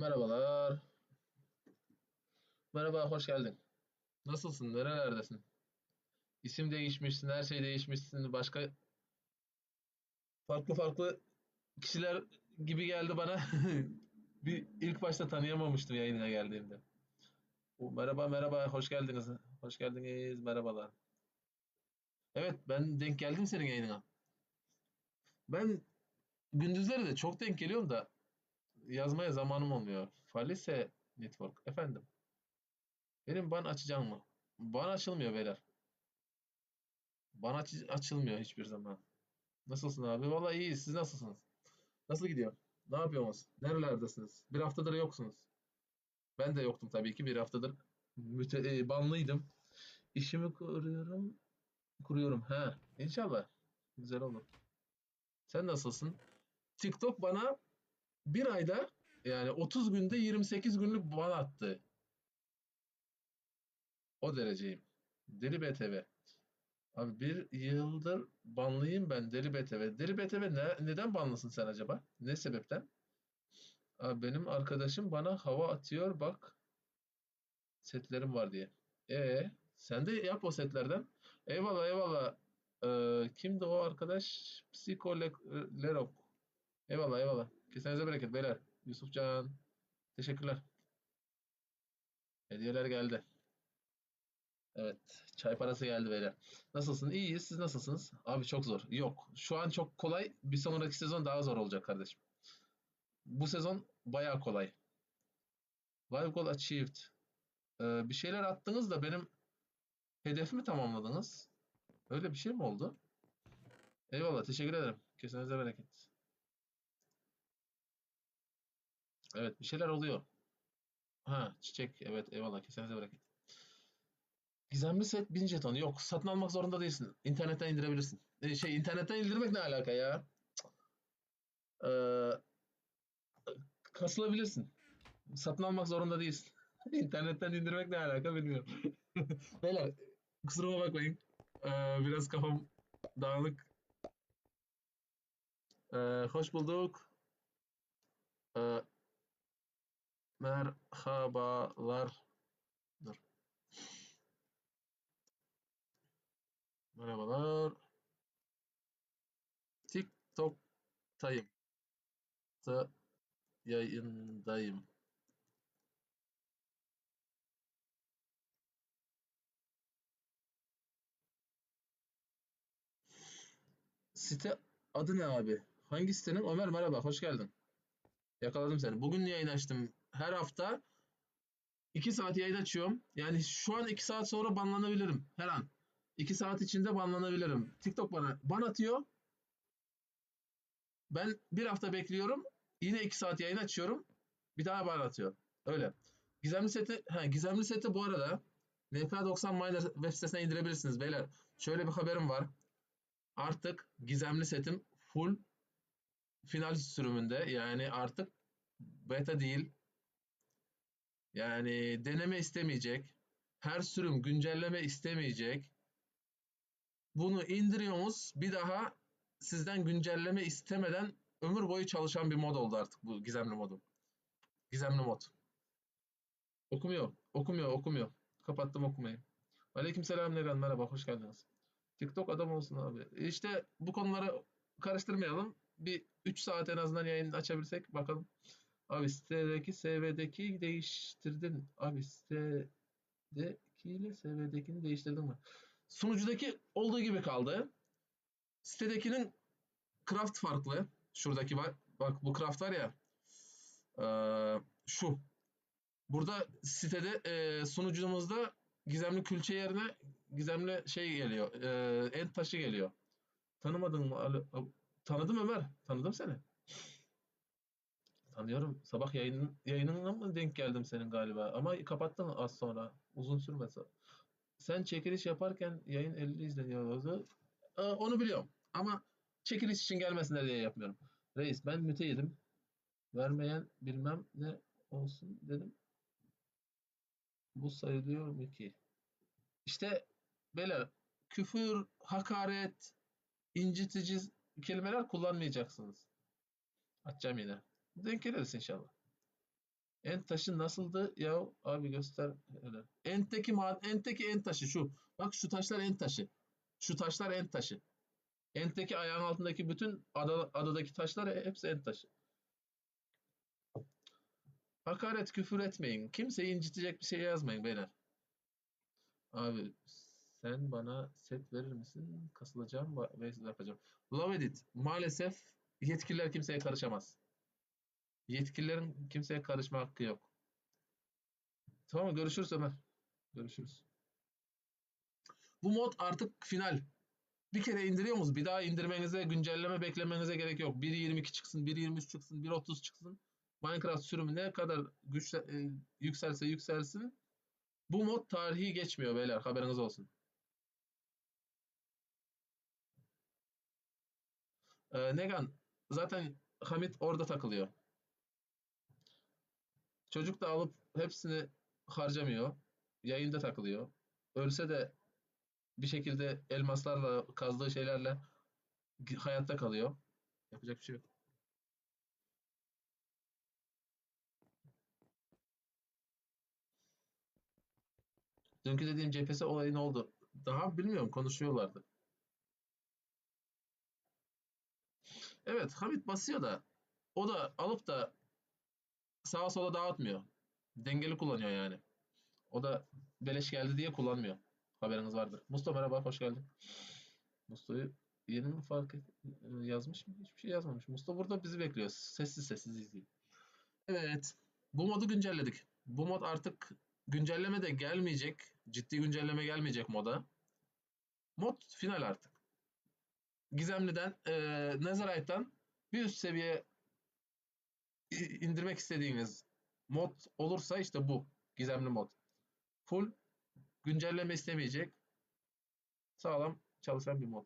Merhabalar. Merhaba, hoş geldin. Nasılsın? Nerelerdesin? İsim değişmişsin, her şey değişmişsin. Başka farklı farklı kişiler gibi geldi bana. Bir ilk başta tanıyamamıştım yayına geldiğimde. Merhaba, merhaba, hoş geldiniz. Hoş geldiniz, merhabalar. Evet, ben denk geldim senin yayınına. Ben gündüzleri de çok denk geliyorum da yazmaya zamanım olmuyor. Falise Network, efendim. Benim ban açacağım mı? Ban açılmıyor beyler. Ban açılmıyor hiçbir zaman. Nasılsın abi? Vallahi iyi. Siz nasılsınız? Nasıl gidiyor? Ne yapıyorsunuz? Nerelerdesiniz? Bir haftadır yoksunuz. Ben de yoktum tabii ki. Bir haftadır banlıydım. İşimi kuruyorum. Kuruyorum. He. İnşallah. Güzel olur. Sen nasılsın? TikTok bana bir ayda yani 30 günde 28 günlük ban attı. O dereceyim. Deli BTV. Abi bir yıldır banlıyım ben Deli BTV. Deli BTV neden banlısın sen acaba? Ne sebepten? Abi benim arkadaşım bana hava atıyor bak setlerim var diye. Sen de yap o setlerden. Eyvallah eyvallah. Kimdi o arkadaş? Psikolerok. Eyvallah eyvallah. Kesenize bereket beyler. Yusufcan. Teşekkürler. Hediyeler geldi. Evet. Çay parası geldi beyler. Nasılsın? İyiyiz. Siz nasılsınız? Abi çok zor. Yok. Şu an çok kolay. Bir sonraki sezon daha zor olacak kardeşim. Bu sezon bayağı kolay. Live goal achieved. Bir şeyler attınız da benim hedefimi tamamladınız. Öyle bir şey mi oldu? Eyvallah, teşekkür ederim. Kesinize bereket. Evet, bir şeyler oluyor. Ha, çiçek. Evet, eyvallah. Kesinize bereket. Gizemli set 1000 jeton. Yok, satın almak zorunda değilsin. İnternetten indirebilirsin. İnternetten indirmek ne alaka ya? Ee, kasılabilirsin. Satın almak zorunda değilsin. İnternetten indirmek ne alaka bilmiyorum. Beyler, kusuruma bakmayın. Biraz kafam dağınık. Hoş bulduk. Ee, merhabalar. Dur. Merhabalar. TikTok'tayım. Yayındayım. Site adı ne abi? Hangi sitenin? Ömer merhaba, hoş geldin. Yakaladım seni. Bugün yayın açtım. Her hafta 2 saat yayın açıyorum. Yani şu an 2 saat sonra banlanabilirim. Her an. 2 saat içinde banlanabilirim. TikTok bana ban atıyor. Ben bir hafta bekliyorum. Yine 2 saat yayın açıyorum. Bir daha ban atıyor. Öyle. Gizemli seti bu arada NK90 Miner web sitesine indirebilirsiniz beyler. Şöyle bir haberim var. Artık gizemli setim full final sürümünde. Yani artık beta değil. Yani deneme istemeyecek. Her sürüm güncelleme istemeyecek. Bunu indiriyorsunuz. Bir daha sizden güncelleme istemeden ömür boyu çalışan bir mod oldu artık bu gizemli modu. Gizemli mod. Okumuyor. Okumuyor. Okumuyor. Kapattım okumayı. Aleykümselam Negan. Merhaba. Hoş geldiniz. TikTok adam olsun abi. İşte bu konuları karıştırmayalım. Bir 3 saat en azından yayın açabilsek bakalım. Abi sitedeki SV'deki değiştirdin. Abi sitedekiyle SV'dekini değiştirdin mi? Sunucudaki olduğu gibi kaldı. Sitedekinin craft farklı. Şuradaki bak bu craft var ya. Şu. Burada sitede sunucumuzda gizemli külçe yerine gizemli şey geliyor. End taşı geliyor. Tanımadın mı? Tanıdım Ömer. Tanıdım seni. Tanıyorum. Sabah yayınına mı denk geldim senin galiba? Ama kapattın az sonra. Uzun sürmedi. Sen çekiliş yaparken yayın 50 izleniyordu. Onu biliyorum. Ama çekiliş için gelmesinler diye yapmıyorum. Reis ben müte yedim. Vermeyen bilmem ne olsun dedim. Bu sayılıyor mu ki? İşte beyler küfür, hakaret, incitici kelimeler kullanmayacaksınız. Açacağım yine. Denk geliriz inşallah. Ent taşı nasıldı ya abi göster hele. Entteki ent taşı şu. Bak şu taşlar ent taşı. Şu taşlar ent taşı. Entteki ayağın altındaki bütün adadaki taşlar hepsi ent taşı. Hakaret küfür etmeyin. Kimseyi incitecek bir şey yazmayın beyler. Abi sen bana set verir misin? Kasılacağım ve yapacağım. Love edit. Maalesef yetkililer kimseye karışamaz. Yetkililerin kimseye karışma hakkı yok. Tamam görüşürüz Ömer. Görüşürüz. Bu mod artık final. Bir kere indiriyor musunuz? Bir daha indirmenize, güncelleme beklemenize gerek yok. 1.22 çıksın, 1.23 çıksın, 1.30 çıksın. Minecraft sürümü ne kadar yükselse yükselsin. Bu mod tarihi geçmiyor beyler. Haberiniz olsun. Negan, zaten Hamit orada takılıyor. Çocuk da alıp hepsini harcamıyor. Yayında takılıyor. Ölse de bir şekilde elmaslarla, kazdığı şeylerle hayatta kalıyor. Yapacak bir şey yok. Dünkü dediğim cephesi olayı ne oldu? Daha bilmiyorum, konuşuyorlardı. Evet, Hamit basıyor da o da alıp da sağa sola dağıtmıyor. Dengeli kullanıyor yani. O da beleş geldi diye kullanmıyor. Haberiniz vardır. Mustafa merhaba, hoş geldin. Mustafa'yı yeni mi fark et yazmış mı? Hiçbir şey yazmamış. Mustafa burada bizi bekliyor. Sessiz sessiz izliyor. Evet. Bu modu güncelledik. Bu mod artık güncelleme de gelmeyecek. Ciddi güncelleme gelmeyecek moda. Mod final artık. Gizemli'den, Netherite'dan bir üst seviye indirmek istediğiniz mod olursa işte bu. Gizemli mod. Full güncelleme istemeyecek. Sağlam çalışan bir mod.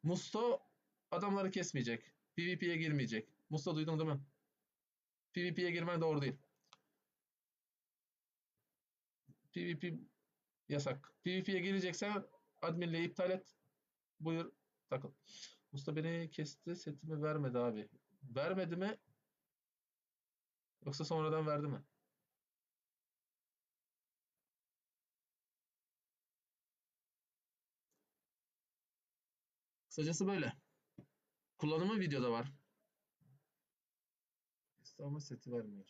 Musto adamları kesmeyecek. PvP'ye girmeyecek. Musto duydun değil mi? PvP'ye girmen doğru değil. PvP yasak. PvP'ye gireceksen adminle iptal et. Buyur takıl. Musta beni kesti. Setimi vermedi abi. Vermedi mi yoksa sonradan verdi mi? Kısacası böyle. Kullanımı videoda var. Ama seti vermiyor.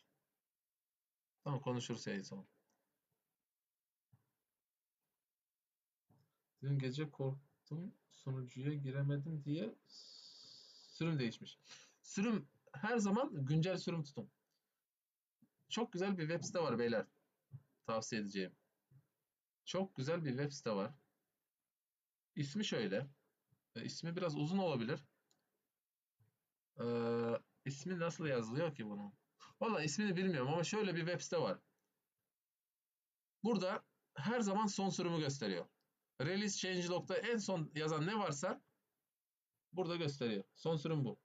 Tamam konuşuruz en son. Dün gece korktum sunucuya giremedim diye sürüm değişmiş. Sürüm her zaman güncel sürüm tutun. Çok güzel bir web site var beyler. Tavsiye edeceğim. Çok güzel bir web site var. İsmi şöyle. İsmi biraz uzun olabilir. İsmi nasıl yazılıyor ki bunun? Valla ismini bilmiyorum ama şöyle bir web site var. Burada her zaman son sürümü gösteriyor. Release changelog'da en son yazan ne varsa burada gösteriyor. Son sürüm bu.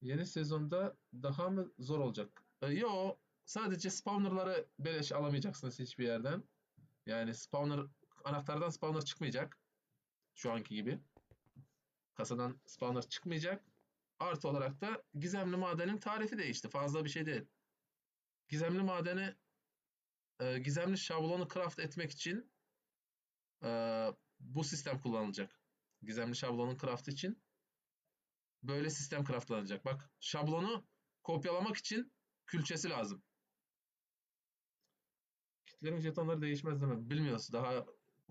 Yeni sezonda daha mı zor olacak? Yo, sadece spawnerları beleş alamayacaksınız hiçbir yerden. Yani anahtardan spawner çıkmayacak. Şu anki gibi. Kasadan spawner çıkmayacak. Artı olarak da gizemli madenin tarifi değişti. Fazla bir şey değil. Gizemli madeni, gizemli şablonu craft etmek için e, bu sistem kullanılacak. Gizemli şablonun craft için böyle sistem craftlanacak. Bak şablonu kopyalamak için külçesi lazım. Kitlerin jetonları değişmez değil mi? Bilmiyoruz. Daha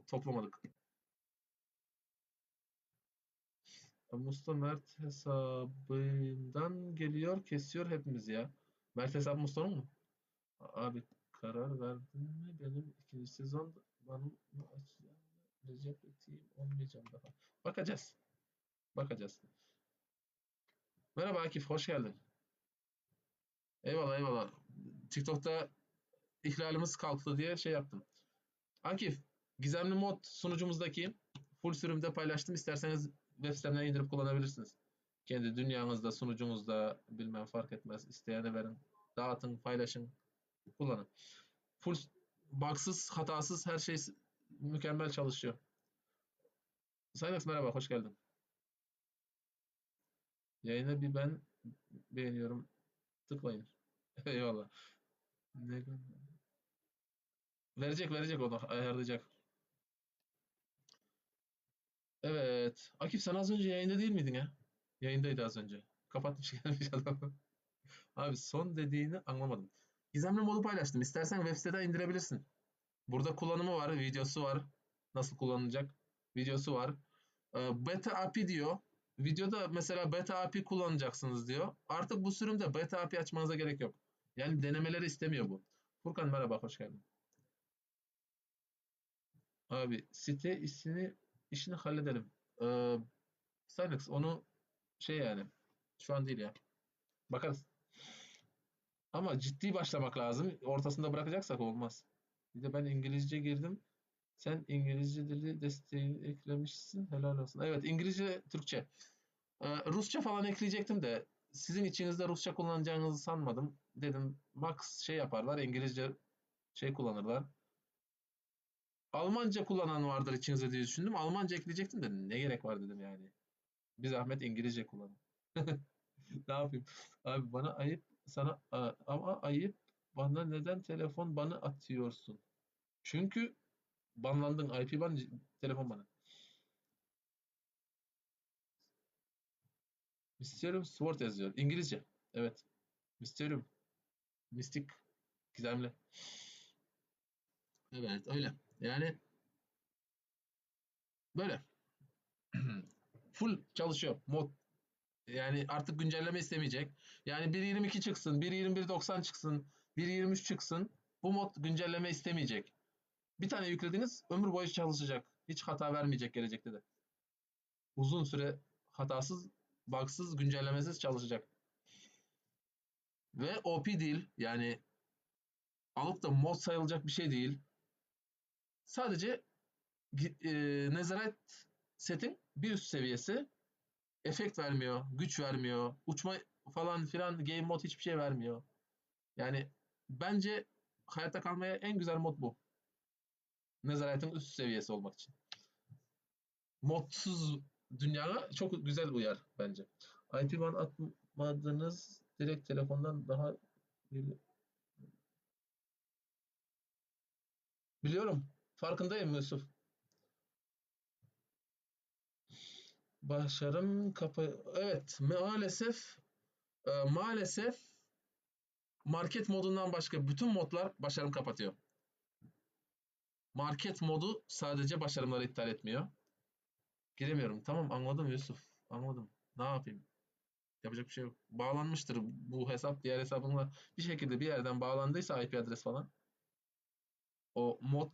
toplamadık. Musta Mert hesabından geliyor, kesiyor hepimiz ya. Mert hesabı Musta'nın mı? Abi karar verdin mi? Benim ikinci sezon bana açacağım. Recep Etiyim olmayacağım daha. Bakacağız. Bakacağız. Merhaba Akif, hoş geldin. Eyvallah eyvallah. TikTok'ta ihlalimiz kalktı diye şey yaptım. Akif, gizemli mod sunucumuzdaki full sürümde paylaştım. İsterseniz web sitemden indirip kullanabilirsiniz. Kendi dünyanızda, sunucunuzda bilmem fark etmez. İsteyene verin. Dağıtın, paylaşın, kullanın. Full bugsız, hatasız her şey mükemmel çalışıyor. Saynax merhaba, hoş geldin. Yayına bir ben beğeniyorum. Tıklayın. Eyvallah. Ne- verecek onu, ayarlayacak. Evet. Akif sen az önce yayında değil miydin ya? Yayındaydı az önce. Kapatmış gelmiş adam. Abi son dediğini anlamadım. Gizemli modu paylaştım. İstersen web siteden indirebilirsin. Burada kullanımı var, videosu var. Nasıl kullanılacak? Videosu var. Beta API diyor. Videoda mesela beta API kullanacaksınız diyor. Artık bu sürümde beta API açmanıza gerek yok. Yani denemeleri istemiyor bu. Furkan merhaba, hoş geldin. Abi site işini halledelim. Ee, Silex onu şey yani şu an değil ya. Bakarız. Ama ciddi başlamak lazım. Ortasında bırakacaksak olmaz. Bir de ben İngilizce girdim. Sen İngilizce dili desteği eklemişsin. Helal olsun. Evet, İngilizce, Türkçe. Rusça falan ekleyecektim de sizin içinizde Rusça kullanacağınızı sanmadım. Dedim max şey yaparlar, İngilizce şey kullanırlar. Almanca kullanan vardır içinizde diye düşündüm. Almanca ekleyecektim de ne gerek var dedim yani. Bir zahmet İngilizce kullanın. Ne yapayım? Abi bana ayıp, sana ama ayıp, bana neden telefon bana atıyorsun? Çünkü banlandın. IP ban, telefon bana. Mysterium Sword yazıyor. İngilizce. Evet. Mysterium. Mistik. Gizemli. Evet öyle. Yani böyle. Full çalışıyor. Mod. Yani artık güncelleme istemeyecek. Yani 1.22 çıksın, 1.21.90 çıksın, 1.23 çıksın. Bu mod güncelleme istemeyecek. Bir tane yüklediniz, ömür boyu çalışacak. Hiç hata vermeyecek gelecekte de. Uzun süre hatasız, bugsız, güncellemesiz çalışacak. Ve OP değil. Yani alıp da mod sayılacak bir şey değil. Sadece Netherite setin bir üst seviyesi. Efekt vermiyor, güç vermiyor, uçma falan filan game mod hiçbir şey vermiyor. Yani bence hayatta kalmaya en güzel mod bu. Netherite'ın üst seviyesi olmak için. Modsuz dünyaya çok güzel uyar bence. IP ban atmadınız, direkt telefondan daha biliyorum. Farkındayım Yusuf. Başarım kapı. Evet, maalesef market modundan başka bütün modlar başarım kapatıyor. Market modu sadece başarımları iptal etmiyor. Giremiyorum. Tamam anladım Yusuf. Anladım. Ne yapayım? Yapacak bir şey yok. Bağlanmıştır bu hesap diğer hesabımla bir şekilde bir yerden bağlandıysa IP adres falan. O mod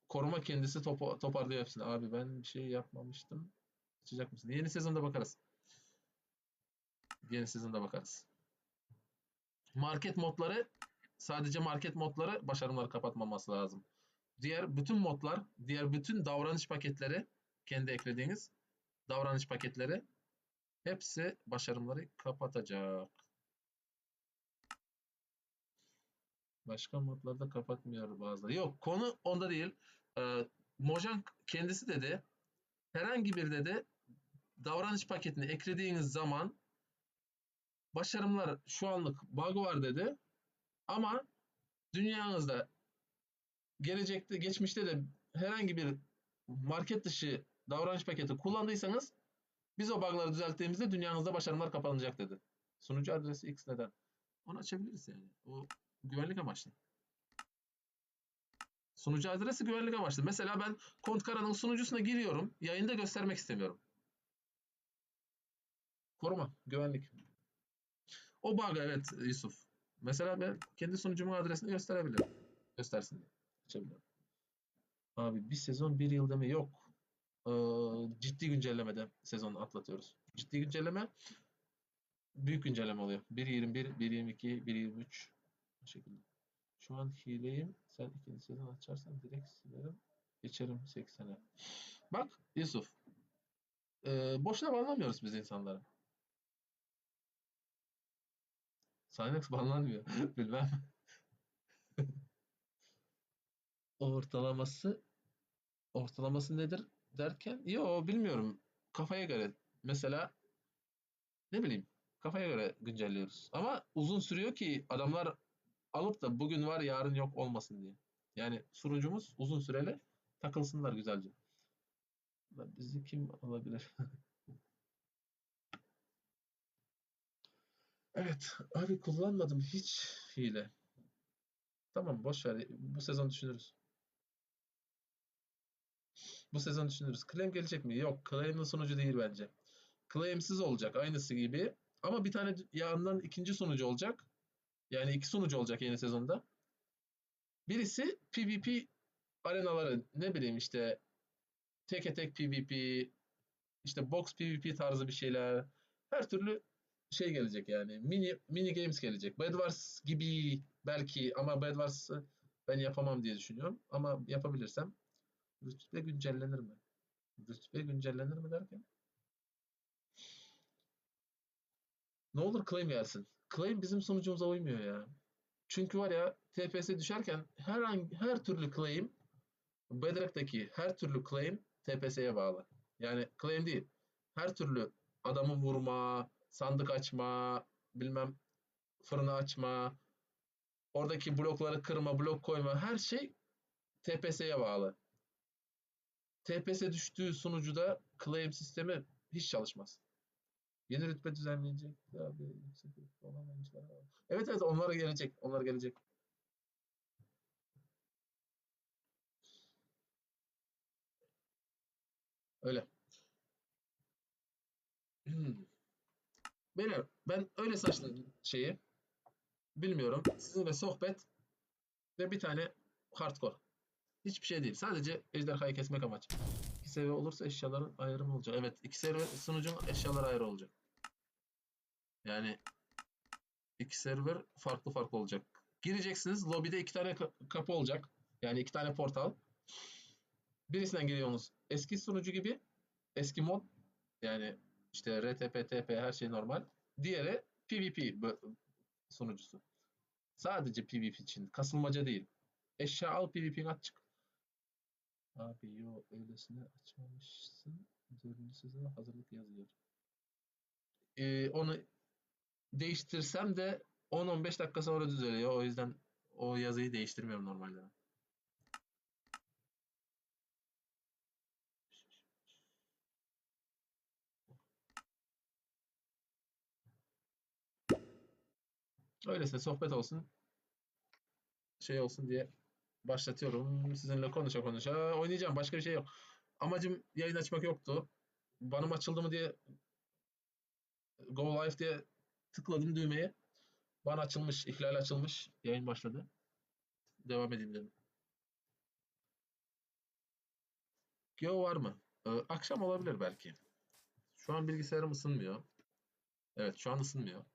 koruma kendisi toparlıyor hepsini. Abi ben bir şey yapmamıştım. Açacak mısın? Yeni sezonda bakarız. Yeni sezonda bakarız. Market modları sadece market modları başarımları kapatmaması lazım. Diğer bütün modlar, diğer bütün davranış paketleri kendi eklediğiniz davranış paketleri hepsi başarımları kapatacak. Başka modlarda kapatmıyor bazıları. Yok konu onda değil. Mojang kendisi dedi herhangi bir dedi davranış paketini eklediğiniz zaman başarımlar şu anlık bug var dedi. Ama dünyanızda gelecekte geçmişte de herhangi bir market dışı davranış paketi kullandıysanız biz o bug'ları düzelttiğimizde dünyanızda başarımlar kapanacak dedi. Sunucu adresi X neden? Onu açabiliriz yani. O güvenlik amaçlı. Sunucu adresi güvenlik amaçlı. Mesela ben Kontkara'nın sunucusuna giriyorum. Yayında göstermek istemiyorum. Koruma, güvenlik. O bug evet Yusuf. Mesela ben kendi sunucumun adresini gösterebilirim. Göstersin diye. Açabilirim. Abi bir sezon bir yıl deme yok. Ciddi güncellemede sezonu atlatıyoruz. Ciddi güncelleme büyük güncelleme oluyor. 1.21, 1.22, 1.23 bu şekilde. Şu an hileyim. Sen ikinci sezon açarsan direkt silerim. Geçerim 80'e. Bak Yusuf. Boşuna banlamıyoruz biz insanları. Cynex banlanmıyor. Bilmem. Ortalaması ortalaması nedir? derken yo bilmiyorum. Kafaya göre. Mesela ne bileyim kafaya göre güncelliyoruz. Ama uzun sürüyor ki adamlar alıp da bugün var yarın yok olmasın diye. Yani sunucumuz uzun süreli takılsınlar güzelce. Bizi kim alabilir? Evet abi kullanmadım hiç hile. Tamam boş ver. Bu sezon düşünürüz. Bu sezon düşünürüz. Claim gelecek mi? Yok. Claim'in sunucu değil bence. Claim'siz olacak aynısı gibi. Ama bir tane yandan ikinci sunucu olacak. Yani iki sunucu olacak yeni sezonda. Birisi PvP arenaları ne bileyim işte teke tek PvP, işte box PvP tarzı bir şeyler. Her türlü şey gelecek yani. Mini games gelecek. Bed Wars gibi belki ama Bed Wars'ı ben yapamam diye düşünüyorum. Ama yapabilirsem rütbe güncellenir mi? Rütbe güncellenir mi derken? Ne olur claim gelsin. Claim bizim sunucumuza uymuyor ya. Çünkü var ya TPS düşerken her türlü claim Bedrock'taki her türlü claim TPS'ye bağlı. Yani claim değil. Her türlü adamı vurma, sandık açma, bilmem fırını açma, oradaki blokları kırma, blok koyma her şey TPS'ye bağlı. TPS düştüğü sunucuda claim sistemi hiç çalışmaz. Yeni rütbe düzenleyecek. Abi, yüksek rütbe olan oyunculara var. Evet evet onlar gelecek. Onlar gelecek. Öyle. Beyler ben öyle saçtım şeyi. Bilmiyorum. Sizinle sohbet ve bir tane hardcore. Hiçbir şey değil. Sadece ejderhayı kesmek amaç. İki seviye olursa eşyaların ayrımı olacak. Evet, iki seviye sunucun eşyaları ayrı olacak. Yani iki server farklı farklı olacak. Gireceksiniz. Lobide iki tane kapı olacak. Yani iki tane portal. Birisinden giriyorsunuz. Eski sunucu gibi. Eski mod. Yani işte RTP, TP her şey normal. Diğeri PvP sunucusu. Sadece PvP için. Kasılmaca değil. Eşya al PvP'ni at çık. Abi yo öylesine açmamışsın. Dördüncü sezona hazırlık yazıyor. Onu değiştirsem de 10-15 dakika sonra düzeliyor. O yüzden o yazıyı değiştirmiyorum normalde. Öylesine sohbet olsun, şey olsun diye başlatıyorum. Sizinle konuşa konuşa oynayacağım. Başka bir şey yok. Amacım yayın açmak yoktu. Banım açıldı mı diye Go Live diye tıkladım düğmeye. Ban açılmış, ihlal açılmış. Yayın başladı. Devam edeyim dedim. Geo var mı? Akşam olabilir belki. Şu an bilgisayarım ısınmıyor. Evet, şu an ısınmıyor.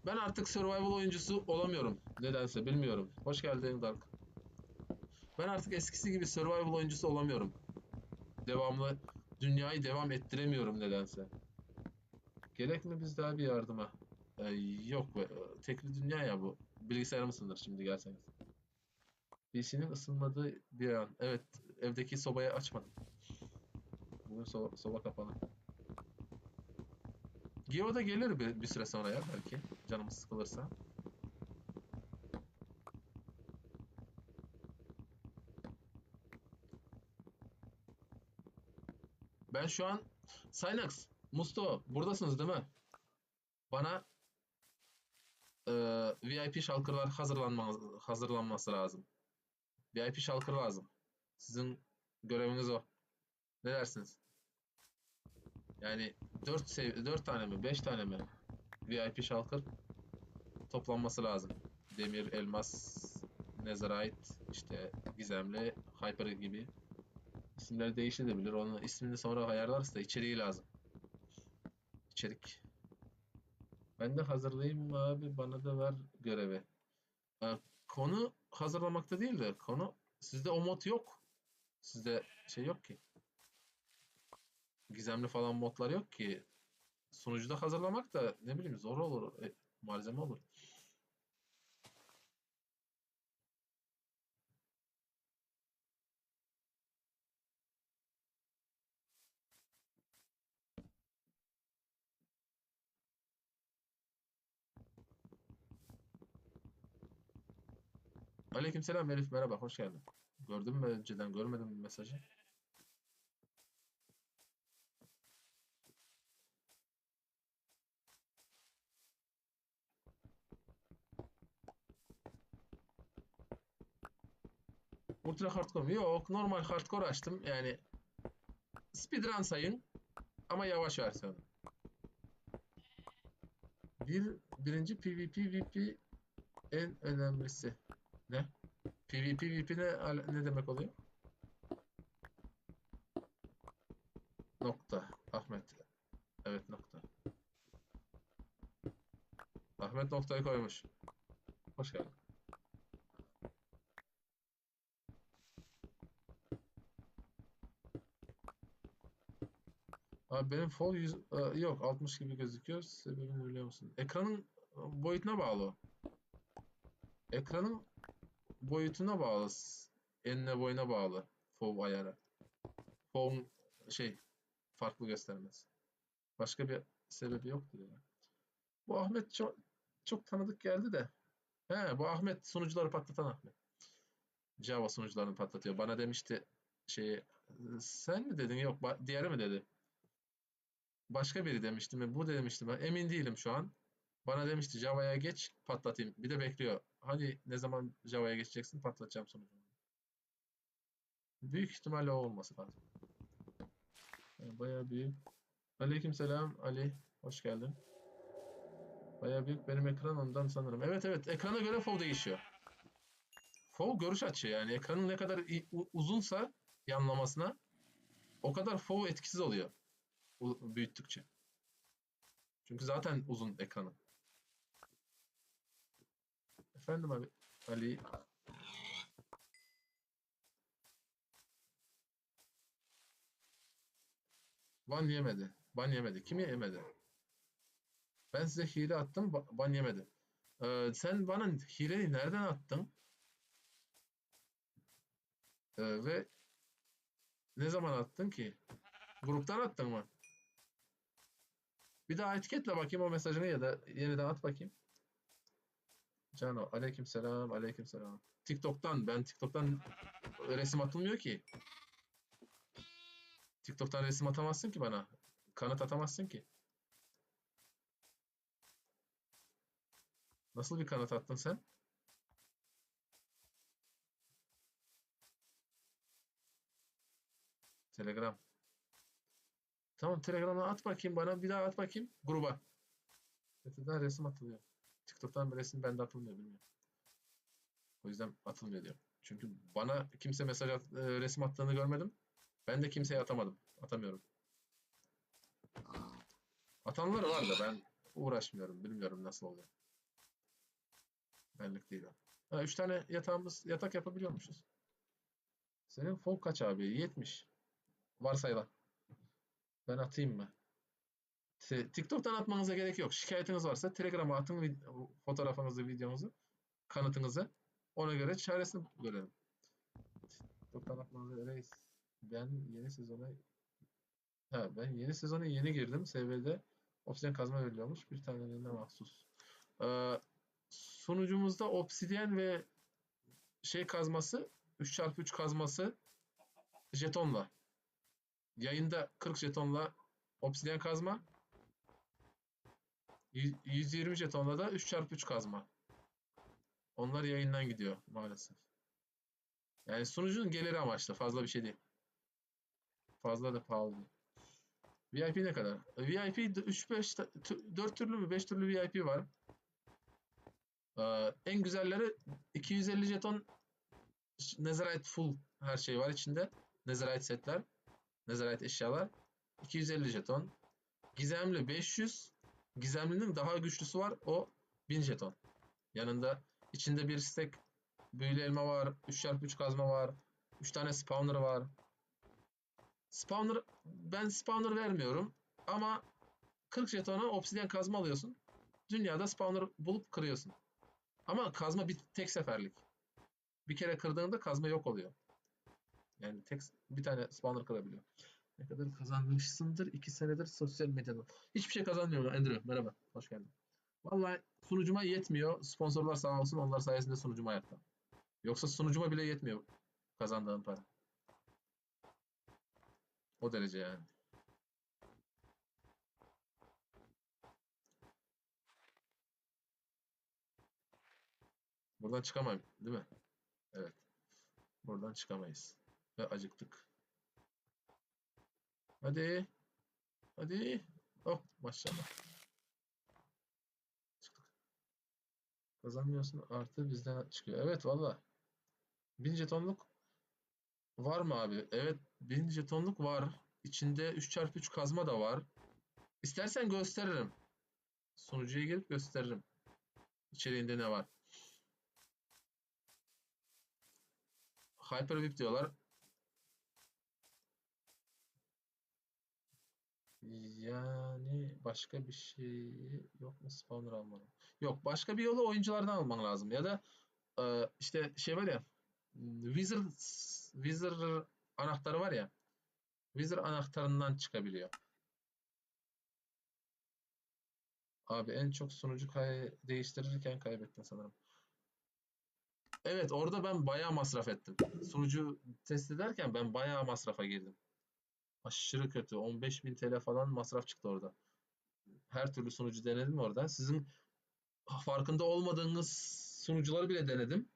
Ben artık survival oyuncusu olamıyorum. Nedense bilmiyorum. Hoş geldin Dark. Ben artık eskisi gibi survival oyuncusu olamıyorum. Devamlı dünyayı devam ettiremiyorum nedense. Gerek mi biz daha bir yardıma? Ee, yok be. Tekli dünya ya bu. Bilgisayarım ısınır şimdi gelseniz. PC'nin ısınmadığı bir an. Evet, evdeki sobayı açmadım. Bugün soba kapalı. Geo da gelir bir süre sonra ya belki. Canımız sıkılırsa. Ben şu an Synax, Musto buradasınız değil mi? Bana VIP şalkırlar hazırlanması lazım. VIP şalkır lazım. Sizin göreviniz o. Ne dersiniz? Yani 4 tane mi 5 tane mi VIP şalkır toplanması lazım. Demir, elmas, netherite, işte gizemli, hyper gibi. İsimleri değişebilir. Onun ismini sonra ayarlarız da içeriği lazım. İçerik. Ben de hazırlayayım abi bana da ver görevi. Ee, konu hazırlamakta değil de konu sizde o mod yok. Sizde şey yok ki. Gizemli falan modlar yok ki. Sunucuda hazırlamak da ne bileyim zor olur. Malzeme olur. Aleykümselam Elif, merhaba, hoş geldin. Gördün mü önceden, görmedin mi mesajı? Ultra hardcore mu? Yok, normal hardcore açtım. Yani speedrun sayın ama yavaş versiyonu. Birinci PvP VP en önemlisi. Ne? PvP VP ne demek oluyor? Nokta. Ahmet. Evet, nokta. Ahmet noktayı koymuş. Hoş geldin. Abi benim fol yok 60 gibi gözüküyor. Sebebini biliyor musun? Ekranın boyutuna bağlı o. Ekranın boyutuna bağlı. Enine boyuna bağlı. Fov ayarı. Fov şey farklı göstermez. Başka bir sebebi yoktur ya. Bu Ahmet çok tanıdık geldi de. He, bu Ahmet sunucuları patlatan Ahmet. Java sunucularını patlatıyor. Bana demişti şeyi sen mi dedin? Yok, diğeri mi dedi? Başka biri demişti mi? Bu demişti mi? Emin değilim şu an. Bana demişti Java'ya geç patlatayım. Bir de bekliyor. Hani ne zaman Java'ya geçeceksin patlatacağım sonucunu. Büyük ihtimalle o olması lazım. Yani bayağı büyük. Aleykümselam Ali. Hoş geldin. Bayağı büyük benim ekran ondan sanırım. Evet, evet, ekrana göre FOV değişiyor. FOV görüş açı yani ekranın ne kadar uzunsa yanlamasına o kadar FOV etkisiz oluyor büyüttükçe. Çünkü zaten uzun ekranı. Efendim abi Ali. Ban yemedi. Ban yemedi. Kimi yemedi? Ben size hile attım, ban yemedi. Sen bana hileyi nereden attın? Ve ne zaman attın ki? Gruptan attın mı? Bir daha etiketle bakayım o mesajını ya da yeniden at bakayım. Cano, aleykümselam, aleykümselam. TikTok'tan resim atılmıyor ki. TikTok'tan resim atamazsın ki bana. Kanıt atamazsın ki. Nasıl bir kanıt attın sen? Telegram. Tamam, Telegram'a at bakayım bana. Bir daha at bakayım gruba. TikTok'tan resim atılıyor. TikTok'tan bir resim bende atılmıyor, bilmiyorum. O yüzden atılmıyor diyor. Çünkü bana kimse resim attığını görmedim. Ben de kimseye atamadım. Atamıyorum. Atanlar var da ben uğraşmıyorum. Bilmiyorum nasıl oluyor. Benlik değil o. Ha, 3 tane yatak yapabiliyormuşuz. Senin fon kaç abi? 70. Varsayılan. Ben atayım mı? TikTok'tan atmanıza gerek yok. Şikayetiniz varsa Telegram'a atın fotoğrafınızı, videonuzu, kanıtınızı. Ona göre çaresini görelim. TikTok'tan atmanıza reis. Ben yeni sezona ben yeni sezona yeni girdim. SV'de obsidyen kazma veriliyormuş. Bir tanelerine mahsus. Ee, Sunucumuzda obsidyen ve şey kazması 3x3 kazması jetonla. Yayında 40 jetonla obsidyen kazma, 120 jetonla da 3x3 kazma. Onlar yayından gidiyor maalesef. Yani sunucunun geliri amaçlı, fazla bir şey değil. Fazla da pahalı değil. VIP ne kadar? VIP 3-5 4 türlü mü 5 türlü VIP var. En güzelleri 250 jeton Netherite full her şey var içinde. Netherite setler, Netherite eşyalar. 250 jeton. Gizemli 500. Gizemlinin daha güçlüsü var. O 1000 jeton. Yanında içinde bir stack büyülü elma var. 3x3 kazma var. 3 tane spawner var. Ben spawner vermiyorum. Ama 40 jetona obsidyen kazma alıyorsun. Dünyada spawner bulup kırıyorsun. Ama kazma tek seferlik. Bir kere kırdığında kazma yok oluyor. Yani bir tane spawner kırabiliyor. Ne kadar kazanmışsındır 2 senedir sosyal medyada. Hiçbir şey kazanmıyorum Andrew. Merhaba. Hoş geldin. Vallahi sunucuma yetmiyor. Sponsorlar sağ olsun. Onlar sayesinde sunucuma ayakta. Yoksa sunucuma bile yetmiyor kazandığım para. O derece yani. Buradan çıkamayım, değil mi? Evet. Buradan çıkamayız. Ve acıktık. Hadi. Hadi. Oh maşallah. Çıktık. Kazanmıyorsun. Artı bizden çıkıyor. Evet valla. 1000 jetonluk var mı abi? Evet 1000 jetonluk var. İçinde 3x3 kazma da var. İstersen gösteririm. Sunucuya girip gösteririm. İçeriğinde ne var. Hyperwhip diyorlar. Yani başka bir şey yok mu spawner almanın? Yok başka bir yolu oyunculardan alman lazım. Ya da işte şey var ya Wizard anahtarı var ya Wizard anahtarından çıkabiliyor. Abi en çok sunucu değiştirirken kaybettin sanırım. Evet orada ben bayağı masraf ettim. Sunucu test ederken ben bayağı masrafa girdim. Aşırı kötü. 15.000 TL falan masraf çıktı orada. Her türlü sunucu denedim orada. Sizin farkında olmadığınız sunucuları bile denedim.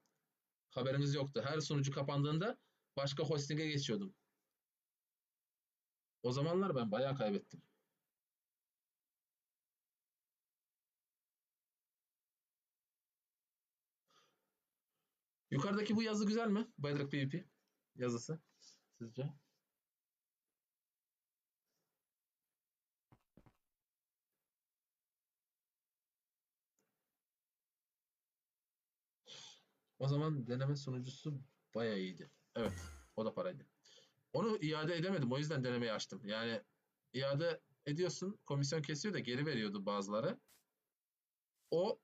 Haberiniz yoktu. Her sunucu kapandığında başka hosting'e geçiyordum. O zamanlar ben bayağı kaybettim. Yukarıdaki bu yazı güzel mi? Bedrock PvP yazısı sizce? O zaman deneme sunucusu bayağı iyiydi. Evet, o da paraydı. Onu iade edemedim. O yüzden denemeyi açtım. Yani iade ediyorsun, komisyon kesiyor da geri veriyordu bazıları. O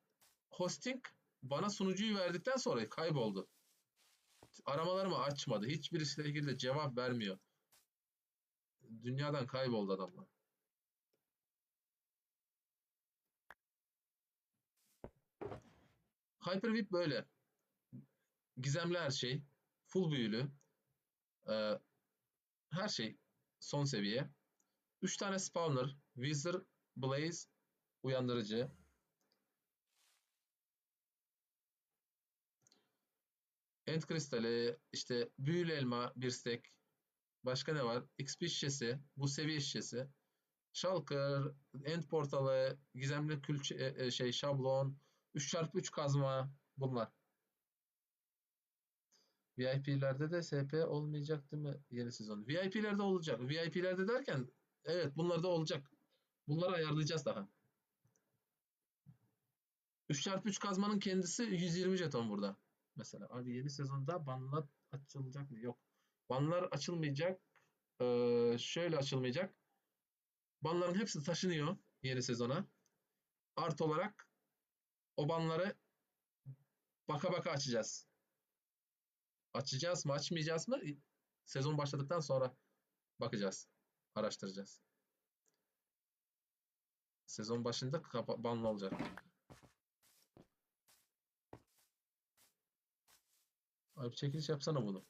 hosting bana sunucuyu verdikten sonra kayboldu. Aramalarımı açmadı. Hiçbirisiyle ilgili de cevap vermiyor. Dünyadan kayboldu adamlar. Hyper-V böyle. Gizemli her şey. Full büyülü. Ee, her şey son seviye. 3 tane spawner. Wizard, Blaze, uyandırıcı. End kristali, işte büyülü elma, bir stack. Başka ne var? XP şişesi, bu seviye şişesi. Shulker, end portalı, gizemli külçe, şey şablon, 3x3 kazma bunlar. VIP'lerde de SP olmayacak değil mi yeni sezon? VIP'lerde olacak. VIP'lerde derken evet bunlar da olacak. Bunları ayarlayacağız daha. 3x3 kazmanın kendisi 120 jeton burada. Mesela abi yeni sezonda banlar açılacak mı? Yok. Banlar açılmayacak. Şöyle açılmayacak. Banların hepsi taşınıyor yeni sezona. Artı olarak o banları baka baka açacağız. Açacağız mı açmayacağız mı? Sezon başladıktan sonra bakacağız. Araştıracağız. Sezon başında banlı olacak. Abi çekiliş yapsana bunu.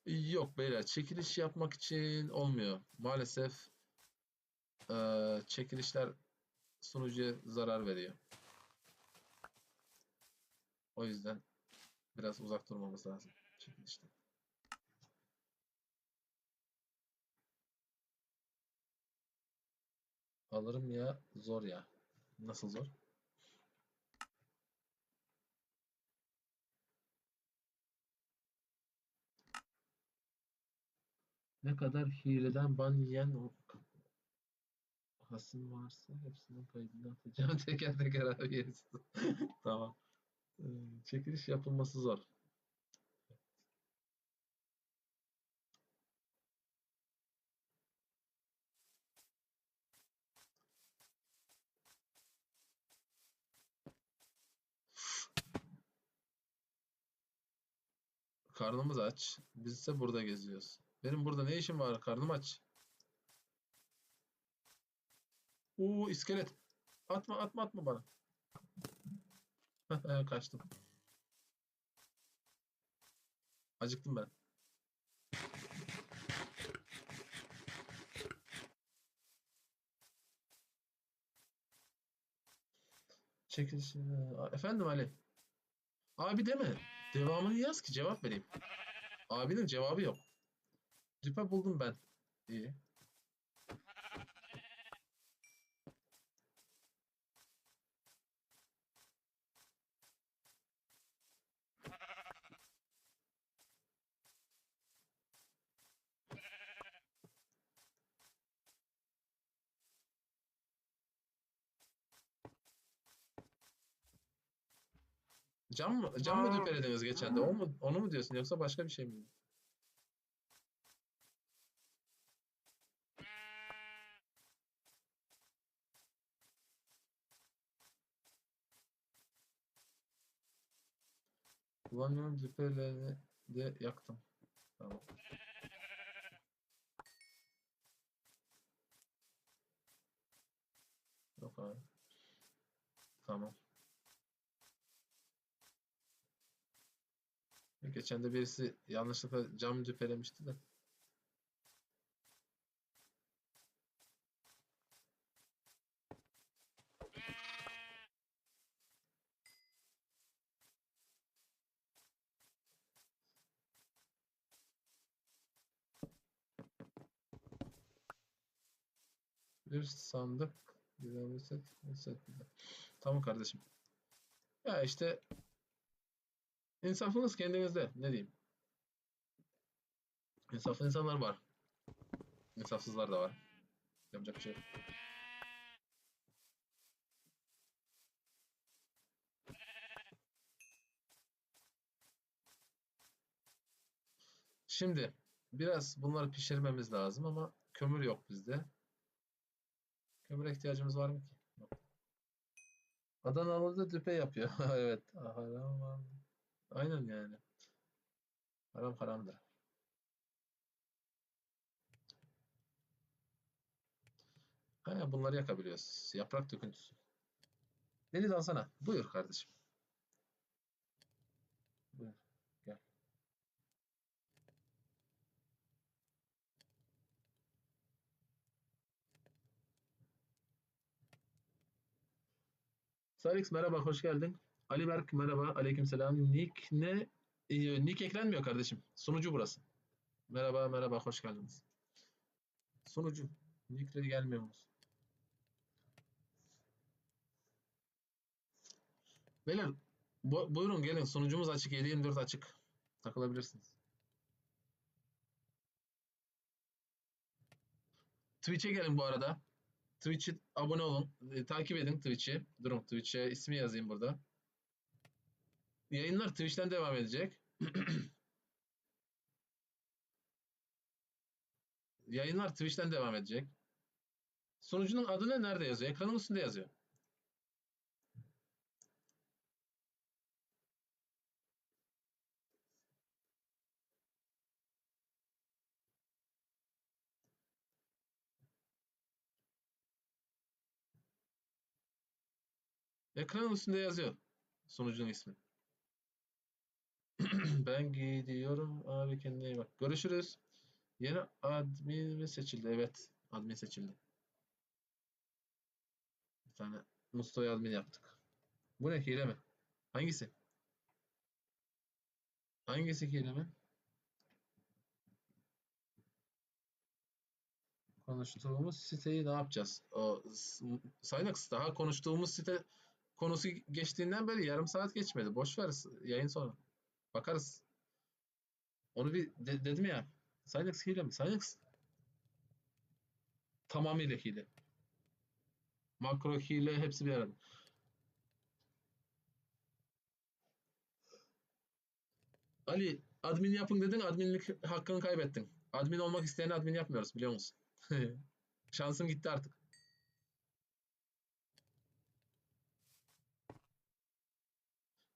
Yok beyler çekiliş yapmak için olmuyor. Maalesef çekilişler sunucuya zarar veriyor. O yüzden biraz uzak durmamız lazım çekilişten. Alırım ya zor ya. Nasıl zor? Ne kadar hileden ban yiyen o hasım varsa hepsinin kaydını atacağım teker teker abi gerisi. Tamam. Ee, çekiliş yapılması zor. Karnımız aç. Biz ise burada geziyoruz. Benim burada ne işim var? Karnım aç. İskelet. Atma atma atma bana. Kaçtım. Acıktım ben. Çekil. Efendim Ali. Abi deme. Devamını yaz ki cevap vereyim. Abinin cevabı yok. Rüpe buldum ben. İyi. Cam mı düpelediniz geçen de? Onu mu diyorsun yoksa başka bir şey mi? Kullanıyorum düpelerini de yaktım. Tamam. Yok abi. Tamam. Geçen de birisi yanlışlıkla cam düpelemişti de. Bir sandık. Güzel bir set. Bir set. Tamam kardeşim. Ya işte insafınız kendinizde. Ne diyeyim? İnsaflı insanlar var. İnsafsızlar da var. Yapacak bir şey yok. Şimdi biraz bunları pişirmemiz lazım ama kömür yok bizde. Kömüre ihtiyacımız var mı ki? Yok. Adanalı da düpe yapıyor. Evet. Haram. Aynen yani. Haram haramdır. Ha, bunları yakabiliyoruz. Yaprak döküntüsü. Beni de alsana. Buyur kardeşim. Buyur. Gel. Salix merhaba, hoş geldin. Ali Berk merhaba, aleykümselam. Nick ne? Nick eklenmiyor kardeşim. Sunucu burası. Merhaba, merhaba, hoş geldiniz. Sunucu. Nick'leri gelmiyor musun? Beyler, buyurun gelin. Sunucumuz açık. 7/24 açık. Takılabilirsiniz. Twitch'e gelin bu arada. Twitch'e abone olun. Takip edin Twitch'i. Durun Twitch'e ismi yazayım burada. Yayınlar Twitch'ten devam edecek. Yayınlar Twitch'ten devam edecek. Sunucunun adı ne? Nerede yazıyor? Ekranın üstünde yazıyor. Ekranın üstünde yazıyor. Sunucunun ismi. Ben gidiyorum. Abi kendine iyi bak. Görüşürüz. Yeni admin mi seçildi? Evet. Admin seçildi. Bir tane Musto'yu admin yaptık. Bu ne hile mi? Hangisi? Hangisi hile mi? Konuştuğumuz siteyi ne yapacağız? Synox daha konuştuğumuz site konusu geçtiğinden beri yarım saat geçmedi. Boş ver yayın sonra. Bakarız. Onu bir dedim ya. Synox hile mi? Synox tamamıyla hile. Makro hile hepsi bir arada. Ali admin yapın dedin, adminlik hakkını kaybettin. Admin olmak isteyene admin yapmıyoruz biliyor musun? Şansım gitti artık.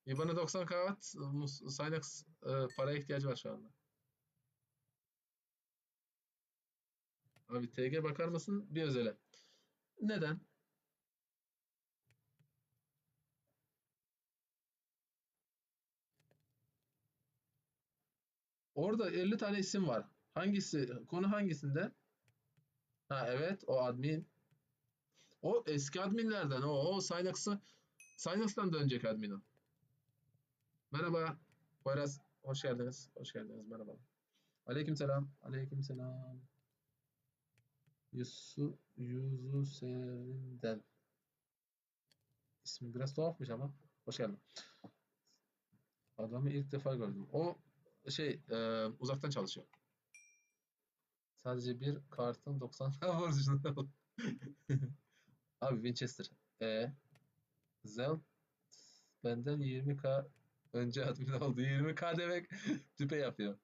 IBAN'ı 90K at. Synox paraya ihtiyacı var şu anda. Abi TG bakar mısın? Bir özele. Neden? Orada 50 tane isim var. Hangisi, konu hangisinde? Ha evet, o admin. O eski adminlerden, o Synax'tan dönecek admin o. Merhaba. Poyraz, hoş geldiniz. Hoş geldiniz, merhaba. Aleykümselam. Aleykümselam. Yuzu Sevim'den. İsmi biraz tuhafmış ama. Hoş geldin. Adamı ilk defa gördüm. O uzaktan çalışıyor. Sadece bir kartın 90 borcunda. Abi Winchester. Zell benden 20k önce admin oldu. 20k demek düpe yapıyor.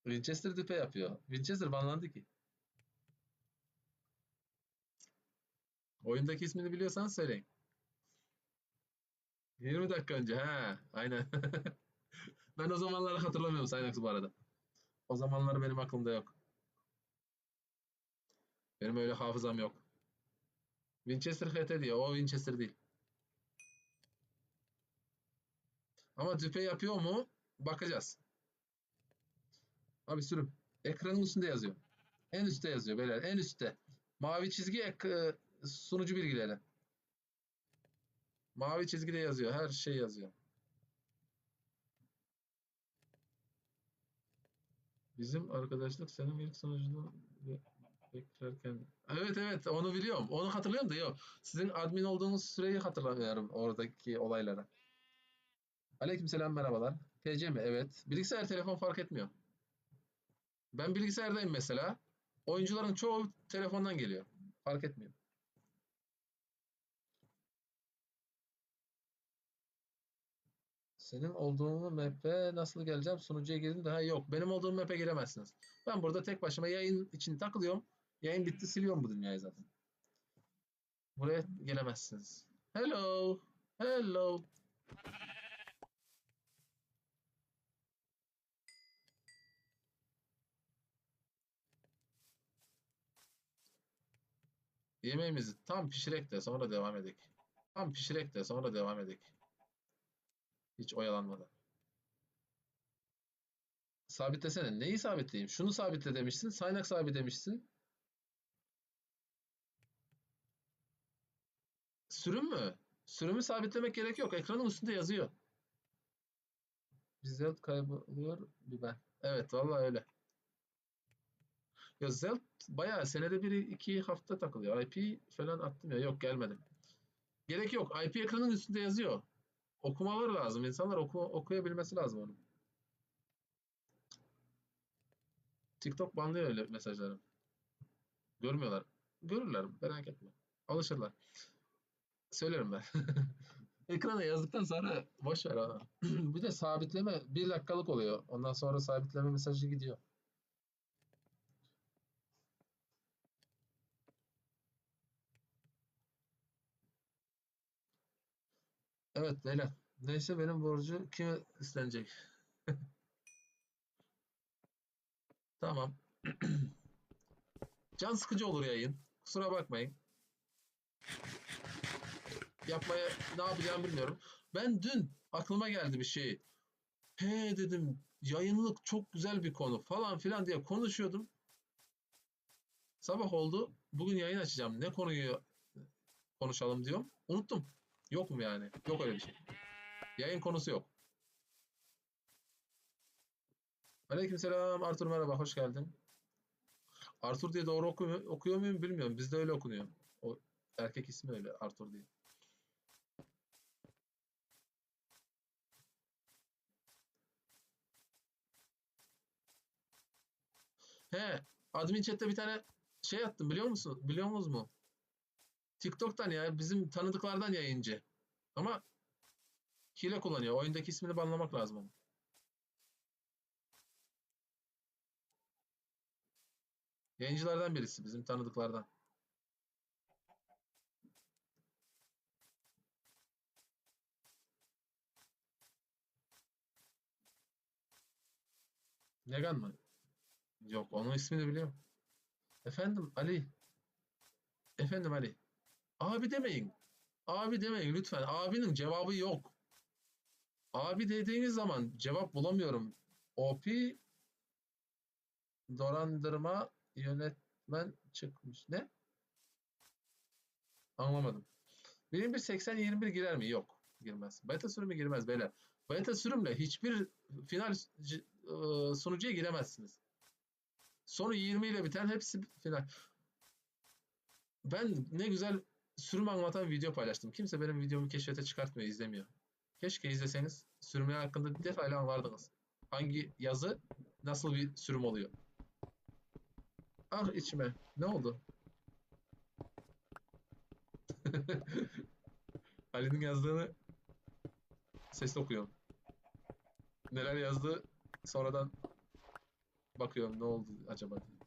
Winchester düpe yapıyor. Winchester banlandı ki. Oyundaki ismini biliyorsan söyleyin. 20 dakika önce. Ha, aynen. Ben o zamanları hatırlamıyorum Synax'ı bu arada. O zamanlar benim aklımda yok. Benim öyle hafızam yok. Winchester HT diyor. O Winchester değil. Ama düpe yapıyor mu? Bakacağız. Abi sürüm. Ekranın üstünde yazıyor. En üstte yazıyor beyler. En üstte. Mavi çizgi sunucu bilgileri. Mavi çizgide yazıyor. Her şey yazıyor. Bizim arkadaşlık senin ilk sunucunu beklerken. Evet evet, onu biliyorum. Onu hatırlıyorum da yok. Sizin admin olduğunuz süreyi hatırlamıyorum oradaki olaylara. Aleykümselam, merhabalar. PC mi? Evet. Bilgisayar, telefon fark etmiyor. Ben bilgisayardayım mesela. Oyuncuların çoğu telefondan geliyor. Fark etmiyor. Senin olduğun map'e nasıl geleceğim? Sunucuya girdim daha yok. Benim olduğum map'e giremezsiniz. Ben burada tek başıma yayın için takılıyorum. Yayın bitti, siliyorum bu dünyayı zaten. Buraya gelemezsiniz. Hello. Hello. Yemeğimizi tam pişirek de sonra devam edek. Tam pişirek de sonra devam edek. Hiç oyalanmadan. Sabitlesene. Neyi sabitleyeyim? Şunu sabitle demişsin. Saynak sabit demişsin. Sürüm mü? Sürümü sabitlemek gerek yok. Ekranın üstünde yazıyor. Bizzat kayboluyor bir ben. Evet vallahi öyle. Ya Zelt bayağı senede bir iki hafta takılıyor. IP falan attım ya. Yok gelmedi. Gerek yok. IP ekranın üstünde yazıyor. Okumaları lazım. İnsanlar okuyabilmesi lazım onu. TikTok banlıyor öyle mesajları. Görmüyorlar. Görürler. Merak etme. Alışırlar. Söylerim ben. Ekrana yazdıktan sonra boş ver onu. Bir de sabitleme 1 dakikalık oluyor. Ondan sonra sabitleme mesajı gidiyor. Evet beyler. Neyse benim borcu kime üstlenecek? Tamam. Can sıkıcı olur yayın. Kusura bakmayın. Yapmaya ne yapacağımı bilmiyorum. Ben dün aklıma geldi bir şey. He dedim, yayınlık çok güzel bir konu falan filan diye konuşuyordum. Sabah oldu. Bugün yayın açacağım. Ne konuyu konuşalım diyorum. Unuttum. Yok mu yani? Yok öyle bir şey. Yayın konusu yok. Aleykümselam Artur, merhaba, hoş geldin. Artur diye doğru okuyor muyum bilmiyorum. Bizde öyle okunuyor. O erkek ismi öyle, Artur diye. He, admin chat'te bir tane şey attım, biliyor musun? Biliyor musunuz mu? TikTok'tan ya, bizim tanıdıklardan yayıncı. Ama hile kullanıyor. Oyundaki ismini banlamak lazım onu. Yayıncılardan birisi, bizim tanıdıklardan. Negan mı? Yok, onun ismini biliyorum. Efendim Ali. Efendim Ali. Abi demeyin. Abi demeyin lütfen. Abinin cevabı yok. Abi dediğiniz zaman cevap bulamıyorum. OP Dolandırma yönetmen çıkmış. Ne? Anlamadım. Benim bir 80-21 girer mi? Yok. Girmez. Beta sürümü girmez beyler. Beta sürümle hiçbir final sunucuya giremezsiniz. Sonu 20 ile biten hepsi final. Ben ne güzel sürüm anlatan video paylaştım. Kimse benim videomu keşfete çıkartmıyor, izlemiyor. Keşke izleseniz sürümler hakkında detaylı anlardınız. Hangi yazı nasıl bir sürüm oluyor. Ah içime. Ne oldu? Ali'nin yazdığını sesli okuyorum. Neler yazdı sonradan bakıyorum ne oldu acaba diye.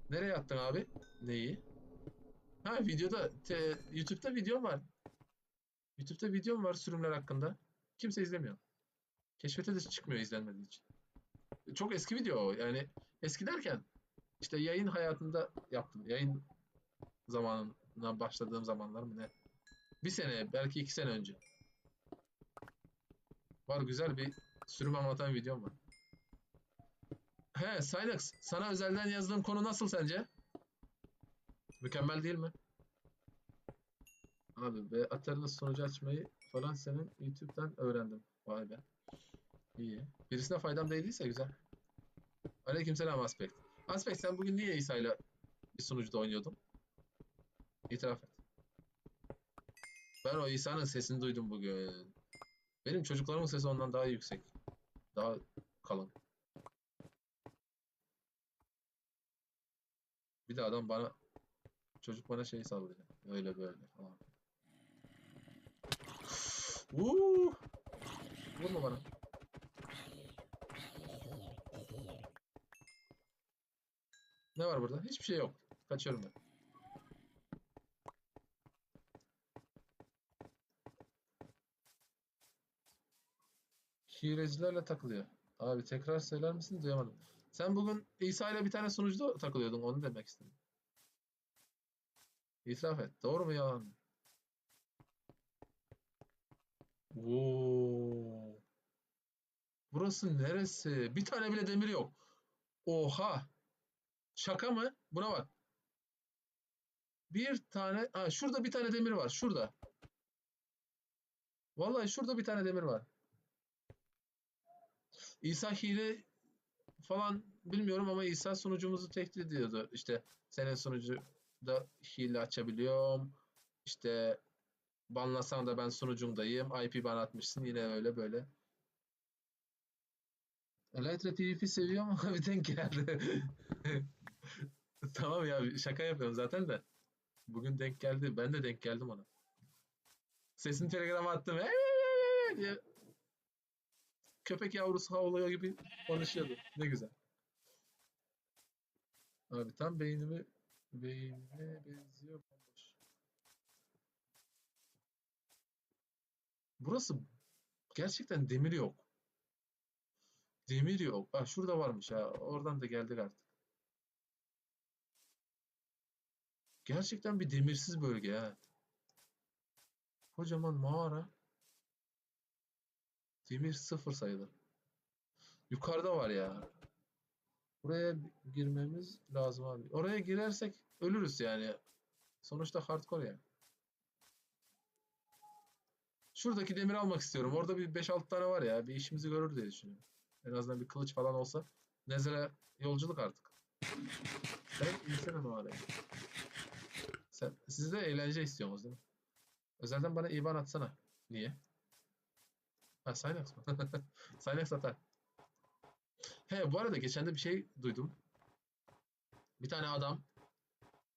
Nereye attın abi? Neyi? Ha videoda YouTube'da videom var. YouTube'da videom var sürümler hakkında. Kimse izlemiyor. Keşfete de çıkmıyor izlenmediği için. Çok eski video o. Yani eski derken işte yayın hayatında yaptım. Yayın zamanına başladığım zamanlar mı ne? Bir sene belki 2 sene önce. Var güzel bir sürüm anlatan videom var. He Synax sana özelden yazdığım konu nasıl sence? Mükemmel değil mi? Abi ve Atari'nin sonucu açmayı falan senin YouTube'dan öğrendim. Vay be. İyi. Birisine faydam değdiyse güzel. Aleykümselam Aspect. Aspect sen bugün niye İsa'yla bir sunucuda oynuyordun? İtiraf et. Ben o İsa'nın sesini duydum bugün. Benim çocuklarımın sesi ondan daha yüksek. Daha kalın. Bir de adam bana çocuk bana şey sallıyor. Öyle böyle falan. Uuu! Vurma bana. Ne var burada? Hiçbir şey yok. Kaçıyorum ben. Hilecilerle takılıyor. Abi tekrar söyler misin? Duyamadım. Sen bugün İsa ile bir tane sunucuda takılıyordun. Onu demek istedim. İtiraf et. Doğru mu yalan mı? Oo. Burası neresi? Bir tane bile demir yok. Oha. Şaka mı? Buna bak. Bir tane. Ha, şurada bir tane demir var. Şurada. Vallahi şurada bir tane demir var. İsa hile falan bilmiyorum ama İsa sunucumuzu tehdit ediyordu. İşte senin sunucu da hile açabiliyorum. İşte banlasan da ben sunucumdayım. IP ban atmışsın yine öyle böyle. Elytra PvP seviyorum ama bir denk geldi. Tamam ya şaka yapıyorum zaten de. Bugün denk geldi. Ben de denk geldim ona. Sesini Telegram'a attım. Diye köpek yavrusu havlıyor gibi konuşuyordu. Ne güzel. Abi tam beynime benziyor. Burası gerçekten demir yok. Demir yok. Ah şurada varmış ha. Oradan da geldik artık. Gerçekten bir demirsiz bölge ha. Kocaman mağara. Demir sıfır sayılır. Yukarıda var ya. Buraya girmemiz lazım abi. Oraya girersek ölürüz yani. Sonuçta hardcore ya. Şuradaki demir almak istiyorum. Orada bir 5-6 tane var ya. Bir işimizi görür diye düşünüyorum. En azından bir kılıç falan olsa. Nezere yolculuk artık. Sen insene mağaraya. Siz de eğlence istiyorsunuz değil mi? Özelden bana IBAN atsana. Niye? Ha Synax mı? Synax atar. He bu arada geçen de bir şey duydum. Bir tane adam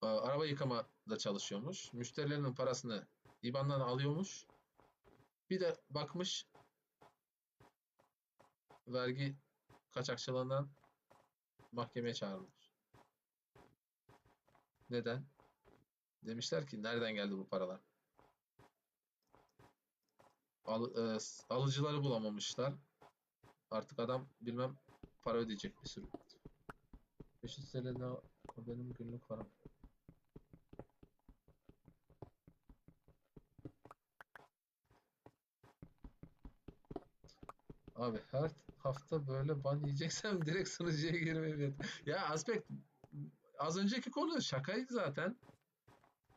araba yıkamada çalışıyormuş. Müşterilerinin parasını IBAN'dan alıyormuş. Bir de bakmış vergi kaçakçılığından mahkemeye çağrılmış. Neden? Demişler ki nereden geldi bu paralar? Alıcıları bulamamışlar. Artık adam bilmem para ödeyecek bir sürü. 500 TL ne o benim günlük param. Abi her hafta böyle ban yiyeceksem direkt sunucuya girmeyeyim. Ya Aspekt, az önceki konu şakaydı zaten.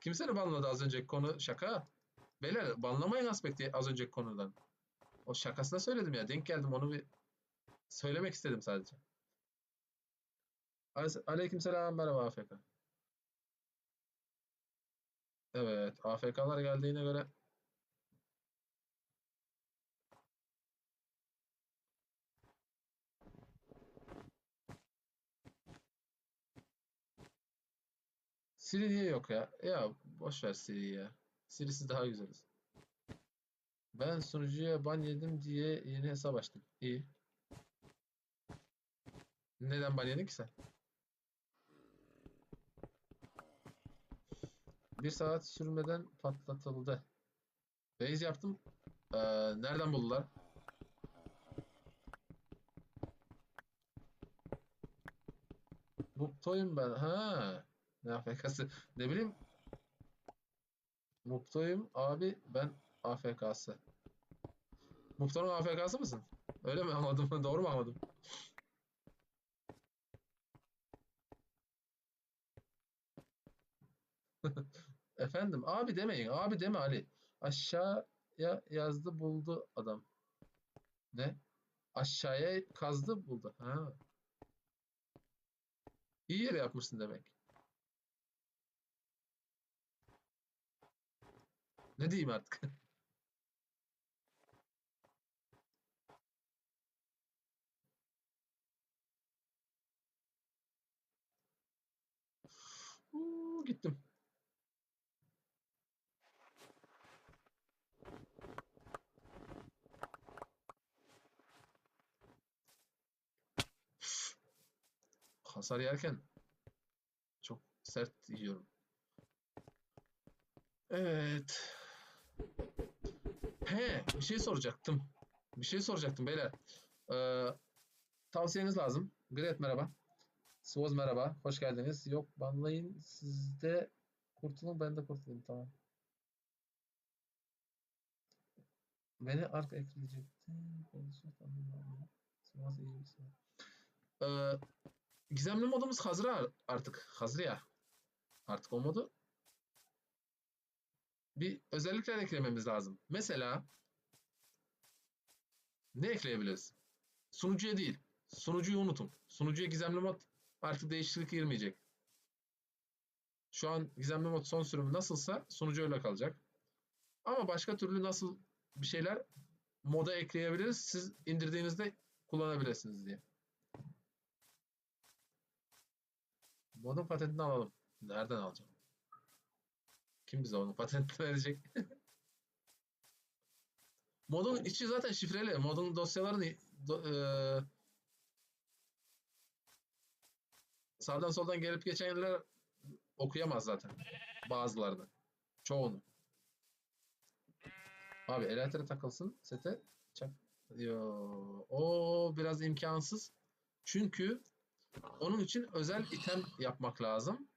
Kimse banladı az önceki konu şaka. Beyler banlamayın Aspekt'i az önceki konudan. O şakasına söyledim ya. Denk geldim, onu bir söylemek istedim sadece. Aleykümselam, merhaba AFK. Evet, AFK'lar geldiğine göre Siri niye yok ya? Ya boş ver Siri'yi ya. Siri'siz daha güzeliz. Ben sunucuya ban yedim diye yeni hesap açtım. İyi. Neden ban yedin ki sen? Bir saat sürmeden patlatıldı. Base yaptım. Ee, Nereden buldular? Muptoyum ben. Ha. Ne AFK'sı? Ne bileyim. Muptoyum abi, ben AFK'sı. Mupto'nun AFK'sı mısın? Öyle mi anladım? Doğru mu anladım? Efendim abi demeyin. Abi deme Ali. Aşağıya yazdı buldu adam. Ne? Aşağıya kazdı buldu. Ha. İyi yere yapmışsın demek. Ne diyeyim artık? Gittim. Hasar yerken çok sert yiyorum. Evet. He, bir şey soracaktım. Bir şey soracaktım beyler. Ee, Tavsiyeniz lazım. Gret merhaba. Svoz merhaba. Hoş geldiniz. Yok banlayın. Siz de kurtulun, ben de kurtulayım. Tamam. Beni arka ekleyecekti. Svoz iyi misin? Ee, Gizemli modumuz hazır artık. Hazır ya. Artık o modu bir özellikler eklememiz lazım. Mesela ne ekleyebiliriz? Sunucuya değil. Sunucuyu unutun. Sunucuya gizemli mod artık değişiklik girmeyecek. Şu an gizemli mod son sürümü nasılsa sunucu öyle kalacak. Ama başka türlü nasıl bir şeyler moda ekleyebiliriz. Siz indirdiğinizde kullanabilirsiniz diye. Modun patentini alalım. Nereden alacağım? Kim bize onun patentini verecek? Modun içi zaten şifreli. Modun dosyalarını sağdan soldan gelip geçenler okuyamaz zaten. Bazılarını. Çoğunu. Abi Elytra takılsın sete. Çak. Yo, o biraz imkansız. Çünkü onun için özel item yapmak lazım.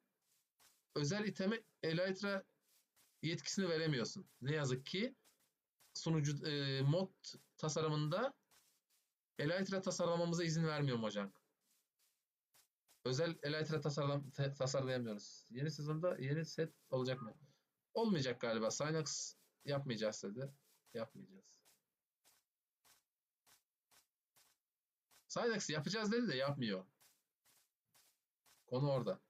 Özel iteme Elytra yetkisini veremiyorsun. Ne yazık ki sunucu mod tasarımında Elytra tasarlamamıza izin vermiyor Mojang. Özel Elytra tasarlayamıyoruz. Yeni sezonda yeni set olacak mı? Olmayacak galiba. Synox yapmayacağız dedi. Yapmayacağız. Synox yapacağız dedi de yapmıyor. Konu orada.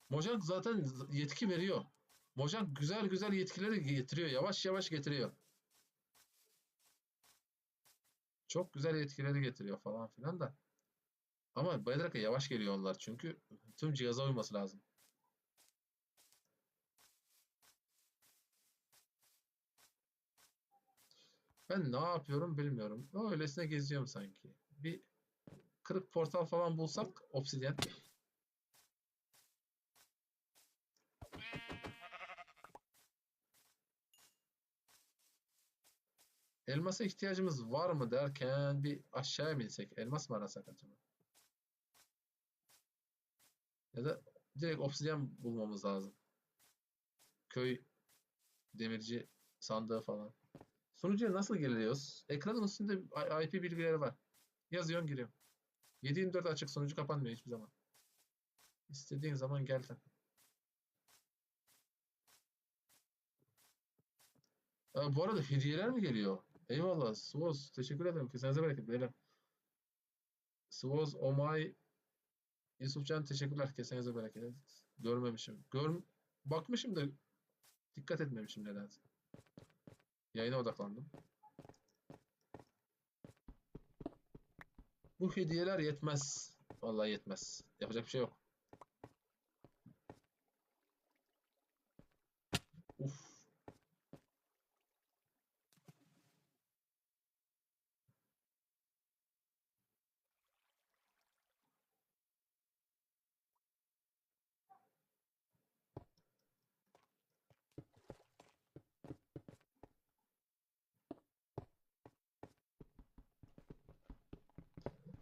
Mojang zaten yetki veriyor. Mojang güzel güzel yetkileri getiriyor. Yavaş yavaş getiriyor. Çok güzel yetkileri getiriyor falan filan da. Ama Bedrock'a yavaş geliyor onlar çünkü tüm cihaza uyması lazım. Ben ne yapıyorum bilmiyorum. Öylesine geziyorum sanki. Bir kırık portal falan bulsak obsidyen. Elmasa ihtiyacımız var mı derken bir aşağıya mı insek? Elmas mı arasak acaba? Ya da direkt obsidyen bulmamız lazım. Köy demirci sandığı falan. Sunucuya nasıl geliyoruz? Ekranın üstünde IP bilgileri var. Yazıyorsun, giriyorum. 7/24 açık, sunucu kapanmıyor hiçbir zaman. İstediğin zaman gel tak. Bu arada hediyeler mi geliyor? Eyvallah. Svoz. Teşekkür ederim. Kesinize bereket beyler. Svoz, Omay, Yusufcan teşekkürler. Kesinize bereket. Görmemişim. Bakmışım da dikkat etmemişim nedense. Yayına odaklandım. Bu hediyeler yetmez. Vallahi yetmez. Yapacak bir şey yok. Uf.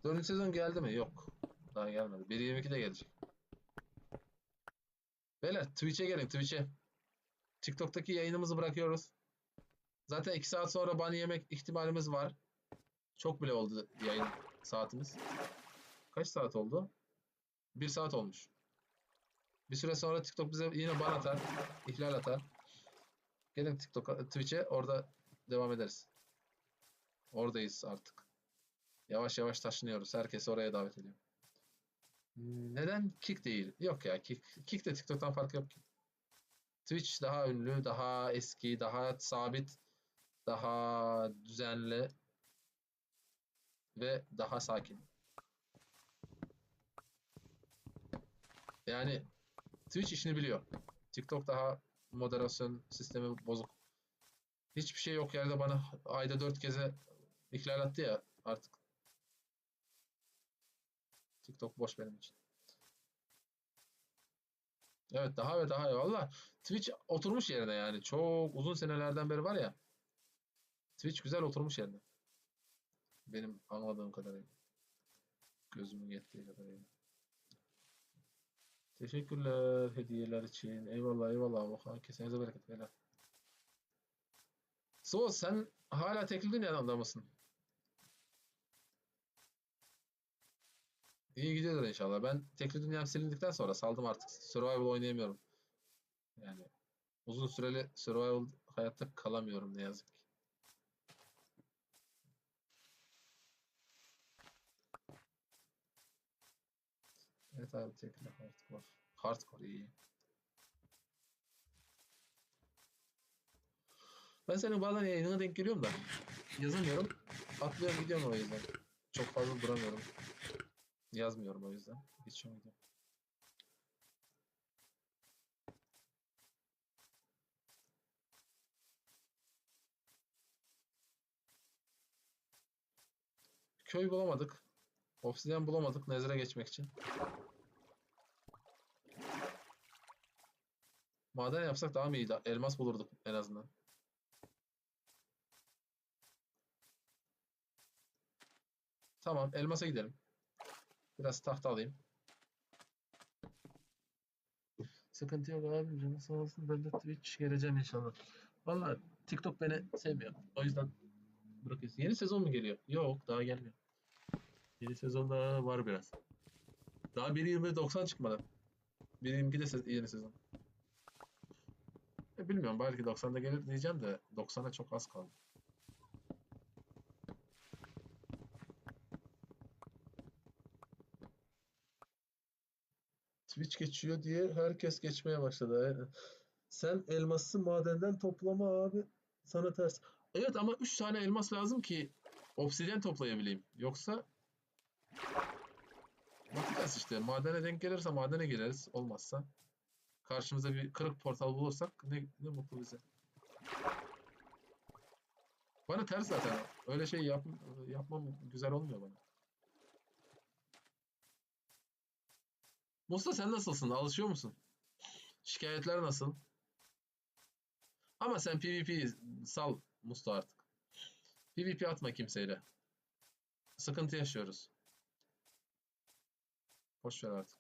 Dördüncü sezon geldi mi? Yok. Daha gelmedi. 1.22'de gelecek. Beyler Twitch'e gelin, Twitch'e. TikTok'taki yayınımızı bırakıyoruz. Zaten 2 saat sonra ban yemek ihtimalimiz var. Çok bile oldu yayın saatimiz. Kaç saat oldu? 1 saat olmuş. Bir süre sonra TikTok bize yine ban atar, ihlal atar. Gelin TikTok'a, Twitch'e, orada devam ederiz. Oradayız artık. Yavaş yavaş taşınıyoruz. Herkesi oraya davet ediyorum. Neden Kick değil? Yok ya, Kick de TikTok'tan farkı yok ki. Twitch daha ünlü, daha eski, daha sabit, daha düzenli ve daha sakin. Yani Twitch işini biliyor. TikTok daha moderasyon sistemi bozuk. Hiçbir şey yok yerde bana ayda 4 keze ihlal attı ya artık. TikTok boş benim için. Evet, daha ve daha iyi. Valla Twitch oturmuş yerine yani. Çok uzun senelerden beri var ya. Twitch güzel oturmuş yerine. Benim anladığım kadarıyla. Gözümün yettiği kadarıyla. Teşekkürler hediyeler için. Eyvallah eyvallah. Bakalım kesenize bereket beyler. So sen hala tekli dünyada mısın? İyi gidiyordur inşallah. Ben tekli dünyam silindikten sonra saldım artık. Survival oynayamıyorum. Yani uzun süreli survival hayatta kalamıyorum ne yazık ki. Evet abi, tekli hardcore. Hardcore iyi. Ben senin bazen yayınına denk geliyorum da yazamıyorum. Atlıyorum gidiyorum o yüzden. Çok fazla duramıyorum. Yazmıyorum o yüzden. Geçiyorum gidiyorum. Köy bulamadık. Obsidyen bulamadık Nezir'e geçmek için. Maden yapsak daha mı iyiydi? Elmas bulurduk en azından. Tamam, elmasa gidelim. Biraz tahta alayım. Sıkıntı yok abi. Canın sağ olsun. Ben de Twitch geleceğim inşallah. Valla TikTok beni sevmiyor. O yüzden bırakıyorsun. Yeni sezon mu geliyor? Yok, daha gelmiyor. Yeni sezon daha var biraz. Daha 1.20.90 çıkmadı. 1.22 de yeni sezon. Bilmiyorum, belki 90'da gelir diyeceğim de 90'a çok az kaldı. Twitch geçiyor diye herkes geçmeye başladı. Sen elması madenden toplama abi. Sana ters. Evet ama 3 tane elmas lazım ki obsidyen toplayabileyim. Yoksa bakacağız işte. Madene denk gelirse madene gireriz. Olmazsa karşımıza bir kırık portal bulursak ne mutlu bize. Bana ters zaten. Öyle şey yapmam güzel olmuyor bana. Musta sen nasılsın? Alışıyor musun? Şikayetler nasıl? Ama sen PvP sal Musta artık. PvP atma kimseyle. Sıkıntı yaşıyoruz. Boş ver artık.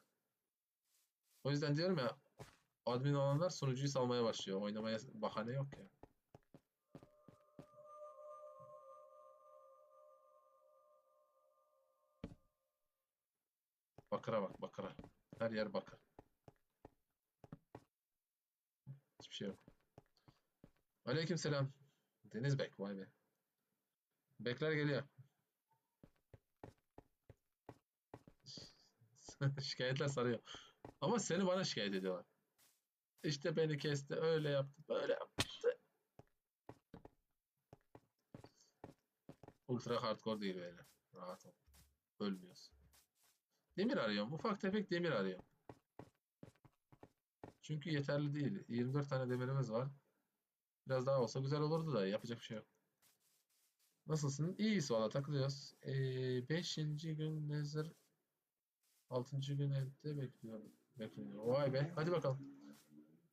O yüzden diyorum ya, admin olanlar sunucuyu salmaya başlıyor. Oynamaya bahane yok ya. Bakıra bak, bakıra. Her yer bakır. Hiçbir şey yok. Aleykümselam. Deniz Bek, vay be. Bekler geliyor. Şikayetler sarıyor. Ama seni bana şikayet ediyorlar. İşte beni kesti, öyle yaptı, böyle yaptı. Ultra hardcore değil böyle. Rahat ol. Ölmüyoruz. Demir arıyorum. Ufak tefek demir arıyorum. Çünkü yeterli değil. 24 tane demirimiz var. Biraz daha olsa güzel olurdu da yapacak bir şey yok. Nasılsın? İyiyiz valla, takılıyoruz. 5. gün nezir, 6. gün evde bekliyorum. Bekliyorum. Vay be. Hadi bakalım.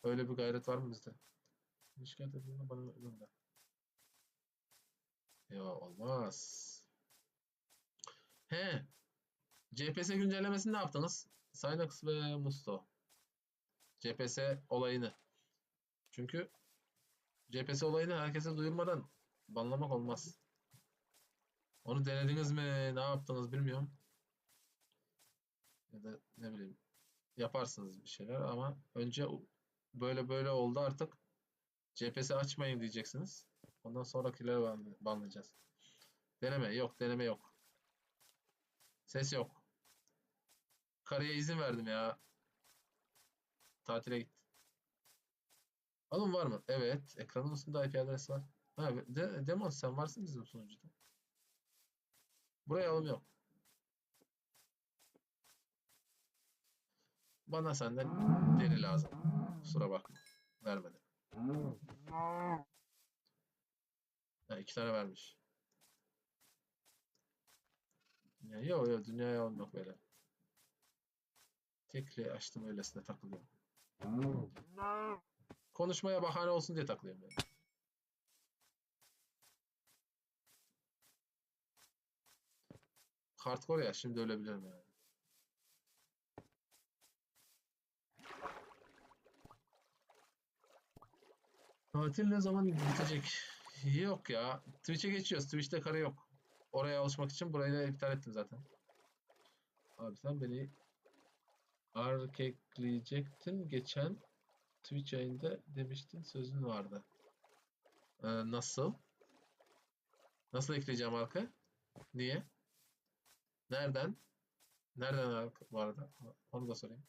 Öyle bir gayret var mı bizde? Şikayet ediyorlar bana gönder. Ya olmaz. He. CPS güncellemesini ne yaptınız? Synox ve Musto. CPS olayını. Çünkü CPS olayını herkese duyurmadan banlamak olmaz. Onu denediniz mi? Ne yaptınız bilmiyorum. Ya da ne bileyim, yaparsınız bir şeyler ama önce böyle böyle oldu artık. CPS açmayın diyeceksiniz. Ondan sonrakileri banlayacağız. Deneme yok, deneme yok. Ses yok. Karıya izin verdim ya. Tatile gitti. Alım var mı? Evet. Ekranın üstünde IP adresi var. Ha, Demon sen varsın bizim sunucuda. Buraya alım yok. Bana senden deri lazım. Kusura bakma. Vermedi. Ha, 2 tane vermiş. Ya, yok yok, dünyaya alım yok böyle. Tekli açtım, öylesine takılıyorum. Konuşmaya bahane olsun diye takılıyorum yani. Hardcore ya, şimdi ölebilirim yani. Tatil ne zaman bitecek? Yok ya. Twitch'e geçiyoruz. Twitch'te karı yok. Oraya alışmak için burayı da iptal ettim zaten. Abi sen beni arkekleyecektin. Geçen Twitch yayında demiştin. Sözün vardı. Nasıl? Nasıl ekleyeceğim arka? Niye? Nereden? Nereden arka bu arada? Onu da sorayım.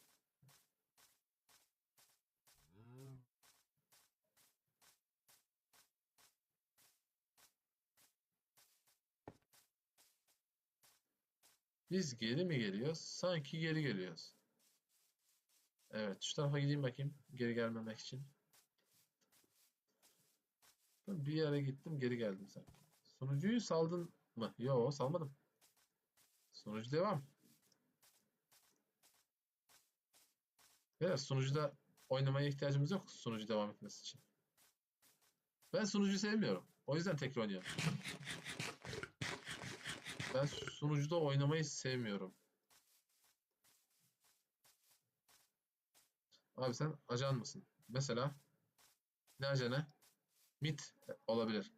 Biz geri mi geliyoruz? Sanki geri geliyoruz. Evet, şu tarafa gideyim bakayım. Geri gelmemek için. Bir yere gittim, geri geldim sen. Sunucuyu saldın mı? Yo, salmadım. Sunucu devam. Veya sunucuda oynamaya ihtiyacımız yok sunucu devam etmesi için. Ben sunucuyu sevmiyorum. O yüzden tekrar oynuyorum. Ben sunucuda oynamayı sevmiyorum. Abi sen ajan mısın? Mesela ne ajanı? MIT olabilir.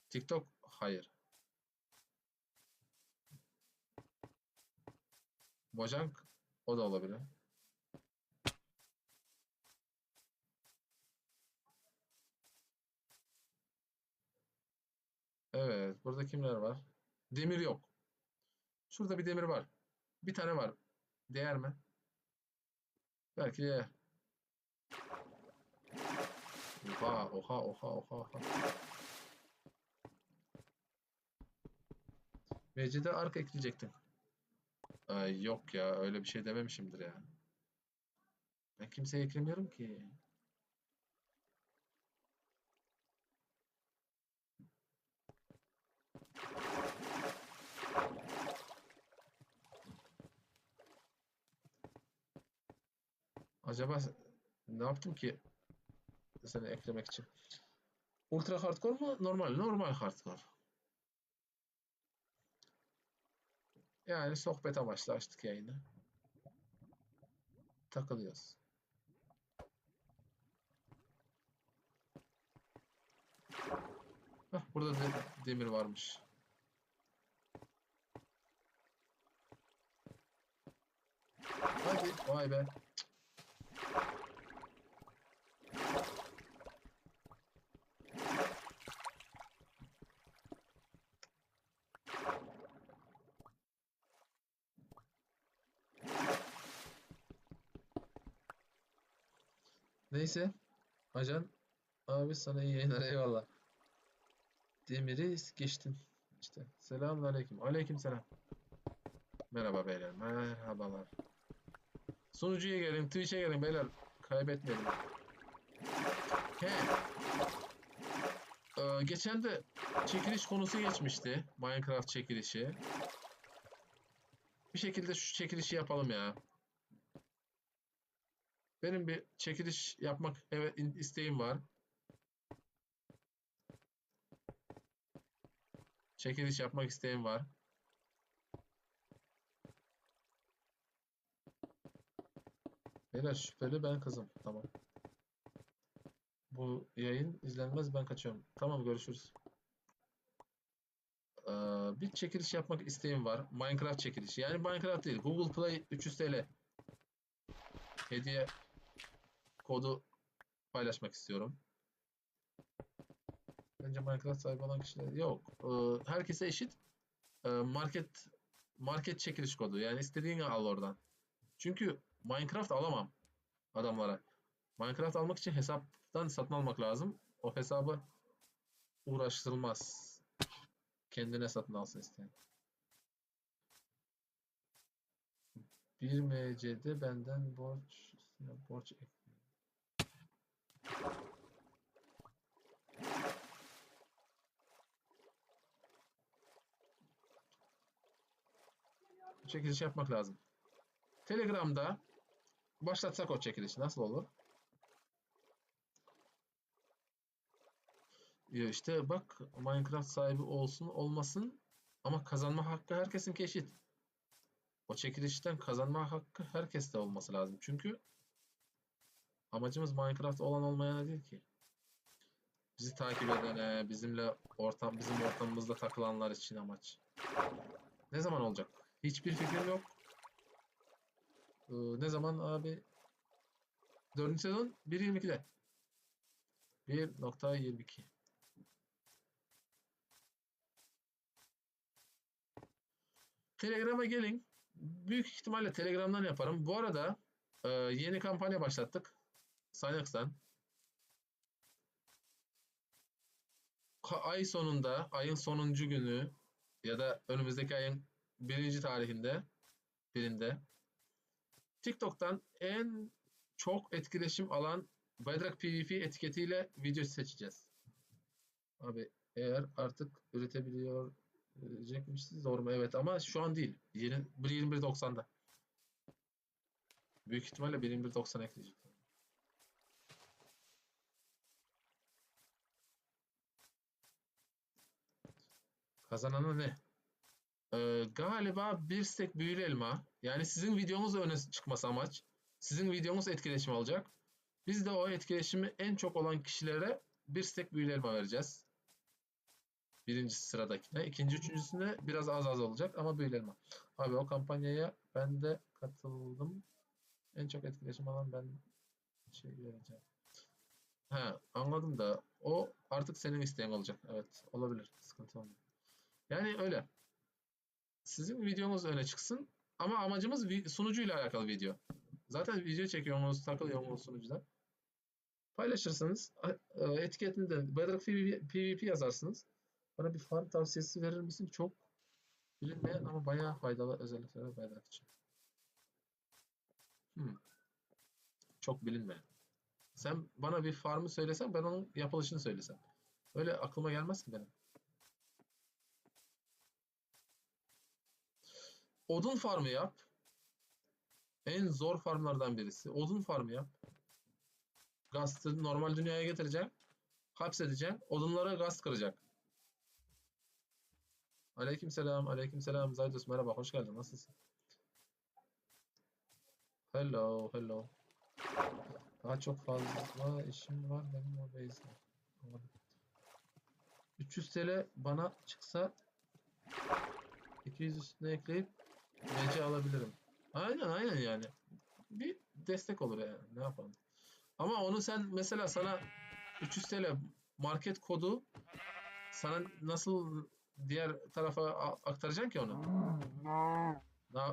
TikTok hayır. Mojang o da olabilir. Evet, burada kimler var? Demir yok. Şurada bir demir var. Bir tane var. Değer mi? Belki değer. Oha, oha, oha, oha, oha. VC'de arka ekleyecektin. Ay, yok ya, öyle bir şey dememişimdir ya. Ben kimseye eklemiyorum ki. Acaba ne yaptım ki seni eklemek için? Ultra hardcore mu? Normal. Normal hardcore. Yani sohbet amaçlı açtık yayını. Takılıyoruz. Hah, burada demir varmış. Hadi. Vay be. Neyse. Ajan abi sana iyi yayınlar, eyvallah. Demiri geçtin. İşte. Selamünaleyküm. Aleykümselam. Merhaba beyler. Merhabalar. Sunucuya gelin, Twitch'e gelin beyler. Kaybetmeyelim. He. Geçen de çekiliş konusu geçmişti. Minecraft çekilişi. Bir şekilde şu çekilişi yapalım ya. Benim bir çekiliş yapmak evet isteğim var. Çekiliş yapmak isteğim var. Beyler şüpheli ben kızım. Tamam. Bu yayın izlenmez, ben kaçıyorum. Tamam, görüşürüz. Ee, Bir çekiliş yapmak isteğim var. Minecraft çekilişi. Yani Minecraft değil. Google Play 300 TL hediye kodu paylaşmak istiyorum. Bence Minecraft sahibi olan kişiler yok. Herkese eşit. Market çekiliş kodu. Yani istediğini al oradan. Çünkü Minecraft alamam adamlara. Minecraft almak için hesaptan satın almak lazım. O hesabı uğraştırılmaz. Kendine satın alsın isteyen. 1 MC'de benden borç üstüne borç ekliyor. Çekiliş yapmak lazım. Telegram'da başlatsak o çekilişi nasıl olur? Ya işte bak, Minecraft sahibi olsun olmasın ama kazanma hakkı herkesinki eşit. O çekilişten kazanma hakkı herkeste olması lazım. Çünkü amacımız Minecraft olan olmayana değil ki. Bizi takip edene, bizim ortamımızda takılanlar için amaç. Ne zaman olacak? Hiçbir fikrim yok. Ne zaman abi? 4. sezon 1.22'de. 1.22. Telegram'a gelin. Büyük ihtimalle Telegram'dan yaparım. Bu arada yeni kampanya başlattık. Synax'tan. Ayın sonuncu günü ya da önümüzdeki ayın birinci birinde TikTok'tan en çok etkileşim alan Bedrock PvP etiketiyle video seçeceğiz. Abi eğer artık üretebilecekmişiz, zor mu? Evet ama şu an değil. 1.21.90'da. Büyük ihtimalle 1.21.90 ekleyecek. Kazanana ne? Galiba bir stek büyülü elma. Yani sizin videonuz öne çıkması amaç. Sizin videonuz etkileşim alacak. Biz de o etkileşimi en çok olan kişilere bir stek büyülü elma vereceğiz. Birinci sıradakine. İkinci, üçüncüsüne biraz az olacak ama büyülü elma. Abi o kampanyaya ben de katıldım. En çok etkileşim alan ben şey vereceğim. Ha, anladım da o artık senin isteğin olacak. Evet, olabilir. Sıkıntı olmuyor. Yani öyle. Sizin videonuz öne çıksın ama amacımız sunucuyla alakalı video. Zaten video çekiyorsunuz, takılıyorsunuz sunucuda. Paylaşırsınız. Etiketinde Bedrock PvP yazarsınız. Bana bir farm tavsiyesi verir misin? Çok bilinmeyen ama bayağı faydalı özellikler var Bedrock için. Hmm, çok bilinmeyen. Sen bana bir farmı söylesen, ben onun yapılışını söylesem. Öyle aklıma gelmez ki benim. Odun farmı yap. En zor farmlardan birisi. Odun farmı yap. Gast'ı normal dünyaya getireceksin. Hapsedeceksin. Odunlara gaz kıracak. Aleykümselam, aleykümselam. Zaydos merhaba, hoş geldin. Nasılsın? Hello, hello. Daha çok fazla işim var benim o base'de. 300 TL bana çıksa 200 üstüne ekleyip MC alabilirim. Aynen aynen yani. bir destek olur yani. Ne yapalım. Ama onu sen mesela sana 300 TL market kodu sana nasıl diğer tarafa aktaracaksın ki onu?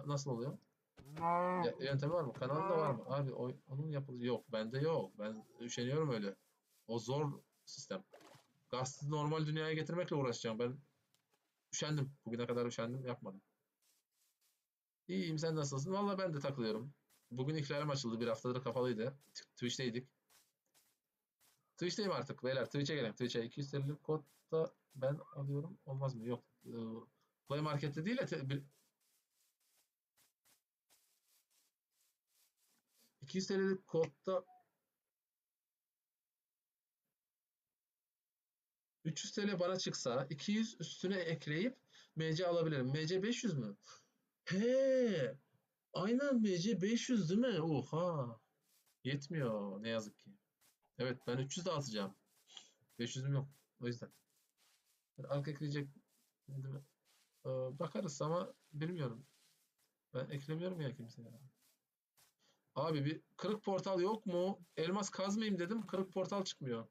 Nasıl oluyor? Yöntemi var mı? Kanalda var mı? Abi onun yapılıyor. Yok bende yok. Ben üşeniyorum öyle. O zor sistem. Gazete normal dünyaya getirmekle uğraşacağım. Ben üşendim. Bugüne kadar üşendim. Yapmadım. İyiyim sen nasılsın? Valla ben de takılıyorum. Bugün ihlalim açıldı. Bir haftadır kapalıydı. Twitch'teydik. Twitch'teyim artık beyler. Twitch'e gelin. Twitch'e 250 kod da ben alıyorum. Olmaz mı? Yok. Play Market'te değil de 200 TL'lik kodda 300 TL bana çıksa 200 üstüne ekleyip MC alabilirim. MC 500 mü? He, aynen MC 500 değil mi? Oha. Yetmiyor ne yazık ki. Evet ben 300 dağıtacağım. 500'üm yok. O yüzden. Arka ekleyecek bakarız ama bilmiyorum. Ben eklemiyorum ya kimseye. Abi bir kırık portal yok mu? Elmas kazmayayım dedim. Kırık portal çıkmıyor.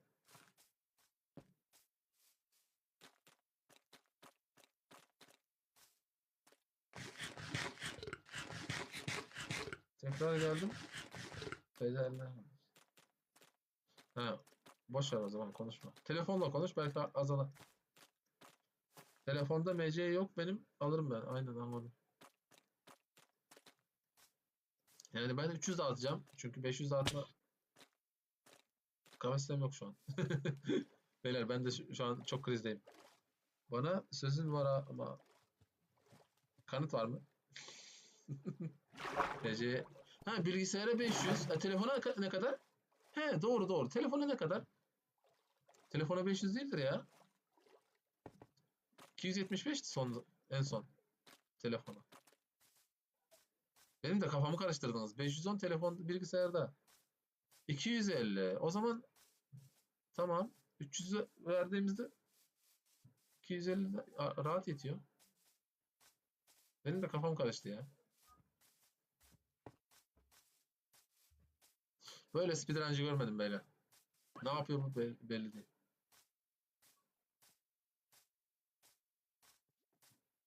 Tekrar geldim. Bedelli. Ha, boş ver o zaman konuşma. Telefonla konuş belki azalır. Telefonda MC yok benim. Alırım ben. Aynen anladım. Yani ben 300 dağıtacağım. Çünkü 500 dağıtma kapasitem yok şu an. Beyler ben de şu an çok krizdeyim. Bana sözün var ama kanıt var mı? PC. Ha bilgisayara 500. Telefona ne kadar? He doğru doğru. Telefona ne kadar? Telefona 500 değildir ya. 275'ti en son telefona. Benim de kafamı karıştırdınız. 510 telefon bilgisayarda. 250. O zaman tamam. 300'ü verdiğimizde 250 rahat yetiyor. Benim de kafam karıştı ya. Böyle speedruncı görmedim beyler. Ne yapıyor bu belli değil.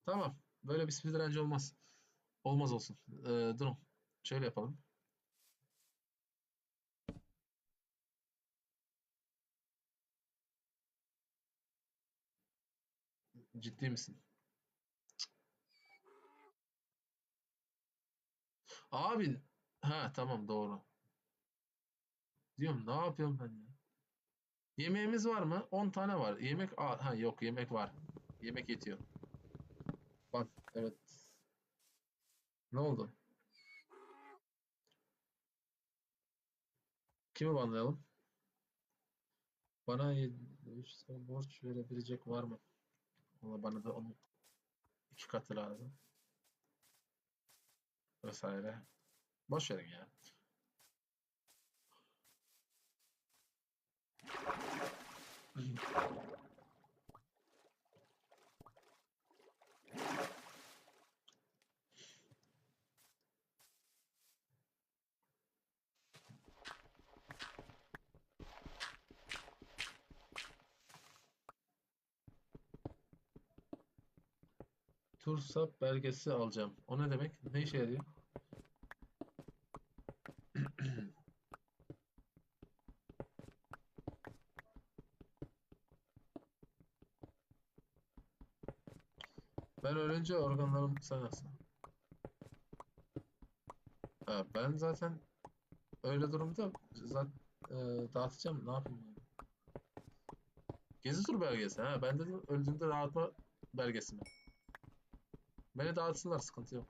Tamam. Böyle bir speedruncı olmaz. Olmaz olsun. Durun. Şöyle yapalım. Ciddi misin? Abi. Ha tamam doğru. Diyorum ne yapıyorum ben ya? Yemeğimiz var mı? 10 tane var. Yemek ha yok yemek var. Yemek yetiyor. Bak evet. Ne oldu? Kimi banlayalım? Bana borç verebilecek var mı? Valla bana da onun 2 katı lazım. Vesaire. Boş verin ya. TURSAP belgesi alacağım. O ne demek? Ne işe yarıyor? Ben ölünce organlarım sanırsın. Ha, ben zaten öyle durumda zaten dağıtacağım. Ne yapayım yani? Gezi tur belgesi. Ha, ben dedim öldüğümde dağıtma belgesi mi? Beni dağıtsınlar sıkıntı yok.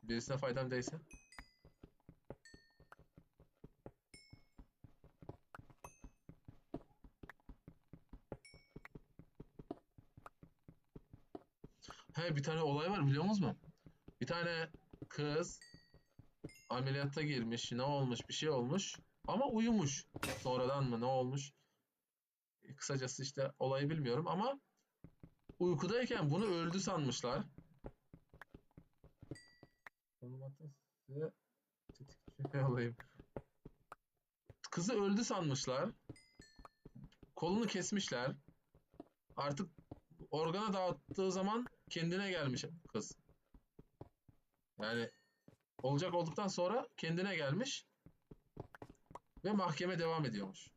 Birisine faydam değilse. He bir tane olay var biliyor musunuz? Bir tane kız ameliyata girmiş, ne olmuş, bir şey olmuş ama uyumuş. Sonradan mı ne olmuş? Kısacası işte olayı bilmiyorum ama uykudayken bunu öldü sanmışlar. Konum atın size Alayım. Kızı öldü sanmışlar. Kolunu kesmişler. Artık organa dağıttığı zaman kendine gelmiş kız. Yani olacak olduktan sonra kendine gelmiş ve mahkeme devam ediyormuş.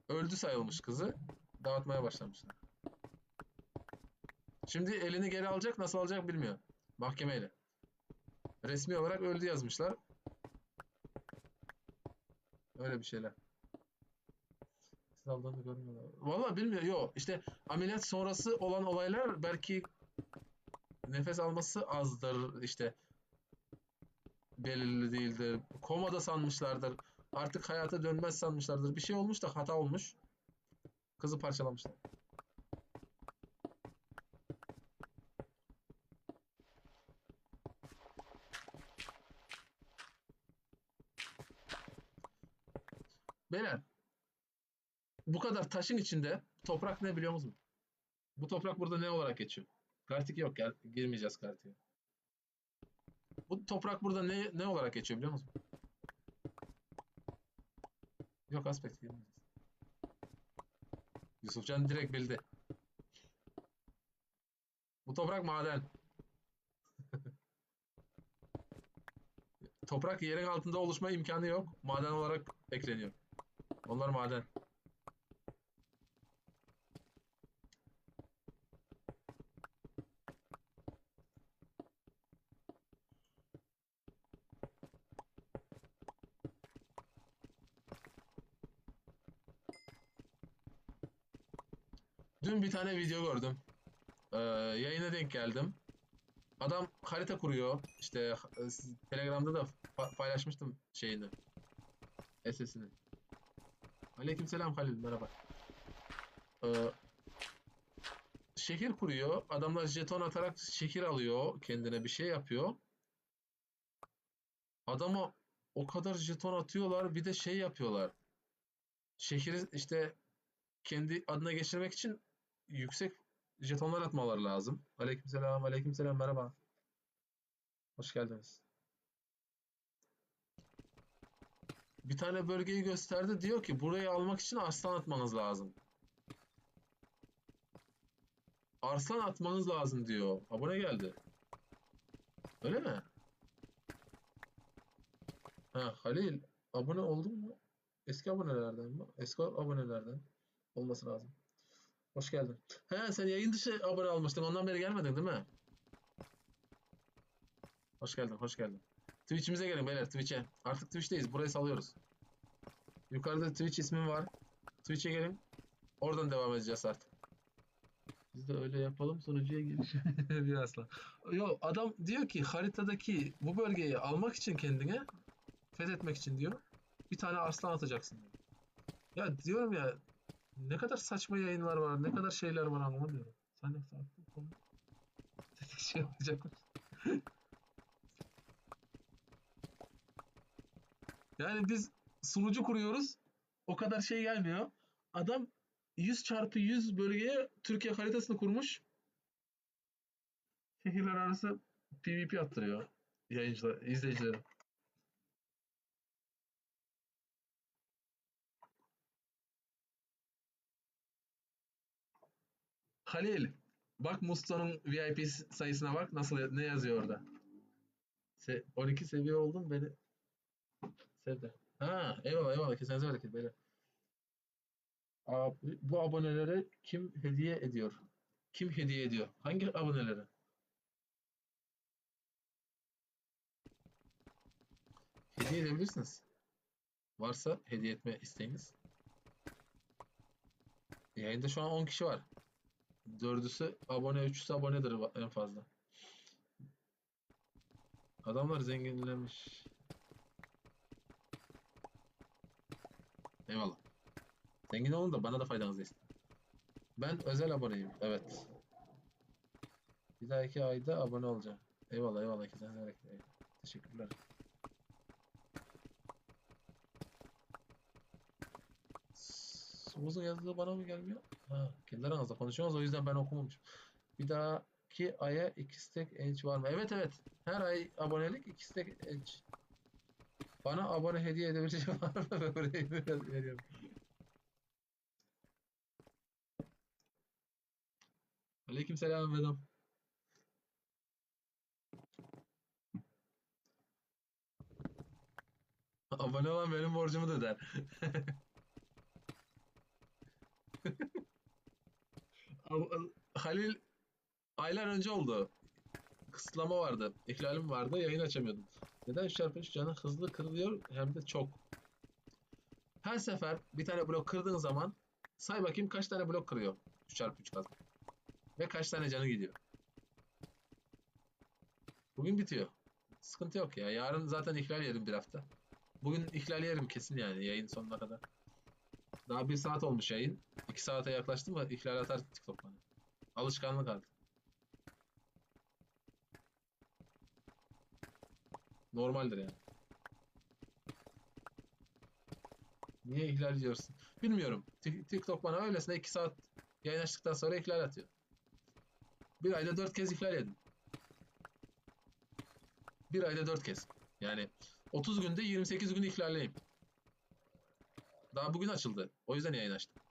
Öldü sayılmış kızı. Dağıtmaya başlamışlar. Şimdi elini geri alacak, nasıl alacak bilmiyor. Mahkemeyle. Resmi olarak öldü yazmışlar. Öyle bir şeyler. Saldığını görmüyorlar. Valla bilmiyor. Yok işte ameliyat sonrası olan olaylar belki nefes alması azdır. İşte belirli değildir. Komada sanmışlardır. Artık hayata dönmez sanmışlardır. Bir şey olmuş da hata olmuş. Kızı parçalamışlar. Beyler bu kadar taşın içinde toprak ne biliyor musunuz? Bu toprak burada ne olarak geçiyor? Kartik yok gel girmeyeceğiz Kartik'e. Bu toprak burada ne olarak geçiyor biliyor musun? Yok aspekt girmeyeceğiz. Yusufcan direkt bildi. Bu toprak maden. Toprak yerin altında oluşma imkanı yok. Maden olarak ekleniyor. Onlar maden. Dün bir tane video gördüm. Yayına denk geldim. Adam harita kuruyor. İşte Telegram'da da paylaşmıştım şeyini. SS'ini. Aleykümselam Halil merhaba. Ee, şehir kuruyor. Adamlar jeton atarak şehir alıyor. Kendine bir şey yapıyor. Adama o kadar jeton atıyorlar. Bir de şey yapıyorlar. Şehri işte kendi adına geçirmek için yüksek jetonlar atmaları lazım. Aleykümselam, aleykümselam merhaba. Hoş geldiniz. Bir tane bölgeyi gösterdi. Diyor ki burayı almak için arslan atmanız lazım. Arslan atmanız lazım diyor. Abone geldi. Öyle mi? Ha Halil abone oldun mu? Eski abonelerden mi? Eski abonelerden olması lazım. Hoş geldin. He sen yayın dışı abone olmuştun. Ondan beri gelmedin değil mi? Hoş geldin, hoş geldin. Twitch'imize gelin beyler Twitch'e. Artık Twitch'teyiz. Burayı salıyoruz. Yukarıda Twitch ismim var. Twitch'e gelin. Oradan devam edeceğiz artık. Biz de öyle yapalım. Sunucuya giriş. Bir asla. Yo adam diyor ki haritadaki bu bölgeyi almak için kendine fethetmek için diyor. Bir tane arslan atacaksın diyor. Ya diyorum ya ne kadar saçma yayınlar var, ne kadar şeyler var anlamıyorum. Sen de farklı konu şey olacakmış. Yani biz sunucu kuruyoruz. O kadar şey gelmiyor. Adam 100 çarpı 100 bölgeye Türkiye haritasını kurmuş. Şehirler arası PvP attırıyor yayıncılar, izleyicilere. Halil, bak Musto'nun VIP sayısına bak nasıl ne yazıyor orada. 12 seviye oldum beni sevdi. Ha, eyvallah eyvallah kesenize bereket beyler. Abi, bu abonelere kim hediye ediyor? Kim hediye ediyor? Hangi abonelere? Hediye edebilirsiniz. Varsa hediye etme isteğiniz. Yayında şu an 10 kişi var. Dördüsü abone, üçüsü abonedir en fazla. Adamlar zenginlemiş. Eyvallah. Zengin olun da bana da faydanızı isteyin. Ben özel aboneyim. Evet. Bir dahaki ayda abone olacağım. Eyvallah eyvallah. Kesenize bereket. Teşekkürler. Sumuz'un yazdığı bana mı gelmiyor? Ha, kendi aranızda konuşuyorsunuz o yüzden ben okumamışım. Bir dahaki aya 2 stack edge var mı? Evet evet. Her ay abonelik 2 stack edge. Bana abone hediye edebilecek var mı? Böyle veriyorum. Aleykümselam Vedat. Abone olan benim borcumu da öder. Halil aylar önce oldu. Kısıtlama vardı. İhlalim vardı. Yayın açamıyordum. Neden 3x3 canı hızlı kırılıyor hem de çok. Her sefer bir tane blok kırdığın zaman say bakayım kaç tane blok kırıyor 3x3 kazma. Ve kaç tane canı gidiyor. Bugün bitiyor. Sıkıntı yok ya. Yarın zaten ihlal yerim bir hafta. Bugün ihlal yerim kesin yani yayın sonuna kadar. Daha 1 saat olmuş yayın. 2 saate yaklaştı mı ihlal atar TikTok bana. Alışkanlık artık. Normaldir yani. Niye ihlal ediyorsun? Bilmiyorum. TikTok bana öylesine 2 saat yayın açtıktan sonra ihlal atıyor. Bir ayda 4 kez ihlal yedim. Bir ayda 4 kez. Yani 30 günde 28 gün ihlalleyim. Daha bugün açıldı. O yüzden yayın açtım.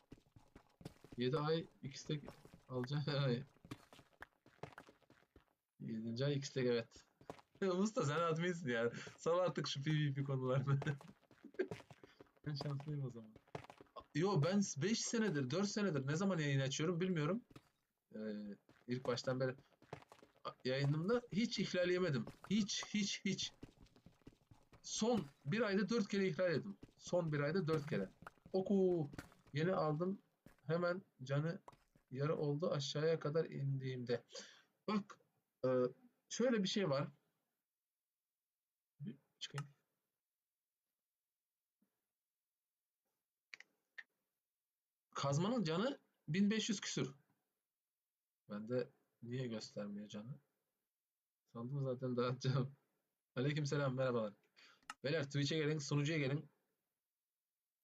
7 ay X'te alacağım. 7. ay X'te evet. Usta sen adminsin yani. Sal artık şu PvP konularını. Ben şanslıyım o zaman. Yo ben 5 senedir 4 senedir ne zaman yayın açıyorum bilmiyorum. Ee, ilk baştan beri yayınımda hiç ihlal yemedim. Hiç. Son bir ayda 4 kere ihlal ettim. Son bir ayda 4 kere. Oku yeni aldım. Hemen canı yarı oldu aşağıya kadar indiğimde. Bak e, şöyle bir şey var. Bir çıkayım. Kazmanın canı 1500 küsür. Ben de niye göstermiyor canı? Sandım zaten dağıtacağım. Aleykümselam merhabalar. Beyler Twitch'e gelin, sunucuya gelin.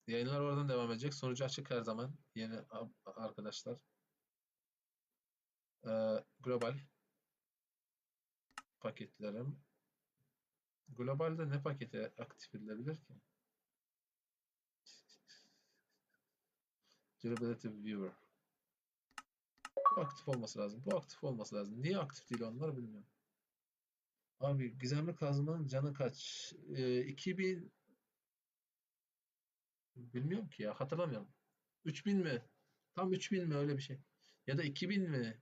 Yayınlar oradan devam edecek. Sunucu açık her zaman. Yeni arkadaşlar. Global paketlerim. Globalde ne paketi aktif edilebilir ki? Durability Viewer. Bu aktif olması lazım. Bu aktif olması lazım. Niye aktif değil onlar bilmiyorum. Abi gizemli kazmanın canı kaç? 2000 bilmiyorum ki ya hatırlamıyorum. 3000 mi? Tam 3000 mi öyle bir şey. Ya da 2000 mi?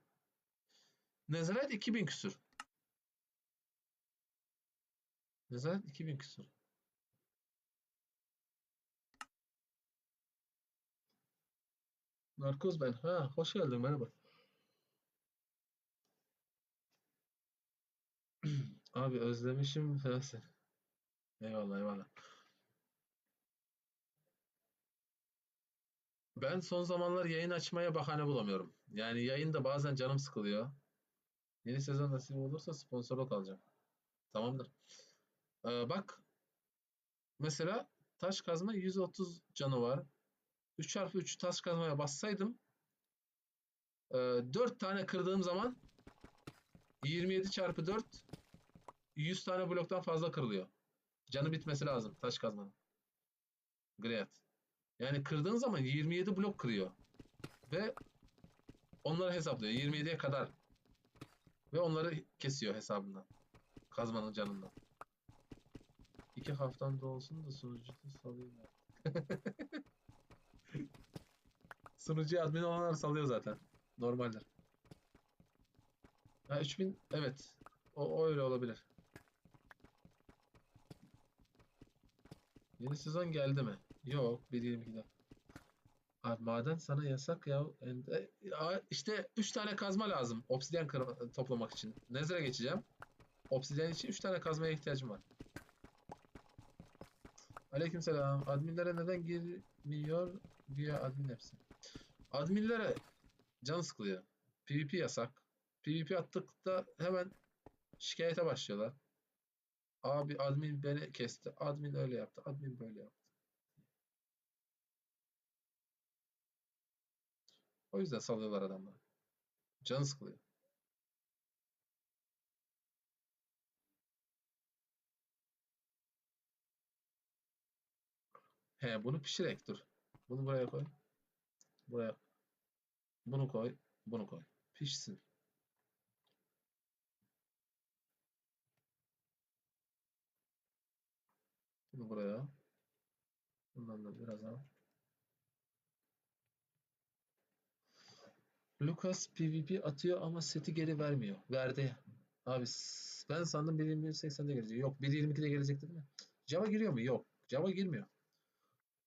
Nezaret 2000 küsür. Nezaret 2000 küsür. Narkoz ben. Ha, hoş geldin merhaba. Abi özlemişim. Eyvallah eyvallah. Ben son zamanlar yayın açmaya bahane bulamıyorum. Yani yayında bazen canım sıkılıyor. Yeni sezon nasip olursa sponsorluk alacağım. Tamamdır. Bak mesela taş kazma 130 canı var. 3x3 taş kazmaya bassaydım 4 tane kırdığım zaman 27 çarpı 4 100 tane bloktan fazla kırılıyor. Canı bitmesi lazım taş kazmanın. Great. Yani kırdığın zaman 27 blok kırıyor. Ve onları hesaplıyor. 27'ye kadar. Ve onları kesiyor hesabından. Kazmanın canından. 2 haftamda olsun da sunucuda salayım ya. Sunucuya admin olanlar salıyor zaten. Normaldir. Ha 3000 evet. O öyle olabilir. Yeni sezon geldi mi? Yok 1.22'de. Abi maden sana yasak ya. İşte 3 tane kazma lazım. Obsidyen toplamak için. Nezre geçeceğim. Obsidyen için 3 tane kazmaya ihtiyacım var. Aleykümselam. Adminlere neden girmiyor? Güya admin hepsi. Adminlere can sıkılıyor. PvP yasak. PvP attıkta hemen şikayete başlıyorlar. Abi admin beni kesti. Admin öyle yaptı. Admin böyle yaptı. O yüzden salıyorlar adamları. Canı sıkılıyor. He, bunu pişirek dur. Bunu buraya koy. Buraya bunu koy. Bunu koy. Pişsin. Bunu buraya. Bundan da biraz al. Lucas PvP atıyor ama seti geri vermiyor. Verdi. Abi ben sandım 1.21.80'de gelecek. Yok 1.22'de gelecekti değil mi? Java giriyor mu? Yok. Java girmiyor.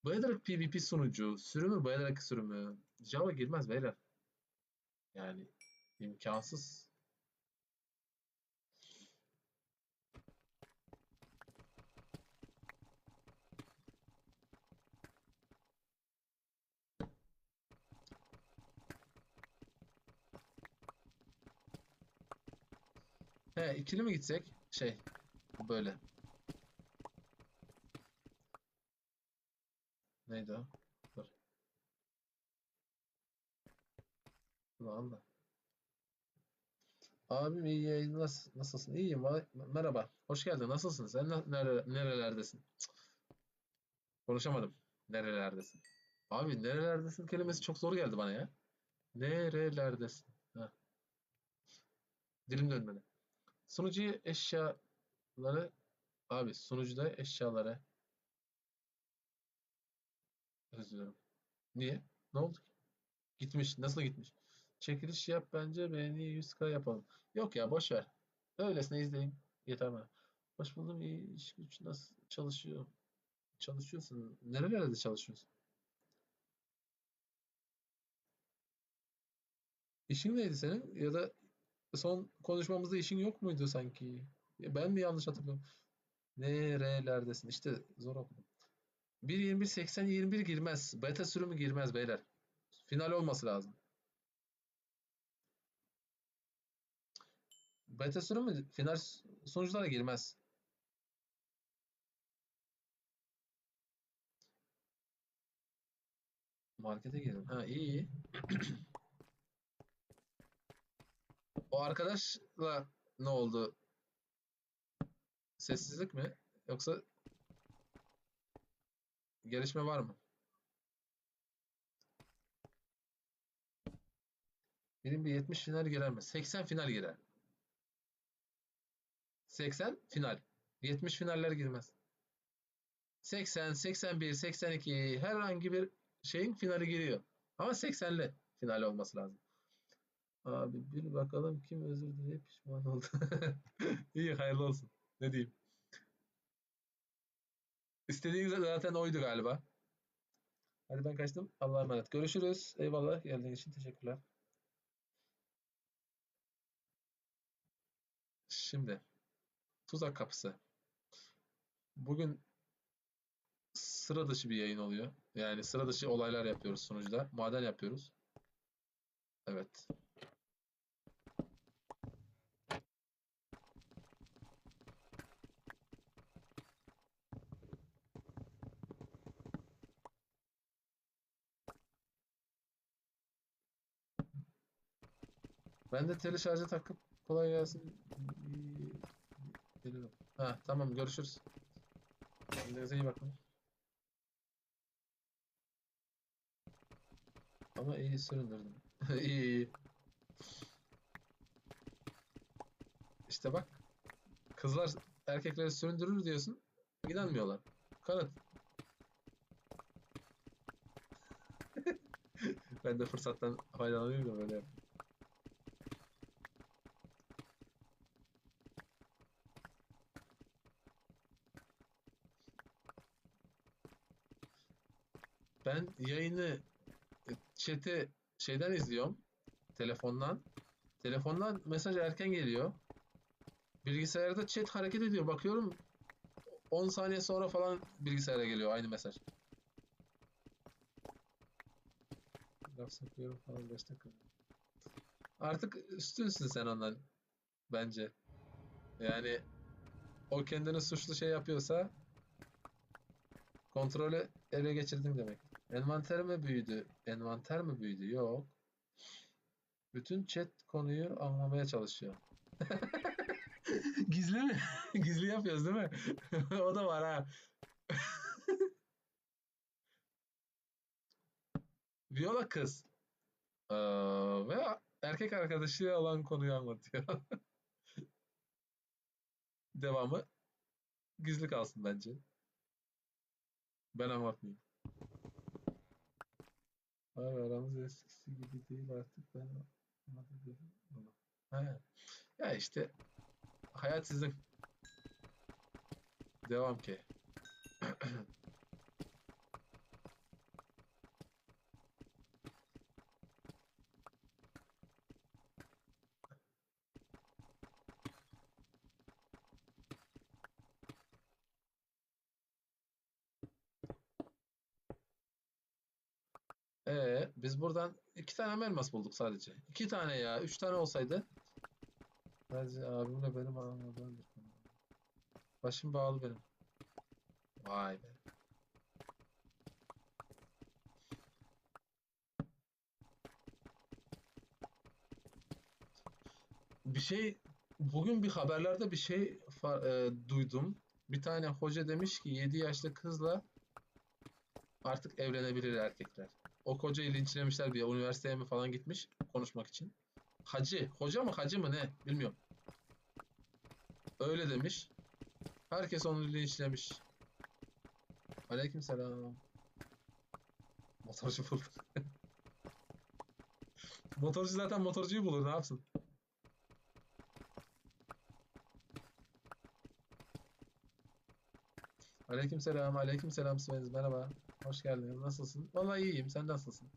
Bayadarak PvP sunucu. Sürümü bayadarak sürümü. Java girmez beyler. Yani imkansız. He, ikili mi gitsek? Şey böyle. Neydi o? Dur. Ulan da. Abim iyi yayınlar. Nasılsın? İyiyim. Merhaba. Hoş geldin. Nasılsın? Sen nerelerdesin? Konuşamadım. Nerelerdesin? Abi nerelerdesin kelimesi çok zor geldi bana ya. Nerelerdesin? Ha, dilim dönmedi. Sunucuyu eşyaları abi sunucuda eşyaları özlüyorum. Niye? Ne oldu ki? Gitmiş. Nasıl gitmiş? Çekiliş yap bence beğeni 100K yapalım. Yok ya boş ver. Öylesine izleyin. Yeter bana. Hoş buldum. İyi iş güç nasıl çalışıyor? Çalışıyorsun. Nerelerde çalışıyorsun? İşin neydi senin? Ya da son konuşmamızda işin yok muydu sanki? Ya ben mi yanlış hatırlıyorum? Nerelerdesin? İşte zor okudum. 1.21.80.21 girmez. Beta sürümü girmez beyler. Final olması lazım. Beta sürümü final sonuçlara girmez. Markete girdim. Ha iyi iyi. O arkadaşla ne oldu? Sessizlik mi? Yoksa gelişme var mı? Benim bir 70 final girer mi? 80 final girer. 80 final. 70 finaller girmez. 80, 81, 82 herhangi bir şeyin finali giriyor. Ama 80'li final olması lazım. Abi bir bakalım kim özür dileyip pişman oldu. İyi hayırlı olsun. Ne diyeyim. İstediğiniz zaten oydu galiba. Hadi ben kaçtım. Allah'a emanet. Görüşürüz. Eyvallah. Geldiğin için teşekkürler. Şimdi tuzak kapısı. Bugün sıra dışı bir yayın oluyor. Yani sıra dışı olaylar yapıyoruz sunucuda. Maden yapıyoruz. Evet. Ben de teli şarja takıp kolay gelsin. Gelirim. Ha, tamam görüşürüz. Kendinize iyi bakın. Ama iyi süründürdüm. İyi iyi. İşte bak kızlar erkekleri süründürür diyorsun. İnanmıyorlar. Kanıt. Ben de fırsattan faydalanıyorum da böyle. Ben yayını chat'i şeyden izliyorum. Telefondan. Telefondan mesaj erken geliyor. Bilgisayarda chat hareket ediyor. Bakıyorum 10 saniye sonra falan bilgisayara geliyor aynı mesaj. Laf sakıyorum falan 5 dakika. Artık üstünsün sen ondan bence. Yani o kendini suçlu şey yapıyorsa kontrolü ele geçirdim demek. Envanter mi büyüdü? Envanter mi büyüdü? Yok. Bütün chat konuyu anlamaya çalışıyor. Gizli mi? Gizli yapıyoruz değil mi? O da var ha. Viola kız. Ee, ve erkek arkadaşıyla olan konuyu anlatıyor. Devamı gizli kalsın bence. Ben anlatmayayım. Abi aramız eskisi gibi değil artık ben anlatabilirim. Ha. Ya işte hayat sizin. Devam ki. Biz buradan iki tane elmas bulduk sadece. İki tane ya. Üç tane olsaydı. Sadece abimle benim aramda. Başım bağlı benim. Vay be. Bir şey bugün bir haberlerde bir şey duydum. Bir tane hoca demiş ki 7 yaşlı kızla artık evlenebilir erkekler. O hocayı linçlemişler bir üniversiteye mi falan gitmiş konuşmak için. Hacı, hoca mı hacı mı ne bilmiyorum. Öyle demiş. Herkes onu linçlemiş. Aleykümselam. Motorcu buldu. Motorcu zaten motorcuyu bulur ne yapsın? Aleykümselam, aleykümselam Svenz merhaba. Hoş geldin. Nasılsın? Vallahi iyiyim. Sen nasılsın?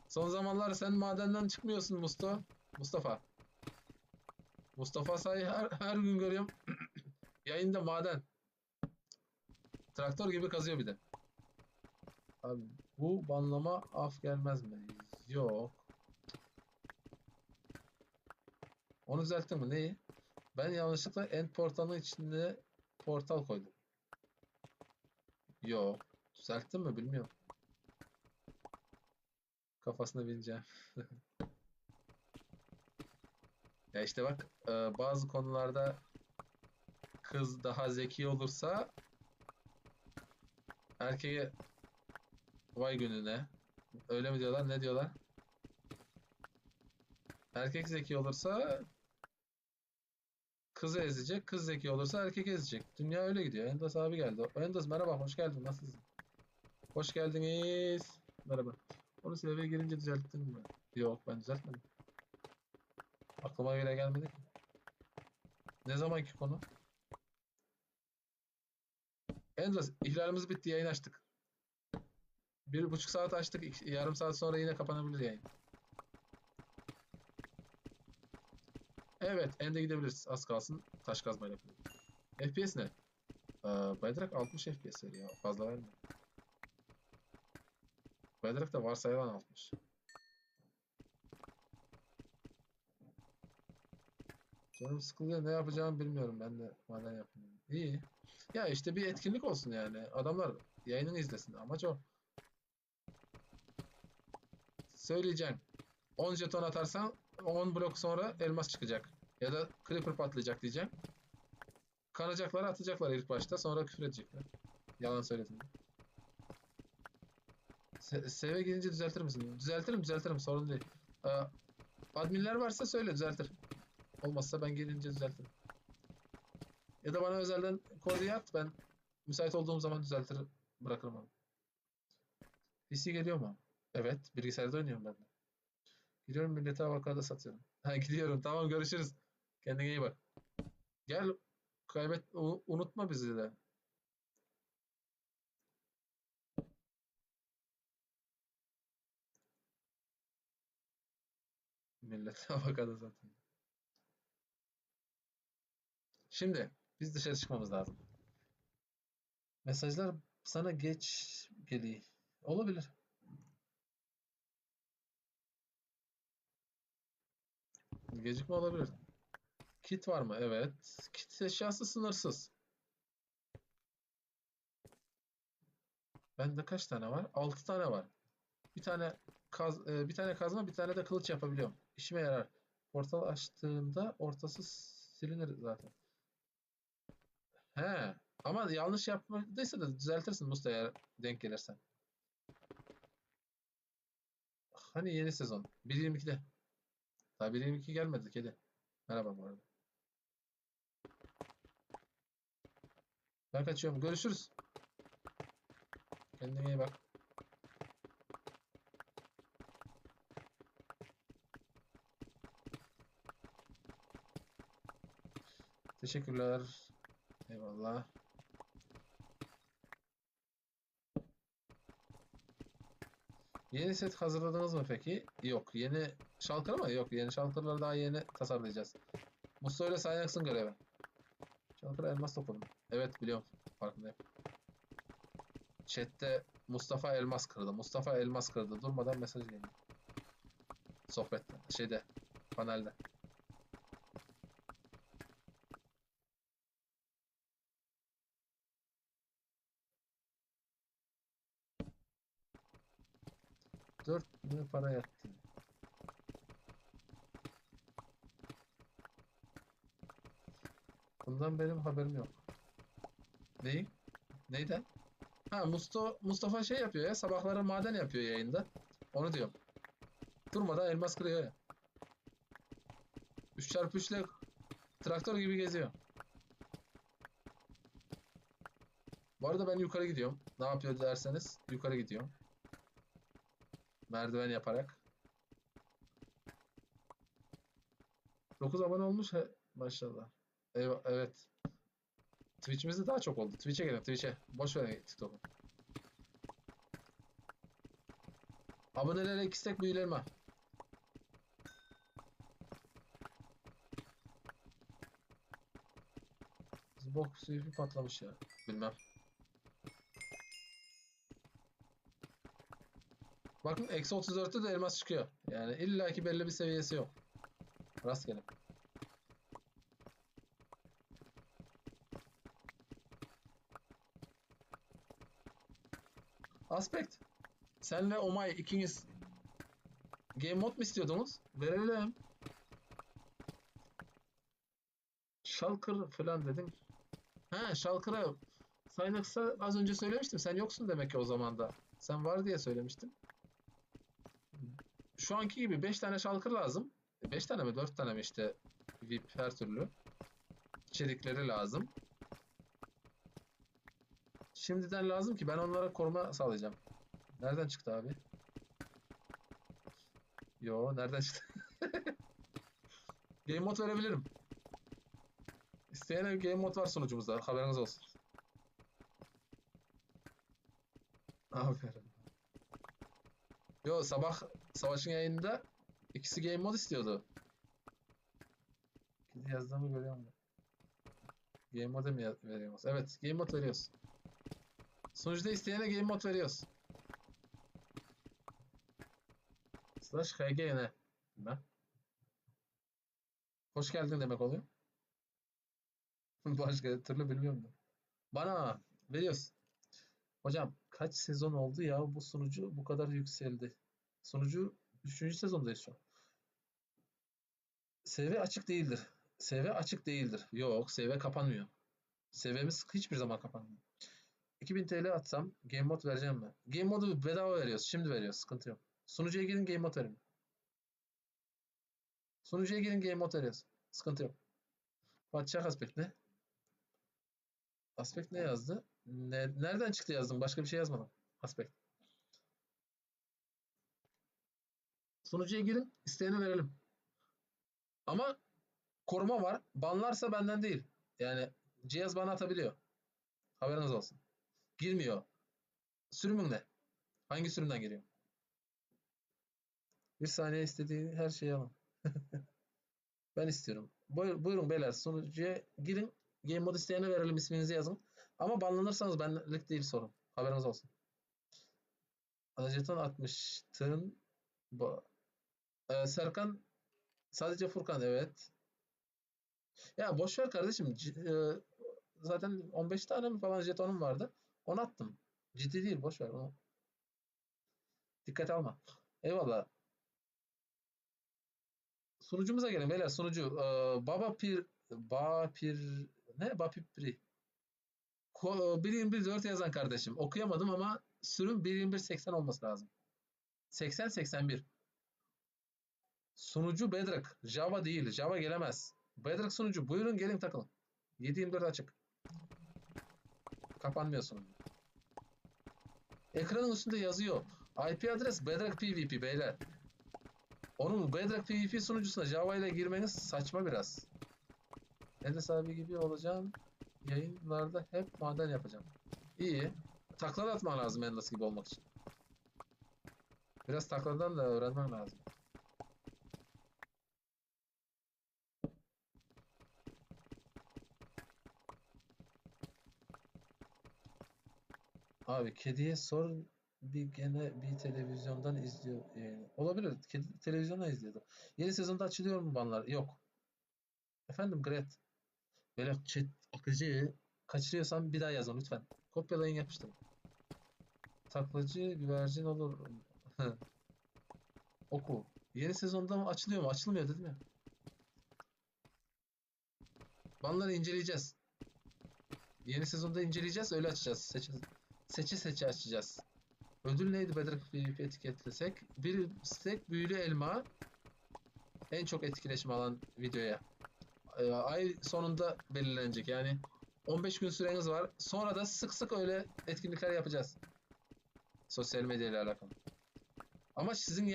Son zamanlar sen madenden çıkmıyorsun Mustafa. Mustafa Say'ı her gün görüyorum. Yayında maden. Traktör gibi kazıyor bir de. Abi bu banlama af gelmez mi? Yok. Onu düzelttin mi? Neyi? Ben yanlışlıkla end portalın içinde portal koydum. Yok. Düzelttin mi bilmiyorum. Kafasına bineceğim. Ya işte bak bazı konularda kız daha zeki olursa erkeğe vay gününe. Öyle mi diyorlar? Ne diyorlar? Erkek zeki olursa kızı ezecek. Kız zeki olursa erkek ezecek. Dünya öyle gidiyor. Endos abi geldi. Endos merhaba. Hoş geldin. Nasılsın? Hoş geldiniz. Merhaba. Onu sevmeye girince düzelttin mi? Yok ben düzeltmedim. Aklıma bile gelmedi ki. Ne zamanki konu? Endos ihlalimiz bitti. Yayın açtık. 1,5 saat açtık. Yarım saat sonra yine kapanabilir yayın. Evet. End'e gidebiliriz. Az kalsın. Taş kazmayla yapalım. FPS ne? Bedrock 60 FPS veriyor. Fazla vermiyor. Bedrock da varsayılan 60. Canım sıkılıyor. Ne yapacağımı bilmiyorum. Ben de maden yapıyorum. İyi. Ya işte bir etkinlik olsun yani. Adamlar yayınını izlesin. Amaç o. Söyleyeceğim. 10 jeton atarsan 10 blok sonra elmas çıkacak. Ya da creeper patlayacak diyeceğim. Kanacaklar atacaklar ilk başta. Sonra küfür edecekler. Yalan söyledim. Seve gelince düzeltir misin? Düzeltirim düzeltirim. Sorun değil. Adminler varsa söyle düzeltir. Olmazsa ben gelince düzeltirim. Ya da bana özelden kodu at. Ben müsait olduğum zaman düzeltir bırakırım onu. PC geliyor mu? Evet. Bilgisayarda oynuyorum ben de. Gidiyorum millete avokado satıyorum. Ha gidiyorum. Tamam görüşürüz. Kendine iyi bak. Gel unutma bizi de. Millete avokado satıyorum. Şimdi biz dışarı çıkmamız lazım. Mesajlar sana geç geliyor. Olabilir. Gecikme olabilir. Kit var mı? Evet. Kit eşyası sınırsız. Bende kaç tane var? 6 tane var. Bir tane kazma, bir tane de kılıç yapabiliyorum. İşime yarar. Portal açtığında ortası silinir zaten. He. Ama yanlış yapmadıysa da düzeltirsin Musta eğer denk gelirsen. Hani yeni sezon? 1.22'de. Daha 1.22 gelmedi kedi. Merhaba bu arada. Ben kaçıyorum. Görüşürüz. Kendine iyi bak. Teşekkürler. Eyvallah. Yeni set hazırladınız mı peki? Yok. Yeni şalkır mı? Yok. Yeni şalkırları daha yeni tasarlayacağız. Mustafa ile sayacaksın görevi. Şalkıra elmas topladım. Evet biliyorum. Farkındayım. Chat'te Mustafa elmas kırdı. Mustafa elmas kırdı. Durmadan mesaj geliyor. Sohbette. Şeyde. Panelde. Dört bin para yattı. Bundan benim haberim yok. Neyi? Neyden? Ha Mustafa şey yapıyor ya. Sabahları maden yapıyor yayında. Onu diyorum. Durmadan elmas kırıyor ya. 3x3 ile traktör gibi geziyor. Bu arada ben yukarı gidiyorum. Ne yapıyor derseniz yukarı gidiyorum. Merdiven yaparak. 9 abone olmuş. Maşallah. Eyvah, evet. Twitch'imizde daha çok oldu. Twitch'e gelin Twitch'e. Boş verin TikTok'u. Abonelere 2 istek büyülerim ha. Bok suyu patlamış ya. Bilmem. Bakın eksi 34'te de elmas çıkıyor. Yani illaki belli bir seviyesi yok. Rastgele. Aspect. Senle Omay ikiniz game mod mu istiyordunuz? Verelim. Shulker falan dedim. He Shulker'a Synox'a az önce söylemiştim. Sen yoksun demek ki o zaman da. Sen var diye söylemiştim. Şu anki gibi 5 tane Shulker lazım. 5 tane mi 4 tane mi işte VIP her türlü. İçerikleri lazım. Şimdiden lazım ki ben onlara koruma sağlayacağım. Nereden çıktı abi? Yo nereden çıktı? Game mod verebilirim. İsteyene game mod var sunucumuzda. Haberiniz olsun. Aferin. Yo sabah Savaş'ın yayınında ikisi game mod istiyordu. Kedi yazdığımı görüyor musun? Game mod'a mı veriyoruz? Evet game mod veriyoruz. Sunucuda isteyene game mod veriyoruz. Slash HGN. Bilmem. Hoş geldin demek oluyor. Başka türlü bilmiyorum da. Bana veriyoruz. Hocam kaç sezon oldu ya bu sunucu bu kadar yükseldi. Sunucu 3. sezondayız şu an. SV açık değildir. SV açık değildir. Yok SV kapanmıyor. SV'miz hiçbir zaman kapanmıyor. 2000 TL atsam Game Mode vereceğim mi? Game Mode'u bedava veriyoruz. Şimdi veriyoruz. Sıkıntı yok. Sunucuya girin Game Mode verin. Sunucuya girin Game Mode veriyoruz. Sıkıntı yok. Padişah Aspect ne? Aspect ne yazdı? Nereden çıktı yazdım? Başka bir şey yazmadım. Aspect. Sunucuya girin. İsteyene verelim. Ama koruma var. Banlarsa benden değil. Yani cihaz bana atabiliyor. Haberiniz olsun. Girmiyor. Sürümün ne? Hangi sürümden geliyor? Bir saniye istediği her şeyi alın. Ben istiyorum. Buyurun beyler sunucuya girin. Game mod isteyene verelim isminizi yazın. Ama banlanırsanız benlik değil sorun. Haberiniz olsun. Jeton atmıştın. Serkan sadece Furkan evet. Ya boş ver kardeşim. Zaten 15 tane mi falan jetonum vardı. Onu attım. Ciddi değil boş ver onu. Dikkat alma. Eyvallah. Sunucumuza gelin beyler sunucu. Baba Pir ne? Bapipri. 1.21.4 yazan kardeşim. Okuyamadım ama sürüm 1.21.80 olması lazım. 80-81. Sunucu Bedrock. Java değil. Java gelemez. Bedrock sunucu. Buyurun gelin takılın. 7/24 açık. Kapanmıyor sunucu. Ekranın üstünde yazıyor. IP adres Bedrock PvP beyler. Onun Bedrock PvP sunucusuna Java ile girmeniz saçma biraz. Enes abi gibi olacağım. Yayınlarda hep maden yapacağım. İyi. Takla da atman lazım Enes gibi olmak için. Biraz takladan da öğrenmen lazım. Abi kediye sor gene bir televizyondan izliyor yayını. Olabilir. Kedi televizyondan izliyordu. Yeni sezonda açılıyor mu banlar? Yok. Efendim Gret. Böyle chat akıcı kaçırıyorsan bir daha yazın lütfen. Kopyalayın yapıştırın. Taklacı güvercin olur. Oku. Yeni sezonda mı açılıyor mu? Açılmıyor dedim ya. Banları inceleyeceğiz. Yeni sezonda inceleyeceğiz. Öyle açacağız. Seçe seçe açacağız. Ödül neydi Bedrock PvP etiketlesek? Bir stek büyülü elma en çok etkileşim alan videoya. Ay sonunda belirlenecek. Yani 15 gün süreniz var. Sonra da sık sık öyle etkinlikler yapacağız. Sosyal medya ile alakalı. Ama sizin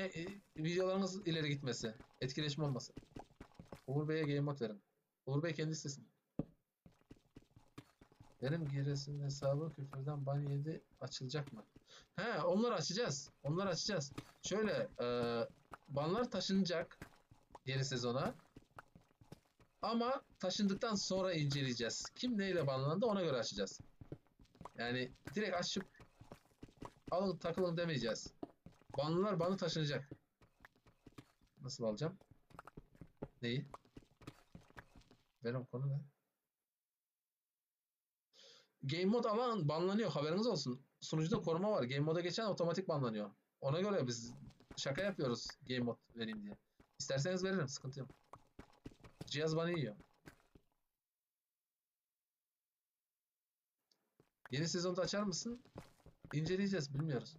videolarınız ileri gitmesi. Etkileşim olması. Uğur Bey'e game mode verin. Uğur Bey kendi istesin. Benim Giresun hesabı küfürden ban yedi açılacak mı? He, onları açacağız. Onları açacağız. Şöyle banlar taşınacak yeni sezona. Ama taşındıktan sonra inceleyeceğiz. Kim neyle banlandı ona göre açacağız. Yani direkt açıp alın takılın demeyeceğiz. Banlılar banı taşınacak. Nasıl alacağım? Neyi? Benim konu ne? Game mode alan banlanıyor. Haberiniz olsun. Sunucuda koruma var. Game mode'a geçen otomatik banlanıyor. Ona göre biz şaka yapıyoruz game mode vereyim diye. İsterseniz veririm. Sıkıntı yok. Cihaz banı yiyor. Yeni sezonda açar mısın? İnceleyeceğiz. Bilmiyoruz.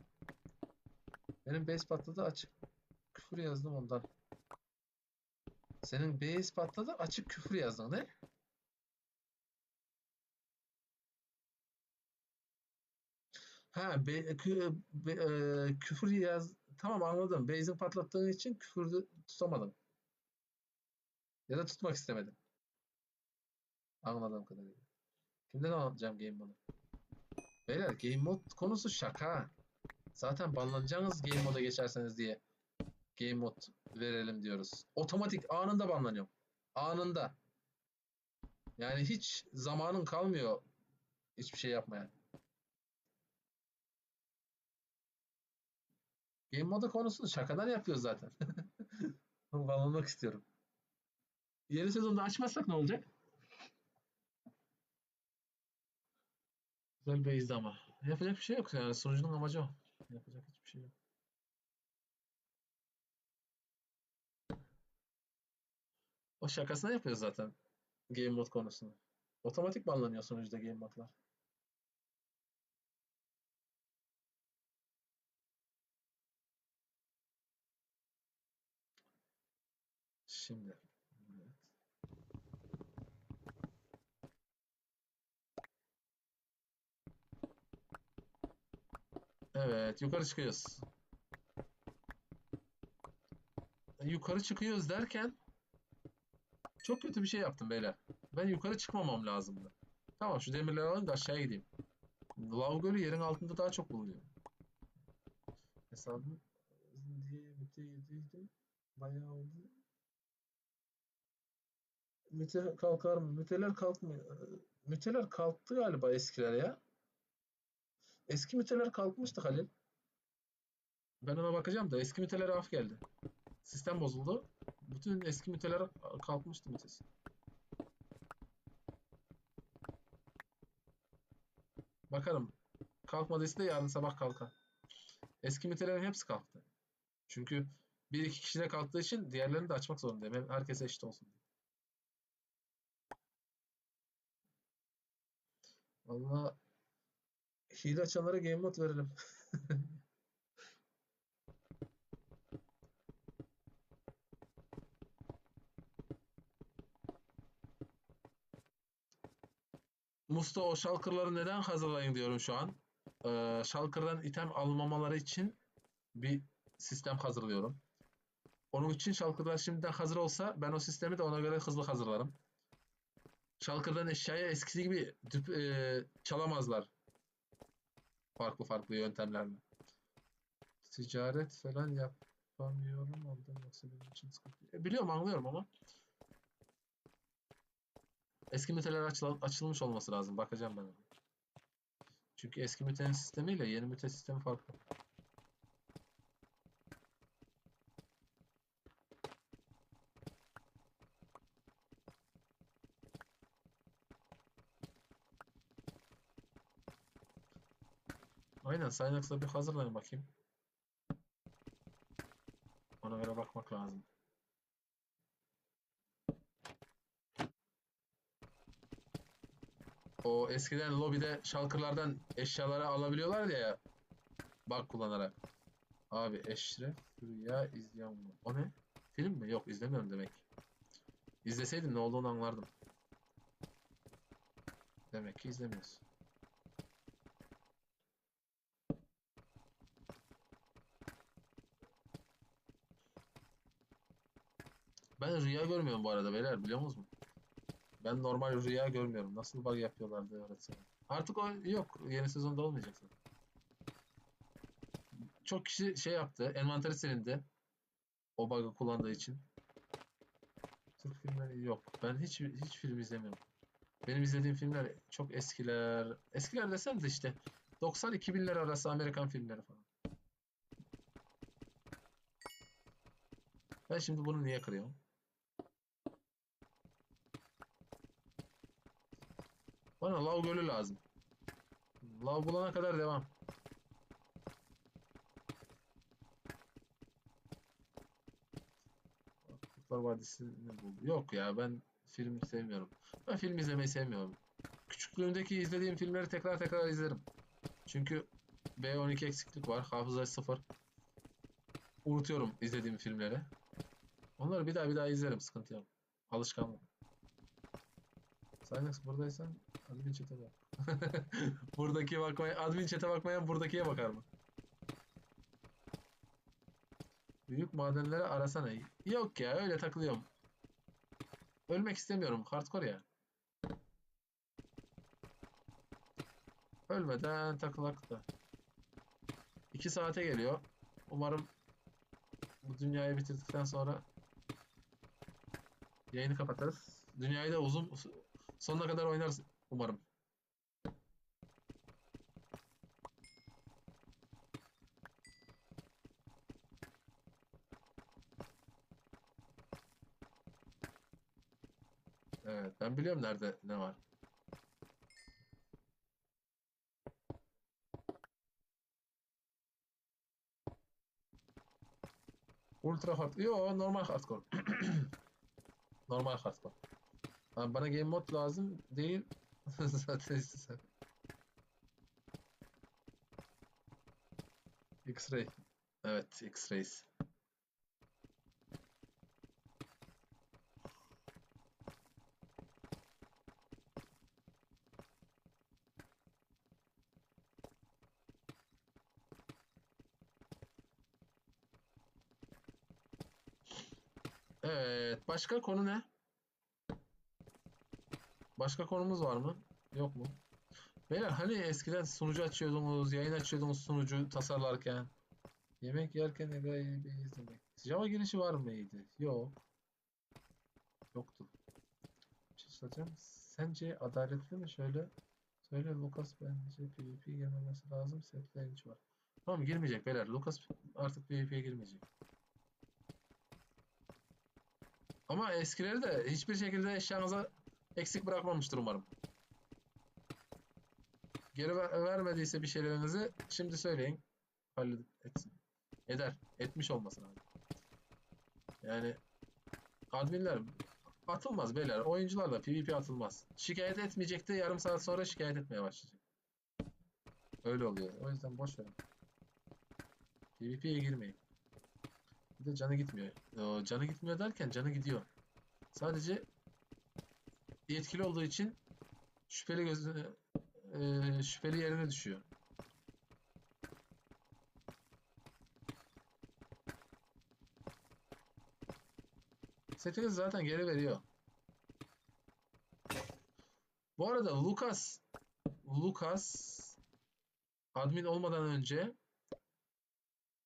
Benim base patladı açık. Küfür yazdım ondan. Senin base patladı açık küfür yazdın ne? Ha küfür yaz. Tamam anladım. Base'in patlattığın için küfürü tutamadın. Ya da tutmak istemedin. Anladığım kadarıyla. Kimden anlatacağım game mode'u? Beyler game mode konusu şaka. Zaten banlanacaksınız game mode'a geçerseniz diye game mode verelim diyoruz. Otomatik anında banlanıyor. Anında. Yani hiç zamanın kalmıyor hiçbir şey yapmaya. Game moda konusunu şakadan yapıyoruz zaten. Banlamak istiyorum. Yeni sezonda açmazsak ne olacak? Güzel base'di ama. Yapacak bir şey yok yani sunucunun amacı o. Yapacak hiçbir şey yok. O şakasına yapıyor zaten game mode konusunu. Otomatik banlanıyor sonuçta game modlar. Şimdi. Evet, yukarı çıkıyoruz. Yukarı çıkıyoruz derken çok kötü bir şey yaptım beyler. Ben yukarı çıkmamam lazımdı. Tamam şu demirleri alayım da aşağıya gideyim. Lav Gölü yerin altında daha çok bulunuyor. Hesabım diye müteydim. Bayağı oldu. Müte kalkar mı? Müteler kalkmıyor. Müteler kalktı galiba eskiler ya. Eski müteler kalkmıştı Halil. Ben ona bakacağım da eski mütelere af geldi. Sistem bozuldu. Bütün eski müteler kalkmıştı mütesi. Bakarım. Kalkmadıysa da yarın sabah kalkar. Eski mütelerin hepsi kalktı. Çünkü bir iki kişide kalktığı için diğerlerini de açmak zorundayım. Herkese eşit olsun. Valla hile açanlara game mode verelim. Musta o shulker'ları neden hazırlayın diyorum şu an. Shulker'dan item almamaları için bir sistem hazırlıyorum. Onun için shulker'lar şimdiden hazır olsa ben o sistemi de ona göre hızlı hazırlarım. Shulker'dan eşyaya eskisi gibi çalamazlar farklı farklı yöntemlerle. Ticaret falan yapamıyorum ondan yoksa benim için sıkıntı. Biliyorum anlıyorum ama eski müteler açılmış olması lazım. Bakacağım ben ona. Çünkü eski mütenin sistemiyle yeni müte sistemi farklı. Aynen Synax'la bir hazırlayın bakayım. Ona göre bakmak lazım. O eskiden lobide shulker'lardan eşyaları alabiliyorlardı ya bug kullanarak. Abi Eşref Rüya izliyor mu? O ne? Film mi? Yok izlemiyorum demek. İzleseydim ne olduğunu anlardım. Demek ki izlemiyorsun. Ben rüya görmüyorum bu arada beyler biliyor musunuz? Ben normal rüya görmüyorum. Nasıl bug yapıyorlardı öğretsene. Artık o yok. Yeni sezonda olmayacak zaten. Çok kişi şey yaptı. Envanteri silindi. O bug'ı kullandığı için. Türk filmleri yok. Ben hiç film izlemiyorum. Benim izlediğim filmler çok eskiler. Eskiler desem de işte 90-2000'ler arası Amerikan filmleri falan. Ben şimdi bunu niye kırıyorum? Bana lav gölü lazım. Lav bulana kadar devam. Kurtlar Vadisi'ni bul. Yok ya ben film sevmiyorum. Ben film izlemeyi sevmiyorum. Küçüklüğümdeki izlediğim filmleri tekrar tekrar izlerim. Çünkü B12 eksiklik var. Hafıza sıfır. Unutuyorum izlediğim filmleri. Onları bir daha izlerim. Sıkıntı yok. Alışkanlık. Synex buradaysan admin chat'e bak. Admin chat'e bakmayan buradakiye bakar mı? Büyük madenleri arasana. Yok ya öyle takılıyorum. Ölmek istemiyorum. Hardcore ya. Ölmeden takılak da. 2 saate geliyor. Umarım bu dünyayı bitirdikten sonra yayını kapatırız. Dünyayı da sonuna kadar oynarız umarım. Evet ben biliyorum nerede ne var. Ultra hard. Yo normal hardcore. Normal hardcore. Bana game mod lazım değil. Zaten istesen. X-Ray. Evet X-Rays. Evet başka konu ne? Başka konumuz var mı? Yok mu? Beyler hani eskiden sunucu açıyordunuz, yayın açıyordunuz sunucu tasarlarken. Yemek yerken Ega'yı bir izlemek. Java girişi var mıydı? Yok. Yoktu. Bir şey soracağım. Sence adaletli mi? Şöyle söyle Lucas bence PvP girmemesi lazım. Setle hiç var. Tamam girmeyecek beyler. Lucas artık PvP'ye girmeyecek. Ama eskileri de hiçbir şekilde eşyanıza eksik bırakmamıştır umarım. Geri vermediyse bir şeylerinizi şimdi söyleyin. Etsin. Eder. Etmiş olması lazım. Yani adminler atılmaz beyler. Oyuncularla PvP atılmaz. Şikayet etmeyecekti. Yarım saat sonra şikayet etmeye başlayacak. Öyle oluyor. O yüzden boş verin. PvP'ye girmeyin. Bir de canı gitmiyor. O canı gitmiyor derken canı gidiyor. Sadece yetkili olduğu için Şüpheli gözü şüpheli yerine düşüyor. Setiniz zaten geri veriyor. Bu arada Lucas admin olmadan önce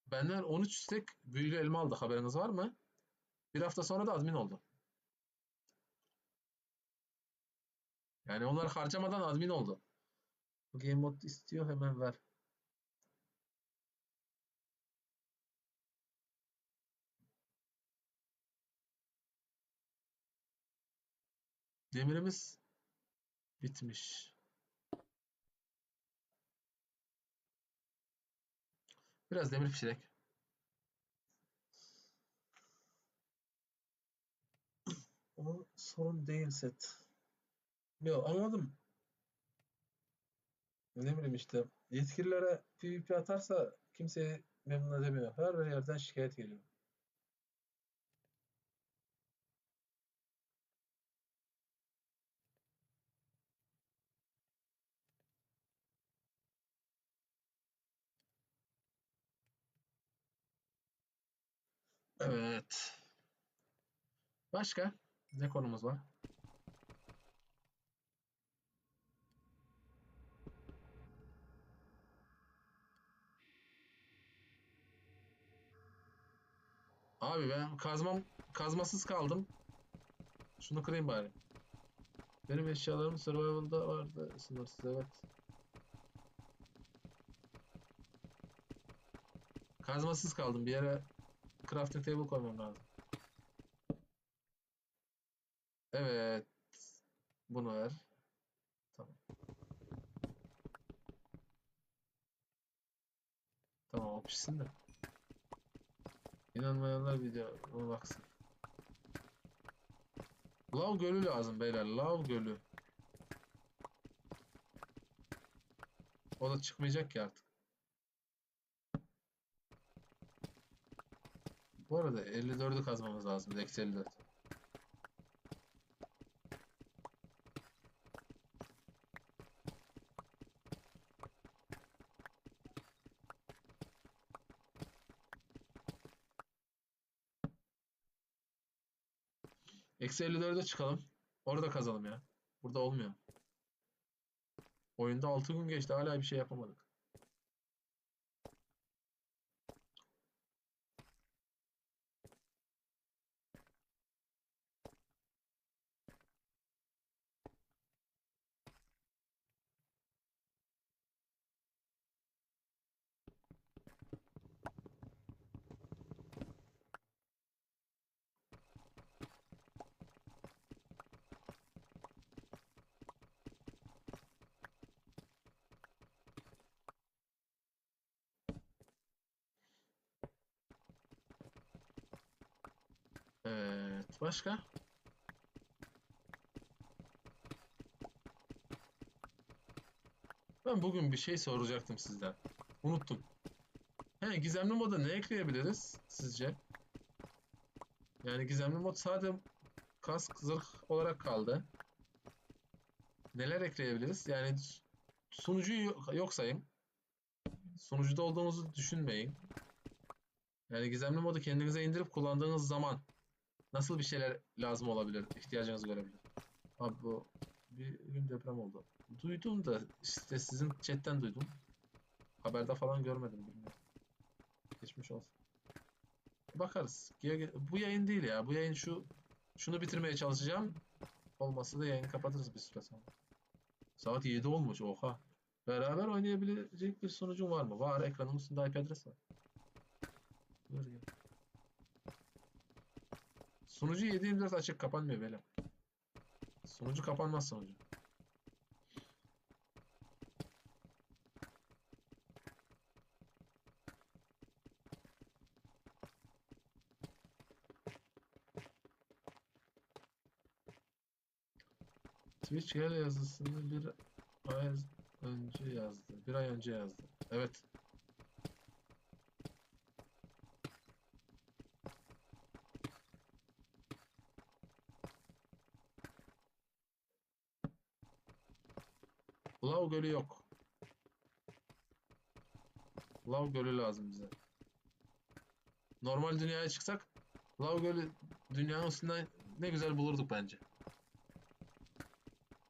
benden 13 stek büyülü elma aldı. Haberiniz var mı? Bir hafta sonra da admin oldu. Yani onlar harcamadan admin oldu. Bu game mod istiyor, hemen ver. Demirimiz bitmiş. Biraz demir pişirek. Ama sorun değil set. Yok, anladım. Ne bileyim işte. Yetkililere PvP atarsa kimseyi memnun edemiyor. Her bir yerden şikayet geliyor. Evet. Başka? Ne konumuz var? Abi ben kazmasız kaldım. Şunu kırayım bari. Benim eşyalarım survival'da vardı. Sınırsız, evet. Kazmasız kaldım. Bir yere crafting table koymam lazım. Evet. Bunu ver. Tamam. Tamam, o pişsin de. İnanmayanlar videoma baksın. Lav gölü lazım beyler. Lav gölü. O da çıkmayacak ki artık. Bu arada 54'ü kazmamız lazım. Eksi 54. Eksi 54'e çıkalım. Orada kazalım ya. Burada olmuyor. Oyunda 6 gün geçti. Hala bir şey yapamadık. Evet. Başka? Ben bugün bir şey soracaktım sizden. Unuttum. He, gizemli moda ne ekleyebiliriz sizce? Yani gizemli mod sadece kask, zırh olarak kaldı. Neler ekleyebiliriz? Yani sunucuyu yok sayın. Sunucuda olduğumuzu düşünmeyin. Yani gizemli modu kendinize indirip kullandığınız zaman nasıl bir şeyler lazım olabilir, ihtiyacınız görebilir. Abi bu bir gün deprem oldu. Duydum da işte sizin chatten duydum. Haberde falan görmedim, bilmiyorum. Geçmiş olsun. Bakarız. Bu yayın değil ya. Bu yayın şunu bitirmeye çalışacağım. Olmazsa da yayını kapatırız bir süre sonra. Saat 7 olmuş. Oha. Beraber oynayabilecek bir sunucun var mı? Var. Ekranın üstünde IP adres var. Buyur gel. Sunucu 7/24 açık, kapanmıyor böyle. Sunucu kapanmaz sunucu. Twitch gel yazısını bir ay önce yazdı. Bir ay önce yazdı. Evet. Lav Gölü yok. Lav Gölü lazım bize. Normal dünyaya çıksak Lav Gölü dünyanın üstünden ne güzel bulurduk bence.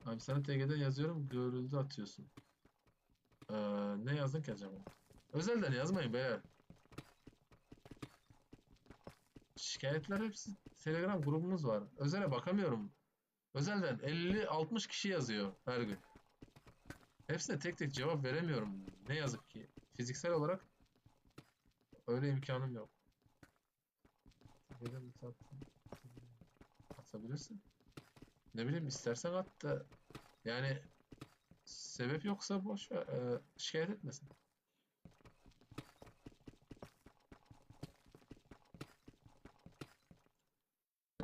Abi sana TG'den yazıyorum, görüldü atıyorsun. Ne yazdın ki acaba? Özelden yazmayın beyler. Şikayetler hepsi Telegram grubumuz var. Özele bakamıyorum. Özelden 50-60 kişi yazıyor her gün. Hepsine tek tek cevap veremiyorum. Ne yazık ki. Fiziksel olarak öyle imkanım yok. Atabilirsin. Ne bileyim istersen at da yani sebep yoksa boş ver. Şikayet etmesin.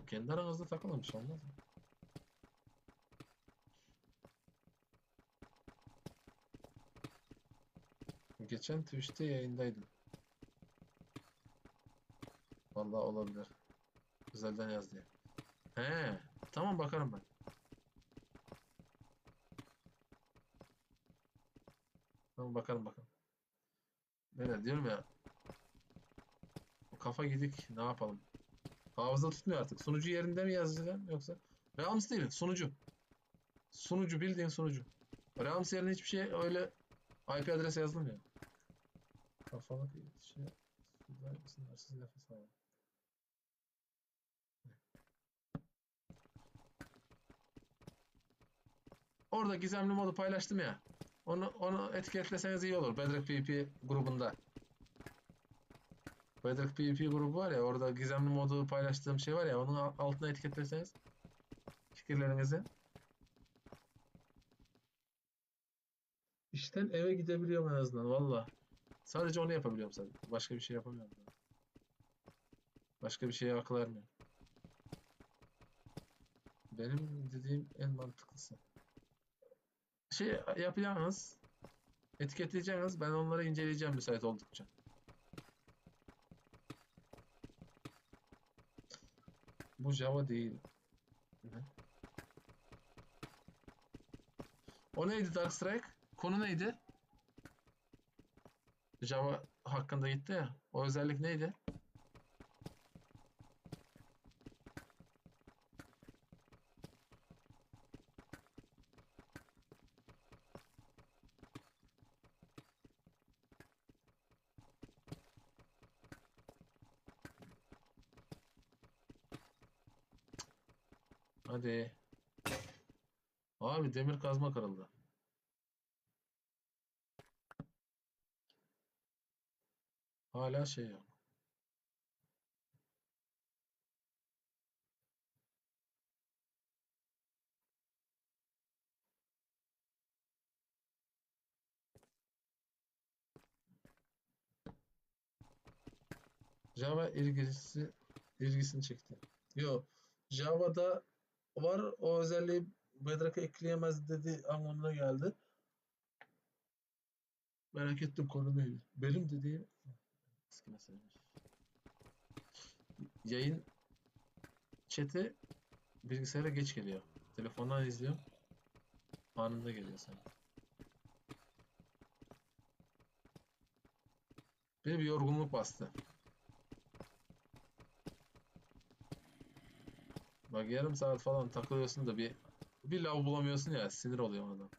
Kendi aranızda takılmış olmaz mı? Geçen Twitch'te yayındaydım. Vallahi olabilir. Özelden yaz diye. He, tamam bakarım ben. Tamam bakarım. Neler diyorum ya. Kafa gidik. Ne yapalım? Hafıza tutmuyor artık. Sunucu yerinde mi yazacağım yoksa? Realms değil. Sunucu. Sunucu bildiğin sunucu. Realms yerine hiçbir şey öyle IP adresi yazılmıyor. Kafalık şey. Sınırsız nefes alın. Orada gizemli modu paylaştım ya. Onu etiketleseniz iyi olur. Bedrock PvP grubunda. Bedrock PvP grubu var ya orada gizemli modu paylaştığım şey var ya onun altına etiketleseniz fikirlerinizi. İşten eve gidebiliyorum en azından valla. Sadece onu yapabiliyorum sadece. Başka bir şey yapamıyorum. Başka bir şeye akıl ermiyor. Benim dediğim en mantıklısı. Şey yapacağınız, etiketleyeceğiniz ben onları inceleyeceğim müsait oldukça. Bu Java değil. Ne? O neydi Darkstrike? Konu neydi? Java hakkında gitti ya. O özellik neydi? Hadi. Abi demir kazma kırıldı. Hala şey yok. Java ilgisini çekti. Yok. Java'da var o özelliği Bedrock'a ekleyemez dedi anlamına geldi. Merak ettim konu neydi. Benim dediğim eski meselemiş. Yayın chat'i bilgisayara geç geliyor. Telefondan izliyorum. Anında geliyor sana. Beni bir yorgunluk bastı. Bak yarım saat falan takılıyorsun da bir lav bulamıyorsun ya sinir oluyor ona.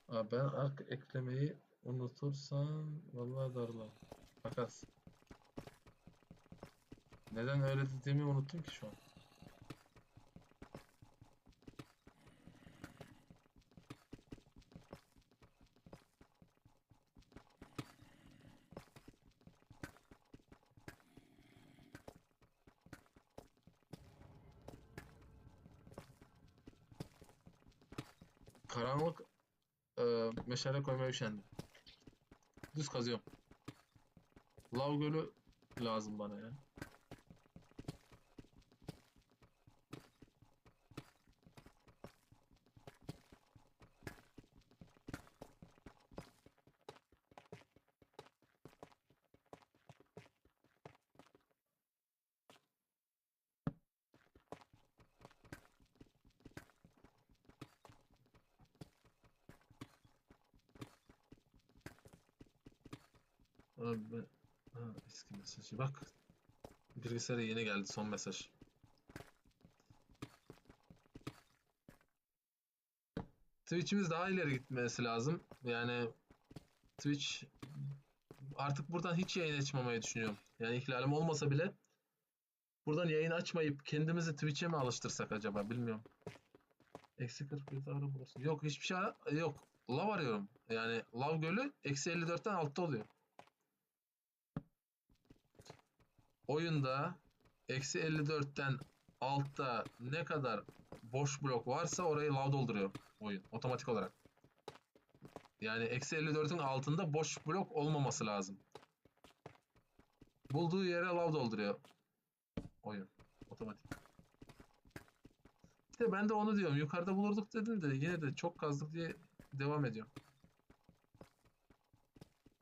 Abi ben ark eklemeyi unutursam vallahi darlar. Fakat neden öyle dediğimi unuttum ki şu an. Karanlık meşale koymaya üşendim. Düz kazıyorum. Lav gölü lazım bana ya. Abi eski mesajı bak. Bilgisayara yeni geldi son mesaj. Twitch'imiz daha ileri gitmesi lazım. Yani Twitch artık buradan hiç yayın açmamayı düşünüyorum. Yani ihlalim olmasa bile buradan yayın açmayıp kendimizi Twitch'e mi alıştırsak acaba bilmiyorum. Eksi 41 doğru bulursun. Yok hiçbir şey yok. Lav arıyorum. Yani lav gölü eksi 54'ten altta oluyor. Oyunda eksi 54'ten altta ne kadar boş blok varsa orayı lav dolduruyor oyun otomatik olarak. Yani eksi 54'ün altında boş blok olmaması lazım. Bulduğu yere lav dolduruyor oyun otomatik. İşte ben de onu diyorum. Yukarıda bulurduk dedim de yine de çok kazdık diye devam ediyorum.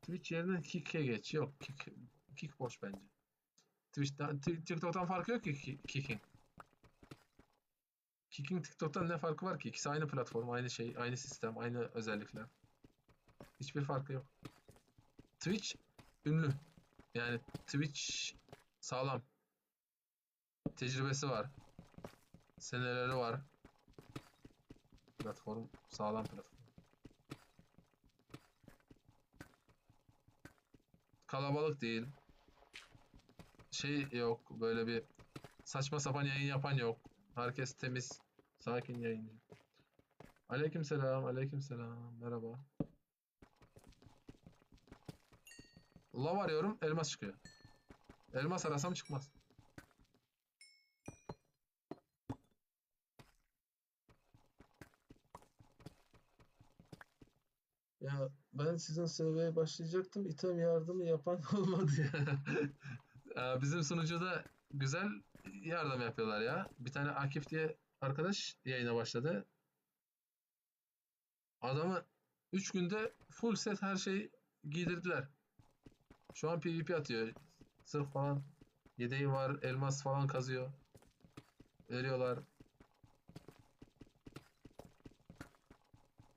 Twitch yerine Kick'e geç. Yok Kick boş bence. TikTok'tan farkı yok ki Kick'in. Kick'in TikTok'tan ne farkı var ki? İkisi aynı platform, aynı şey, aynı sistem, aynı özellikler. Hiçbir farkı yok. Twitch ünlü. Yani Twitch sağlam. Tecrübesi var. Seneleri var. Platform sağlam platform. Kalabalık değil. Şey yok. Böyle bir saçma sapan yayın yapan yok. Herkes temiz, sakin yayıncı. Aleykümselam, aleykümselam. Merhaba. Lav arıyorum, elmas çıkıyor. Elmas arasam çıkmaz. Ya ben sizin server'e başlayacaktım. İtem yardımı yapan olmadı ya. Bizim sunucuda güzel yardım yapıyorlar ya. Bir tane Akif diye arkadaş yayına başladı. Adamı 3 günde full set her şeyi giydirdiler. Şu an PvP atıyor. Sırf falan yedeği var, elmas falan kazıyor. Veriyorlar.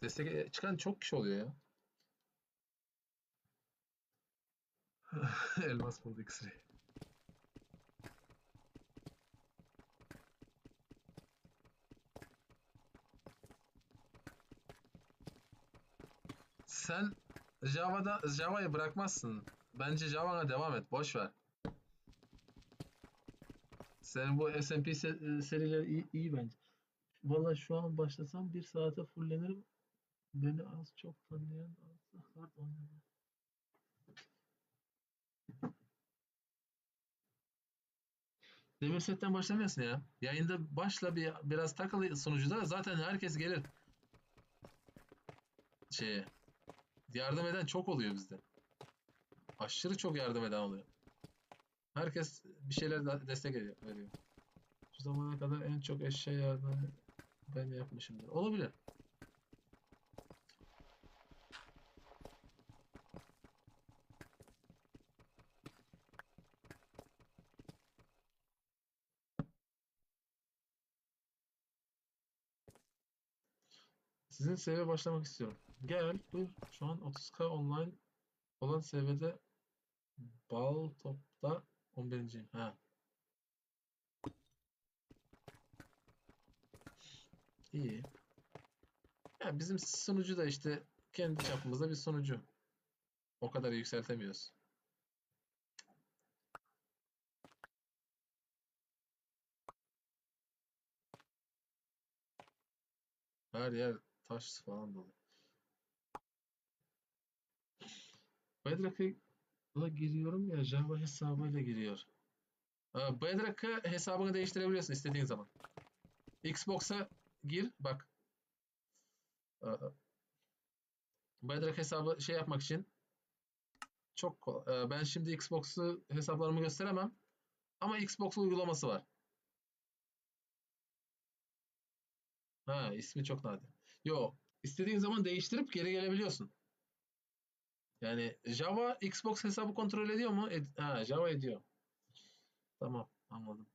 Destek çıkan çok kişi oluyor ya. Elmas buldu X-Ray. Sen Java'yı bırakmazsın. Bence Java'na devam et. Boş ver. Senin bu SMP serileri iyi bence. Valla şu an başlasam bir saate fullenirim. Beni az çok tanıyan az hard oynadı. Demir setten başlamıyorsun ya. Yayında başla biraz takıl sunucuda zaten herkes gelir şeye. Yardım eden çok oluyor bizde. Aşırı çok yardım eden oluyor. Herkes bir şeyler destek veriyor. Şu zamana kadar en çok eşya yardımı ben yapmışımdır. Olabilir. Sizin seviye başlamak istiyorum. Gel, dur. Şu an 30K online olan seviyede bal topta 11. Ha, iyi. Ya bizim sunucu da işte kendi çapımızda bir sunucu. O kadar yükseltemiyoruz. Her yer taş falan dolu. Bedrock'a giriyorum ya Java hesabıyla giriyor. Bedrock'a hesabını değiştirebiliyorsun istediğin zaman. Xbox'a gir bak. Bedrock hesabı şey yapmak için çok kolay. Ben şimdi Xbox'u hesaplarımı gösteremem. Ama Xbox uygulaması var. Ha, ismi çok nadir. Yo, istediğin zaman değiştirip geri gelebiliyorsun. Yani Java Xbox hesabı kontrol ediyor mu? Ha, Java ediyor. Tamam, anladım.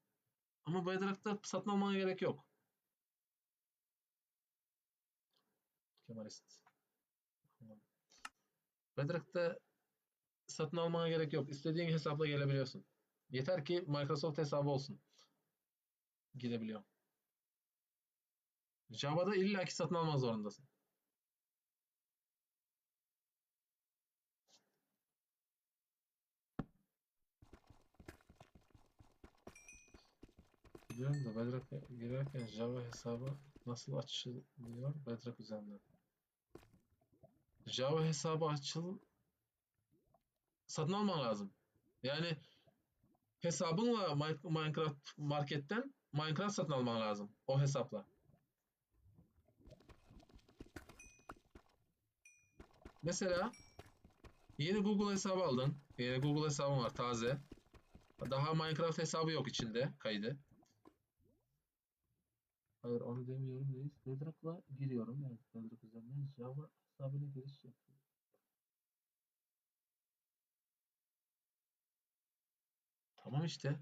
Ama Bedrock'ta satın almana gerek yok. Kemalist. Anladım. Bedrock'ta satın almana gerek yok. İstediğin hesapla gelebiliyorsun. Yeter ki Microsoft hesabı olsun. Girebiliyor. Java'da illaki satın almak zorundasın. Biliyorum da Bedrock'a girerken Java hesabı nasıl açılıyor Bedrock üzerinden? Java hesabı satın alman lazım. Yani hesabınla Minecraft marketten Minecraft satın alman lazım. O hesapla. Mesela yeni Google hesabı aldın. Yeni Google hesabın var taze. Daha Minecraft hesabı yok içinde kaydı. Hayır onu demiyorum reis. Bedrock'la giriyorum. Evet, Bedrock üzerinden Java hesabına giriş yapıyorum. Tamam işte.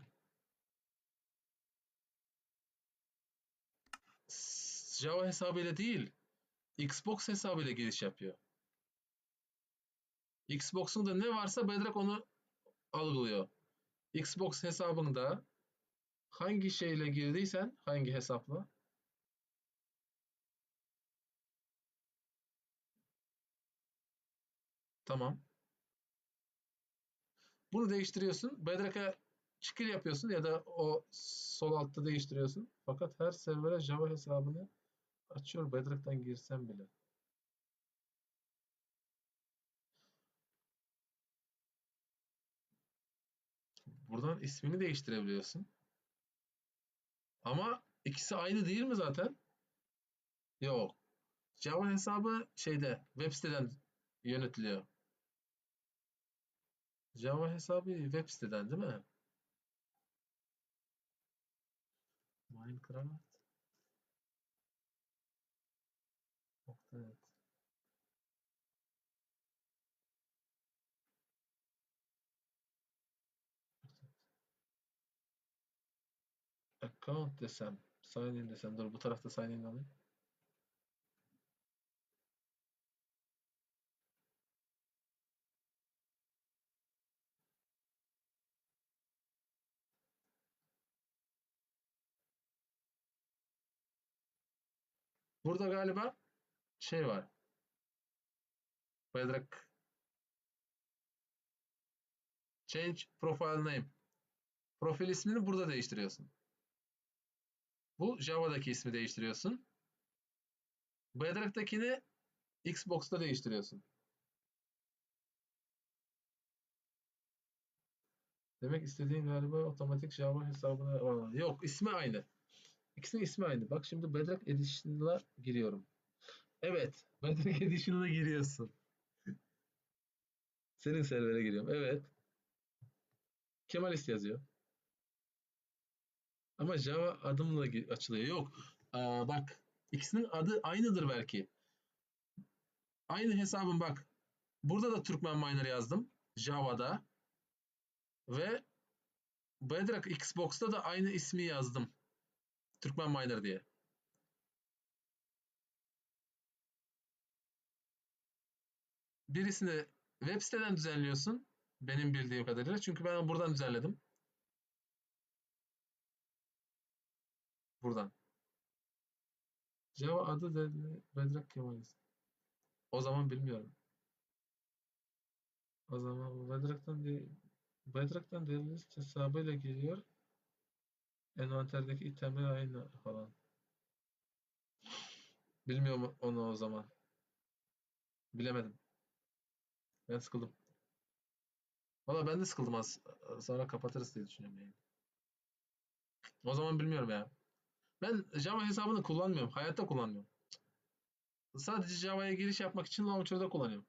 Java hesabıyla değil, Xbox hesabıyla giriş yapıyor. Xbox'un da ne varsa Bedrock onu algılıyor. Xbox hesabında hangi şeyle girdiysen, hangi hesapla, tamam. Bunu değiştiriyorsun. Bedrock'a çıkır yapıyorsun ya da o sol altta değiştiriyorsun. Fakat her servere Java hesabını açıyor Bedrock'tan girsem bile. Buradan ismini değiştirebiliyorsun. Ama ikisi aynı değil mi zaten? Yok. Java hesabı şeyde web siteden yönetiliyor. Java hesabı web siteden değil mi? Minecraft. Evet. Account desem, sign in desem. Dur bu tarafta sign in alayım. Burada galiba şey var. Bedrock change profile name. Profil ismini burada değiştiriyorsun. Bu Java'daki ismi değiştiriyorsun. Bedrock'takini Xbox'ta değiştiriyorsun. Demek istediğin galiba otomatik Java hesabına bağlı. Yok, ismi aynı. İkisinin ismi aynı. Bak şimdi Bedrock Edition'la giriyorum. Evet, Bedrock Edition'la giriyorsun. Senin servere giriyorum. Evet, Kemalist yazıyor. Ama Java adımla açılıyor. Yok. Bak, ikisinin adı aynıdır belki. Aynı hesabın bak. Burada da Türkmen Miner yazdım. Java'da. Ve Bedrock Xbox'ta da aynı ismi yazdım. Türkmen Miner diye. Birisini web siteden düzenliyorsun. Benim bildiğim kadarıyla. Çünkü ben buradan düzenledim. Buradan. Java adı dedi Bedrock Kemalist. O zaman bilmiyorum. O zaman Bedrock'tan delist hesabıyla geliyor. Envanterdeki itemler aynı falan. Bilmiyorum onu o zaman. Bilemedim. Ben sıkıldım. Valla ben de sıkıldım az. Sonra kapatırız diye düşünüyorum yani. O zaman bilmiyorum ya. Ben Java hesabını kullanmıyorum. Hayatta kullanmıyorum. Sadece Java'ya giriş yapmak için Launcher'da kullanıyorum.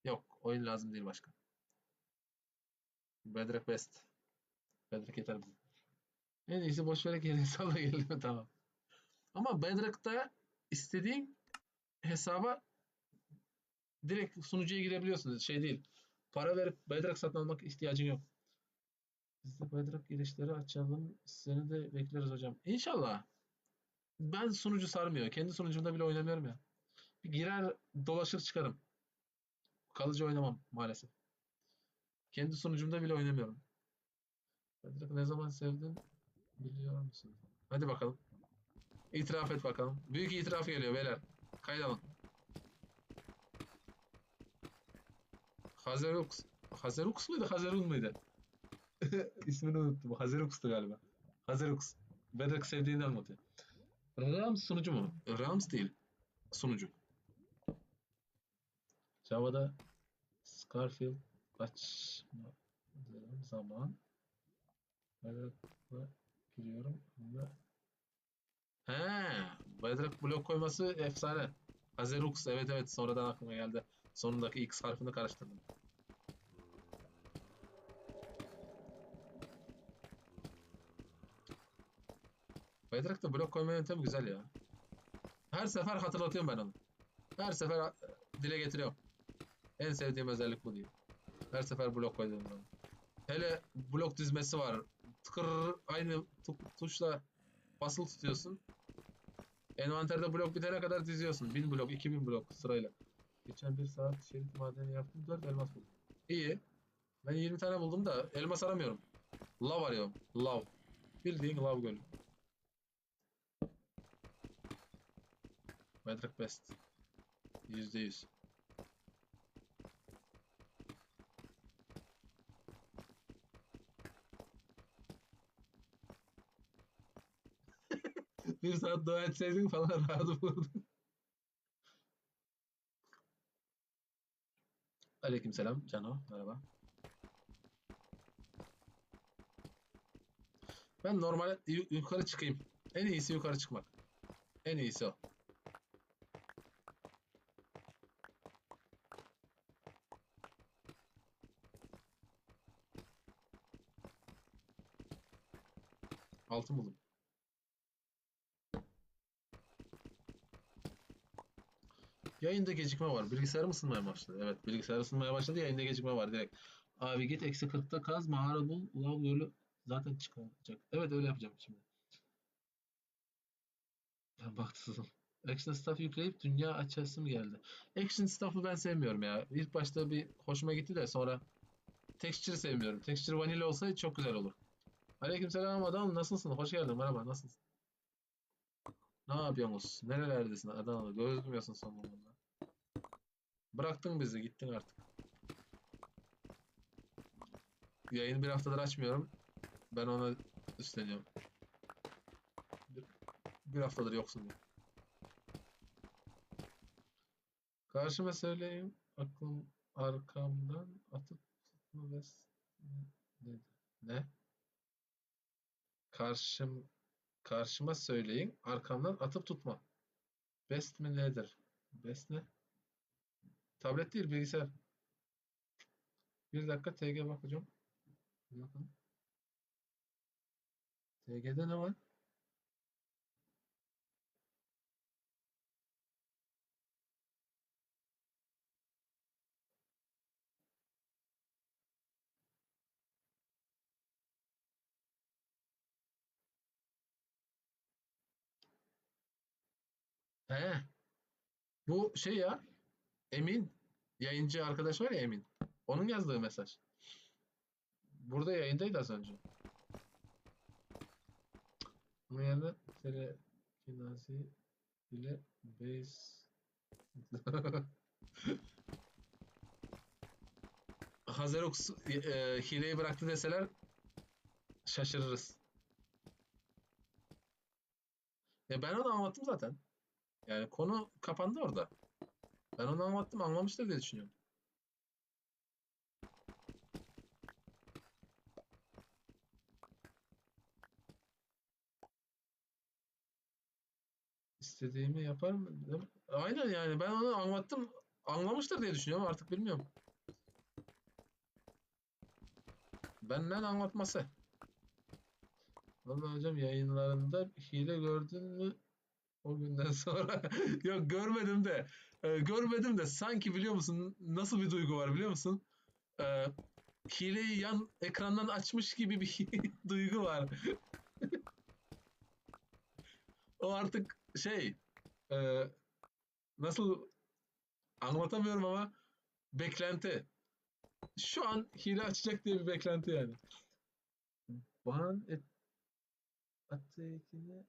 Yok, oyun lazım değil başka. Bedrock best. Bedrock yeter bize. En iyisi boş ver geri salla geldi. Tamam. Ama Bedrock'ta istediğin hesaba direkt sunucuya girebiliyorsunuz. Şey değil. Para verip Bedrock satın almak ihtiyacın yok. Biz de Bedrock girişleri açalım. Seni de bekleriz hocam. İnşallah. Ben sunucu sarmıyor. Kendi sunucumda bile oynamıyorum ya. Bir girer dolaşır çıkarım. Kalıcı oynamam maalesef. Kendi sunucumda bile oynamıyorum. Bedrock ne zaman sevdin biliyor musun? Hadi bakalım. İtiraf et bakalım. Büyük itiraf geliyor beyler. Kaydalım. Hazerux. Hazerux muydu? Hazerun muydu? İsmini unuttum. Hazerux'tu galiba. Hazerux. Bedrock sevdiğini anlatıyor. Rams sunucu mu? Rams değil. Sunucu. Java'da Scarfield açmadığım zaman Bedrock'a giriyorum ve he, Bedrock blok koyması efsane. Hazerux evet evet sonradan aklıma geldi. Sonundaki X harfini karıştırdım. Bedrock'ta blok koyma yöntemi güzel ya. Her sefer hatırlatıyorum ben onu. Her sefer dile getiriyorum. En sevdiğim özellik bu diye. Her sefer blok koyduğum zaman. Hele blok dizmesi var. Tıkır aynı tuşla basılı tutuyorsun. Envanterde blok bitene kadar diziyorsun. 1000 blok, 2000 blok sırayla. Geçen bir saat şerit madeni yaptım. 4 elmas buldum. İyi. Ben 20 tane buldum da elmas aramıyorum. Lav arıyorum. Lav. Bildiğin lav gölü. Bedrock Best. %100. Bir saat dua etseydin falan rahat bulurdum. Aleykümselam Cano. Merhaba. Ben normal yukarı çıkayım. En iyisi yukarı çıkmak. En iyisi o. Altın buldum. Yayında gecikme var. Bilgisayarım ısınmaya başladı. Evet bilgisayar ısınmaya başladı. Yayında gecikme var direkt. Abi git eksi 40'ta kaz mağara bul. Lav gölü zaten çıkacak. Evet öyle yapacağım şimdi. Ben baktım. Action Staff yükleyip dünya açasım geldi. Action Staff'ı ben sevmiyorum ya. İlk başta bir hoşuma gitti de sonra Texture sevmiyorum. Texture vanilla olsaydı çok güzel olur. Aleykümselam adam nasılsın? Hoş geldin. Merhaba nasılsın? Ne yapıyorsunuz? Nerelerdesin Adana'da? Gözükmüyorsun son zamanlarda. Bıraktın bizi gittin artık. Yayını bir haftadır açmıyorum. Ben ona üstleniyorum. Bir, bir haftadır yoksun diye. Karşıma söyleyeyim. Aklım arkamdan atıp tutma ne? Ne? Karşım karşıma söyleyin. Arkamdan atıp tutma. Best mi nedir? Best ne? Tablet değil bilgisayar. Bir dakika TG bakacağım. Bir dakika. TG'de ne var? He, bu şey ya. Emin. Yayıncı arkadaş var ya Emin. Onun yazdığı mesaj. Burada yayındaydı az önce. Bunun yerine telekinazi ile base Hazerox hileyi bıraktı deseler şaşırırız. Ya ben onu anlattım zaten. Yani konu kapandı orada. Ben onu anlattım, anlamıştır diye düşünüyorum. İstediğimi yapar mı? Değil mi? Aynen yani ben onu anlattım. Anlamıştır diye düşünüyorum artık bilmiyorum. Benden anlatması. Vallahi hocam yayınlarında hile gördün mü o günden sonra? Yok görmedim de. Görmedim de sanki biliyor musun nasıl bir duygu var biliyor musun? E, Hileyi yan ekrandan açmış gibi bir duygu var. O artık şey e, nasıl anlatamıyorum ama beklenti. Şu an hile açacak diye bir beklenti yani. One attack'ini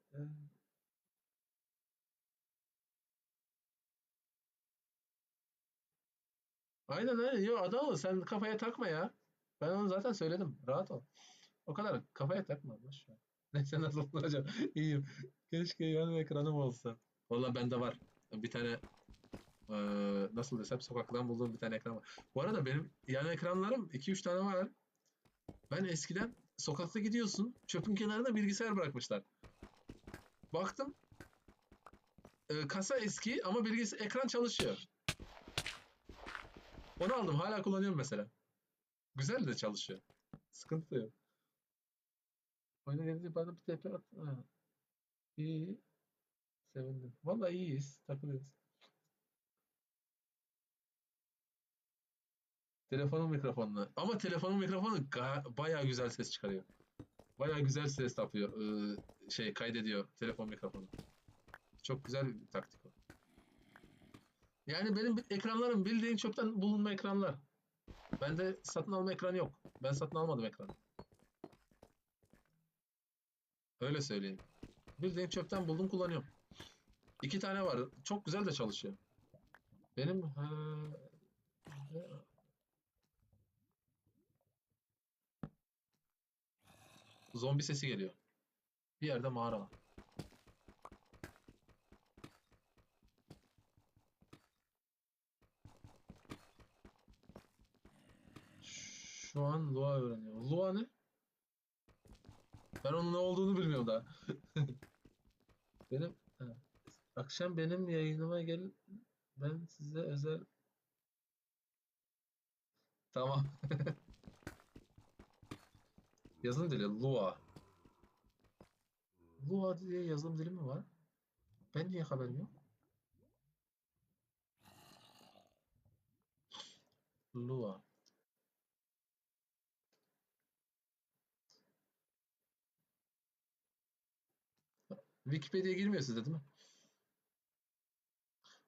aynen. Yo adam ol sen kafaya takma ya. Ben onu zaten söyledim. Rahat ol. O kadar kafaya takma. Boş ver. Neyse nasıl hocam? İyiyim. Keşke yan ekranım olsa. Valla bende var. Bir tane nasıl desem sokaktan bulduğum bir tane ekran var. Bu arada benim yan ekranlarım iki üç tane var. Ben eskiden sokakta gidiyorsun çöpün kenarına bilgisayar bırakmışlar. Baktım kasa eski ama bilgisayar ekran çalışıyor. Onu aldım hala kullanıyorum mesela. Güzel de çalışıyor. Sıkıntı yok. Oyuna gelince bana bir TP at. Ha, iyi. Sevindim. Vallahi iyiyiz. Takılıyoruz. Telefonun mikrofonla. Ama telefonun mikrofonu bayağı güzel ses çıkarıyor. Bayağı güzel ses yapıyor. Kaydediyor telefon mikrofonu. Çok güzel bir taktik o. Yani benim ekranlarım bildiğin çöpten bulunma ekranlar. Bende satın alma ekranı yok. Ben satın almadım ekranı. Öyle söyleyeyim. Bildiğin çöpten buldum kullanıyorum. İki tane var. Çok güzel de çalışıyor. Benim zombi sesi geliyor. Bir yerde mağara var. Şu an Lua öğreniyor. Lua ne? Ben onun ne olduğunu bilmiyorum daha. Benim akşam benim yayınıma gelin. Ben size özel tamam. Yazım dili Lua. Lua diye yazılım dili mi var? Ben niye haberim yok? Lua. Wikipedia'ya girmiyor sizde değil mi?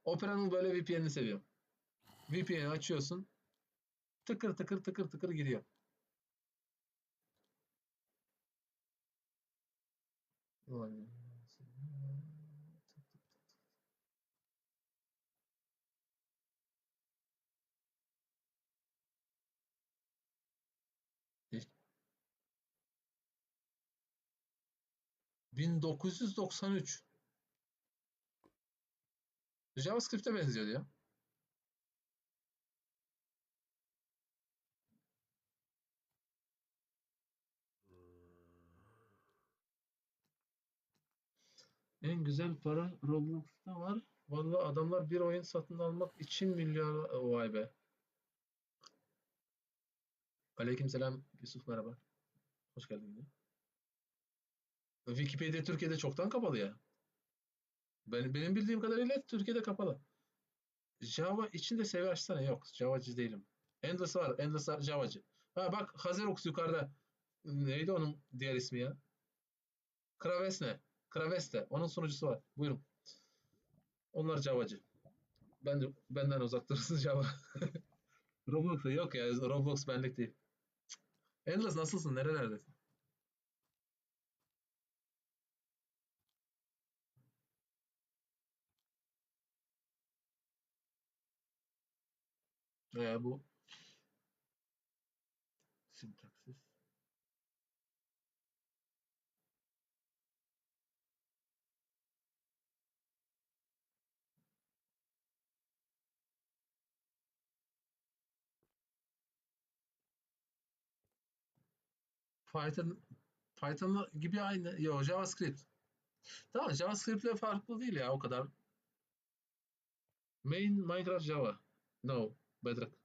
Opera'nın böyle VPN'ini seviyorum. VPN'i açıyorsun. Tıkır tıkır tıkır tıkır giriyor. Ulan, 1993. JavaScript'e benziyor ya. En güzel para Roblox'ta var. Vallahi adamlar bir oyun satın almak için milyar... Vay be. Aleykümselam Yusuf merhaba. Hoş geldin yine. Wikipedia Türkiye'de çoktan kapalı ya. Benim bildiğim kadarıyla Türkiye'de kapalı. Java için de seviye açsana. Yok. Java'cı değilim. Endless var. Endless Java'cı. Ha bak Hazerox yukarıda. Neydi onun diğer ismi ya? Kravesne. Kraveste. Onun sunucusu var. Buyurun. Onlar Java'cı. Benden uzak dursun Java. Roblox'ta yok ya. Roblox benlik değil. Endless nasılsın? Nerelerdesin? Bu sintaksis. Python gibi aynı. Yok JavaScript. Tamam, JavaScript'le farklı değil ya o kadar. Main Minecraft Java. No, Bedrock.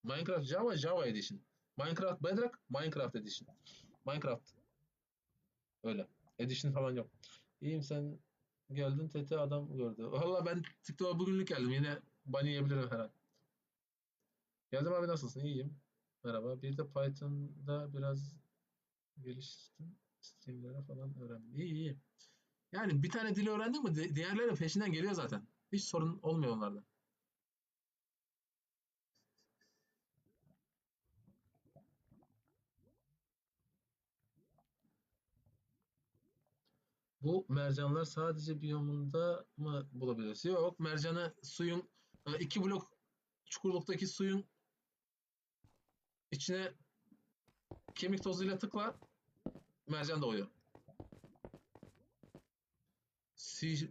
Minecraft Java, Java Edition. Minecraft Bedrock, Minecraft Edition. Minecraft öyle. Edition falan yok. İyiyim, sen geldin TT adam gördü. Valla ben TikTok'a bugünlük geldim. Yine ban yiyebilirim her an. Geldim abi, nasılsın? İyiyim. Merhaba. Bir de Python'da biraz geliştim. String'lere falan öğrendim. İyi iyi. Yani bir tane dili öğrendin mi diğerleri peşinden geliyor zaten. Hiç sorun olmuyor onlarda. Bu mercanlar sadece biyomunda mı bulabiliriz? Yok, mercanı suyun 2 blok çukurluktaki suyun içine kemik tozuyla tıkla, mercan doğuyor.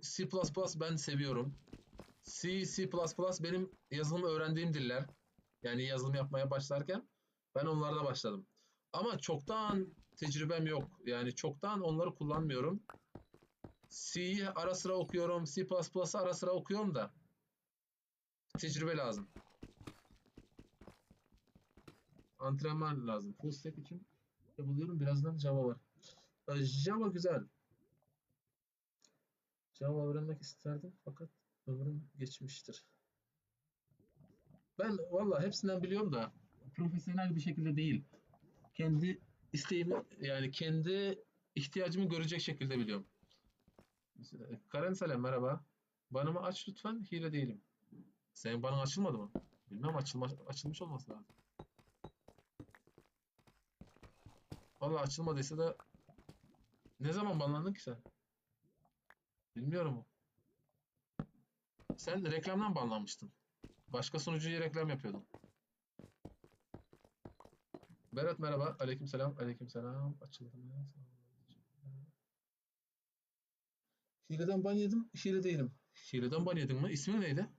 C++ ben seviyorum. C++ benim yazılım öğrendiğim diller. Yani yazılım yapmaya başlarken ben onlarda başladım. Ama çoktan tecrübem yok. Yani çoktan onları kullanmıyorum. C'yi ara sıra okuyorum. C++'ı ara sıra okuyorum da tecrübe lazım. Antrenman lazım. Full stack için buluyorum. Birazdan Java var. Java güzel. Java öğrenmek isterdim fakat ömrüm geçmiştir. Ben valla hepsinden biliyorum da profesyonel bir şekilde değil. Kendi isteğimi, yani kendi ihtiyacımı görecek şekilde biliyorum. Karen Selam, merhaba. Banımı aç lütfen, hile değilim. Senin banın açılmadı mı? Bilmem, açılmış olması lazım. Valla açılmadıysa da ne zaman banlandın ki sen? Bilmiyorum. Sen reklamdan banlanmıştın. Başka sunucuya reklam yapıyordun. Berat merhaba. Aleykümselam. Aleykümselam. Açıldı mı? Hileden ban yedim. Hile değilim. Hileden ban yedin mi? İsmin neydi?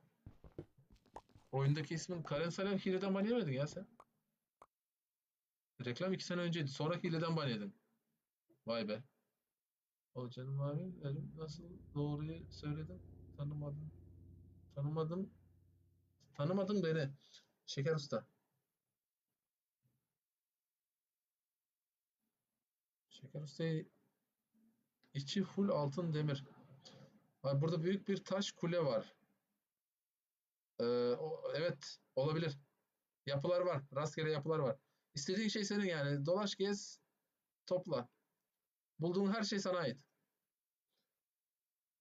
Oyundaki ismin Karen Selam, hileden ban yemedin ya sen. Reklam 2 sene önceydi. Sonra hileden ban yedin. Vay be. O canım abi, nasıl doğruyu söyledim. Tanımadım. Tanımadım. Tanımadın beni. Şeker Usta. Şeker Usta'yı içi full altın demir. Abi burada büyük bir taş kule var. Evet, olabilir. Yapılar var. Rastgele yapılar var. İstediğin şey senin yani. Dolaş, gez, topla. Bulduğun her şey sana ait.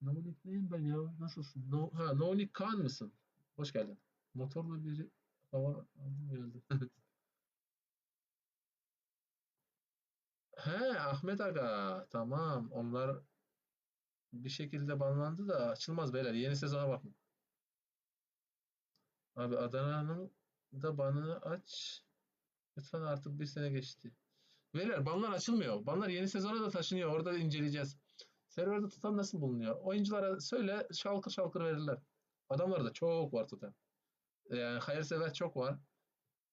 Nonik neyim ben ya? Nasılsın? Nonik Kaan mısın? Hoş geldin. Motorla biri hava aldım geldi. He, Ahmet Aga. Tamam. Onlar bir şekilde banlandı da açılmaz beyler. Yeni sezona bakın. Abi Adana'nın da banını aç. Lütfen, artık bir sene geçti. Beyler banlar açılmıyor. Banlar yeni sezona da taşınıyor. Orada inceleyeceğiz. Serverde tutan nasıl bulunuyor? Oyunculara söyle, şalkır şalkır verirler. Adamlarda çok var totem. Yani hayırsever çok var.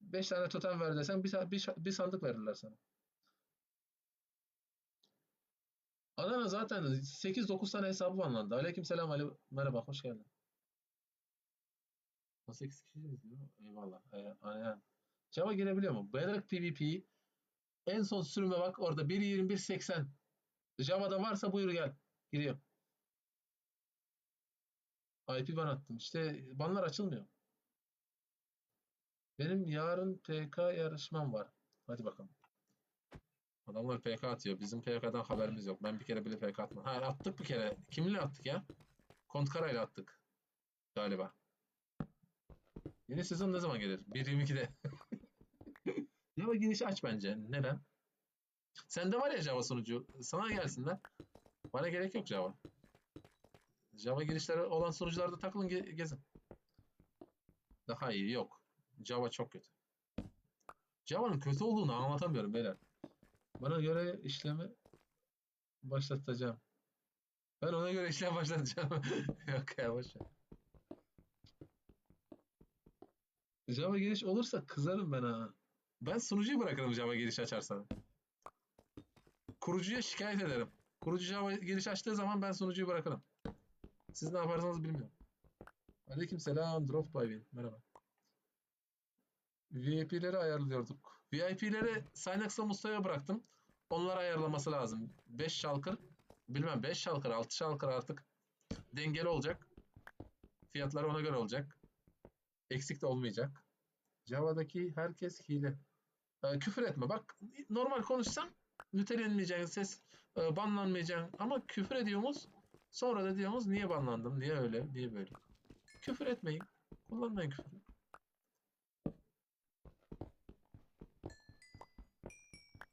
5 tane totem ver desen bir sandık verirler sana. Adana zaten 8-9 tane hesabı banlandı. Aleykümselam, merhaba, hoş geldin. 18 kişiyiz diyor. Eyvallah. Aynen. Java girebiliyor mu? Bedrock PvP en son sürüme bak, orada 1.21.80. Java'da varsa buyur gel. Giriyor. IP ban attım. İşte banlar açılmıyor. Benim yarın PK yarışmam var. Hadi bakalım. Adamlar PK atıyor. Bizim PK'dan haberimiz yok. Ben bir kere bile PK atmadım. Ha, attık bir kere. Kiminle attık ya? Kontkara ile attık galiba. Yeni sezon ne zaman gelir? 1.22'de. Java girişi aç bence. Neden? Sende var ya Java sunucu. Sana gelsinler. Bana gerek yok Java. Java girişleri olan sunucularda takılın, gezin. Daha iyi yok. Java çok kötü. Java'nın kötü olduğunu anlatamıyorum beyler. Bana göre işlemi başlatacağım. Ben ona göre işlem başlatacağım. Yok ya, boş ver. Java giriş olursa kızarım ben ha. Ben sunucuyu bırakırım Java giriş açarsan. Kurucuya şikayet ederim. Kurucu Java giriş açtığı zaman ben sunucuyu bırakırım. Siz ne yaparsanız bilmiyorum. Aleykümselam Drop by Win. Merhaba. VIP'leri ayarlıyorduk. VIP'leri Synax'la Mustafa'ya bıraktım. Onlar ayarlaması lazım. 5 şalkır, bilmem 5 şalkır, 6 şalkır artık dengeli olacak. Fiyatlar ona göre olacak. Eksik de olmayacak. Java'daki herkes hile. Küfür etme. Bak normal konuşsam nitelenmeyeceksin, ses banlanmayacaksın. Ama küfür ediyoruz. Sonra da diyoruz niye banlandım, niye öyle, niye böyle. Küfür etmeyin. Kullanmayın küfür.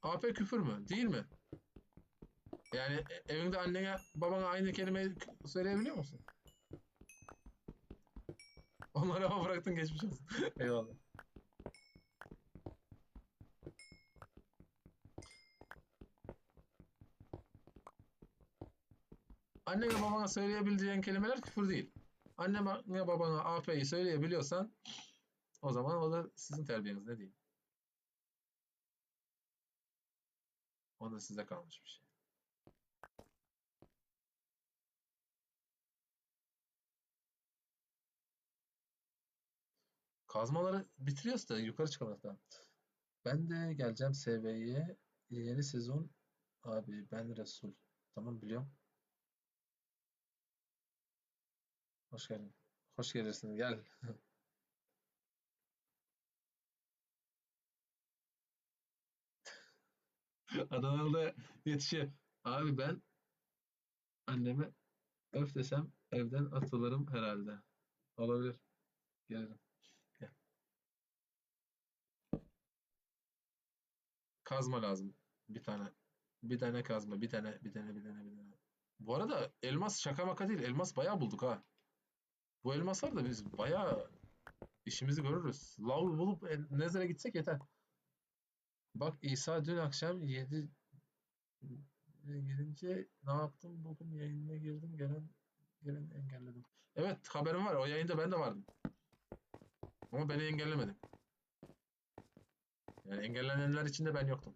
AP küfür mü? Değil mi? Yani evinde annene, babana aynı kelimeyi söyleyebiliyor musun? Onları ama bıraktın geçmiş olsun. Eyvallah. Annene babana söyleyebileceğin kelimeler küfür değil. Annene babana AP'yi söyleyebiliyorsan o zaman o da sizin terbiyeniz ne diyeyim. O da size kalmış bir şey. Kazmaları bitiriyoruz da yukarı çıkalım daha. Ben de geleceğim SV'ye. Yeni sezon abi ben Resul. Tamam biliyorum. Hoş geldin. Hoş gelirsin gel. Adanalı'da yetişiyor. Abi ben anneme öf desem evden atılırım herhalde. Olabilir. Gelirim. Gel. Kazma lazım. Bir tane. Bir tane kazma. Bir tane. Bu arada elmas şaka maka değil. Elmas bayağı bulduk ha. Bu elmaslar da biz bayağı işimizi görürüz. Lav bulup Nezer'e gitsek yeter. Bak İsa dün akşam 7 gelince ne yaptım? Bugün yayınına girdim. Gelen engelledim. Evet haberim var. O yayında ben de vardım. Ama beni engellemedi. Yani engellenenler içinde ben yoktum.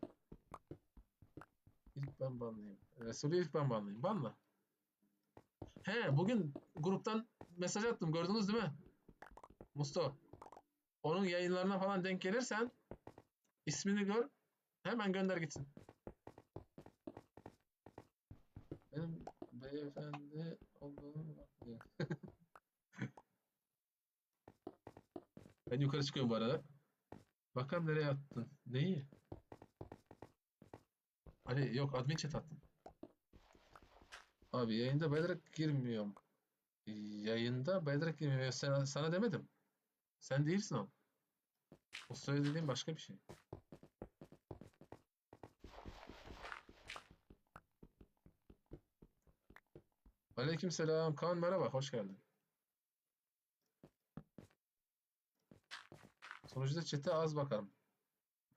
İlk ben banlayayım. Resulü ilk ben banlayayım. Banla. He bugün gruptan mesaj attım. Gördünüz değil mi? Musto. Onun yayınlarına falan denk gelirsen ismini gör. Hemen gönder gitsin. Benim beyefendi olduğunu bakmıyor. Ben yukarı çıkıyorum bu arada. Bakalım nereye attın? Neyi? Hani yok admin chat attım. Abi yayında Bedrock girmiyorum. Yayında Bedrock girmiyor. Sana demedim. Sen değilsin o. O söylediğin başka bir şey. Aleykümselam. Kaan merhaba. Hoş geldin. Sonuçta chat'e az bakarım.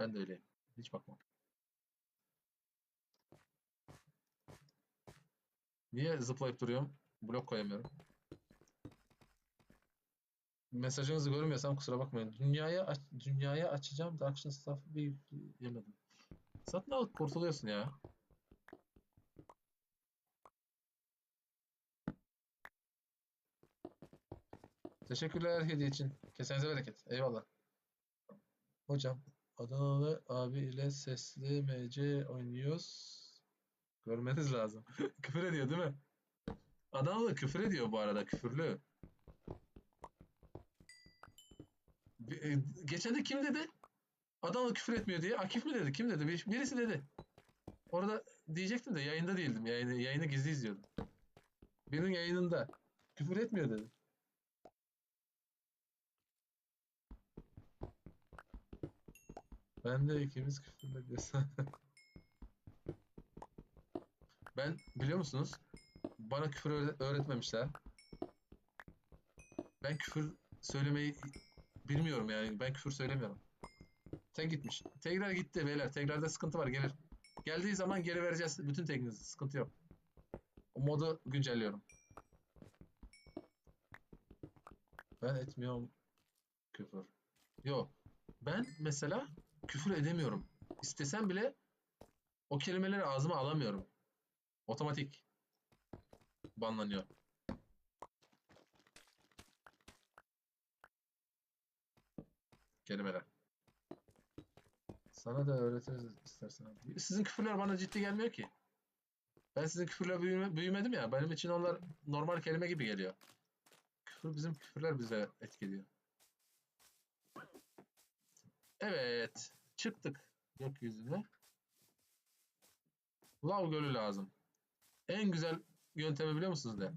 Ben de öyleyim. Hiç bakmam. Niye zıplayıp duruyorum? Blok koyamıyorum. Mesajınızı görmüyorsam kusura bakmayın. Dünyaya açacağım da Action Staff'ı bir yükleyemedim. Satın alıp kurtuluyorsun ya. Teşekkürler hediye için. Kesenize bereket. Eyvallah. Hocam Adanalı abi ile sesli MC oynuyoruz. Görmeniz lazım. Küfür ediyor değil mi? Adanalı küfür ediyor bu arada. Küfürlü. Geçen de kim dedi? Adanalı küfür etmiyor diye. Akif mi dedi? Kim dedi? Birisi dedi. Orada diyecektim de yayında değildim. Yayını gizli izliyordum. Birinin yayınında. Küfür etmiyor dedi. Ben de ikimiz küfürle diyorsun. Ben biliyor musunuz? Bana küfür öğretmemişler. Ben küfür söylemeyi bilmiyorum yani. Ben küfür söylemiyorum. Tek gitmiş. Tekrar gitti beyler. Tekrarda sıkıntı var gelir. Geldiği zaman geri vereceğiz bütün tekniğinizi. Sıkıntı yok. O modu güncelliyorum. Ben etmiyorum küfür. Yok. Ben mesela küfür edemiyorum. İstesem bile o kelimeleri ağzıma alamıyorum. Otomatik banlanıyor. Kelimeler. Sana da öğretiriz istersen abi. Sizin küfürler bana ciddi gelmiyor ki. Ben sizin küfürle büyümedim ya. Benim için onlar normal kelime gibi geliyor. Bizim küfürler bize etkiliyor. Evet. Çıktık gökyüzüne. Lav Gölü lazım. En güzel yöntemi biliyor musunuz ne?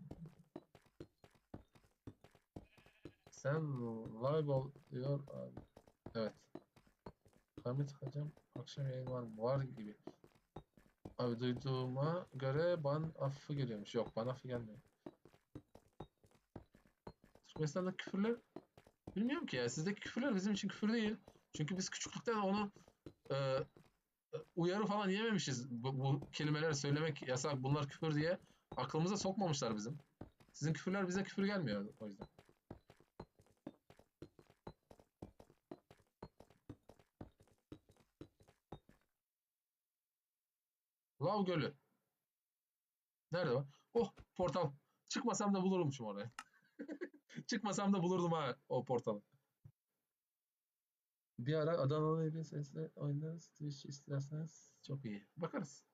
Sen live ol diyor abi. Evet. Hamit Hocam akşam yayın var mı? Var gibi. Abi duyduğuma göre ban affı geliyormuş. Yok, ban affı gelmiyor. Türkmenistan'daki küfürler bilmiyorum ki ya. Sizdeki küfürler bizim için küfür değil. Çünkü biz küçüklükten onu e, uyarı falan yememişiz. Bu kelimeleri söylemek yasak, bunlar küfür diye aklımıza sokmamışlar bizim. Sizin küfürler bize küfür gelmiyor o yüzden. Lav Gölü. Nerede var? Oh, portal. Çıkmasam da bulurmuşum oraya. Çıkmasam da bulurdum ha o portalı. Bir ara Adanalı bir sesle oynarız. Twitch isterseniz çok iyi. Bakarız.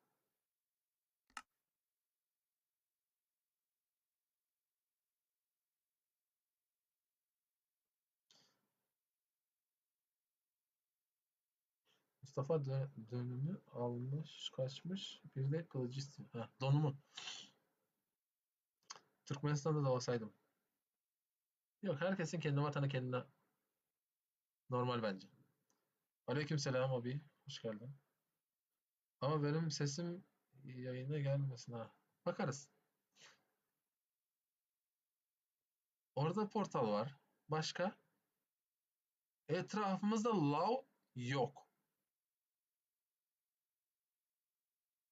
Mustafa dönümü almış, kaçmış. Bir de kılıcı istiyor. Ha, donumu. Türkmenistan'da da olsaydım. Yok, herkesin kendi vatanı kendine normal bence. Aleykümselam abi. Hoş geldin. Ama benim sesim yayına gelmesin ha. Bakarız. Orada portal var. Başka? Etrafımızda lav yok.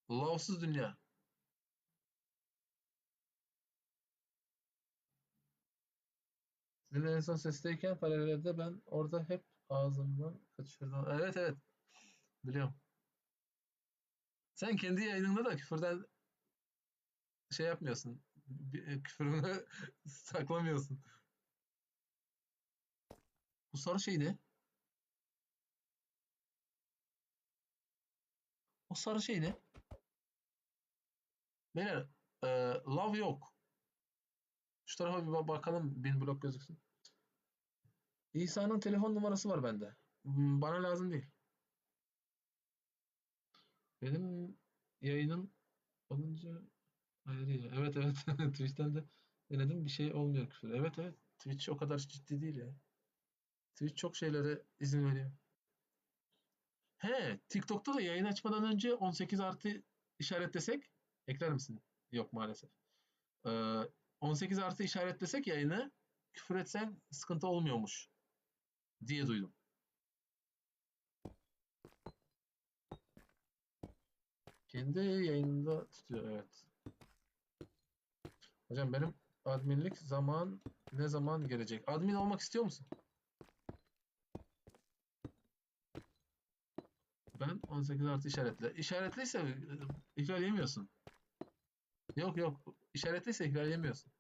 Lavsız dünya. Sizin en son sesteyken paralelde ben orada hep ağzımdan kaçırdım. Evet, evet, biliyorum. Sen kendi yayınında da küfürden şey yapmıyorsun. Küfürünü saklamıyorsun. Bu sarı şey ne? O sarı şey ne? Beyler, e, love yok. Şu tarafa bir bakalım, bin blok gözüksün. İsa'nın telefon numarası var bende. Bana lazım değil. Benim yayınım olunca ayrı ya. Evet, evet. Twitch'ten de denedim, bir şey olmuyor küfür. Evet, evet. Twitch o kadar ciddi değil ya. Twitch çok şeylere izin veriyor. He, TikTok'ta da yayın açmadan önce 18 artı işaretlesek ekler misin? Yok maalesef. Ee, 18 artı işaretlesek yayını, küfür etsen sıkıntı olmuyormuş diye duydum. Kendi yayınında tutuyor, evet. Hocam benim adminlik zaman ne zaman gelecek? Admin olmak istiyor musun? Ben 18 artı işaretle. İşaretliyse ihlal yemiyorsun. Yok, yok. İşaretliyse ihlal yemiyorsun.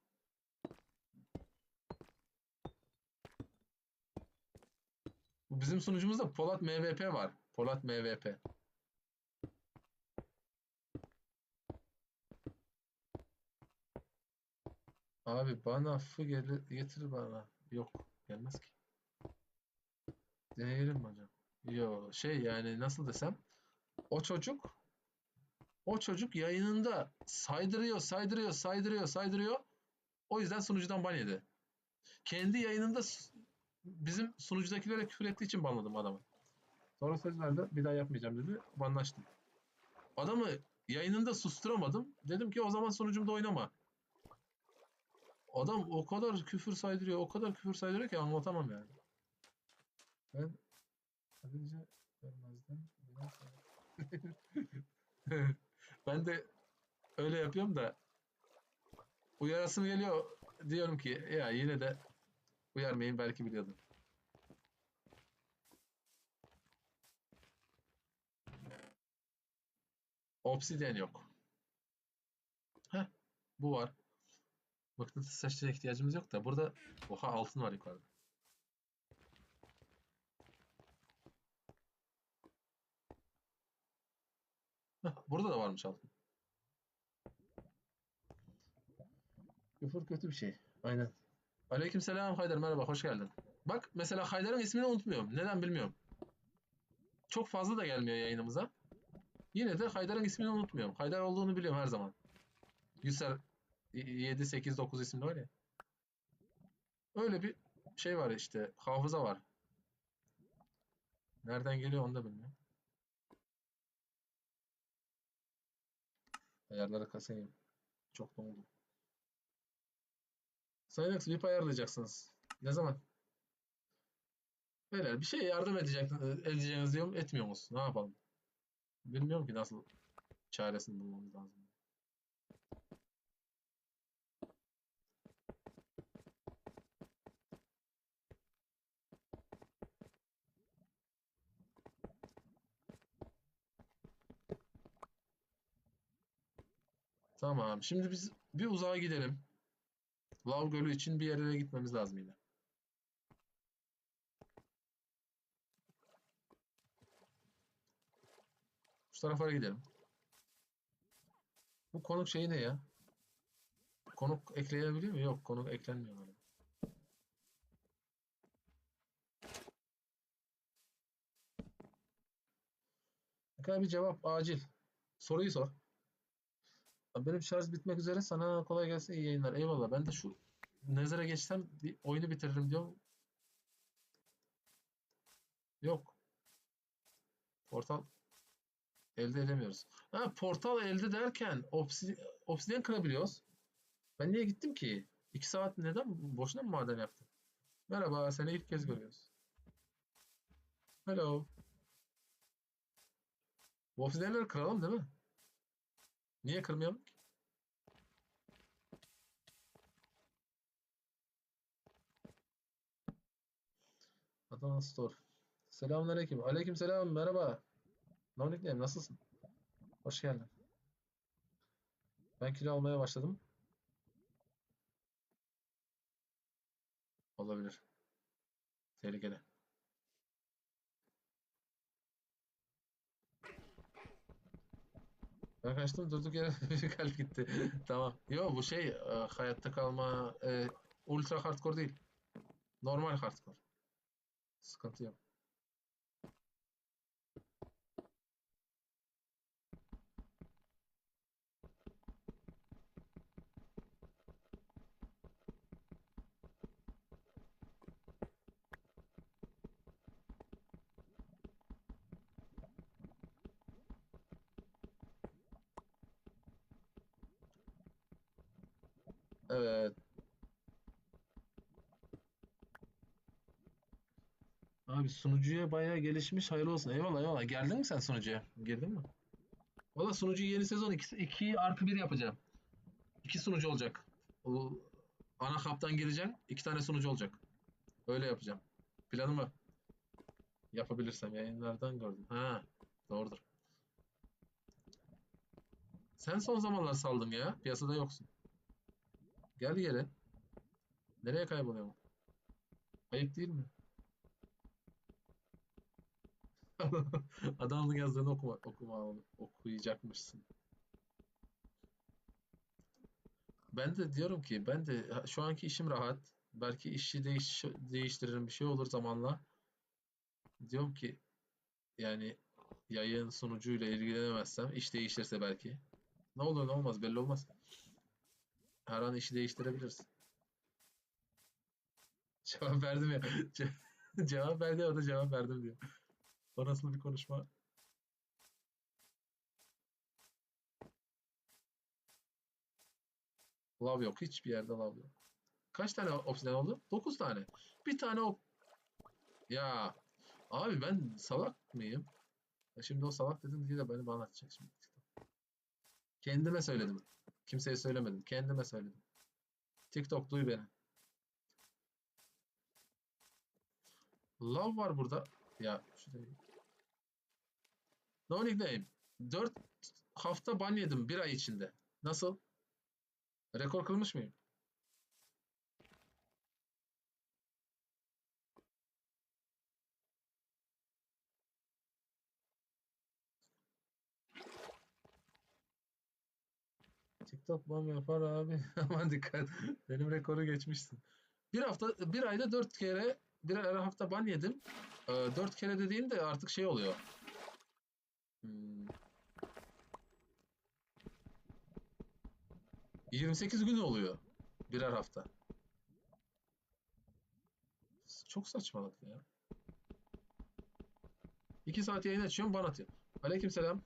Bizim sunucumuzda Polat MVP var. Polat MVP. Abi bana affı getir bana. Yok. Gelmez ki. Deneyelim mi hocam? Yo, şey, yani nasıl desem, o çocuk o çocuk yayınında saydırıyor, saydırıyor, saydırıyor, saydırıyor. O yüzden sunucudan ban yedi. Kendi yayınında bizim sunucudakilere küfür ettiği için banladım adamı. Sonra söz verdi. Bir daha yapmayacağım dedi. Banlaştım. Adamı yayınında susturamadım. Dedim ki o zaman sunucumda oynama. Adam o kadar küfür saydırıyor, o kadar küfür saydırıyor ki anlatamam yani. Ben sadece vermezden ben de öyle yapıyorum da uyarasım geliyor. Diyorum ki ya yine de uyarmayayım, belki biliyordum. Obsidian yok. Bu var. Mıknatıs saçlara ihtiyacımız yok da burada oha altın var yukarıda. Heh, burada da varmış altın. Küfür kötü bir şey. Aynen. Aleykümselam Haydar, merhaba, hoş geldin. Bak mesela Haydar'ın ismini unutmuyorum. Neden bilmiyorum. Çok fazla da gelmiyor yayınımıza. Yine de Haydar'ın ismini unutmuyorum. Haydar olduğunu biliyorum her zaman. Yüsel 7, 8, 9 isimli var ya. Öyle bir şey var işte. Hafıza var. Nereden geliyor onu da bilmiyorum. Ayarları kasayım. Çok ne oldu? Synox VIP ayarlayacaksınız. Ne zaman? Beyler bir şey yardım edeceğiniz diyorum. Etmiyor musun? Ne yapalım? Bilmiyorum ki nasıl çaresini bulmamız lazım. Tamam. Şimdi biz bir uzağa gidelim. Lav Gölü için bir yerlere gitmemiz lazım yine. Şu tarafa gidelim. Bu konuk şeyi ne ya? Konuk ekleyebiliyor mu? Yok, konuk eklenmiyor galiba. Ne kadar bir cevap acil. Soruyu sor. Benim şarj bitmek üzere. Sana kolay gelsin. İyi yayınlar. Eyvallah. Ben de şu Nezer'e geçsem bir oyunu bitiririm diyorum. Yok. Portal elde edemiyoruz. Ha, portal elde derken obsidian kırabiliyoruz. Ben niye gittim ki? 2 saat neden boşuna mı maden yaptım? Merhaba, seni ilk kez görüyoruz. Hello. Bu obsidianları kıralım değil mi? Niye kırmayalım ki? Adana Store. Selamünaleyküm. Aleykümselam. Merhaba. Noniklerim, nasılsın? Hoş geldin. Ben kilo almaya başladım. Olabilir. Tehlikeli. Ben kaçtım, durduk yere bir kalp gitti. Tamam. Yo, bu şey hayatta kalma ultra hardcore değil. Normal hardcore. Sıkıntı yok. Evet. Abi sunucuya bayağı gelişmiş. Hayırlı olsun. Eyvallah eyvallah. Geldin mi sen sunucuya? Girdin mi? Valla sunucuyu yeni sezon 2 artı bir yapacağım. 2 sunucu olacak. O ana kaptan gireceksin. 2 tane sunucu olacak. Öyle yapacağım. Planımı yapabilirsem yayınlardan gördüm. Ha, doğrudur. Sen son zamanlar saldın ya. Piyasada yoksun. Gel geri. Nereye kayboluyorsun? Ayıp değil mi? Adamın yazdığını okuyacakmışsın. Ben de diyorum ki ben de şu anki işim rahat. Belki işi değiştiririm, bir şey olur zamanla. Diyorum ki yani yayın sunucuyla ilgilenemezsem iş değişirse belki. Ne olur ne olmaz belli olmaz. Her an işi değiştirebiliriz. Cevap verdim ya. Cevap verdi, o da cevap verdim diyor. O nasıl bir konuşma? Lav yok. Hiçbir yerde lav yok. Kaç tane obsidian oldu? 9 tane. Bir tane Ya abi, ben salak mıyım? Şimdi o salak dedim diye de beni bana atacak şimdi. Kendime söyledim. Kimseye söylemedim. Kendime söyledim. TikTok duy beni. Lav var burada. Ya şurada. No nickname. 4 hafta ban yedim bir ay içinde. Nasıl? Rekor kırmış mıyım? TikTok bam yapar abi. Aman dikkat. Benim rekoru geçmişsin. Bir hafta, bir ayda 4 kere, birer hafta ban yedim. 4 kere dediğim de artık şey oluyor. Hmm, 28 gün oluyor. Birer hafta. Çok saçmalık ya. 2 saat yayın açıyorum, ban atıyor. Aleykümselam.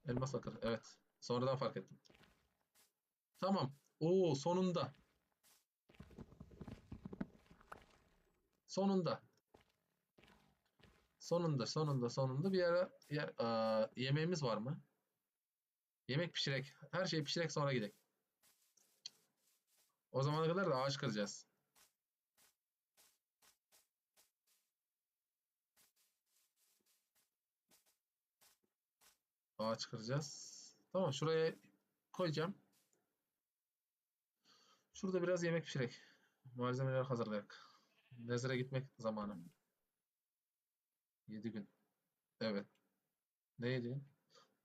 Elmas Bakır. Evet. Sonradan fark ettim. Tamam. Oo, sonunda. Sonunda. Sonunda bir ara yemeğimiz var mı? Yemek pişirek. Her şeyi pişirek sonra gidelim. O zamana kadar da ağaç kıracağız. Ağaç kıracağız. Tamam, şuraya koyacağım. Şurada biraz yemek pişirek. Malzemeler hazırlayak. Nezire gitmek zamanı. 7 gün. Evet. Neydi?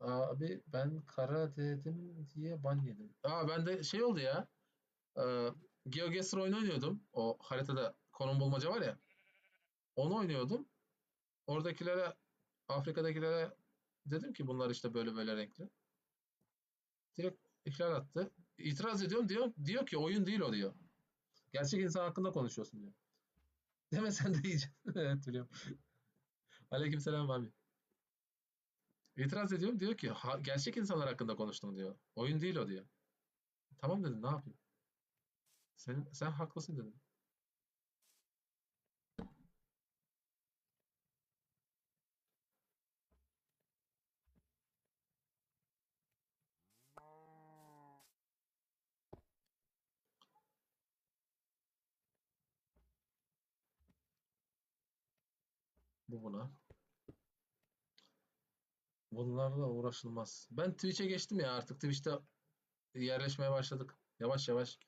Abi ben kara dedim diye ban yedim. Ben de şey oldu ya. GeoGuessr oyunu oynuyordum. O haritada konum bulmaca var ya. Onu oynuyordum. Oradakilere, Afrika'dakilere dedim ki bunlar işte böyle böyle renkli. Direkt ihlal attı. İtiraz ediyorum, diyor ki oyun değil o diyor. Gerçek insan hakkında konuşuyorsun diyor. Demesen de iyice. Evet, biliyorum. Aleykümselam abi. İtiraz ediyorum, diyor ki gerçek insanlar hakkında konuştum diyor. Oyun değil o diyor. Tamam dedim, ne yapayım? Sen haklısın dedim. Bu buna. Bunlarla uğraşılmaz. Ben Twitch'e geçtim ya, artık Twitch'te yerleşmeye başladık. Yavaş yavaş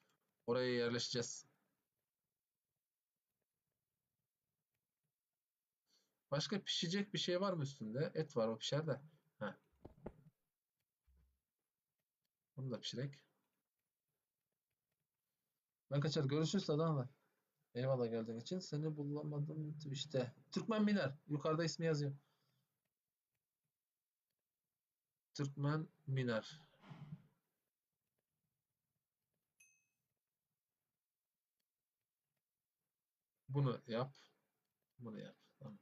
oraya yerleşeceğiz. Başka pişecek bir şey var mı üstünde? Et var, o pişer de. Heh, onu da pişirek. Ben kaçar. Görüşürüz Adana. Eyvallah geldiğin için. Seni bulamadım Twitch'te. Türkmen Miner. Yukarıda ismi yazıyor. Türkmen Miner. Bunu yap. Bunu yap. Tamam.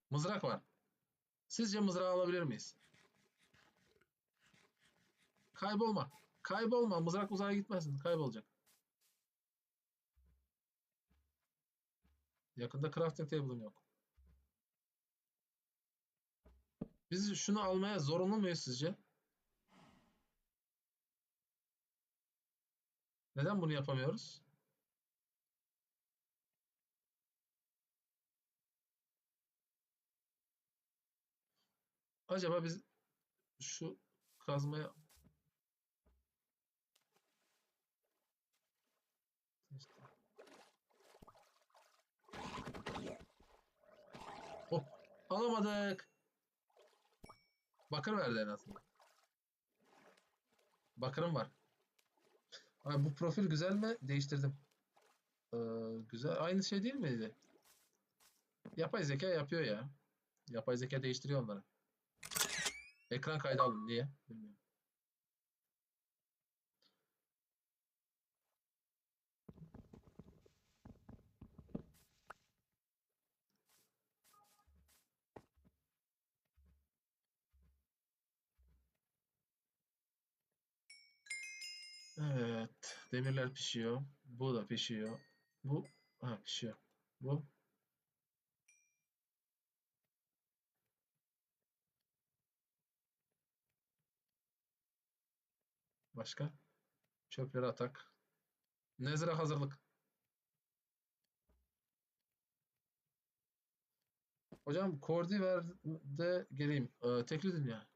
Mızrak var. Sizce mızrağı alabilir miyiz? Kaybolma. Kaybolma. Mızrak uzağa gitmesin. Kaybolacak. Yakında crafting table'ım yok. Biz şunu almaya zorunlu muyuz sizce? Neden bunu yapamıyoruz? Acaba biz şu kazmaya... İşte. Oh, alamadık. Bakır verdi en azından. Bakırım var. Abi bu profil güzel mi? Değiştirdim. Ee, güzel. Aynı şey değil miydi? Yapay zeka yapıyor ya. Yapay zeka değiştiriyor onları. Ekran kaydı alın. Niye? Bilmiyorum. Evet. Demirler pişiyor. Bu da pişiyor. Bu pişiyor. Bu başka. Çöpleri atak. Nezire hazırlık. Hocam Kordi ver de geleyim. Tekli dünya.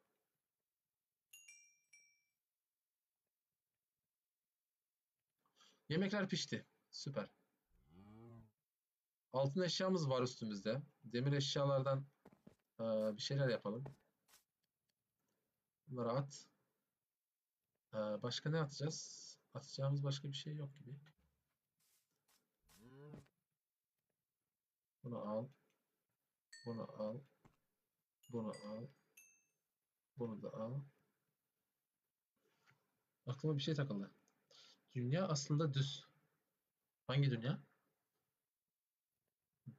Yemekler pişti. Süper. Altın eşyamız var üstümüzde. Demir eşyalardan bir şeyler yapalım. Bunları at. Başka ne atacağız? Atacağımız başka bir şey yok gibi. Bunu al. Bunu al. Bunu al. Bunu da al. Aklıma bir şey takıldı. Dünya aslında düz. Hangi dünya?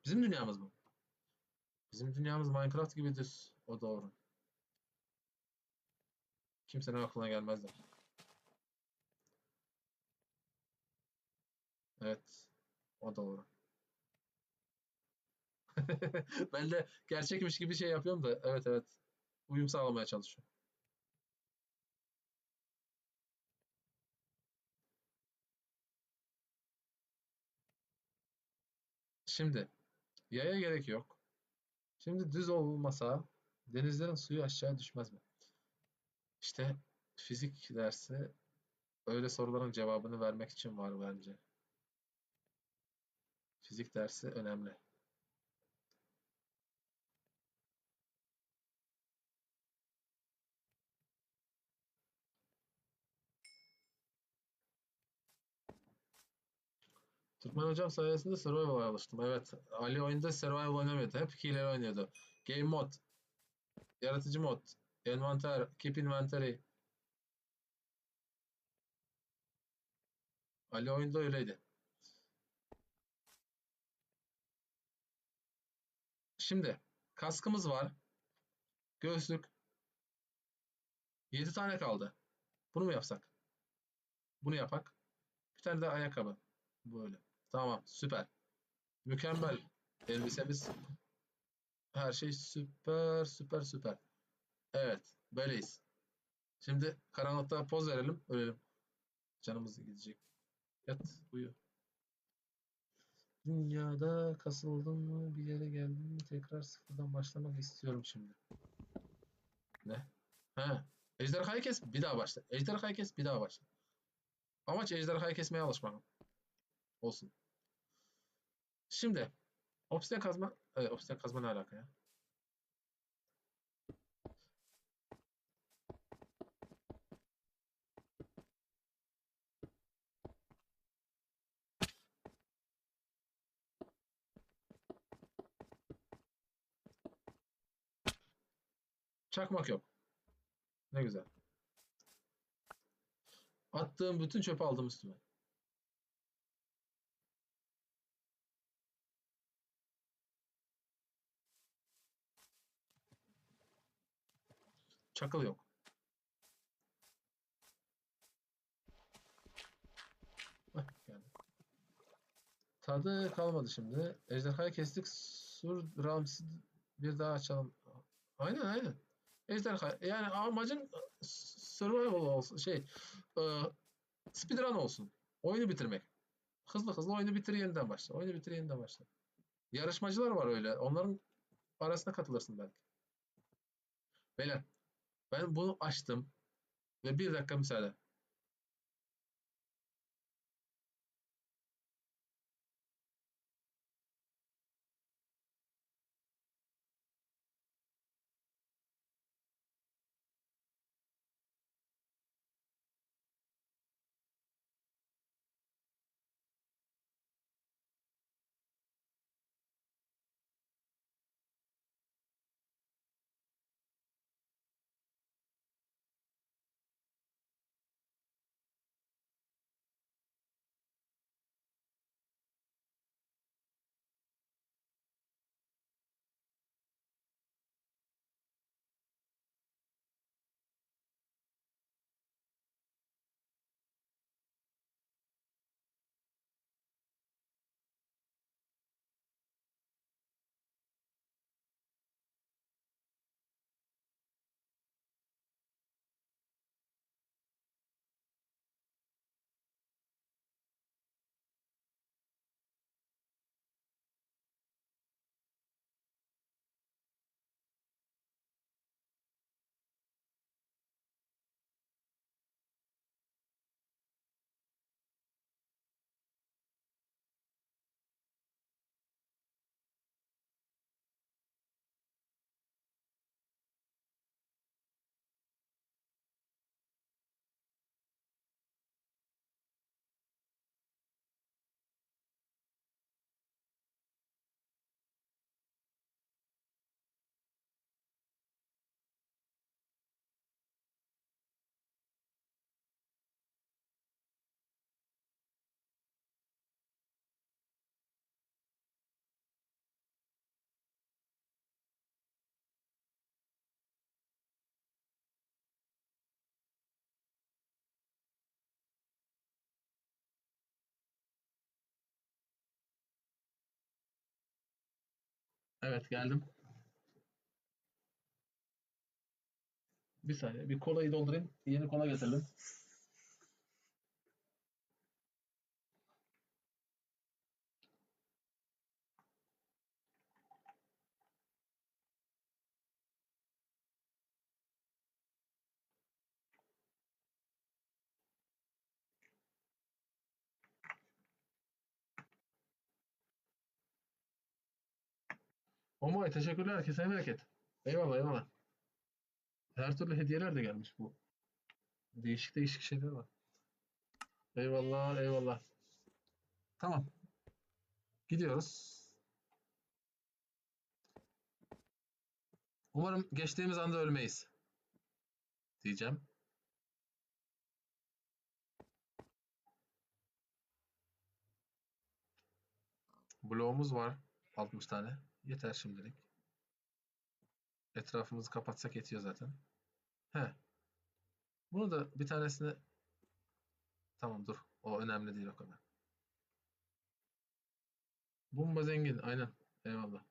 Bizim dünyamız mı? Bizim dünyamız Minecraft gibi düz. O doğru. Kimsenin aklına gelmezler. Evet. O doğru. Ben de gerçekmiş gibi şey yapıyorum da. Evet, evet. Uyum sağlamaya çalışıyorum. Şimdi yaya gerek yok. Şimdi düz olmasa denizlerin suyu aşağı düşmez mi? İşte fizik dersi öyle soruların cevabını vermek için var bence. Fizik dersi önemli. Türkmen hocam sayesinde Survival'a alıştım. Evet, Ali oyunda Survival oynamıyordu. Hep hile oynuyordu. Game mod, yaratıcı mod, envanter, keep inventory. Ali oyunda öyleydi. Şimdi kaskımız var. Göğüslük 7 tane kaldı. Bunu mu yapsak? Bunu yapak. Bir tane de ayakkabı. Böyle. Tamam, süper. Mükemmel. Elbisemiz, her şey süper, süper, süper. Evet, böyleyiz. Şimdi karanlıkta poz verelim, ölelim. Canımız gidecek. Yat, uyu. Dünyada kasıldım mı, bir yere geldim mi, tekrar sıfırdan başlamak istiyorum şimdi. Ne? He. Ejderhayı kes, bir daha başla. Ejderhayı kes, bir daha başla. Amaç ejderhayı kesmeye alışmak olsun. Şimdi, obsidian kazma, obsidian kazma ne alaka ya? Çakmak yok. Ne güzel. Attığım bütün çöpü aldım üstüme. Çakıl yok. Heh, geldi. Tadı kalmadı şimdi. Ejderhayı kestik. Sur Rams'i bir daha açalım. Aynen, aynen. Ejderha. Yani amacın survival olsun. E, speedrun olsun. Oyunu bitirmek. Hızlı hızlı oyunu bitir yeniden başla. Oyunu bitir yeniden başla. Yarışmacılar var öyle. Onların arasına katılırsın belki. Beyler, ben bunu açtım ve bir dakika müsaade. Evet, geldim. Bir saniye. Bir kolayı doldurayım. Yeni kola getirdim. Omoy teşekkürler. Kesene bereket. Eyvallah eyvallah. Her türlü hediyeler de gelmiş bu. Değişik değişik şeyler var. Eyvallah eyvallah. Tamam. Gidiyoruz. Umarım geçtiğimiz anda ölmeyiz. Diyeceğim. Bloğumuz var. 60 tane. Yeter şimdilik. Etrafımızı kapatsak yetiyor zaten. He. Bunu da bir tanesini... Tamam dur. O önemli değil o kadar. Bomba zengin. Aynen. Eyvallah.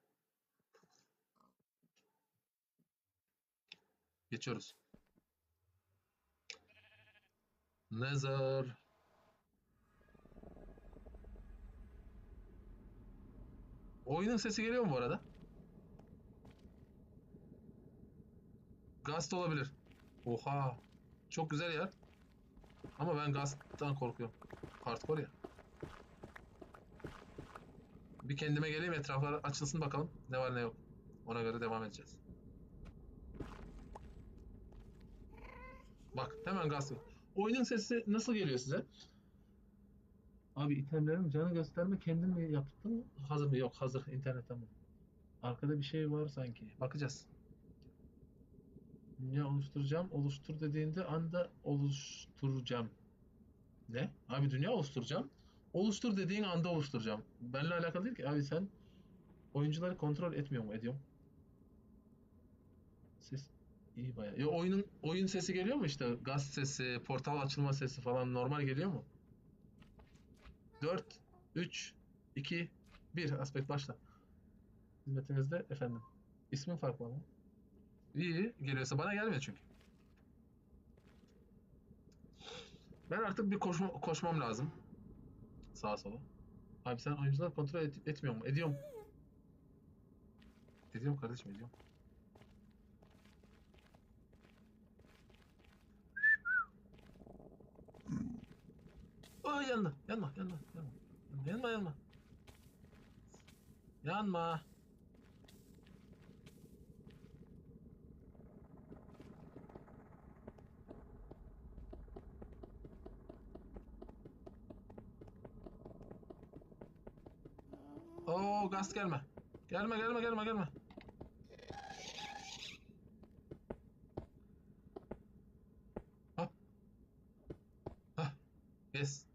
Geçiyoruz. Nether. Oyunun sesi geliyor mu bu arada? Gast olabilir. Oha. Çok güzel yer. Ama ben Gast'tan korkuyorum. Hardcore ya. Bir kendime geleyim, etraflar açılsın bakalım. Ne var ne yok. Ona göre devam edeceğiz. Bak hemen Gast. Oyunun sesi nasıl geliyor size? Abi itemlerin canı gösterme, kendin mi yaptın mı? Hazır mı? Yok, hazır internetten mi? Arkada bir şey var sanki. Bakacağız. Dünya oluşturacağım. Oluştur dediğinde anda oluşturacağım. Ne? Abi dünya oluşturacağım. Oluştur dediğin anda oluşturacağım. Benimle alakalı değil ki. Abi sen oyuncuları kontrol etmiyor mu? Ediyorum. Ses iyi bayağı. Ya oyun sesi geliyor mu işte? Gaz sesi, portal açılma sesi falan normal geliyor mu? 4, 3, 2, 1. Aspect başla. Hizmetinizde efendim. İsmin farklı ama. İyi geliyorsa bana gelmiyor çünkü. Ben artık bir koşmam lazım. Sağa sola. Abi sen oyuncuları kontrol etmiyor mu? Ediyorum. Ediyorum kardeşim ediyorum. Aa yanma yanma yanma yanma. Yanma yanma. Yanma. Oo gaz gelme. Gelme gelme gelme gelme. Hop. Hah. Yes.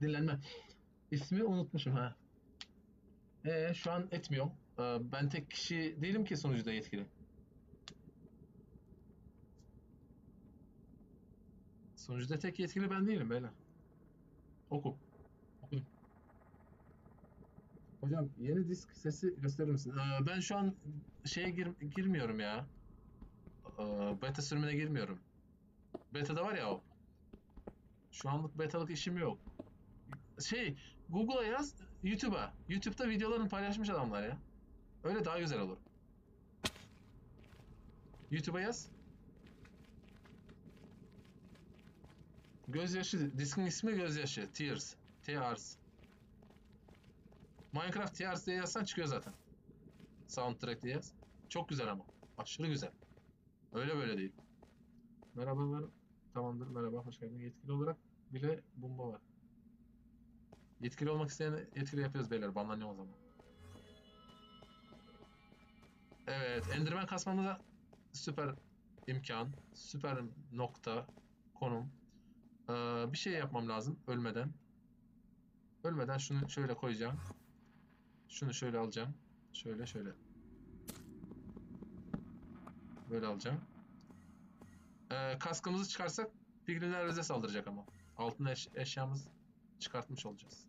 Dinlenme. İsmi unutmuşum ha. Şu an etmiyorum. Ben tek kişi değilim ki sonucuda yetkili. Sonucuda tek yetkili ben değilim beyler. Oku. Okuyun. Hocam yeni disk sesi gösterir misin? Ben şu an şeye girmiyorum ya. Beta sürümüne girmiyorum. Beta'da var ya o. Şu anlık betalık işim yok. Şey, Google'a yaz, YouTube'a. YouTube'da videolarını paylaşmış adamlar ya. Öyle daha güzel olur. YouTube'a yaz. Gözyaşı, diskin ismi Gözyaşı. Tears. Tears. Minecraft Tears diye yazsan çıkıyor zaten. Soundtrack diye yaz. Çok güzel ama. Aşırı güzel. Öyle böyle değil. Merhabalar. Tamamdır. Merhaba. Hoş geldin. Yetkili olarak bile bomba var. Yetkili olmak isteyen yetkili yapıyoruz beyler. Banlanıyor o zaman. Evet. Enderman kasmamıza süper imkan. Süper nokta. Konum. Bir şey yapmam lazım. Ölmeden. Ölmeden şunu şöyle koyacağım. Şunu şöyle alacağım. Şöyle şöyle. Böyle alacağım. Kaskımızı çıkarsak piglinler bize saldıracak ama. Altın eşyamız çıkartmış olacağız.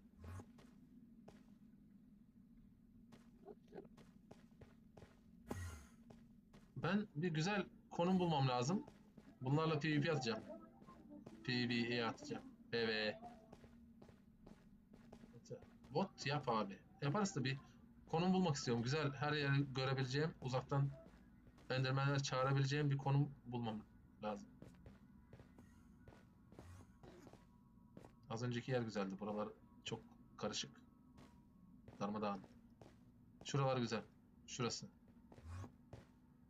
Ben bir güzel konum bulmam lazım. Bunlarla PvP atacağım. PvE atacağım. PvE. Bot yap abi. Yaparız da bir konum bulmak istiyorum. Güzel her yeri görebileceğim, uzaktan Endermenler çağırabileceğim bir konum bulmam lazım. Az önceki yer güzeldi. Buralar çok karışık. Darmadağın. Şuralar güzel. Şurası.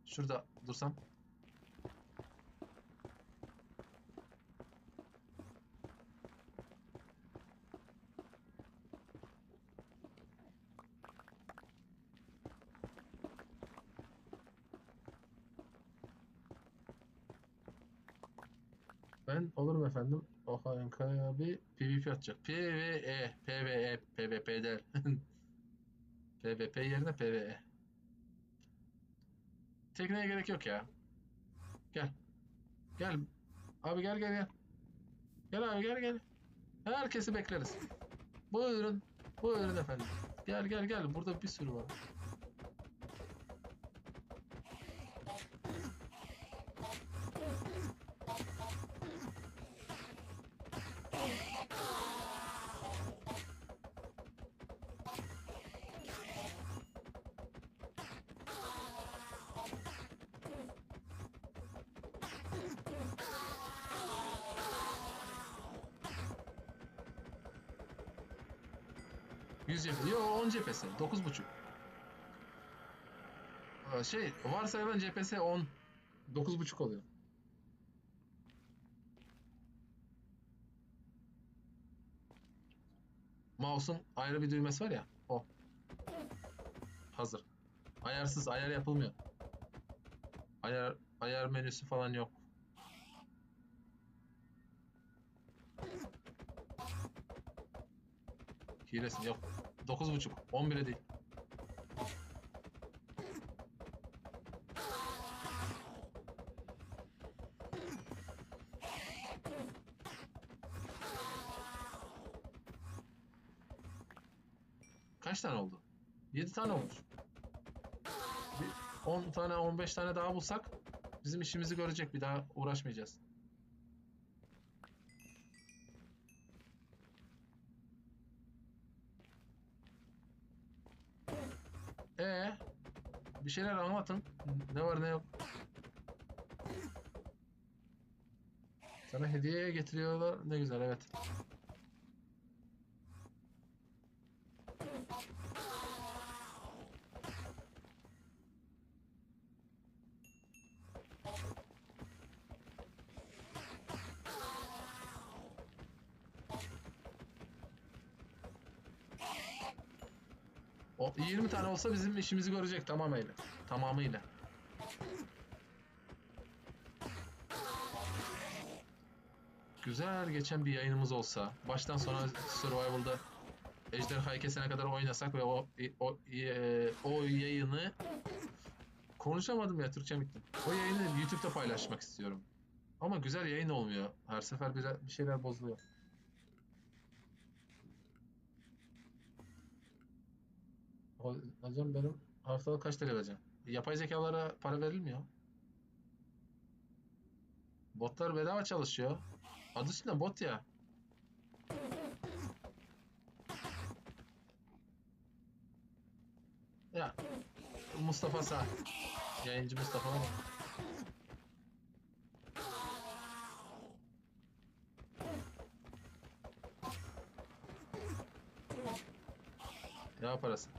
Şurada dursam. Ben olurum efendim. Oha abi PvP atacak. PvE, PvE, PvP der. PvP yerine PvE. Tekneye gerek yok ya. Gel. Gel. Abi gel gel gel. Gel abi gel gel. Herkesi bekleriz. Buyurun. Buyurun efendim. Gel gel gel. Burada bir sürü var. Yüz cephesi. Yo 10 cephesi. 9,5. Varsayılan cephesi 10. 9,5 oluyor. Mouse'un ayrı bir düğmesi var ya. O. Hazır. Ayarsız. Ayar yapılmıyor. Ayar menüsü falan yok. Hilesin yok. 9,5. 10 bile değil. Kaç tane oldu? 7 tane olmuş. Bir 10 tane 15 tane daha bulsak bizim işimizi görecek. Bir daha uğraşmayacağız. Ee, bir şeyler anlatın. Ne var ne yok. Sana hediye getiriyorlar. Ne güzel evet. O 20 tane olsa bizim işimizi görecek tamamıyla. Tamamıyla. Güzel geçen bir yayınımız olsa, baştan sona Survival'da ejderhayı kesene kadar oynasak ve o yayını konuşamadım ya Türkçem bitti. O yayını YouTube'da paylaşmak istiyorum. Ama güzel yayın olmuyor. Her sefer bir şeyler bozuluyor. Hocam benim haftalık kaç TL vereceğim? Yapay zekalara para verilmiyor. Botlar bedava çalışıyor. Adı üstünde bot ya. Ya Mustafa Sağ. Yayıncı Mustafa ama. Ya parası.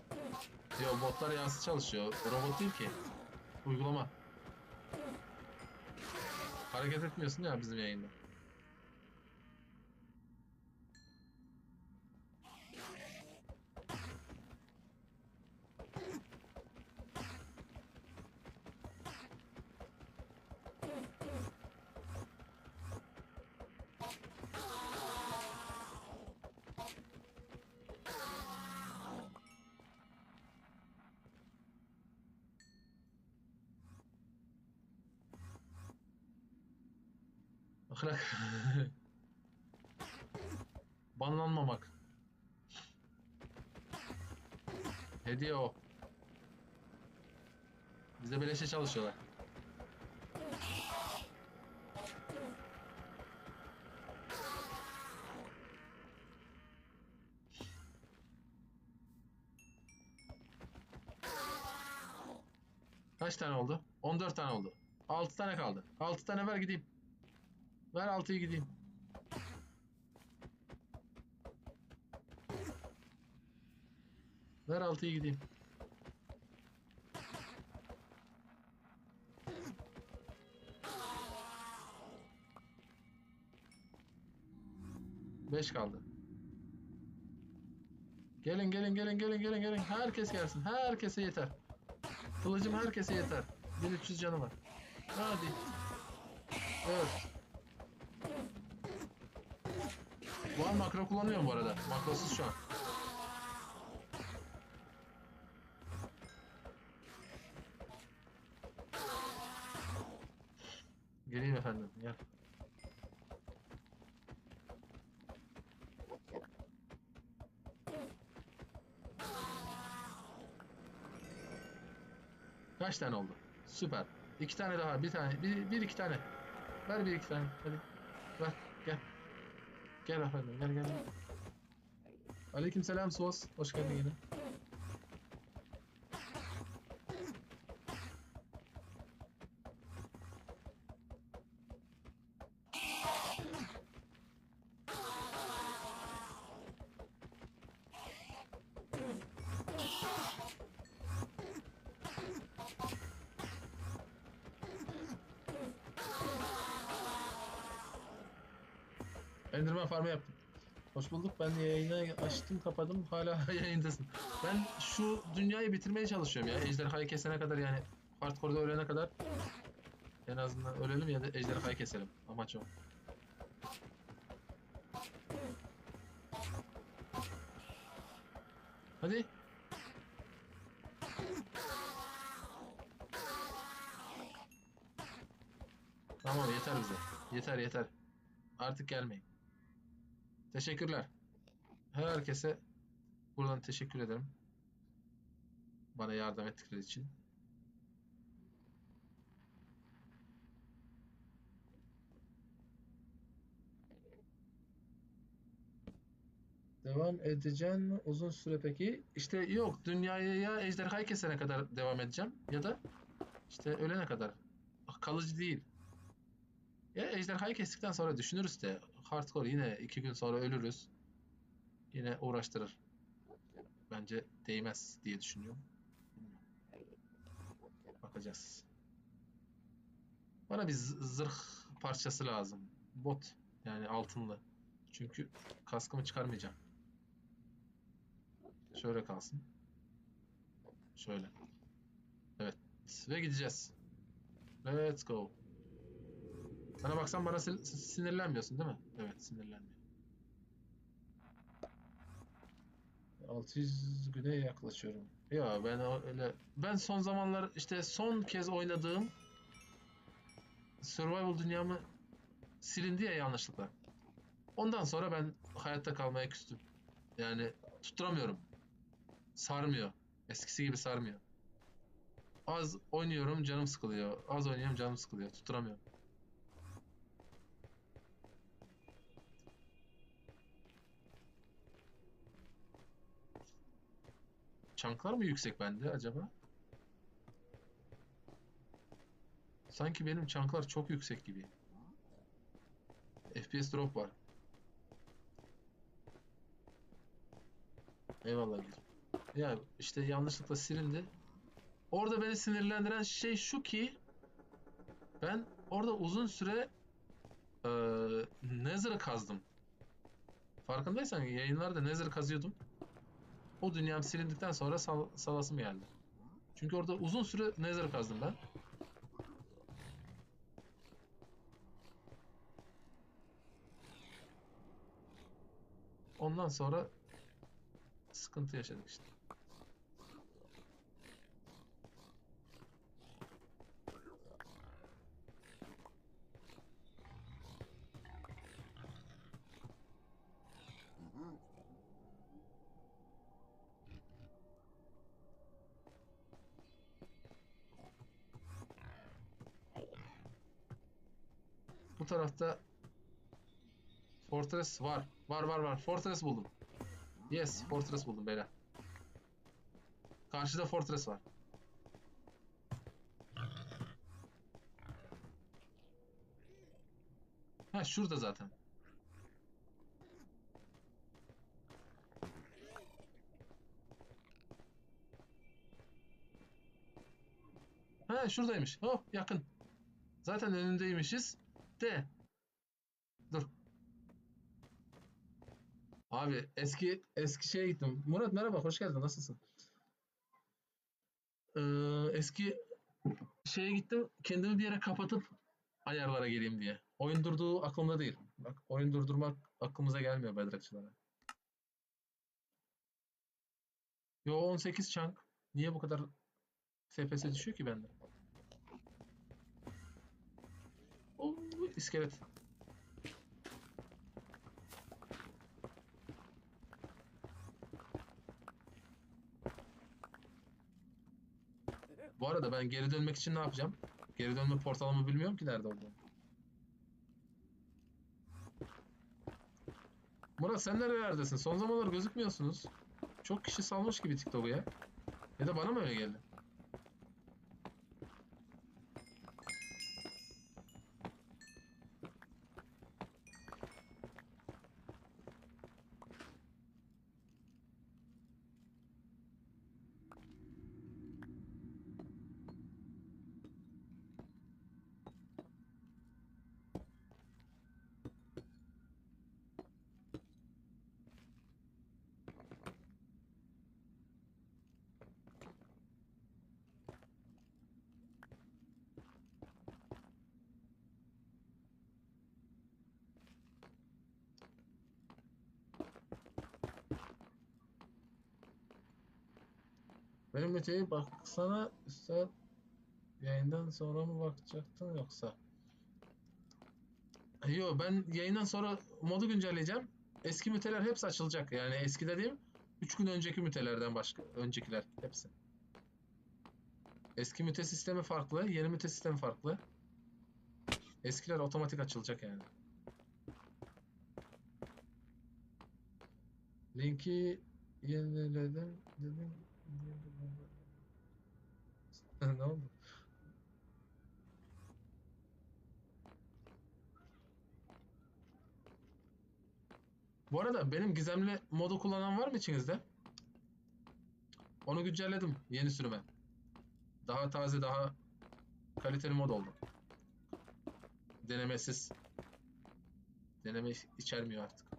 Yo botlar yansız çalışıyor. Robot değil ki. Uygulama. Hareket etmiyorsun ya bizim yayında. Ahlak. Banlanmamak. Hediye o. Bize beleşe çalışıyorlar. Kaç tane oldu? 14 tane oldu. 6 tane kaldı. 6 tane ver gideyim. Ver 6'yı gideyim. Ver 6'yı gideyim. Beş kaldı. Gelin gelin gelin gelin gelin gelin. Herkes gelsin. Herkese yeter. Kılıcım herkese yeter. 1300 canı var. Hadi. Evet. Bu an makro kullanıyorum bu arada. Makrosuz şu an. Geleyim efendim. Gel. Kaç tane oldu? Süper. 2 tane daha. Bir tane. Bir iki tane. Ver bir iki tane. Hadi. Ver. Gel. Gel efendim. Gel gel. Aleykümselam Suos. Hoş geldin yine. Enderman farmı yaptım. Hoş bulduk. Ben yayını açtım, kapadım. Hala yayındasın. Ben şu dünyayı bitirmeye çalışıyorum ya. Ejderhayı kesene kadar yani. Hardcore'da ölene kadar en azından ölelim ya da ejderhayı keselim. Amaç o. Hadi. Tamam yeter bize. Yeter yeter. Artık gelmeyin. Teşekkürler. Herkese buradan teşekkür ederim. Bana yardım ettikleri için. Devam edeceğim mi uzun süre peki? İşte yok, dünyaya ya ejderhayı kesene kadar devam edeceğim ya da işte ölene kadar. Kalıcı değil. Ya ejderhayı kestikten sonra düşünürüz de hardcore yine 2 gün sonra ölürüz. Yine uğraştırır. Bence değmez diye düşünüyorum. Bakacağız. Bana bir zırh parçası lazım. Bot yani altınlı. Çünkü kaskımı çıkarmayacağım. Şöyle kalsın. Şöyle. Evet. Ve gideceğiz. Let's go. Bana baksan bana sinirlenmiyorsun değil mi? Evet, sinirlenmiyor. 600 güne yaklaşıyorum. Ya ben öyle son zamanlar işte son kez oynadığım survival dünyamı silindi ya yanlışlıkla. Ondan sonra ben hayatta kalmaya küstüm. Yani tutturamıyorum. Sarmıyor. Eskisi gibi sarmıyor. Az oynuyorum canım sıkılıyor. Az oynuyorum canım sıkılıyor. Tutturamıyorum. Çanklar mı yüksek bende acaba? Sanki benim çanklar çok yüksek gibi. FPS drop var. Eyvallah Gül. Ya işte yanlışlıkla silindi. Orada beni sinirlendiren şey şu ki ben orada uzun süre Nether'ı kazdım. Farkındaysan yayınlarda Nether kazıyordum. O dünyam silindikten sonra salasım geldi. Çünkü orada uzun süre Nether kazdım ben. Ondan sonra sıkıntı yaşadık işte. Bu tarafta Fortress var. Var var var. Fortress buldum. Yes, Fortress buldum beyler. Karşıda Fortress var. Ha şurada zaten. Ha şuradaymış. Hop yakın. Zaten önündeymişiz. De. Dur. Abi eski şeye gittim. Murat merhaba hoş geldin. Nasılsın? Eski şeye gittim. Kendimi bir yere kapatıp ayarlara geleyim diye. Oyun durduğu aklımda değil. Bak oyun durdurmak aklımıza gelmiyor bedrakçılara. Yo 18 chunk. Niye bu kadar FPS düşüyor ki bende? Oo, iskelet. Bu arada ben geri dönmek için ne yapacağım? Geri dönme portalımı bilmiyorum ki nerede olduğunu. Murat sen nerelerdesin? Son zamanlar gözükmüyorsunuz. Çok kişi salmış gibi TikTok'u ya. Ya da bana mı öyle geldi? Benim Mete'ye baksana sen yayından sonra mı bakacaktın yoksa? Yo ben yayından sonra modu güncelleyeceğim. Eski müteler hepsi açılacak. Yani eski dediğim 3 gün önceki mütelerden başka öncekiler hepsi. Eski müte sistemi farklı, yeni müte sistemi farklı. Eskiler otomatik açılacak yani. Linki yeniledim dedim. Ne oldu? Bu arada benim gizemli modu kullanan var mı içinizde? Onu güncelledim yeni sürüme. Daha taze, daha kaliteli mod oldu. Denemesiz. Deneme içermiyor artık.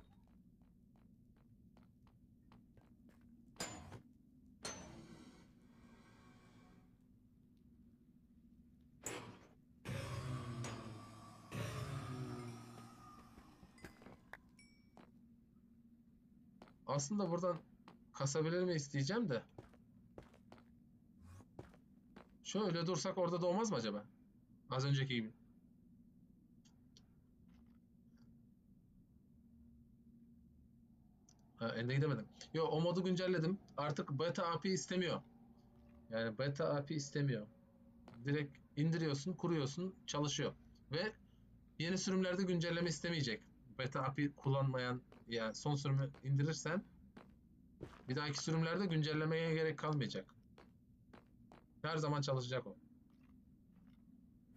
Aslında buradan kasabilir mi isteyeceğim de. Şöyle dursak orada da olmaz mı acaba? Az önceki gibi. Ha, ende gidemedim. Yo o modu güncelledim. Artık beta API istemiyor. Yani beta API istemiyor. Direkt indiriyorsun, kuruyorsun, çalışıyor. Ve yeni sürümlerde güncelleme istemeyecek. Beta API kullanmayan yani son sürümü indirirsen bir dahaki sürümlerde güncellemeye gerek kalmayacak. Her zaman çalışacak o.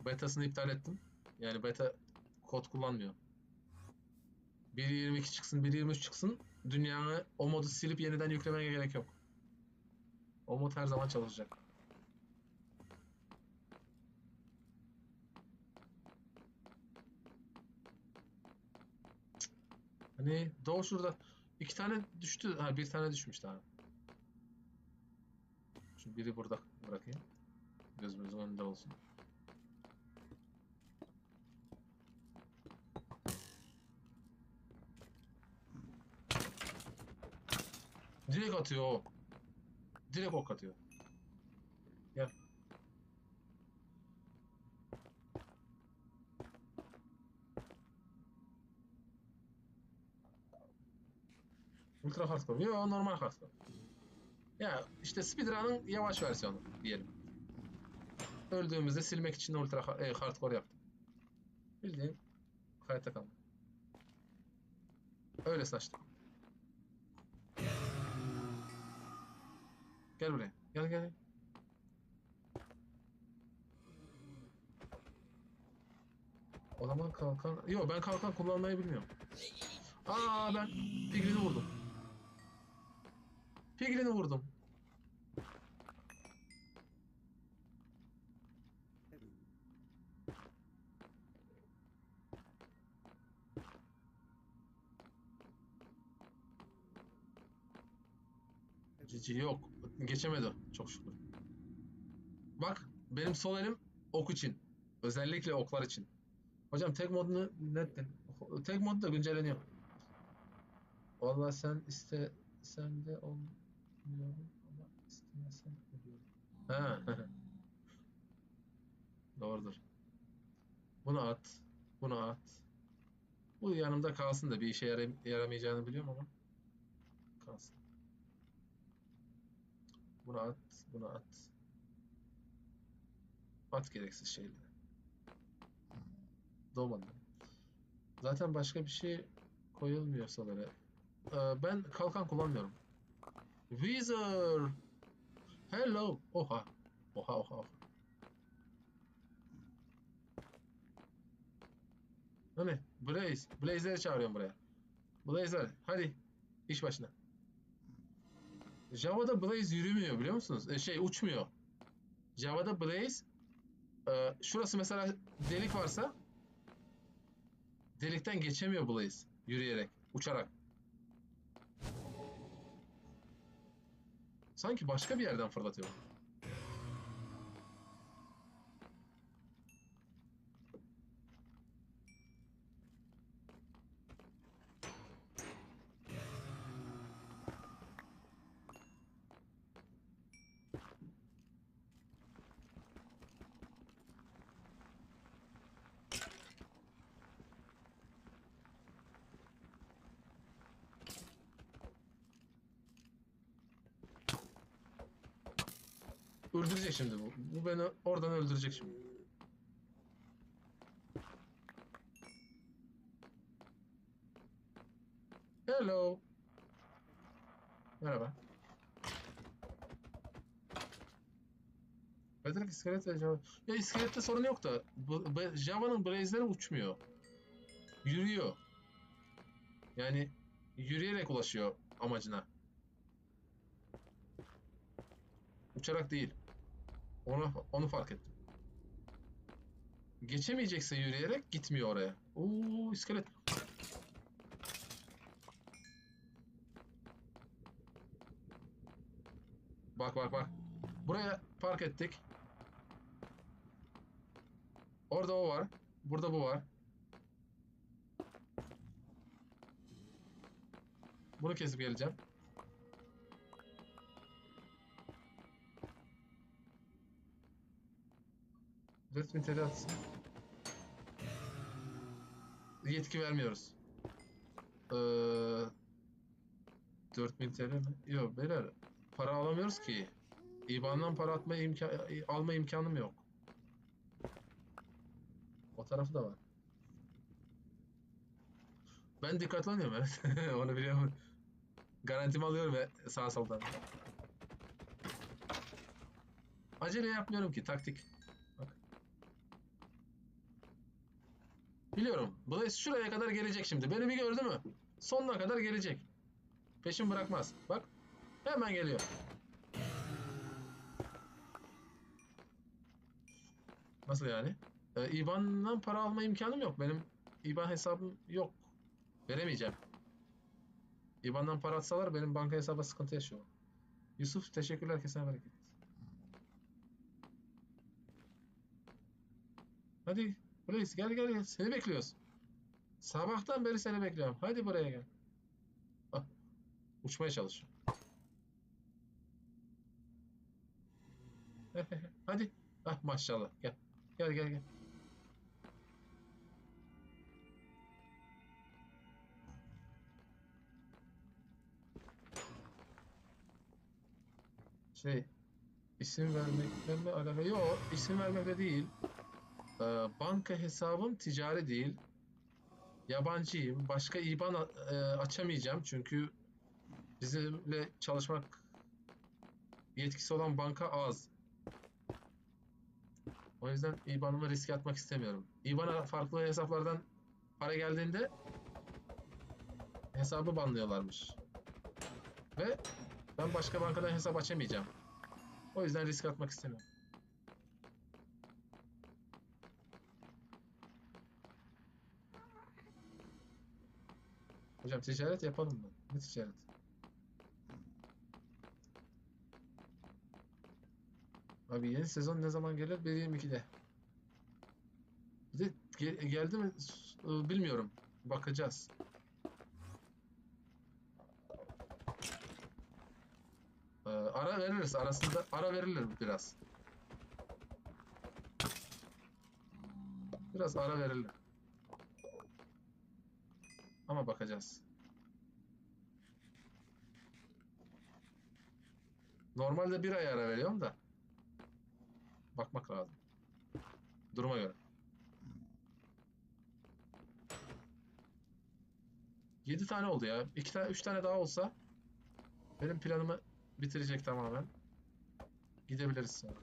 Betasını iptal ettim. Yani beta kod kullanmıyor. 1.22 çıksın, 1.23 çıksın. Dünyanı o modu silip yeniden yüklemeye gerek yok. O mod her zaman çalışacak. Hani Doğu şurada. İki tane düştü. Ha bir tane düşmüş daha. Şimdi biri burada bırakayım. Gözümüzün önünde olsun. Direkt atıyor o. Direkt ok atıyor. Gel. Ultra hardcore. Yo normal hardcore. Ya işte speedrun'ın yavaş versiyonu diyelim. Öldüğümüzde silmek için ultra hardcore yaptım. Bildiğin hayatta kalma. Öyle saçtım. Gel buraya. Gel gel. O zaman kalkan... Yok, ben kalkan kullanmayı bilmiyorum. Aa, ben Piglin'i vurdum. Piglin'i vurdum. Cici yok. Geçemedi o, çok şükür. Bak, benim sol elim ok için. Özellikle oklar için. Hocam tek modunu nettin. Tek mod da güncelleniyor. Vallahi sen istesen de olmuyorum ama istemesen oluyorum. Ha, doğrudur. Bunu at. Bunu at. Bu yanımda kalsın da bir işe yaramayacağını biliyorum ama kalsın. Bunu at. Bunu at. At gereksiz şeyleri. Doğmadı. Zaten başka bir şey koyulmuyor salara. Ben kalkan kullanmıyorum. Weezer. Hello. Oha. Oha oha oha. Hani Blaze. Blaze'leri çağırıyorum buraya. Blaze'ler hadi iş başına. Java'da Blaze yürümüyor biliyor musunuz? Uçmuyor. Java'da Blaze şurası mesela delik varsa delikten geçemiyor Blaze yürüyerek, uçarak. Sanki başka bir yerden fırlatıyor. Öldürecek şimdi bu. Bu beni oradan öldürecek şimdi. Hello. Merhaba. Bedrock iskelet ve Java. Ya iskelette sorun yok da Java'nın Blaze'leri uçmuyor. Yürüyor. Yani yürüyerek ulaşıyor amacına. Uçarak değil. Onu fark ettim. Geçemeyecekse yürüyerek gitmiyor oraya. Oo, iskelet. Bak bak bak. Buraya park ettik. Orada o var. Burada bu var. Bunu kesip geleceğim. Resmi teli atsın. Yetki vermiyoruz. Ee, 4000 TL mi? Yok beyler. Para alamıyoruz ki. IBAN'dan para alma imkanım yok. O tarafı da var. Ben dikkatli oynuyorum evet. Onu biliyorum. Garantimi alıyorum ve sağ soldan. Acele yapmıyorum ki taktik. Bak. Biliyorum. Blaze şuraya kadar gelecek şimdi. Beni bir gördü mü? Sonuna kadar gelecek. Peşin bırakmaz. Bak. Hemen geliyor. Nasıl yani? IBAN'dan para alma imkanım yok. Benim IBAN hesabım yok. Veremeyeceğim. IBAN'dan para atsalar benim banka hesabı sıkıntı yaşıyor. Yusuf teşekkürler kesene bereket. Hadi Blaze gel gel gel. Seni bekliyoruz. Sabahtan beri seni bekliyorum. Hadi buraya gel. Ah, uçmaya çalış. Hadi. Ah maşallah gel. Gel gel gel. Şey isim vermekle mi alakalı? Yok isim vermekle değil. Banka hesabım ticari değil. Yabancıyım. Başka IBAN açamayacağım çünkü bizimle çalışmak yetkisi olan banka az. O yüzden IBAN'ımı riske atmak istemiyorum. IBAN'a farklı hesaplardan para geldiğinde hesabı banlıyorlarmış. Ve ben başka bankadan hesap açamayacağım. O yüzden risk atmak istemiyorum. Hocam ticaret yapalım mı? Ne ticaret? Abi yeni sezon ne zaman gelir? 1.22'de. Bir de geldi mi bilmiyorum. Bakacağız. Ara veririz. Arasında ara verilir biraz. Biraz ara verilir. Ama bakacağız. Normalde bir ay ara veriyorum da. Bakmak lazım. Duruma göre. 7 tane oldu ya. 2 tane, 3 tane daha olsa benim planımı bitirecek tamamen. Gidebiliriz sonra.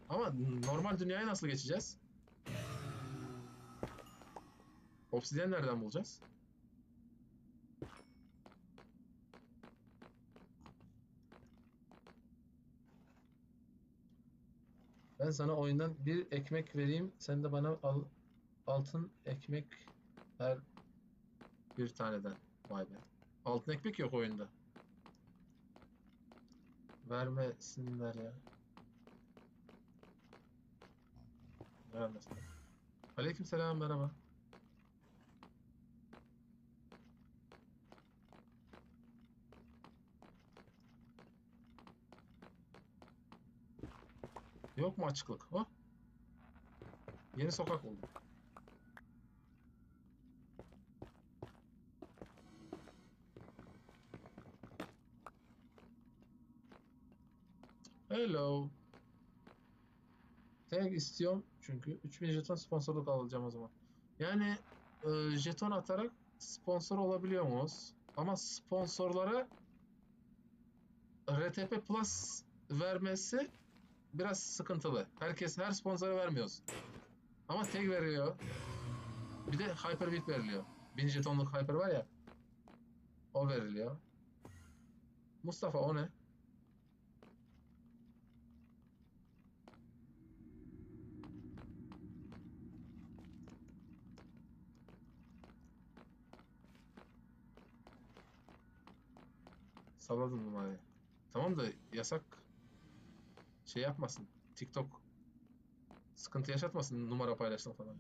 Ama normal dünyaya nasıl geçeceğiz? Obsidyen nereden bulacağız? Ben sana oyundan bir ekmek vereyim. Sen de bana altın ekmek ver bir taneden. Vay be. Altın ekmek yok oyunda. Vermesinler ya. Vermesinler. Aleykümselam, merhaba. Yok mu açıklık? Oh, yeni sokak oldu. Hello. Tag istiyorum çünkü 3000 jeton sponsorluk alacağım o zaman. Yani jeton atarak sponsor olabiliyor muyuz? Ama sponsorlara RTP Plus vermesi biraz sıkıntılı. Her sponsora vermiyoruz. Ama tag veriyor. Bir de Hyperbeat veriliyor. 1000 jetonluk Hyper var ya, o veriliyor. Mustafa o ne? Salladım numarayı. Tamam da yasak şey yapmasın. TikTok sıkıntı yaşatmasın numara paylaşsın falan.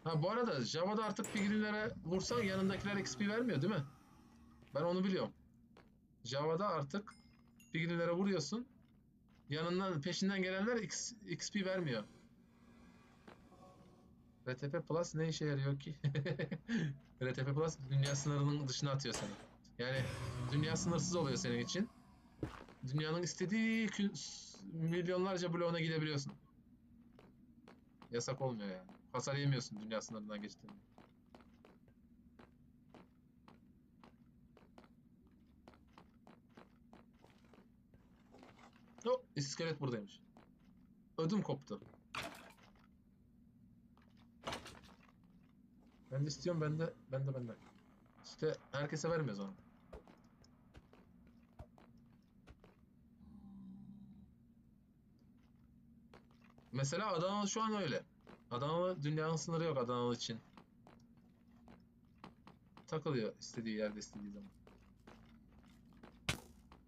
Ha bu arada Java'da artık figürlere vursan yanındakiler XP vermiyor değil mi? Ben onu biliyorum. Java'da artık figürlere vuruyorsun. Yanından peşinden gelenler XP vermiyor. RTP Plus ne işe yarıyor ki? RTP Plus dünya sınırının dışına atıyor seni. Yani dünya sınırsız oluyor senin için. Dünyanın istediği milyonlarca bloğuna gidebiliyorsun. Yasak olmuyor yani. Hasar yemiyorsun dünya sınırından geçtiğinde. Oh, iskelet buradaymış. Ödüm koptu. Ben de istiyorum, ben de. İşte herkese vermiyoruz onu. Mesela Adanalı şu an öyle. Adanalı dünyanın sınırı yok Adanalı için. Takılıyor istediği yerde istediği zaman.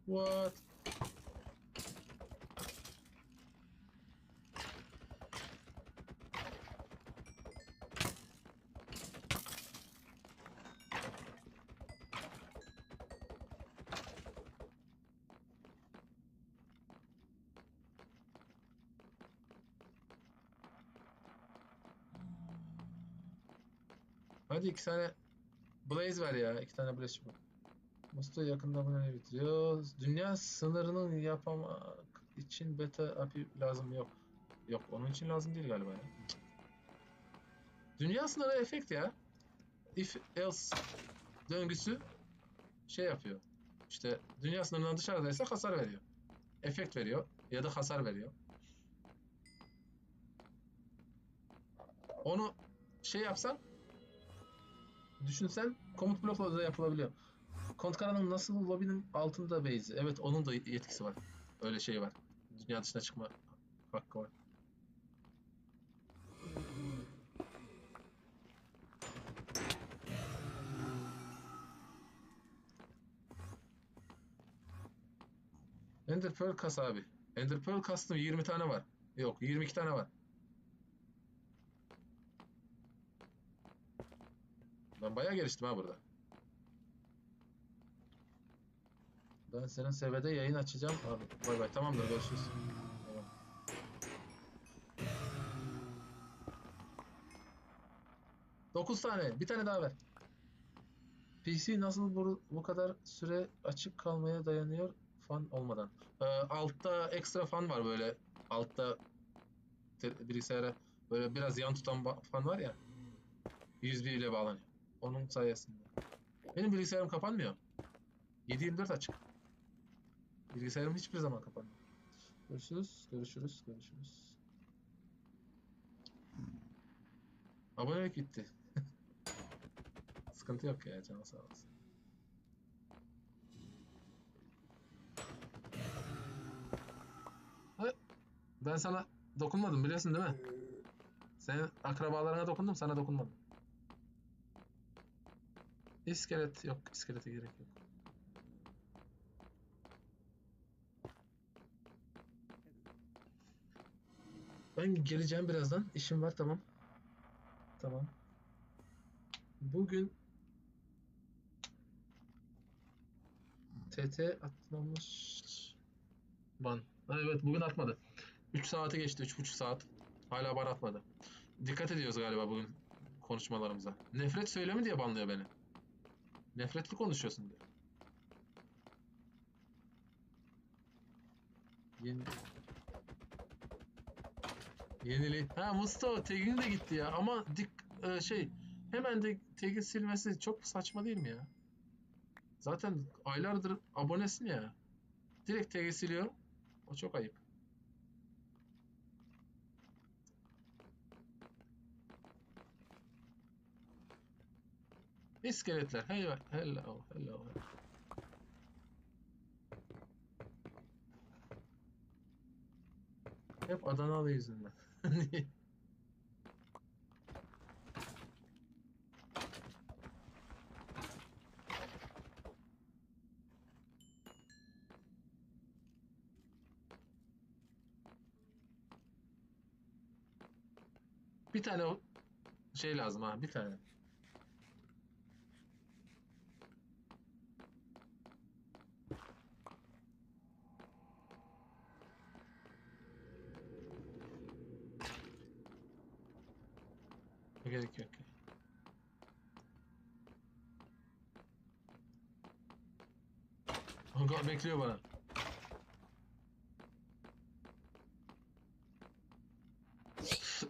What? Hadi 2 tane Blaze ver ya. 2 tane Blaze bu. Mustafa yakında bunu bitiriyoruz. Dünya sınırının yapamak. için beta API lazım yok. Yok onun için lazım değil galiba ya. Dünya sınırı efekt ya. If else döngüsü şey yapıyor. İşte dünya sınırından dışarıdaysa hasar veriyor. Efekt veriyor ya da hasar veriyor. Onu şey yapsan, düşünsen komut blokla da yapılabiliyor. Kontkara'nın nasıl lobinin altında base'i. Evet onun da yetkisi var. Öyle şey var. Dünya dışına çıkma hakkı var. Ender Pearl kas abi. Ender Pearl kastım 20 tane var. Yok 22 tane var. Ben bayağı geliştim ha burada. Ben senin sevede yayın açacağım abi. Bay bay. Tamamdır görüşürüz. Tamam. 9 tane. Bir tane daha ver. PC nasıl bu kadar süre açık kalmaya dayanıyor fan olmadan? Altta ekstra fan var böyle. Altta bilgisayara böyle biraz yan tutan fan var ya. 101 ile bağlanıyor. Onun sayesinde. Benim bilgisayarım kapanmıyor. 7/24 açık. Bilgisayarım hiçbir zaman kapanmıyor. Görüşürüz, görüşürüz, görüşürüz. Abonelik gitti. Sıkıntı yok ya, canı sağ olasın. Ha, ben sana dokunmadım biliyorsun değil mi? Senin akrabalarına dokundum, sana dokunmadım. İskelet yok, iskelete gerek yok. Ben geleceğim birazdan. İşim var, tamam. Tamam. Bugün TT atmamış ban. Ha, evet bugün atmadı. 3 saati geçti, 3,5 saat. Hala ban atmadı. Dikkat ediyoruz galiba bugün konuşmalarımıza. Nefret söylemi diye banlıyor beni. Nefretli konuşuyorsun diyor. Yeni, yenili. Ha Mustafa tag'in de gitti ya. Ama şey hemen de tag'i silmesi çok saçma değil mi ya? Zaten aylardır abonesin ya. Direkt tag'i siliyor. O çok ayıp. İskeletler. Hey, hello, hello. Hep Adanalı yüzünden. Bir tane şey lazım ha, bir tane. Gerek yok. Kanka bekliyor bana.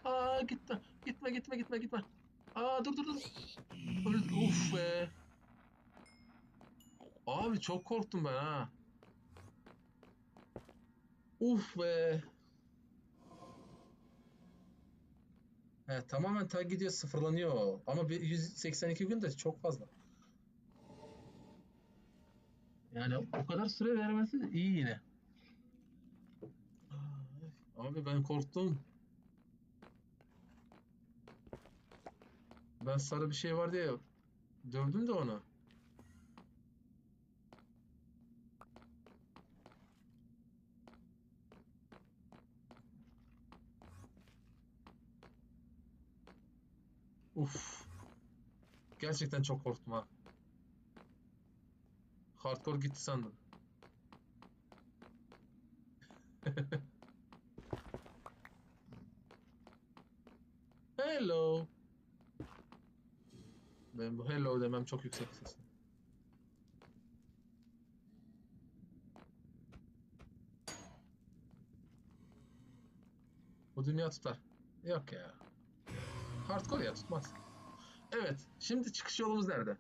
Aa gitme. Gitme gitme gitme gitme. Aa dur dur dur. Uf be. Abi çok korktum ben ha. Uf be. He, tamamen tag gidiyor sıfırlanıyor. Ama bir 182 gün de çok fazla. Yani o kadar süre vermesi iyi yine. Abi ben korktum. Ben sarı bir şey var diye dövdüm de onu. Uf. Gerçekten çok korktum ha. Hardcore gitti sandım. Hello. Ben bu hello demem çok yüksek ses. Bu dünya tutar. Yok ya. Hardcore ya, tutmaz. Evet. Şimdi çıkış yolumuz nerede?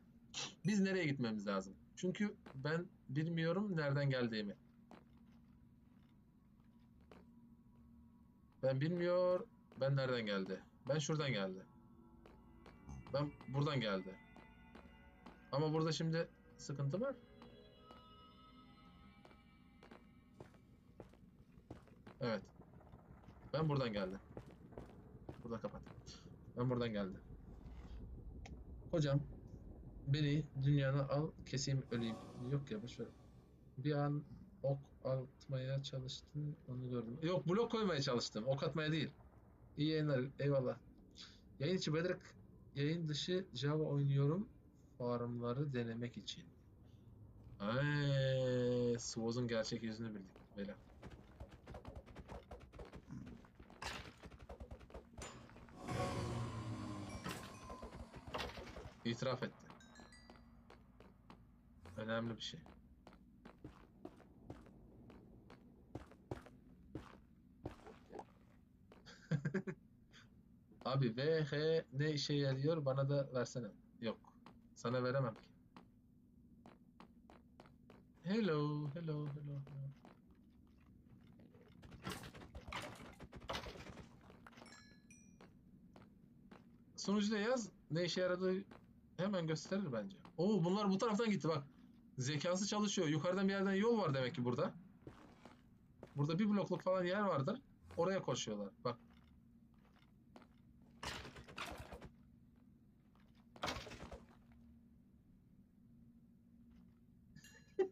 Biz nereye gitmemiz lazım? Çünkü ben bilmiyorum nereden geldiğimi. Ben bilmiyor. Ben nereden geldi? Ben şuradan geldi. Ben buradan geldi. Ama burada şimdi sıkıntı var. Evet. Ben buradan geldi. Burada kapat. Ben buradan geldi. Hocam beni dünyana al, keseyim, öleyim. Yok ya, boş ver. Bir an ok atmaya çalıştım, onu gördüm. Yok, blok koymaya çalıştım. Ok atmaya değil. İyi yayınlar. Eyvallah. Yayın içi Bedrock, yayın dışı Java oynuyorum. Farmları denemek için. Swoz'un gerçek yüzünü bildik. Böyle. İtiraf etti. Önemli bir şey. Abi VH ne işe yarıyor? Bana da versene. Yok. Sana veremem ki. Hello, hello, hello, hello. Sunucuda yaz. Ne işe yaradığı hemen gösterir bence. Oo, bunlar bu taraftan gitti bak. Zekası çalışıyor. Yukarıdan bir yerden yol var demek ki burada. Burada bir blokluk falan yer vardır. Oraya koşuyorlar. Bak.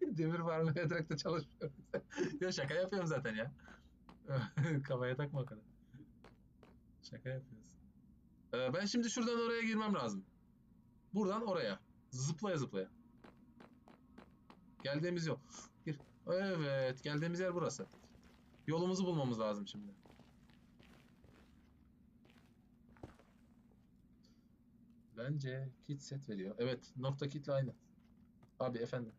Demir varlığı ederek de çalışmıyor. Ya şaka yapıyorum zaten ya. Kafaya takma o kadar. Şaka yapıyoruz. Ben şimdi şuradan oraya girmem lazım. Buradan oraya. Zıplaya zıplaya. Geldiğimiz yol. Gir. Evet. Geldiğimiz yer burası. Yolumuzu bulmamız lazım şimdi. Bence kit set veriyor. Evet. Nokta kitle aynı. Abi efendim.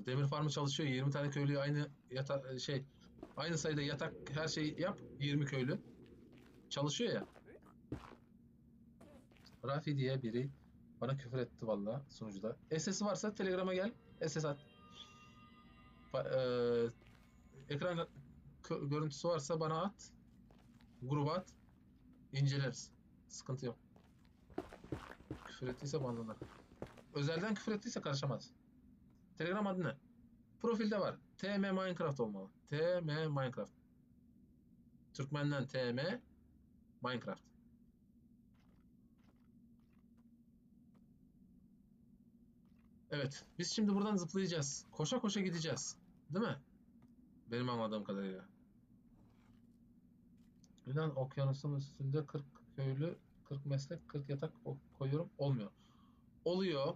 Demir farmı çalışıyor. 20 tane köylüyü aynı aynı sayıda yatak her şeyi yap. 20 köylü. Çalışıyor ya. Rafi diye biri bana küfür etti valla sunucuda. SS'i varsa Telegram'a gel. SS at. Ekran görüntüsü varsa bana at. Gruba at. İnceleriz. Sıkıntı yok. Küfür ettiyse banlanır. Özelden küfür ettiyse karışamaz. Telegram adı ne? Profilde var. TM Minecraft olmalı. TM Minecraft. Türkmenden TM Minecraft. Evet. Biz şimdi buradan zıplayacağız. Koşa koşa gideceğiz. Değil mi? Benim anladığım kadarıyla. Yunan okyanusun üstünde 40 köylü, 40 meslek, 40 yatak koyuyorum. Olmuyor. Oluyor.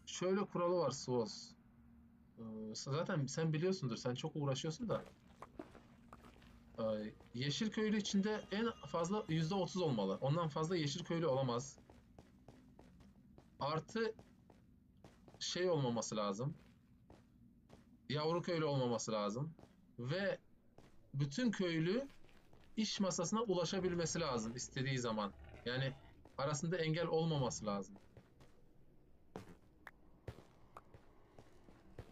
Şöyle kuralı var Suoz. Zaten sen biliyorsundur. Sen çok uğraşıyorsun da. Yeşil köylü içinde en fazla %30 olmalı. Ondan fazla yeşil köylü olamaz. Artı şey olmaması lazım. Yavru köylü olmaması lazım. Ve bütün köylü iş masasına ulaşabilmesi lazım istediği zaman. Yani arasında engel olmaması lazım.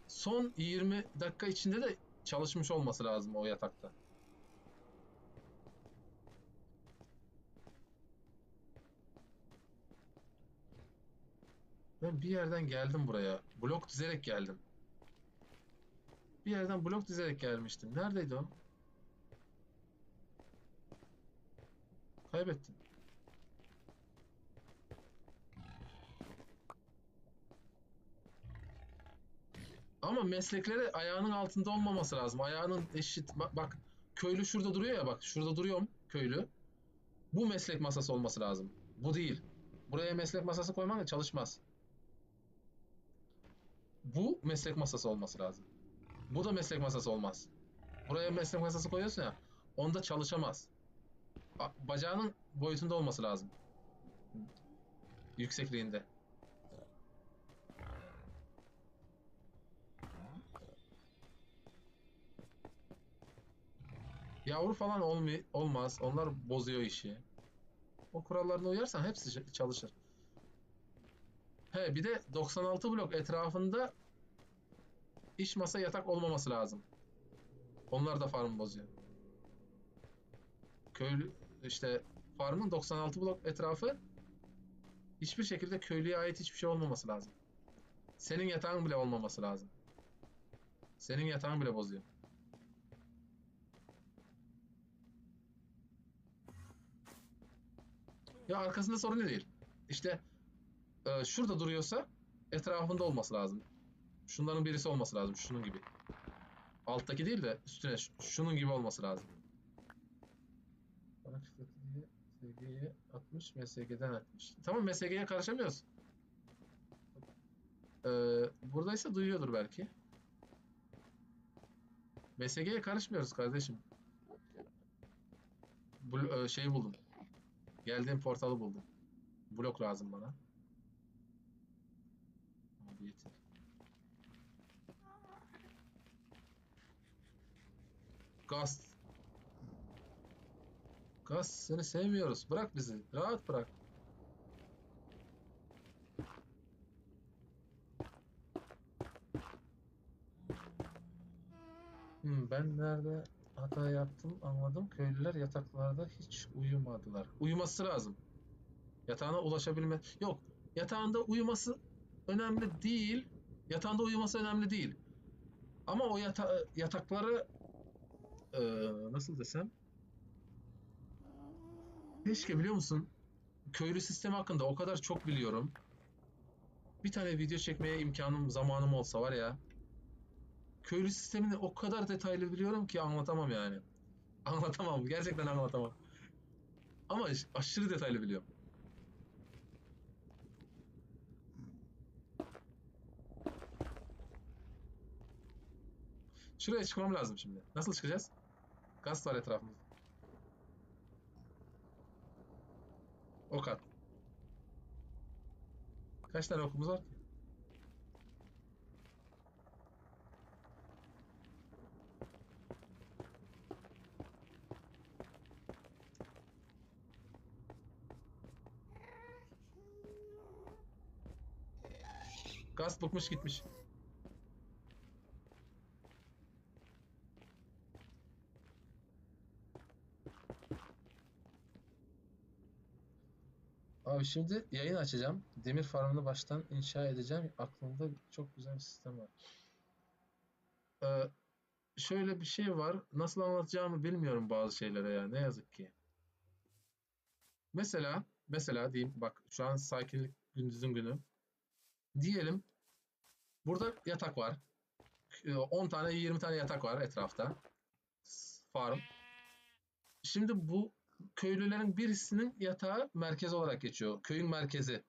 Son 20 dakika içinde de çalışmış olması lazım o yatakta. Ben bir yerden geldim buraya. Blok dizerek geldim. Bir yerden blok dizerek gelmiştim. Neredeydi o? Kaybettim. Ama meslekleri ayağının altında olmaması lazım. Ayağının eşit. Bak, köylü şurada duruyor ya bak. Şurada duruyorum köylü. Bu meslek masası olması lazım. Bu değil. Buraya meslek masası koyman çalışmaz. Bu meslek masası olması lazım. Bu da meslek masası olmaz. Buraya meslek masası koyuyorsun ya. Onda çalışamaz. Bacağının boyutunda olması lazım. Yüksekliğinde. Yavru falan olmaz. Onlar bozuyor işi. O kurallarına uyarsan hepsi çalışır. He bir de 96 blok etrafında iş masa yatak olmaması lazım. Onlar da farmı bozuyor. Köylü işte farmın 96 blok etrafı hiçbir şekilde köylüye ait hiçbir şey olmaması lazım. Senin yatağın bile olmaması lazım. Senin yatağın bile bozuyor. Ya arkasında sorun değil. İşte şurada duruyorsa etrafında olması lazım. Şunların birisi olması lazım. Şunun gibi. Alttaki değil de üstüne şunun gibi olması lazım. Bana çıtlatı diye SG'ye atmış, MSG'den atmış. Tamam MSG'ye karışamıyoruz. Buradaysa duyuyordur belki. MSG'ye karışmıyoruz kardeşim. Şeyi buldum. Geldiğim portalı buldum. Blok lazım bana. Abi yeter. Gaz. Gaz seni sevmiyoruz. Bırak bizi. Rahat bırak. Ben nerede hata yaptım anladım. Köylüler yataklarda hiç uyumadılar. Uyuması lazım. Yatağına ulaşabilme... Yok. Yatağında uyuması önemli değil. Yatağında uyuması önemli değil. Ama o yatakları nasıl desem? Keşke biliyor musun? Köylü sistemi hakkında o kadar çok biliyorum. Bir tane video çekmeye imkanım, zamanım olsa var ya. Köylü sistemini o kadar detaylı biliyorum ki anlatamam yani. Anlatamam. Gerçekten anlatamam. Ama aşırı detaylı biliyorum. Şuraya çıkmam lazım şimdi. Nasıl çıkacağız? Gaz var etrafımızda. Ok at. Kaç tane okumuz var ki? Gaz bıkmış gitmiş. Abi şimdi yayın açacağım. Demir farmını baştan inşa edeceğim. Aklımda çok güzel bir sistem var. Ee, şöyle bir şey var. Nasıl anlatacağımı bilmiyorum bazı şeylere ya. Ne yazık ki. Mesela diyeyim bak şu an sakinlik gündüzün günü. Diyelim burada yatak var. 10 tane 20 tane yatak var etrafta. Farm. Şimdi bu köylülerin birisinin yatağı merkez olarak geçiyor. Köyün merkezi.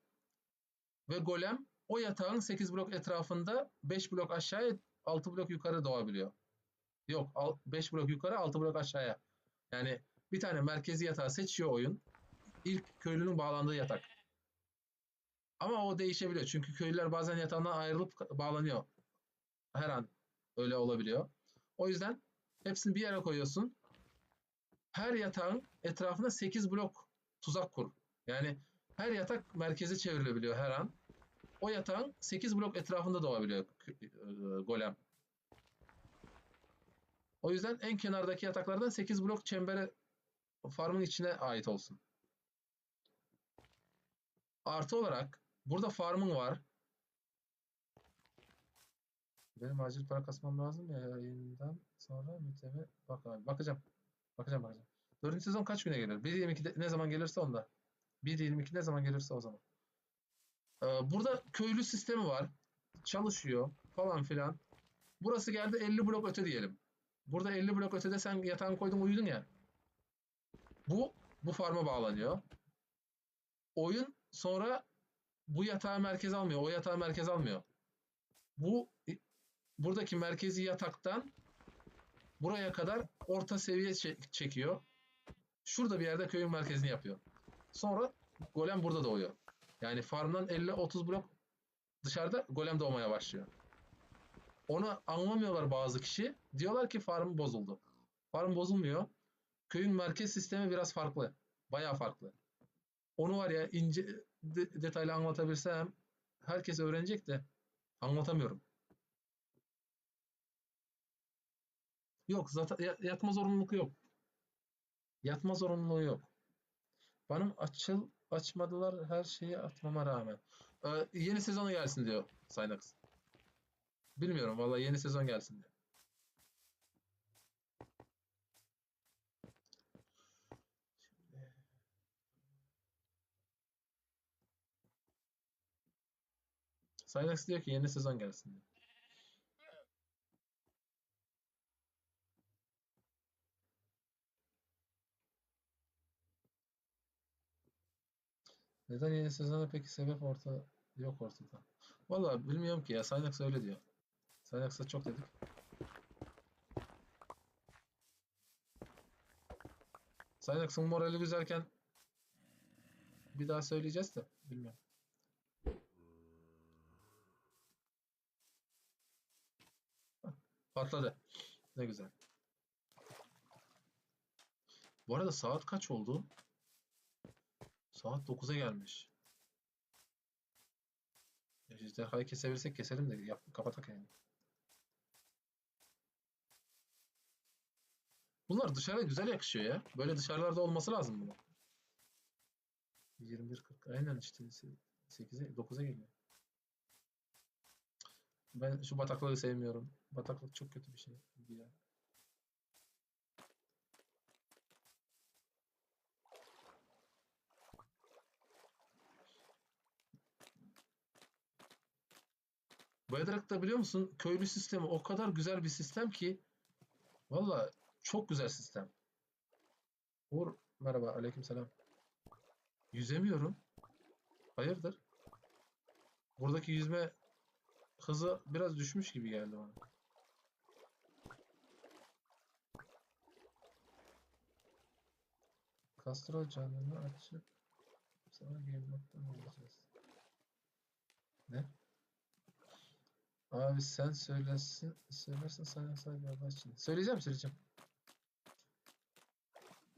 Ve golem o yatağın 8 blok etrafında 5 blok aşağıya 6 blok yukarı doğabiliyor. Yok 5 blok yukarı 6 blok aşağıya. Yani bir tane merkezi yatağı seçiyor oyun. İlk köylünün bağlandığı yatak. Ama o değişebiliyor. Çünkü köylüler bazen yatağından ayrılıp bağlanıyor. Her an öyle olabiliyor. O yüzden hepsini bir yere koyuyorsun. Her yatağın etrafına 8 blok tuzak kur. Yani her yatak merkeze çevrilebiliyor her an. O yatağın 8 blok etrafında doğabiliyor golem. O yüzden en kenardaki yataklardan 8 blok çembere farmın içine ait olsun. Artı olarak burada farmın var. Benim acil para kasmam lazım ya yayından sonra müteme bak abi. Bakacağım. 4. sezon kaç güne gelir? 1.22 ne zaman gelirse onda. 1.22 ne zaman gelirse o zaman. Burada köylü sistemi var. Çalışıyor falan filan. Burası geldi 50 blok öte diyelim. Burada 50 blok ötede sen yatağını koydun uyudun ya. Bu farma bağlanıyor. Oyun sonra bu yatağı merkez almıyor. O yatağı merkez almıyor. Bu buradaki merkezi yataktan buraya kadar orta seviye çekiyor. Şurada bir yerde köyün merkezini yapıyor. Sonra golem burada doğuyor. Yani farmdan 50-30 blok dışarıda golem doğmaya başlıyor. Onu anlamıyorlar bazı kişi. Diyorlar ki farm bozuldu. Farm bozulmuyor. köyün merkez sistemi biraz farklı. Bayağı farklı. Onu var ya ince detaylı anlatabilsem herkes öğrenecek de anlatamıyorum. Yok zaten yatma zorunluluğu yok. Yatma zorunluluğu yok. Benim açmadılar her şeyi atmama rağmen. Yeni sezonu gelsin diyor Synax. Bilmiyorum vallahi yeni sezon gelsin diyor. Synax diyor ki yeni sezon gelsin diyor. Neden yeni sezona peki sebep yok ortada. Vallahi bilmiyorum ki ya Synax öyle diyor. Synax'a çok dedik. Synax'ın morali güzelken bir daha söyleyeceğiz de bilmiyorum. Patladı. Ne güzel. Bu arada saat kaç oldu? Saat 9'a gelmiş. Ejderhayı kesebilirsek keselim de kapatak yani. Bunlar dışarıya güzel yakışıyor ya. Böyle dışarılarda olması lazım bunun. 21.40 aynen işte 8'e 9'a geliyor. Ben şu bataklığı sevmiyorum. Bataklık çok kötü bir şey. Ya. Bedrock'ta biliyor musun köylü sistemi o kadar güzel bir sistem ki valla çok güzel sistem. Uğur merhaba aleykümselam. Yüzemiyorum. Hayırdır? Buradaki yüzme hızı biraz düşmüş gibi geldi bana. Castro canını açıp sana game moddan alacağız. Ne? Abi sen söylersen sana sadece Allah için. Söyleyeceğim.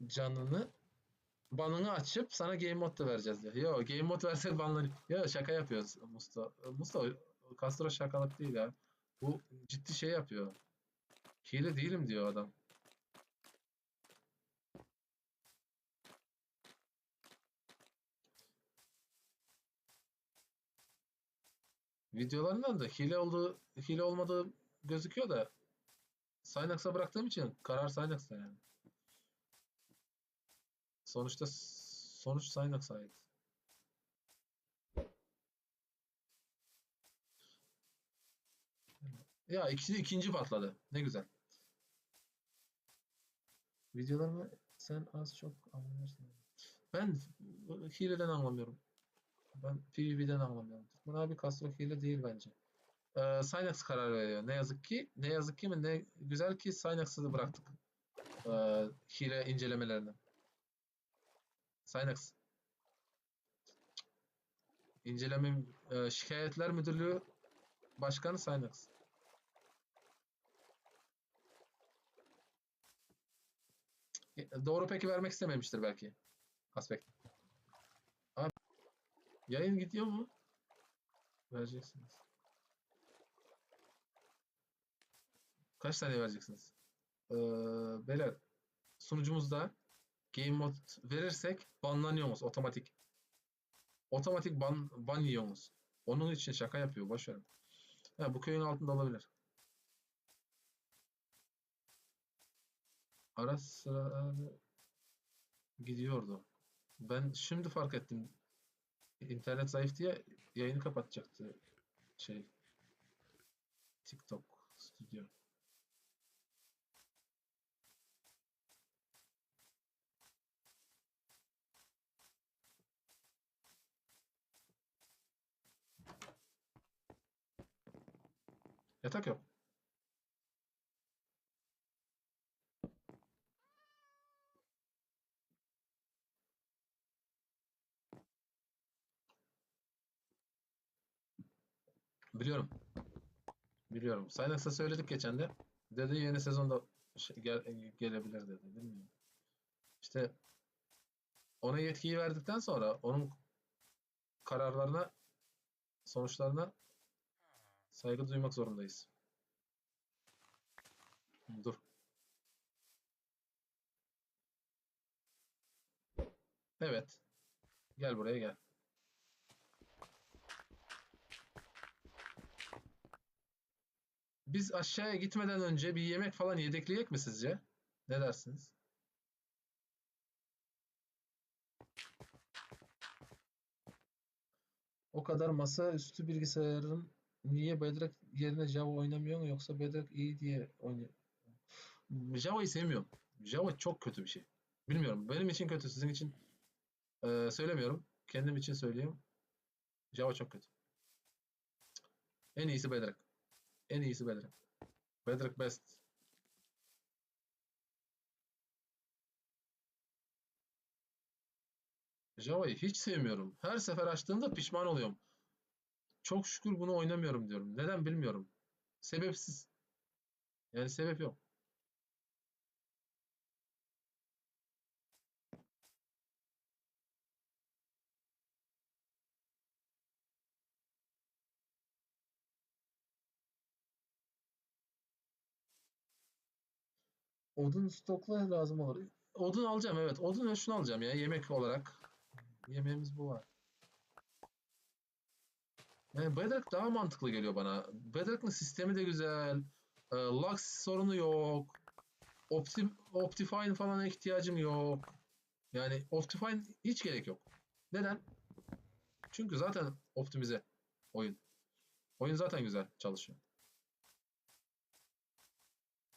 Canını banını açıp sana game mod da vereceğiz diyor. Yo game mod versek banlanır. Yo şaka yapıyoruz Musta Castro şakalık değil ya. Bu ciddi şey yapıyor. Hile değilim diyor adam. Videolarından da hile olmadığı gözüküyor da Synax'a bıraktığım için karar Synax'ta yani. Sonuç Synax'a ait. Ya ikinci patladı. Ne güzel. Videolarımı sen az çok anlarsın. Ben hileden anlamıyorum. Ben PvP'den anlamıyorum. Türkmen abi Castro hile değil bence. Synax karar veriyor. Ne yazık ki mi ne güzel ki Synax'ı da bıraktık. Hile incelemelerine. Synax. İnceleme Şikayetler Müdürlüğü Başkanı Synax. Doğru peki vermek istememiştir belki. Aspekt. Abi yayın gidiyor mu? Vereceksiniz. Kaç saniye vereceksiniz? Beyler sunucumuzda game mod verirsek banlanıyoruz otomatik. Otomatik ban yiyoruz. Onun için şaka yapıyor. Boş verin. Ha, bu köyün altında olabilir. Ara sıra abi gidiyordu. Ben şimdi fark ettim. İnternet zayıf diye yayını kapatacaktı şey TikTok Studio. Yatak yok. Biliyorum. Biliyorum. Synax'a söyledik geçen de. Dedi yeni sezonda gelebilir dedi. Bilmiyorum. İşte ona yetkiyi verdikten sonra onun kararlarına, sonuçlarına saygı duymak zorundayız. Dur. Evet. Gel buraya gel. Biz aşağıya gitmeden önce bir yemek falan yedekleyecek mi sizce? Ne dersiniz? O kadar masa üstü bilgisayarın niye Bedrock yerine Java oynamıyorsun yoksa Bedrock iyi diye oynuyor? Java'yı sevmiyorum. Java çok kötü bir şey. Bilmiyorum. Benim için kötü. Sizin için söylemiyorum. Kendim için söyleyeyim. Java çok kötü. En iyisi Bedrock. En iyisi Bedrock. Bedrock best. Java'yı hiç sevmiyorum. Her sefer açtığımda pişman oluyorum. Çok şükür bunu oynamıyorum diyorum. Neden bilmiyorum. Sebepsiz. Yani sebep yok. Odun stokla lazım olur. Odun alacağım, evet. Odun ve şunu alacağım ya yemek olarak. Yemeğimiz bu var. Yani Bedrock daha mantıklı geliyor bana. Bedrock'ın sistemi de güzel. Lux sorunu yok. Optifine falan ihtiyacım yok. Yani Optifine hiç gerek yok. Neden? Çünkü zaten optimize oyun. Oyun zaten güzel çalışıyor.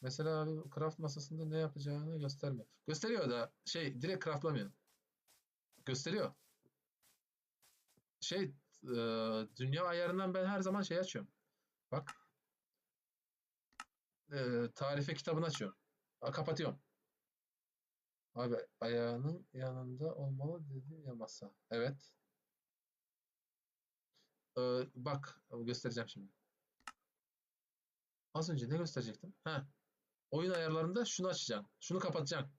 Mesela abi craft masasında ne yapacağını göstermiyor. Gösteriyor da şey direkt craftlamıyor. Gösteriyor. Şey dünya ayarından ben her zaman şey açıyorum. Bak tarife kitabını açıyorum. Kapatıyorum. Abi ayağının yanında olmalı dedim ya masa. Evet. Bak göstereceğim şimdi. Az önce ne gösterecektim? Ha, oyun ayarlarında şunu açacaksın. Şunu kapatacaksın.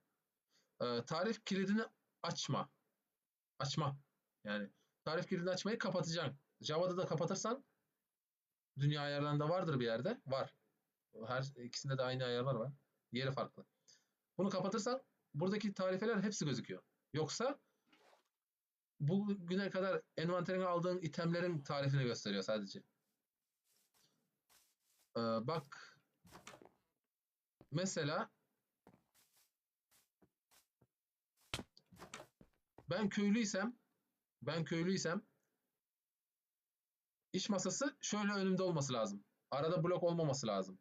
Tarif kilidini açma. Açma. Yani tarif kilidini açmayı kapatacaksın. Java'da da kapatırsan dünya ayarlarında vardır bir yerde. Var. Her ikisinde de aynı ayarlar var. Yeri farklı. Bunu kapatırsan buradaki tarifeler hepsi gözüküyor. Yoksa bugüne kadar envanterine aldığın itemlerin tarifini gösteriyor sadece. Bak mesela ben köylüysem ben köylüysem iş masası şöyle önümde olması lazım. Arada blok olmaması lazım.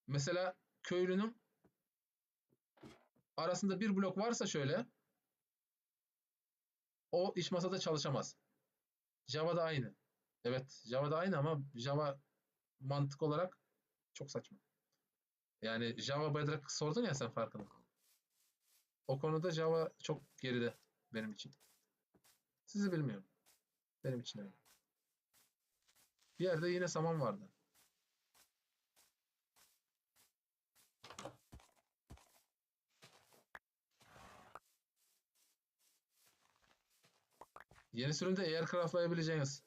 Mesela köylünün arasında bir blok varsa şöyle o iş masada çalışamaz. Java'da aynı. Evet, Java'da aynı ama Java mantık olarak çok saçma. Yani Java Bedrock sordun ya sen farkını. O konuda Java çok geride benim için. Sizi bilmiyorum. Benim için öyle. Bir yerde yine saman vardı. Yeni sürümde eğer craftlayabileceğiniz.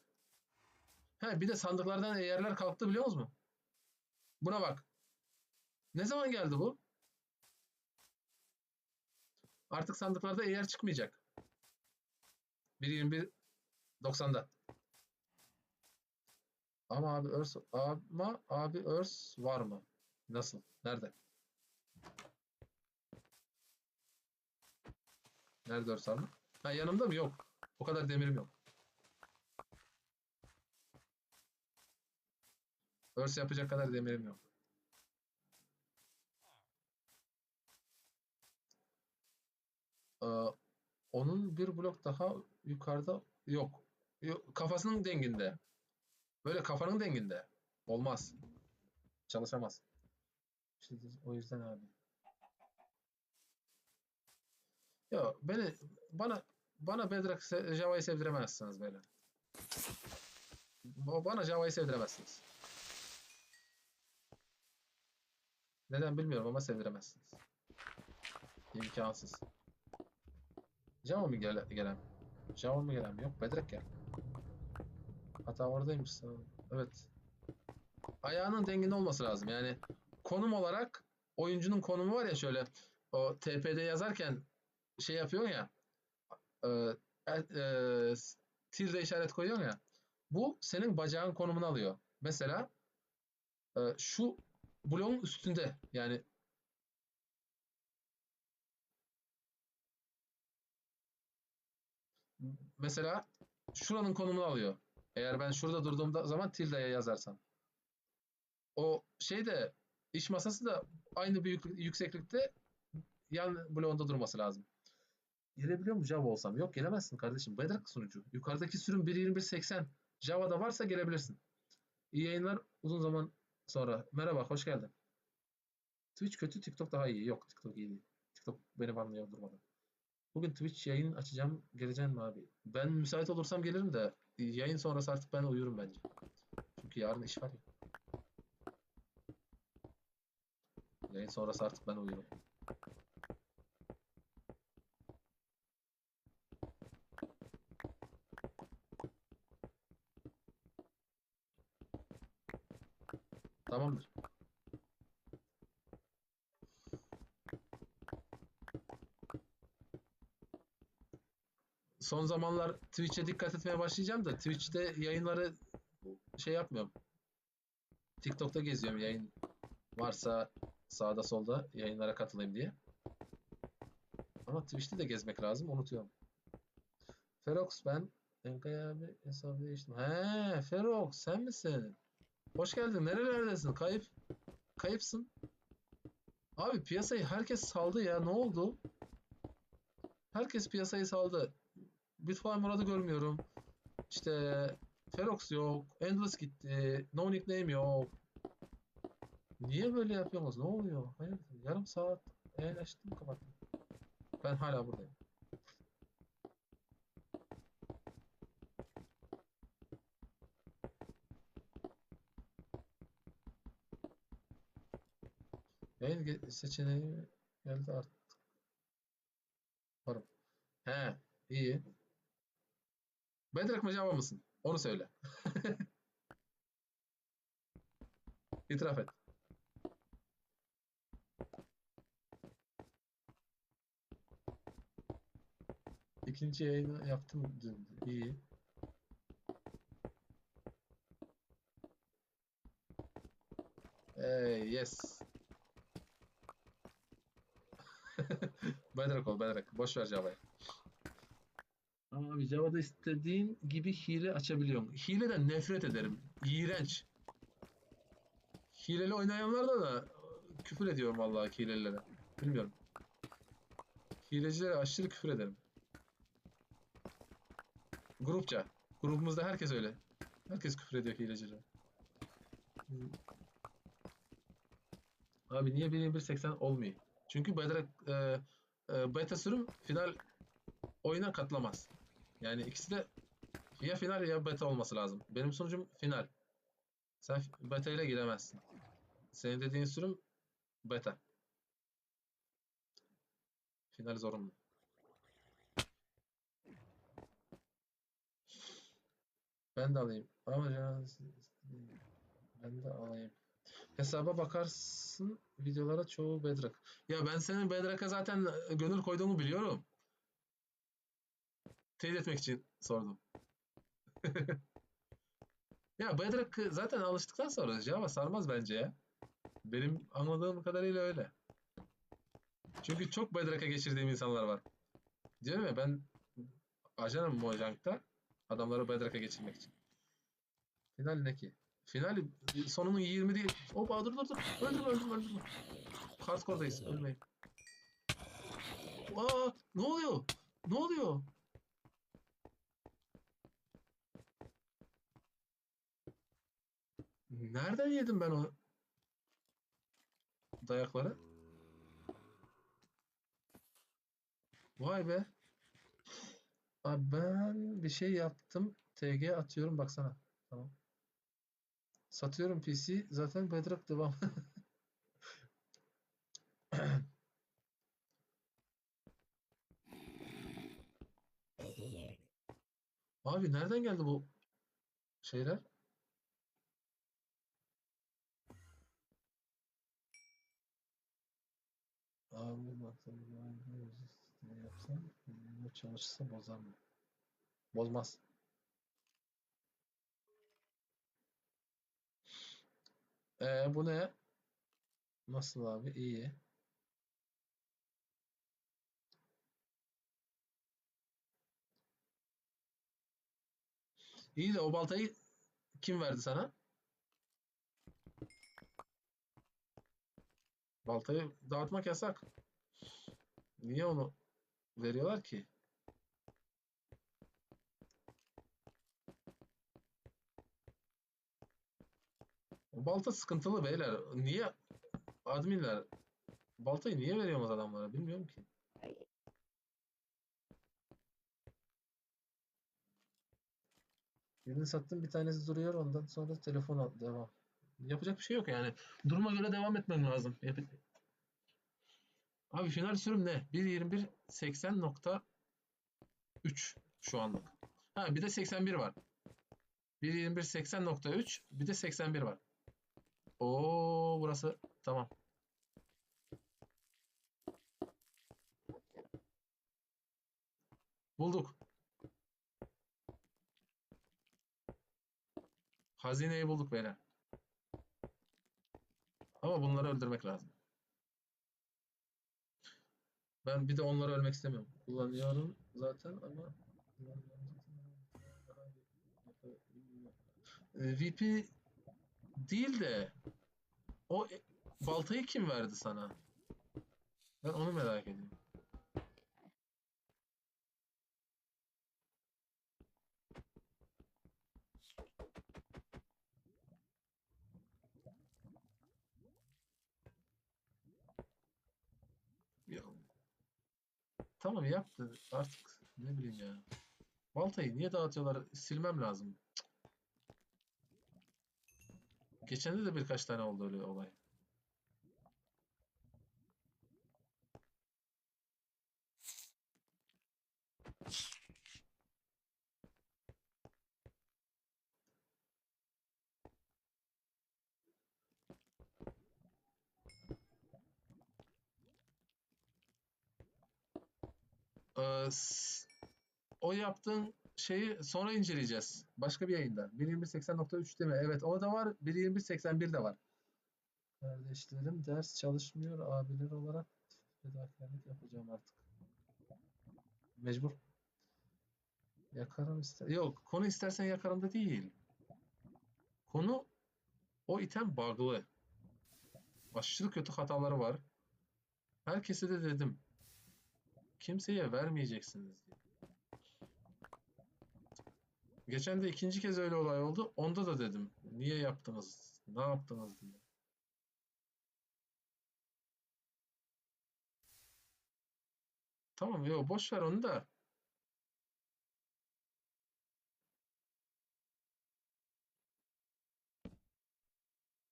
He bir de sandıklardan eğerler kalktı biliyor musunuz? Buna bak. Ne zaman geldi bu? Artık sandıklarda eğer çıkmayacak. 1.21.90'da. Ama abi örs var mı? Nasıl? Nerede? Nerede örs var mı? Ha yanımda mı? Yok. O kadar demirim yok. Örs yapacak kadar demirim yok. Ee, onun bir blok daha yukarıda yok. Kafasının denginde. Böyle kafanın denginde. Olmaz. Çalışamaz. İşte o yüzden abi. Ya bana bana Bedrock Java'yı sevdiremezsiniz böyle. Bana Java'yı sevdiremezsiniz. Neden bilmiyorum ama sevdiremezsiniz. İmkansız. Java mı gelen? Java mı gelen? Yok, Bedrock gel. Hata oradaymış sanırım. Evet. Ayağının denginde olması lazım. Yani konum olarak oyuncunun konumu var ya, şöyle o TP'de yazarken şey yapıyorsun ya, e, tilde işaret koyuyorsun ya. Bu senin bacağın konumunu alıyor. Mesela şu bloğun üstünde, yani mesela şuranın konumunu alıyor. Eğer ben şurada durduğumda zaman tildeye yazarsam. O şey de, iş masası da aynı büyük yükseklikte yan bloğunda durması lazım. Gelebiliyor mu Java olsam? Yok, gelemezsin kardeşim. Bedrock sunucu. Yukarıdaki sürüm 1.21.80. Java'da varsa gelebilirsin. İyi yayınlar uzun zaman sonra. Merhaba, hoş geldin. Twitch kötü, TikTok daha iyi. Yok, TikTok iyi değil. TikTok beni banlıyor durmadan. Bugün Twitch yayın açacağım. Geleceksin mi abi? Ben müsait olursam gelirim de yayın sonrası artık ben uyurum bence. Çünkü yarın iş var ya. Yayın sonrası artık ben uyurum. Tamamdır. Son zamanlar Twitch'e dikkat etmeye başlayacağım da Twitch'te yayınları şey yapmıyorum. TikTok'ta geziyorum, yayın varsa sağda solda yayınlara katılayım diye. Ama Twitch'te de gezmek lazım, unutuyorum. Ferox ben. Enkay abi hesabı değiştim. He, Ferox sen misin? Hoş geldin. Nerelerdesin? Kayıpsın. Abi piyasayı herkes saldı ya. Ne oldu? Herkes piyasayı saldı. Bitcoin Murat'ı görmüyorum. İşte Ferox yok. Endless gitti. No Nickname yok. Niye böyle yapıyorsunuz? Ne oluyor? Hayırdır? Yarım saat açtım kapattım. Ben hala buradayım. Yayın seçeneği geldi artık. Varım. He, iyi. Bedrock mı Java mısın? Onu söyle. İtiraf et. İkinci yayını yaptım dün. İyi. Yes. Bedrock ol, Bedrock. Boş ver Java'yı. Ama abi Java'da istediğin gibi hile açabiliyorum. Hileden nefret ederim. İğrenç. Hileli oynayanlarla da küfür ediyorum vallahi hilelilere. Bilmiyorum. Hilecilere aşırı küfür ederim. Grupça. Grubumuzda herkes öyle. Herkes küfür ediyor hilecilere. Abi niye 1.21.80 olmuyor? Çünkü beta sürüm final oyuna katlamaz. Yani ikisi de ya final ya beta olması lazım. Benim sonucum final. Sen beta ile giremezsin. Senin dediğin sürüm beta. Final zorunlu. Ben de alayım. Ama ben de alayım. Hesaba bakarsın, videolara çoğu Bedrock. Ya ben senin Bedrock'a zaten gönül koyduğunu biliyorum. Teyit etmek için sordum. Ya Bedrock zaten alıştıktan sonra Java sarmaz bence ya. Benim anladığım kadarıyla öyle. Çünkü çok Bedrock'a geçirdiğim insanlar var. Diyorum ya, ben ajanım Mojang'da adamları Bedrock'a geçirmek için. Final ne ki? Final sonunun 20 değil. Opa, dur. Öldürme. Hardcore'dayız. Ölmeyin. Aa, ne oluyor? Ne oluyor? Nereden yedim ben o dayakları? Vay be. Abi ben bir şey yaptım. TG atıyorum baksana. Tamam. Satıyorum PC. Zaten Bedrock devam. Abi nereden geldi bu şeyler? Abi bak ne yapsam ne çalışsa bozar mı? Bozmaz. Bu ne? Nasıl abi? İyi. İyi de o baltayı kim verdi sana? Baltayı dağıtmak yasak. Niye onu veriyorlar ki? O balta sıkıntılı beyler. Niye adminler baltayı niye veriyorsunuz adamlara? Bilmiyorum ki. Birini sattım, bir tanesi duruyor, ondan sonra telefon al devam. Yapacak bir şey yok yani. Duruma göre devam etmem lazım. Abi final sürüm ne? 1.21.80.3 şu anlık. Ha bir de 81 var. 1.21.80.3 bir de 81 var. Oo burası tamam. Bulduk. Hazineyi bulduk beyler. Ama bunları öldürmek lazım. Ben bir de onları ölmek istemiyorum. Kullanıyorum zaten ama VP değil de o baltayı kim verdi sana? Ben onu merak ediyorum. Ya, tamam yaptı artık ne bileyim ya. Baltayı niye dağıtıyorlar? Silmem lazım. Geçende de birkaç tane oldu öyle olay. Ee, o yaptığın şeyi sonra inceleyeceğiz. Başka bir yayında. 1.21.80.3 değil mi? Evet o da var. 1.21.81 de var. Kardeşlerim ders çalışmıyor abiler olarak fedakarlık yapacağım artık. Mecbur. Yakarım ister. Yok konu istersen yakarım da değil. Konu o item bug'lı. Aşırı kötü hataları var. Herkese de dedim. Kimseye vermeyeceksiniz diye. Geçen de ikinci kez öyle olay oldu. Onda da dedim. Niye yaptınız? Ne yaptınız diye. Tamam yok boş ver onu da.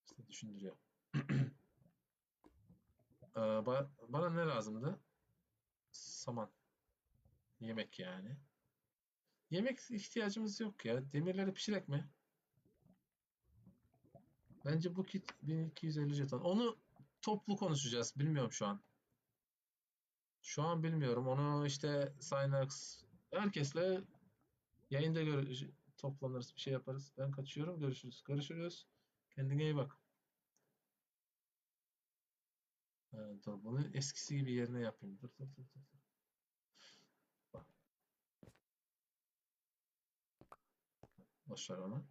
İşte düşündürüyor. Bana ne lazımdı? Saman. Yemek yani. Yemek ihtiyacımız yok ya. Demirleri pişirek mi? Bence bu kit 1250 jeton. Onu toplu konuşacağız. Bilmiyorum şu an. Şu an bilmiyorum. Onu işte Synax herkesle yayında toplanırız. Bir şey yaparız. Ben kaçıyorum. Görüşürüz. Görüşürüz. Kendine iyi bak. Ha, dur bunu eskisi gibi yerine yapayım. Dur dur dur dur. Bak, boş ver onu.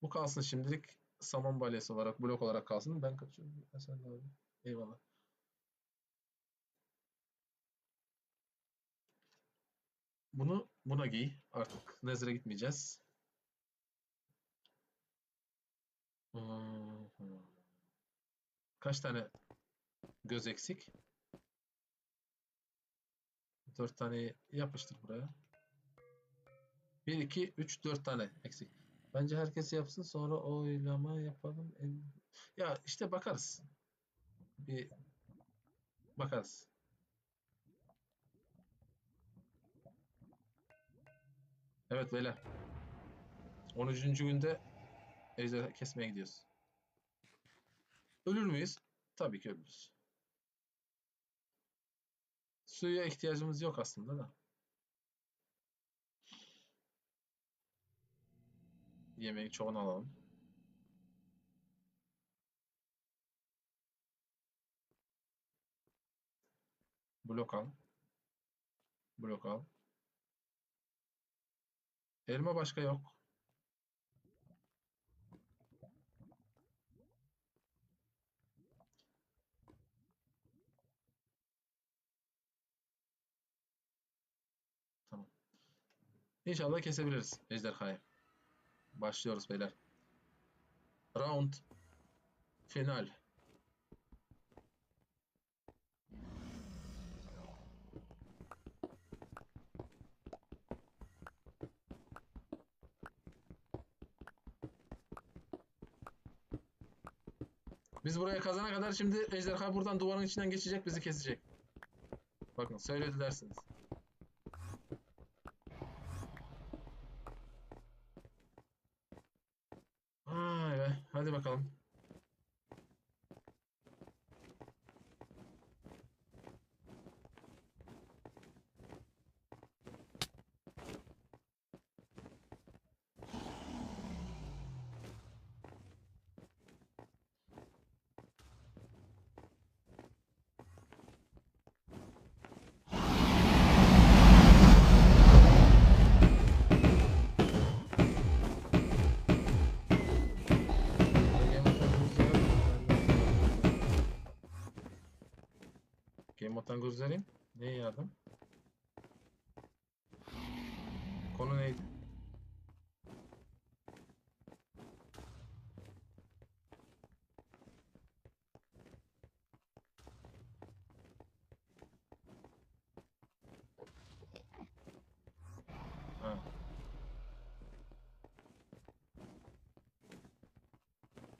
Bu kalsın şimdilik. Saman balyası olarak, blok olarak kalsın. Ben kaçıyorum. Sen de abi. Eyvallah. Bunu buna giy. Artık Nezir'e gitmeyeceğiz. Hmm. Kaç tane göz eksik? 4 tane yapıştır buraya. Bir 2 3 4 tane eksik. Bence herkes yapsın sonra oylama yapalım. Ya işte bakarız. Bir bakarız. Evet beyler. 13. günde ejderha kesmeye gidiyoruz. Ölür müyüz? Tabii ki ölürüz. Suya ihtiyacımız yok aslında da. Yemeği çoğunu alalım. Blok al. Blok al. Elma başka yok. Tamam. İnşallah kesebiliriz ejderhayı. Başlıyoruz beyler. Round final. Biz buraya kazana kadar şimdi ejderha buradan duvarın içinden geçecek, bizi kesecek. Bakın söyledi dersiniz. Vay be, hadi bakalım. Game moddan gözlerim. Neye yardım? Konu neydi? Ha.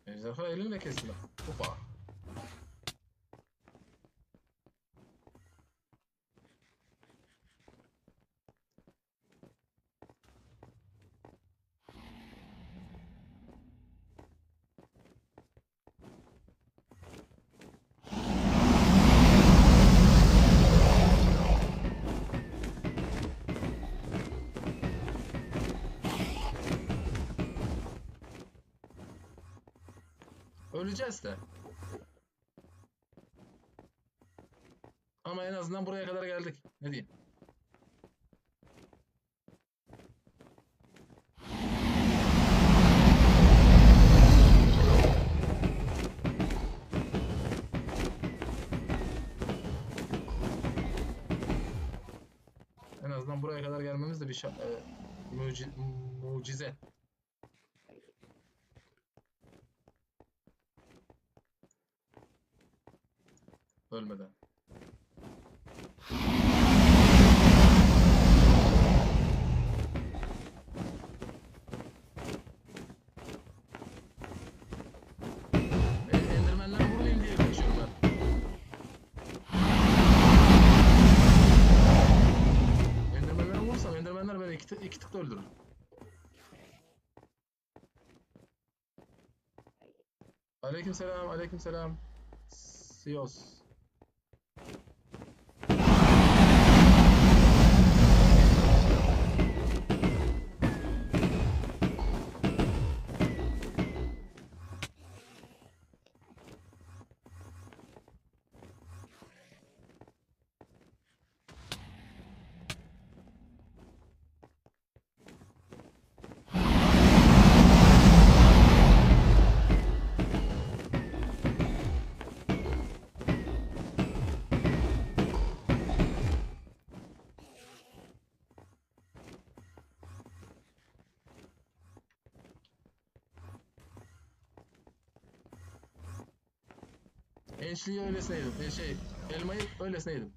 Ejderha elinle kesme. Hopa. Öleceğiz de. Ama en azından buraya kadar geldik. Ne diyeyim? En azından buraya kadar gelmemiz de bir mucize. Ölmeden. Endermenlere vurmayayım diye kaçıyorum ben. Endermenlere vurursam endermenler beni iki tıkla öldürür. Aleykümselam, aleykümselam. Sios. Ençliyi öylesine yedim. Elmayı öylesine yedim.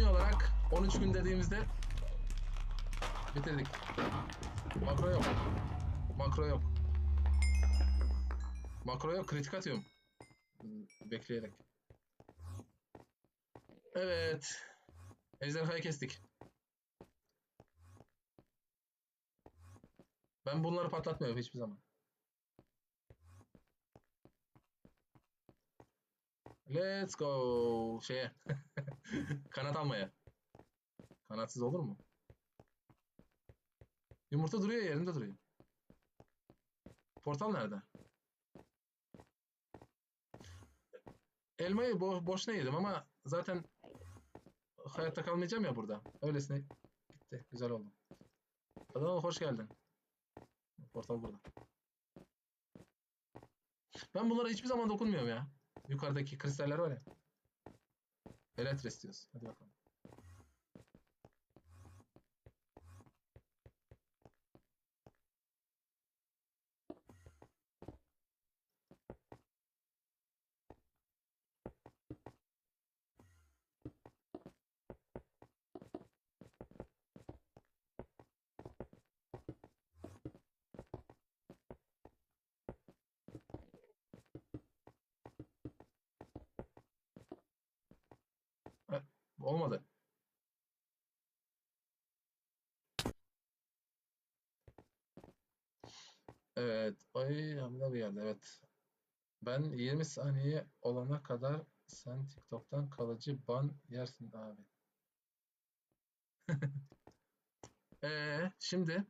resmi olarak 13 gün dediğimizde bitirdik. Makro yok. Makro yok. Makro yok. Kritik atıyorum. Bekleyerek. Evet. Ejderhayı kestik. Ben bunları patlatmıyorum hiçbir zaman. Let's go. Şeye. Kanat almaya. Kanatsız olur mu? Yumurta duruyor, yerinde duruyor. Portal nerede? Elmayı boşuna yedim ama zaten hayatta kalmayacağım ya burada. Öylesine gitti. Güzel oldu. Adana hoş geldin. Portal burada. Ben bunlara hiçbir zaman dokunmuyorum ya. Yukarıdaki kristaller var ya. Elytra diyoruz. Hadi bakalım. Heh, olmadı. Evet. Ay hamle bir yerde. Evet. Ben 20 saniye olana kadar sen TikTok'tan kalıcı ban yersin abi. Şimdi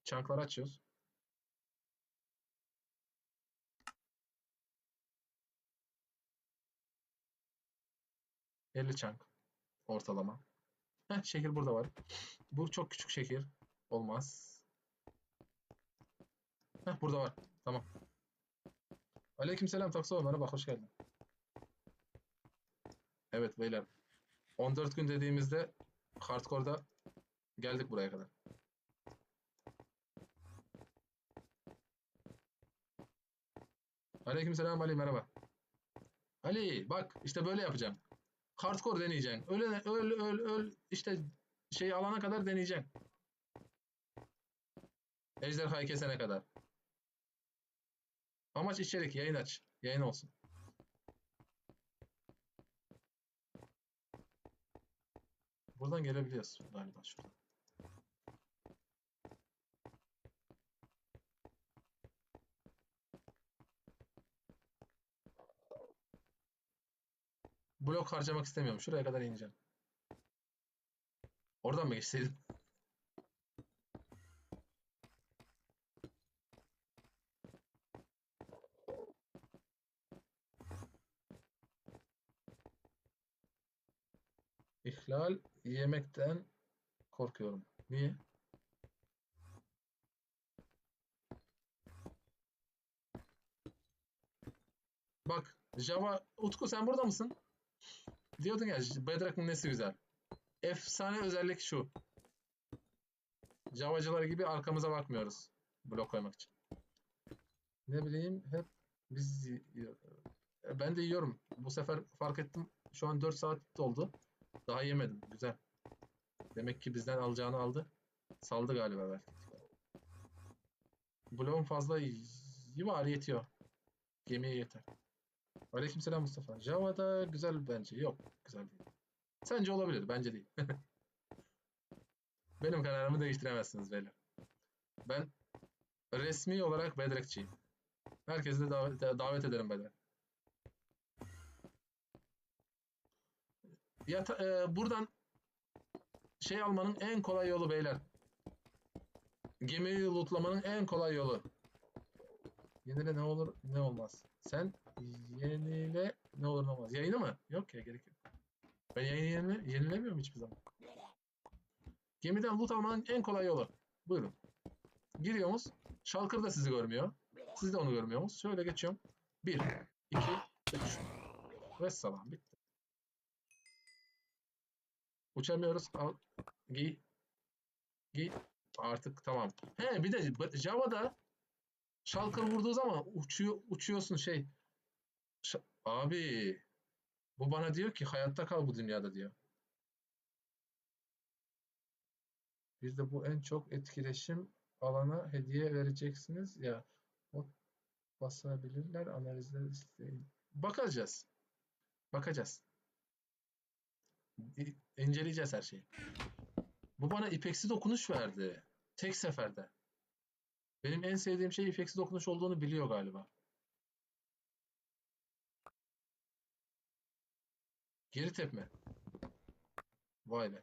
çankları açıyoruz. 50 çank ortalama. Heh, şekil burada var. Bu çok küçük şekil. Olmaz. Heh, burada var. Tamam. Aleykümselam Takso. Merhaba, hoş geldin. Evet beyler. 14 gün dediğimizde hardcore'da geldik buraya kadar. Aleykümselam Ali, merhaba. Ali bak işte böyle yapacağım. Hardcore deneyeceksin. Öl işte şeyi alana kadar deneyeceksin. Ejderhayı kesene kadar. Amaç içerik, yayın aç. Yayın olsun. Buradan gelebiliyoruz galiba şuradan. Blok harcamak istemiyorum. Şuraya kadar ineceğim. Oradan mı geçseydim? İhlal yemekten korkuyorum. Niye? Bak Java Utku sen burada mısın? Diyordun ya Bedrock'ın nesi güzel. Efsane özellik şu. Javacılar gibi arkamıza bakmıyoruz. Blok koymak için. Ne bileyim hep biz ben de yiyorum. Bu sefer fark ettim. Şu an 4 saat doldu. Daha yemedim. Güzel. Demek ki bizden alacağını aldı. Saldı galiba belki. Bloğun fazla var yetiyor. Gemiye yeter. Aleykümselam Mustafa. Java'da güzel bence. Yok. Güzel değil. Sence olabilir. Bence değil. Benim kararımı değiştiremezsiniz beyler. Ben resmi olarak Bedrock'çıyım. Herkesi de davet ederim Bedrock. Buradan şey almanın en kolay yolu beyler. Gemiyi lootlamanın en kolay yolu. Yenile ne olur ne olmaz. Sen yenile ne olur ne olmaz. Yayını mı? Yok ya gerek yok. Ben yenilemiyorum hiçbir zaman. Gemiden loot almanın en kolay yolu. Buyurun. Giriyorsunuz. Shulker da sizi görmüyor. Siz de onu görmüyorsunuz. Şöyle geçiyorum. 1, 2, 3. Ve salam bitti. Uçamıyoruz. Al. Giy. Giy. Artık tamam. He bir de Java'da Shulker vurduğu zaman uçuyorsun şey. Abi Bu bana diyor ki hayatta kal bu dünyada diyor. Bir de bu en çok etkileşim alana hediye vereceksiniz ya. O basabilirler analizler isteyin. Bakacağız. Bakacağız. İnceleyeceğiz her şeyi. Bu bana ipeksi dokunuş verdi. Tek seferde. Benim en sevdiğim şey ipeksi dokunuş olduğunu biliyor galiba. Geri tepme. Vay be.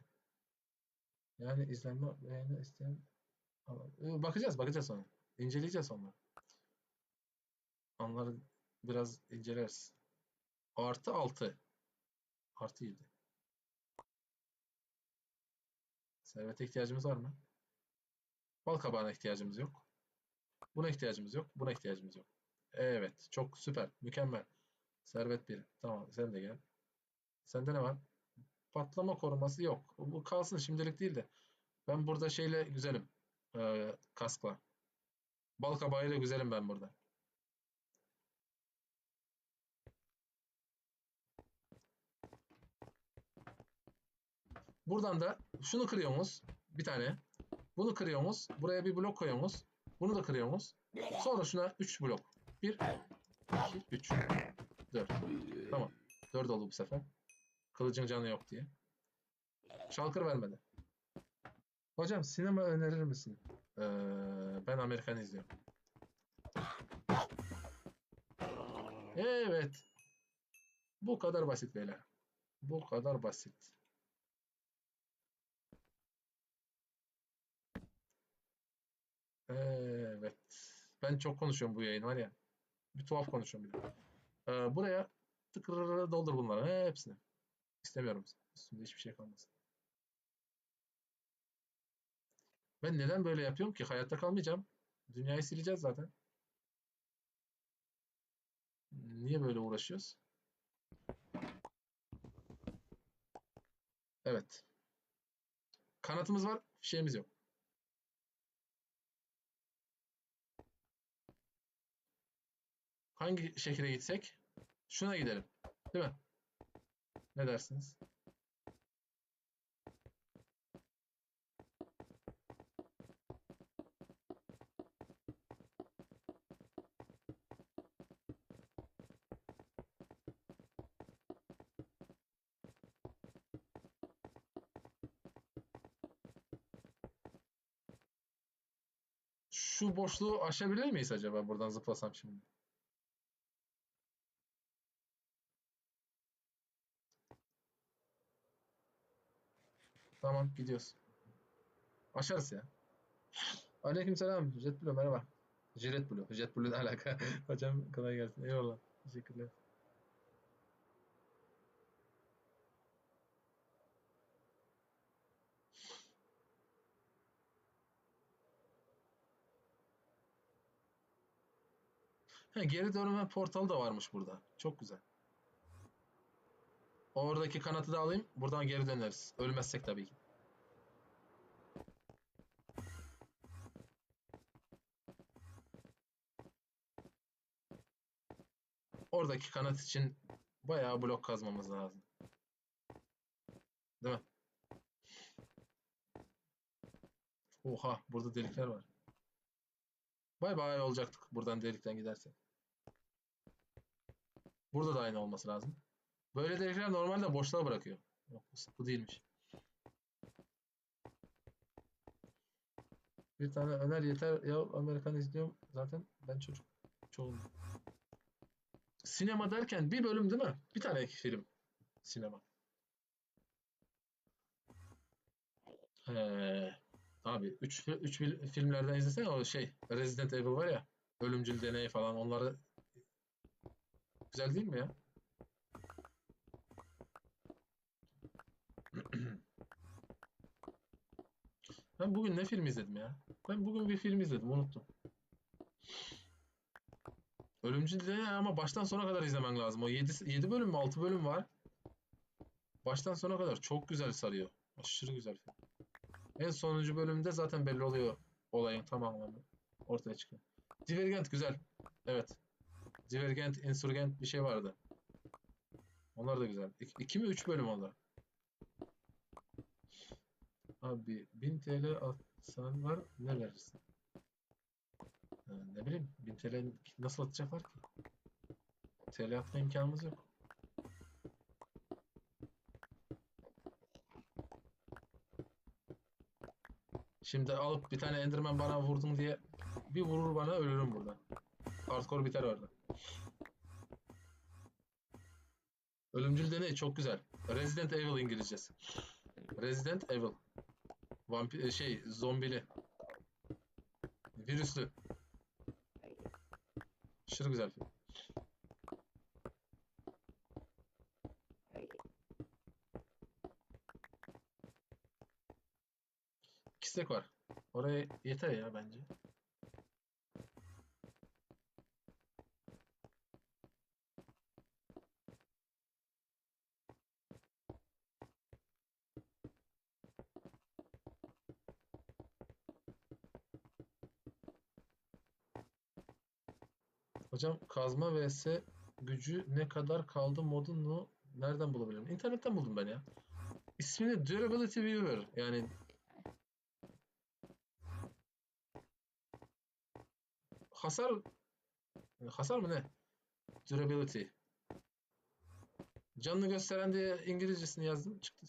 Yani izlenme beğeni isteyen bakacağız ona. İnceleyeceğiz onları. Onları biraz inceleriz. Artı 6. Artı 7. Servete ihtiyacımız var mı? Bal kabağına ihtiyacımız yok. Buna ihtiyacımız yok. Buna ihtiyacımız yok. Evet. Çok süper. Mükemmel. Servet 1. Tamam. Sen de gel. Sende ne var? Patlama koruması yok. Bu kalsın şimdilik değil de. Ben burada şeyle güzelim. Kaskla. Bal kabağıyla güzelim ben burada. Buradan da şunu kırıyoruz. Bir tane. Bunu kırıyoruz. Buraya bir blok koyuyoruz. Bunu da kırıyoruz. Sonra şuna 3 blok. 1, 2, 3, 4. Tamam. 4 oldu bu sefer. Kılıcın canı yok diye. Şalkır vermedi. Hocam sinema önerir misin? Ben Amerikan izliyorum. Evet. Bu kadar basit beyler. Bu kadar basit. Evet. Ben çok konuşuyorum bu yayın var ya. Bir tuhaf konuşuyorum bir de. Buraya tıkır doldur bunları. Hepsini. İstemiyorum. Üstümde hiçbir şey kalmasın. Ben neden böyle yapıyorum ki? Hayatta kalmayacağım. Dünyayı sileceğiz zaten. Niye böyle uğraşıyoruz? Evet. Kanatımız var. Şeyimiz yok. Hangi şehre gitsek? Şuna gidelim. Değil mi? Ne dersiniz? Şu boşluğu aşabilir miyiz acaba buradan zıplasam şimdi? Tamam gidiyoruz. Aşarız ya. Aleykümselam. Jet Blue merhaba. Jet Blue. Jet Blue ne alaka? Hocam kolay gelsin. Eyvallah. Teşekkürler. He, geri dönme portalı da varmış burada. Çok güzel. Oradaki kanatı da alayım. Buradan geri döneriz. Ölmezsek tabii ki. Oradaki kanat için bayağı blok kazmamız lazım. Değil mi? Oha burada delikler var. Bay bay olacaktık buradan delikten gidersek. Burada da aynı olması lazım. Böyle delikler normalde boşluğa bırakıyor. Yok bu değilmiş. Bir tane öner yeter ya Amerikan izliyorum. Zaten ben çocuk çoğunluk. Sinema derken bir bölüm değil mi? Bir tane film sinema. He. Abi 3 filmlerden izlesene o şey Resident Evil var ya ölümcül deney falan onları güzel değil mi ya? Ben bugün ne film izledim ya? Ben bugün bir film izledim unuttum. Ölümcül deney ama baştan sona kadar izlemen lazım. O 7 bölüm mü 6 bölüm var. Baştan sona kadar çok güzel sarıyor. Aşırı güzel film. En sonuncu bölümde zaten belli oluyor olayın tamamı ortaya çıkıyor. Divergent güzel. Evet. Divergent, Insurgent bir şey vardı. Onlar da güzel. 2 mi 3 bölüm oldu. Abi 1000 TL atsan var ne verirsin? Ne bileyim 1000 TL nasıl atacaklar ki? TL atma imkanımız yok. Şimdi alıp bir tane Enderman bana vurdum diye bir vurur bana ölürüm burada. Hardcore biter orada. Ölümcül deney çok güzel. Resident Evil İngilizcesi. Resident Evil. Vampir zombili. Virüslü. Aşırı güzel film. İstek var. Oraya yeter ya bence. Hocam kazma vs gücü ne kadar kaldı modunu nereden bulabilirim? İnternetten buldum ben ya. İsmini Durability Viewer. Yani hasar hasar mı ne? Durability. Canını gösteren diye İngilizcesini yazdım çıktı.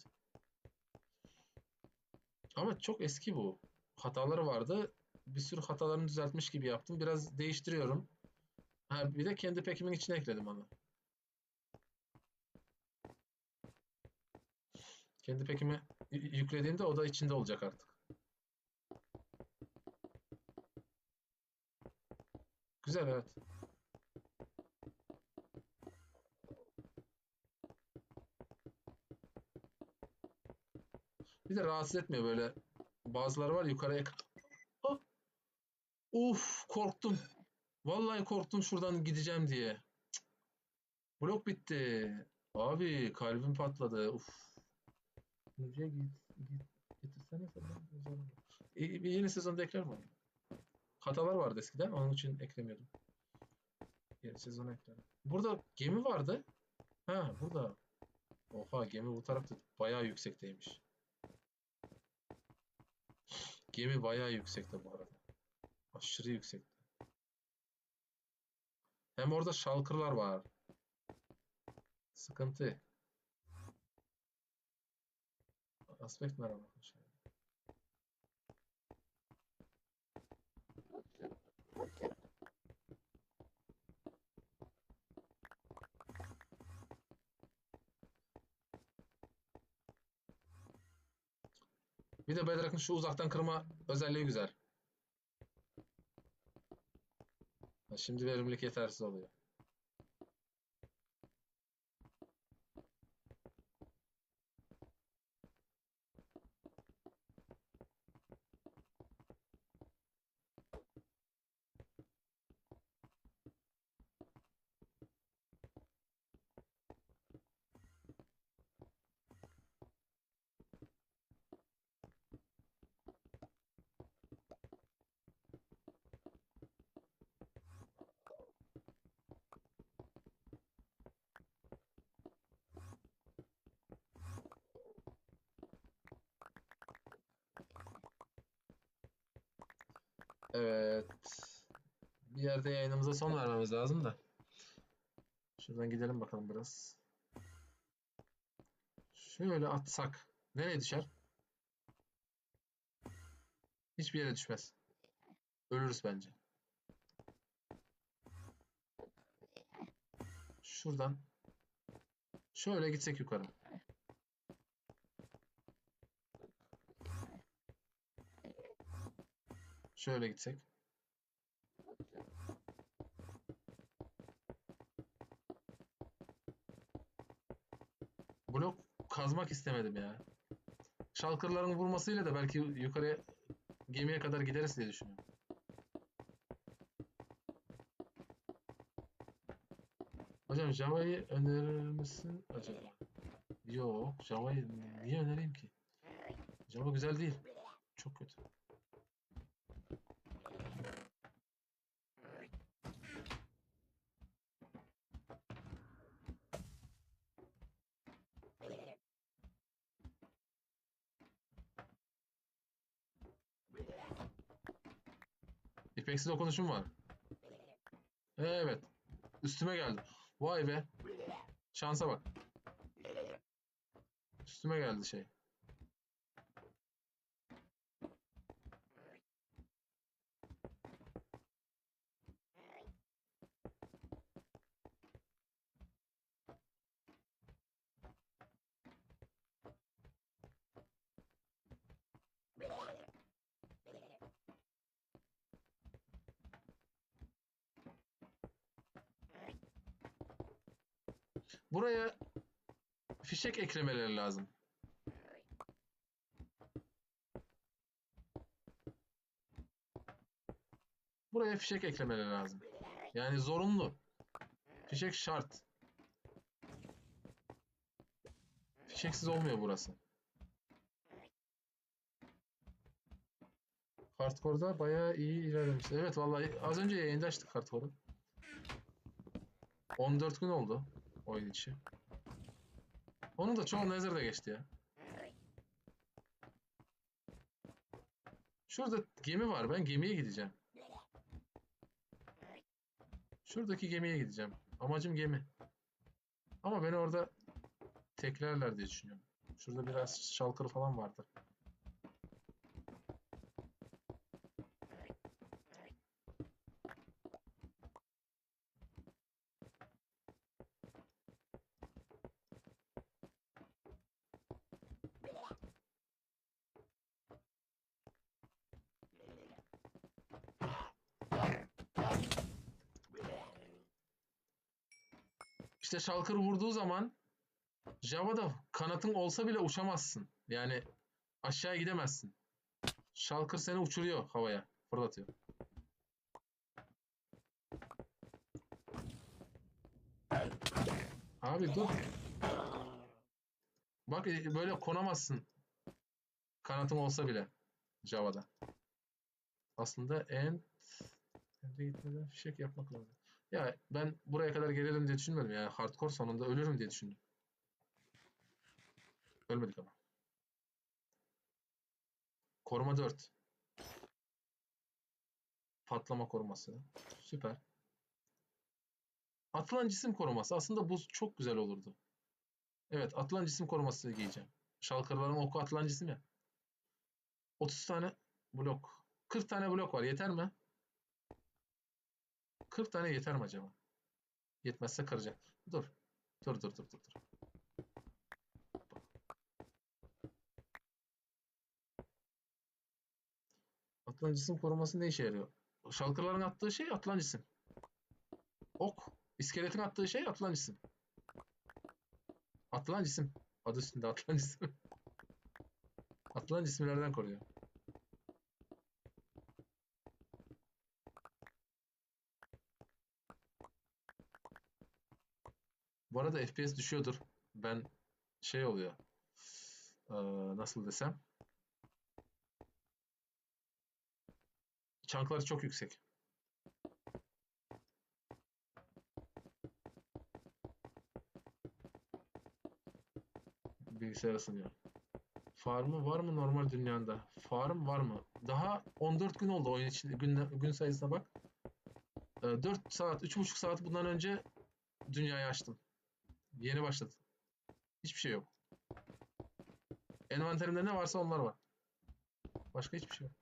Ama çok eski bu. Hataları vardı. Bir sürü hatalarını düzeltmiş gibi yaptım. Biraz değiştiriyorum. Ha, bir de kendi packimin içine ekledim onu. Kendi pack'imi yüklediğimde o da içinde olacak artık. Güzel evet. Bir de rahatsız etmiyor böyle. Bazıları var yukarıya. Ah, uf korktum. Vallahi korktum şuradan gideceğim diye. Blok bitti. Abi kalbim patladı. Uf. Müziğe getirsene sen. Bir yeni sezonda ekler mi? Hatalar vardı eskiden. Onun için eklemiyordum. Yeni sezonu eklerim. Burada gemi vardı. Ha burada. Oha gemi bu tarafta bayağı yüksekteymiş. Gemi bayağı yüksekte bu arada. Aşırı yüksekte. Hem orada şalkırlar var. Sıkıntı. Aspect merhaba. Bir de Bedrock'ın şu uzaktan kırma özelliği güzel. Şimdi verimlilik yetersiz oluyor. Evet. Bir yerde yayınımıza son vermemiz lazım da. Şuradan gidelim bakalım biraz. Şöyle atsak. Nereye düşer? Hiçbir yere düşmez. Ölürüz bence. Şuradan. Şöyle gitsek yukarı. Şöyle gitsek. Blok kazmak istemedim ya. Şalkırların vurmasıyla da belki yukarıya gemiye kadar gideriz diye düşünüyorum. Hocam Java'yı önerir misin acaba? Yok. Java'yı niye önereyim ki? Java güzel değil. Çok kötü. İpeksi dokunuşum var. Evet. Üstüme geldi. Vay be. Şansa bak. Üstüme geldi şey. Buraya fişek eklemeleri lazım. Buraya fişek eklemeleri lazım. Yani zorunlu. Fişek şart. Fişeksiz olmuyor burası. Hardcore'da bayağı iyi ilerlemiş. Evet vallahi az önce yayında açtık Hardcore'u. 14 gün oldu oyun içi. Onun da çoğu Nether'da geçti ya. Şurada gemi var. Ben gemiye gideceğim. Şuradaki gemiye gideceğim. Amacım gemi. Ama beni orada teklerler diye düşünüyorum. Şurada biraz şalkır falan vardı. İşte şalkır vurduğu zaman Java'da kanatın olsa bile uçamazsın. Yani aşağı gidemezsin. Shulker seni uçuruyor havaya. Fırlatıyor. Abi dur. Bak böyle konamazsın. Kanatın olsa bile. Java'da. Aslında gitmeden fişek yapmak lazım. Ya ben buraya kadar gelirim diye düşünmedim. Yani hardcore sonunda ölürüm diye düşündüm. Ölmedik ama. Koruma 4. Patlama koruması. Süper. Atılan cisim koruması. Aslında bu çok güzel olurdu. Evet, atılan cisim koruması giyeceğim. Şalkırların oku atılan cisim ya. 30 tane blok. 40 tane blok var. Yeter mi? 40 tane yeter mi acaba? Yetmezse kıracak. Dur. Dur. Atılan cisim koruması ne işe yarıyor? Şalkırların attığı şey atılan cisim. Ok. İskeletin attığı şey atılan cisim. Atılan cisim. Adı üstünde atılan cisim. Atılan cisimlerden koruyor. Bu arada FPS düşüyordur. Ben şey oluyor. Ee, nasıl desem. Çankları çok yüksek. Bilgisayar ısınıyor. Farmı var mı normal dünyada? Farm var mı? Daha 14 gün oldu oyun için. Gün sayısına bak. 4 saat, 3,5 saat bundan önce dünyayı açtım. Yeni başladı. Hiçbir şey yok. Envanterimde ne varsa onlar var. Başka hiçbir şey yok.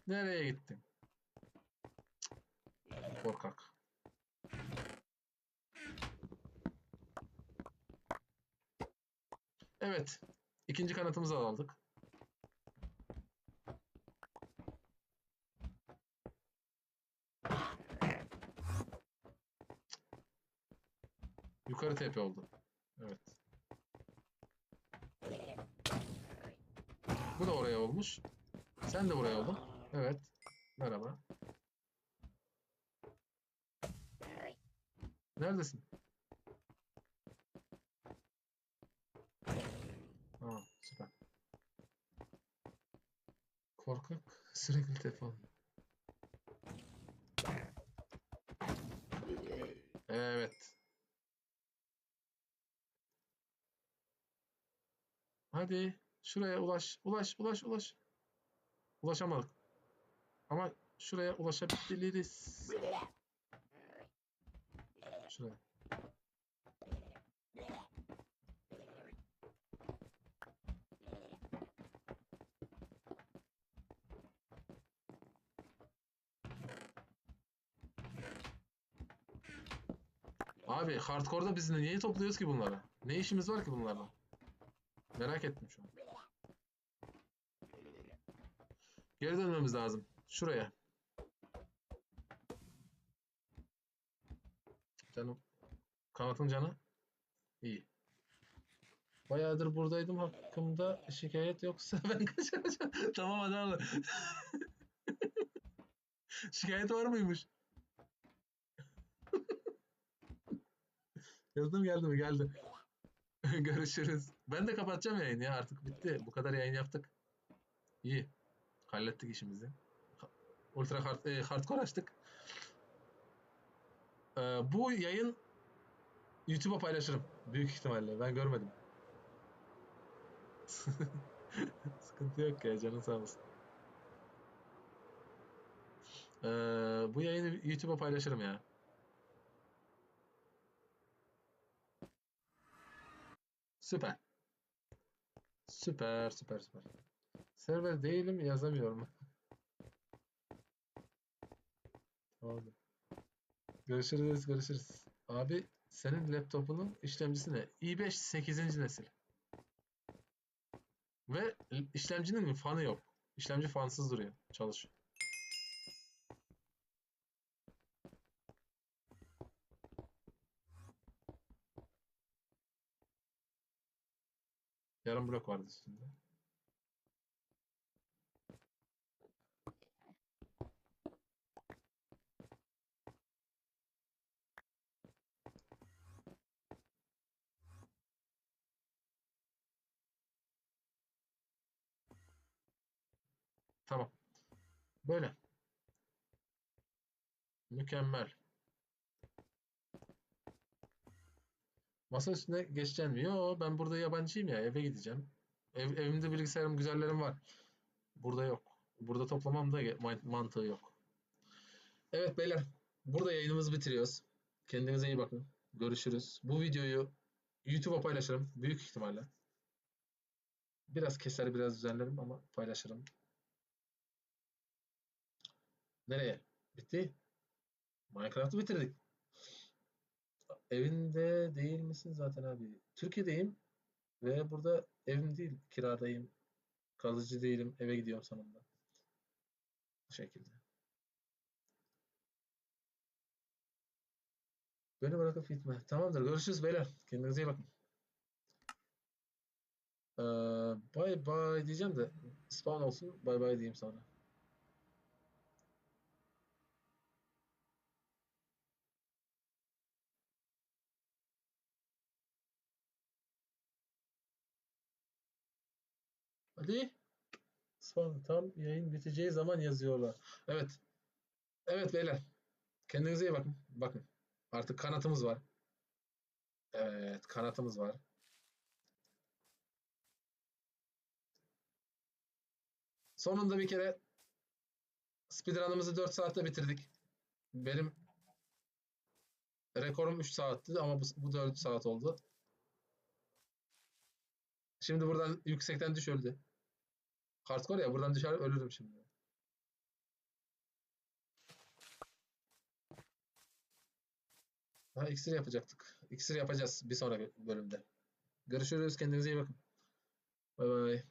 Nereye gittin? Korkak. Evet. İkinci kanatımızı aldık. Yukarı tepe oldu. Evet. Bu da oraya olmuş. Sen de buraya oldun. Evet. Merhaba. Neredesin? Tamam. Süper. Korkak sürekli telefon. Evet. Hadi şuraya ulaş. Ulaş, ulaş, ulaş. Ulaşamadık. Ama şuraya ulaşabiliriz. Şuraya. Abi hardcore'da biz niye topluyoruz ki bunları? Ne işimiz var ki bunlarla? Merak ettim şu an. Geri dönmemiz lazım. Şuraya. Canım. Kanatın canı. İyi. Bayağıdır buradaydım. Hakkımda şikayet yoksa ben kaçaracağım. Tamam hadi abi. Şikayet var mıymış? Yazdım geldi mi? Geldi. Görüşürüz. Ben de kapatacağım yayını ya. Artık bitti. Bu kadar yayın yaptık. İyi. Hallettik işimizi. Ultra hardcore açtık. Bu yayın YouTube'a paylaşırım. Büyük ihtimalle. Ben görmedim. Sıkıntı yok ya. Canın sağ olsun. Bu yayını YouTube'a paylaşırım ya. Süper. Süper, süper, süper. Server değilim yazamıyorum. Tamam. Görüşürüz, görüşürüz. Abi senin laptopunun işlemcisi ne? i5 8. nesil. Ve işlemcinin fanı yok. İşlemci fansız duruyor. Çalışıyor. Yarım blok vardı üstünde. Tamam. Böyle. Mükemmel. Masa üstüne geçeceğim mi? Yo, ben burada yabancıyım ya. Eve gideceğim. Evimde bilgisayarım, güzellerim var. Burada yok. Burada toplamam da mantığı yok. Evet beyler. Burada yayınımızı bitiriyoruz. Kendinize iyi bakın. Görüşürüz. Bu videoyu YouTube'a paylaşırım. Büyük ihtimalle. Biraz keser, biraz düzenlerim ama paylaşırım. Nereye? Bitti. Minecraft'ı bitirdik. Evinde değil misin zaten abi? Türkiye'deyim ve burada evim değil. Kiradayım. Kalıcı değilim. Eve gidiyorum sonunda. Bu şekilde. Beni bırakıp gitme. Tamamdır. Görüşürüz beyler. Kendinize iyi bakın. Ee, Bye bye diyeceğim de spawn olsun. Bye bye diyeyim sonra. Hadi. Spawn tam yayın biteceği zaman yazıyorlar. Evet. Evet beyler. Kendinize iyi bakın. Bakın. Artık kanatımız var. Evet, kanatımız var. Sonunda bir kere speedrun'ımızı 4 saatte bitirdik. Benim rekorum 3 saatti ama bu 4 saat oldu. Şimdi buradan yüksekten düş öldü. Hardcore ya, buradan düşer ölürüm şimdi. Ha, iksir yapacaktık. İksir yapacağız bir sonraki bölümde. Görüşürüz. Kendinize iyi bakın. Bay bay.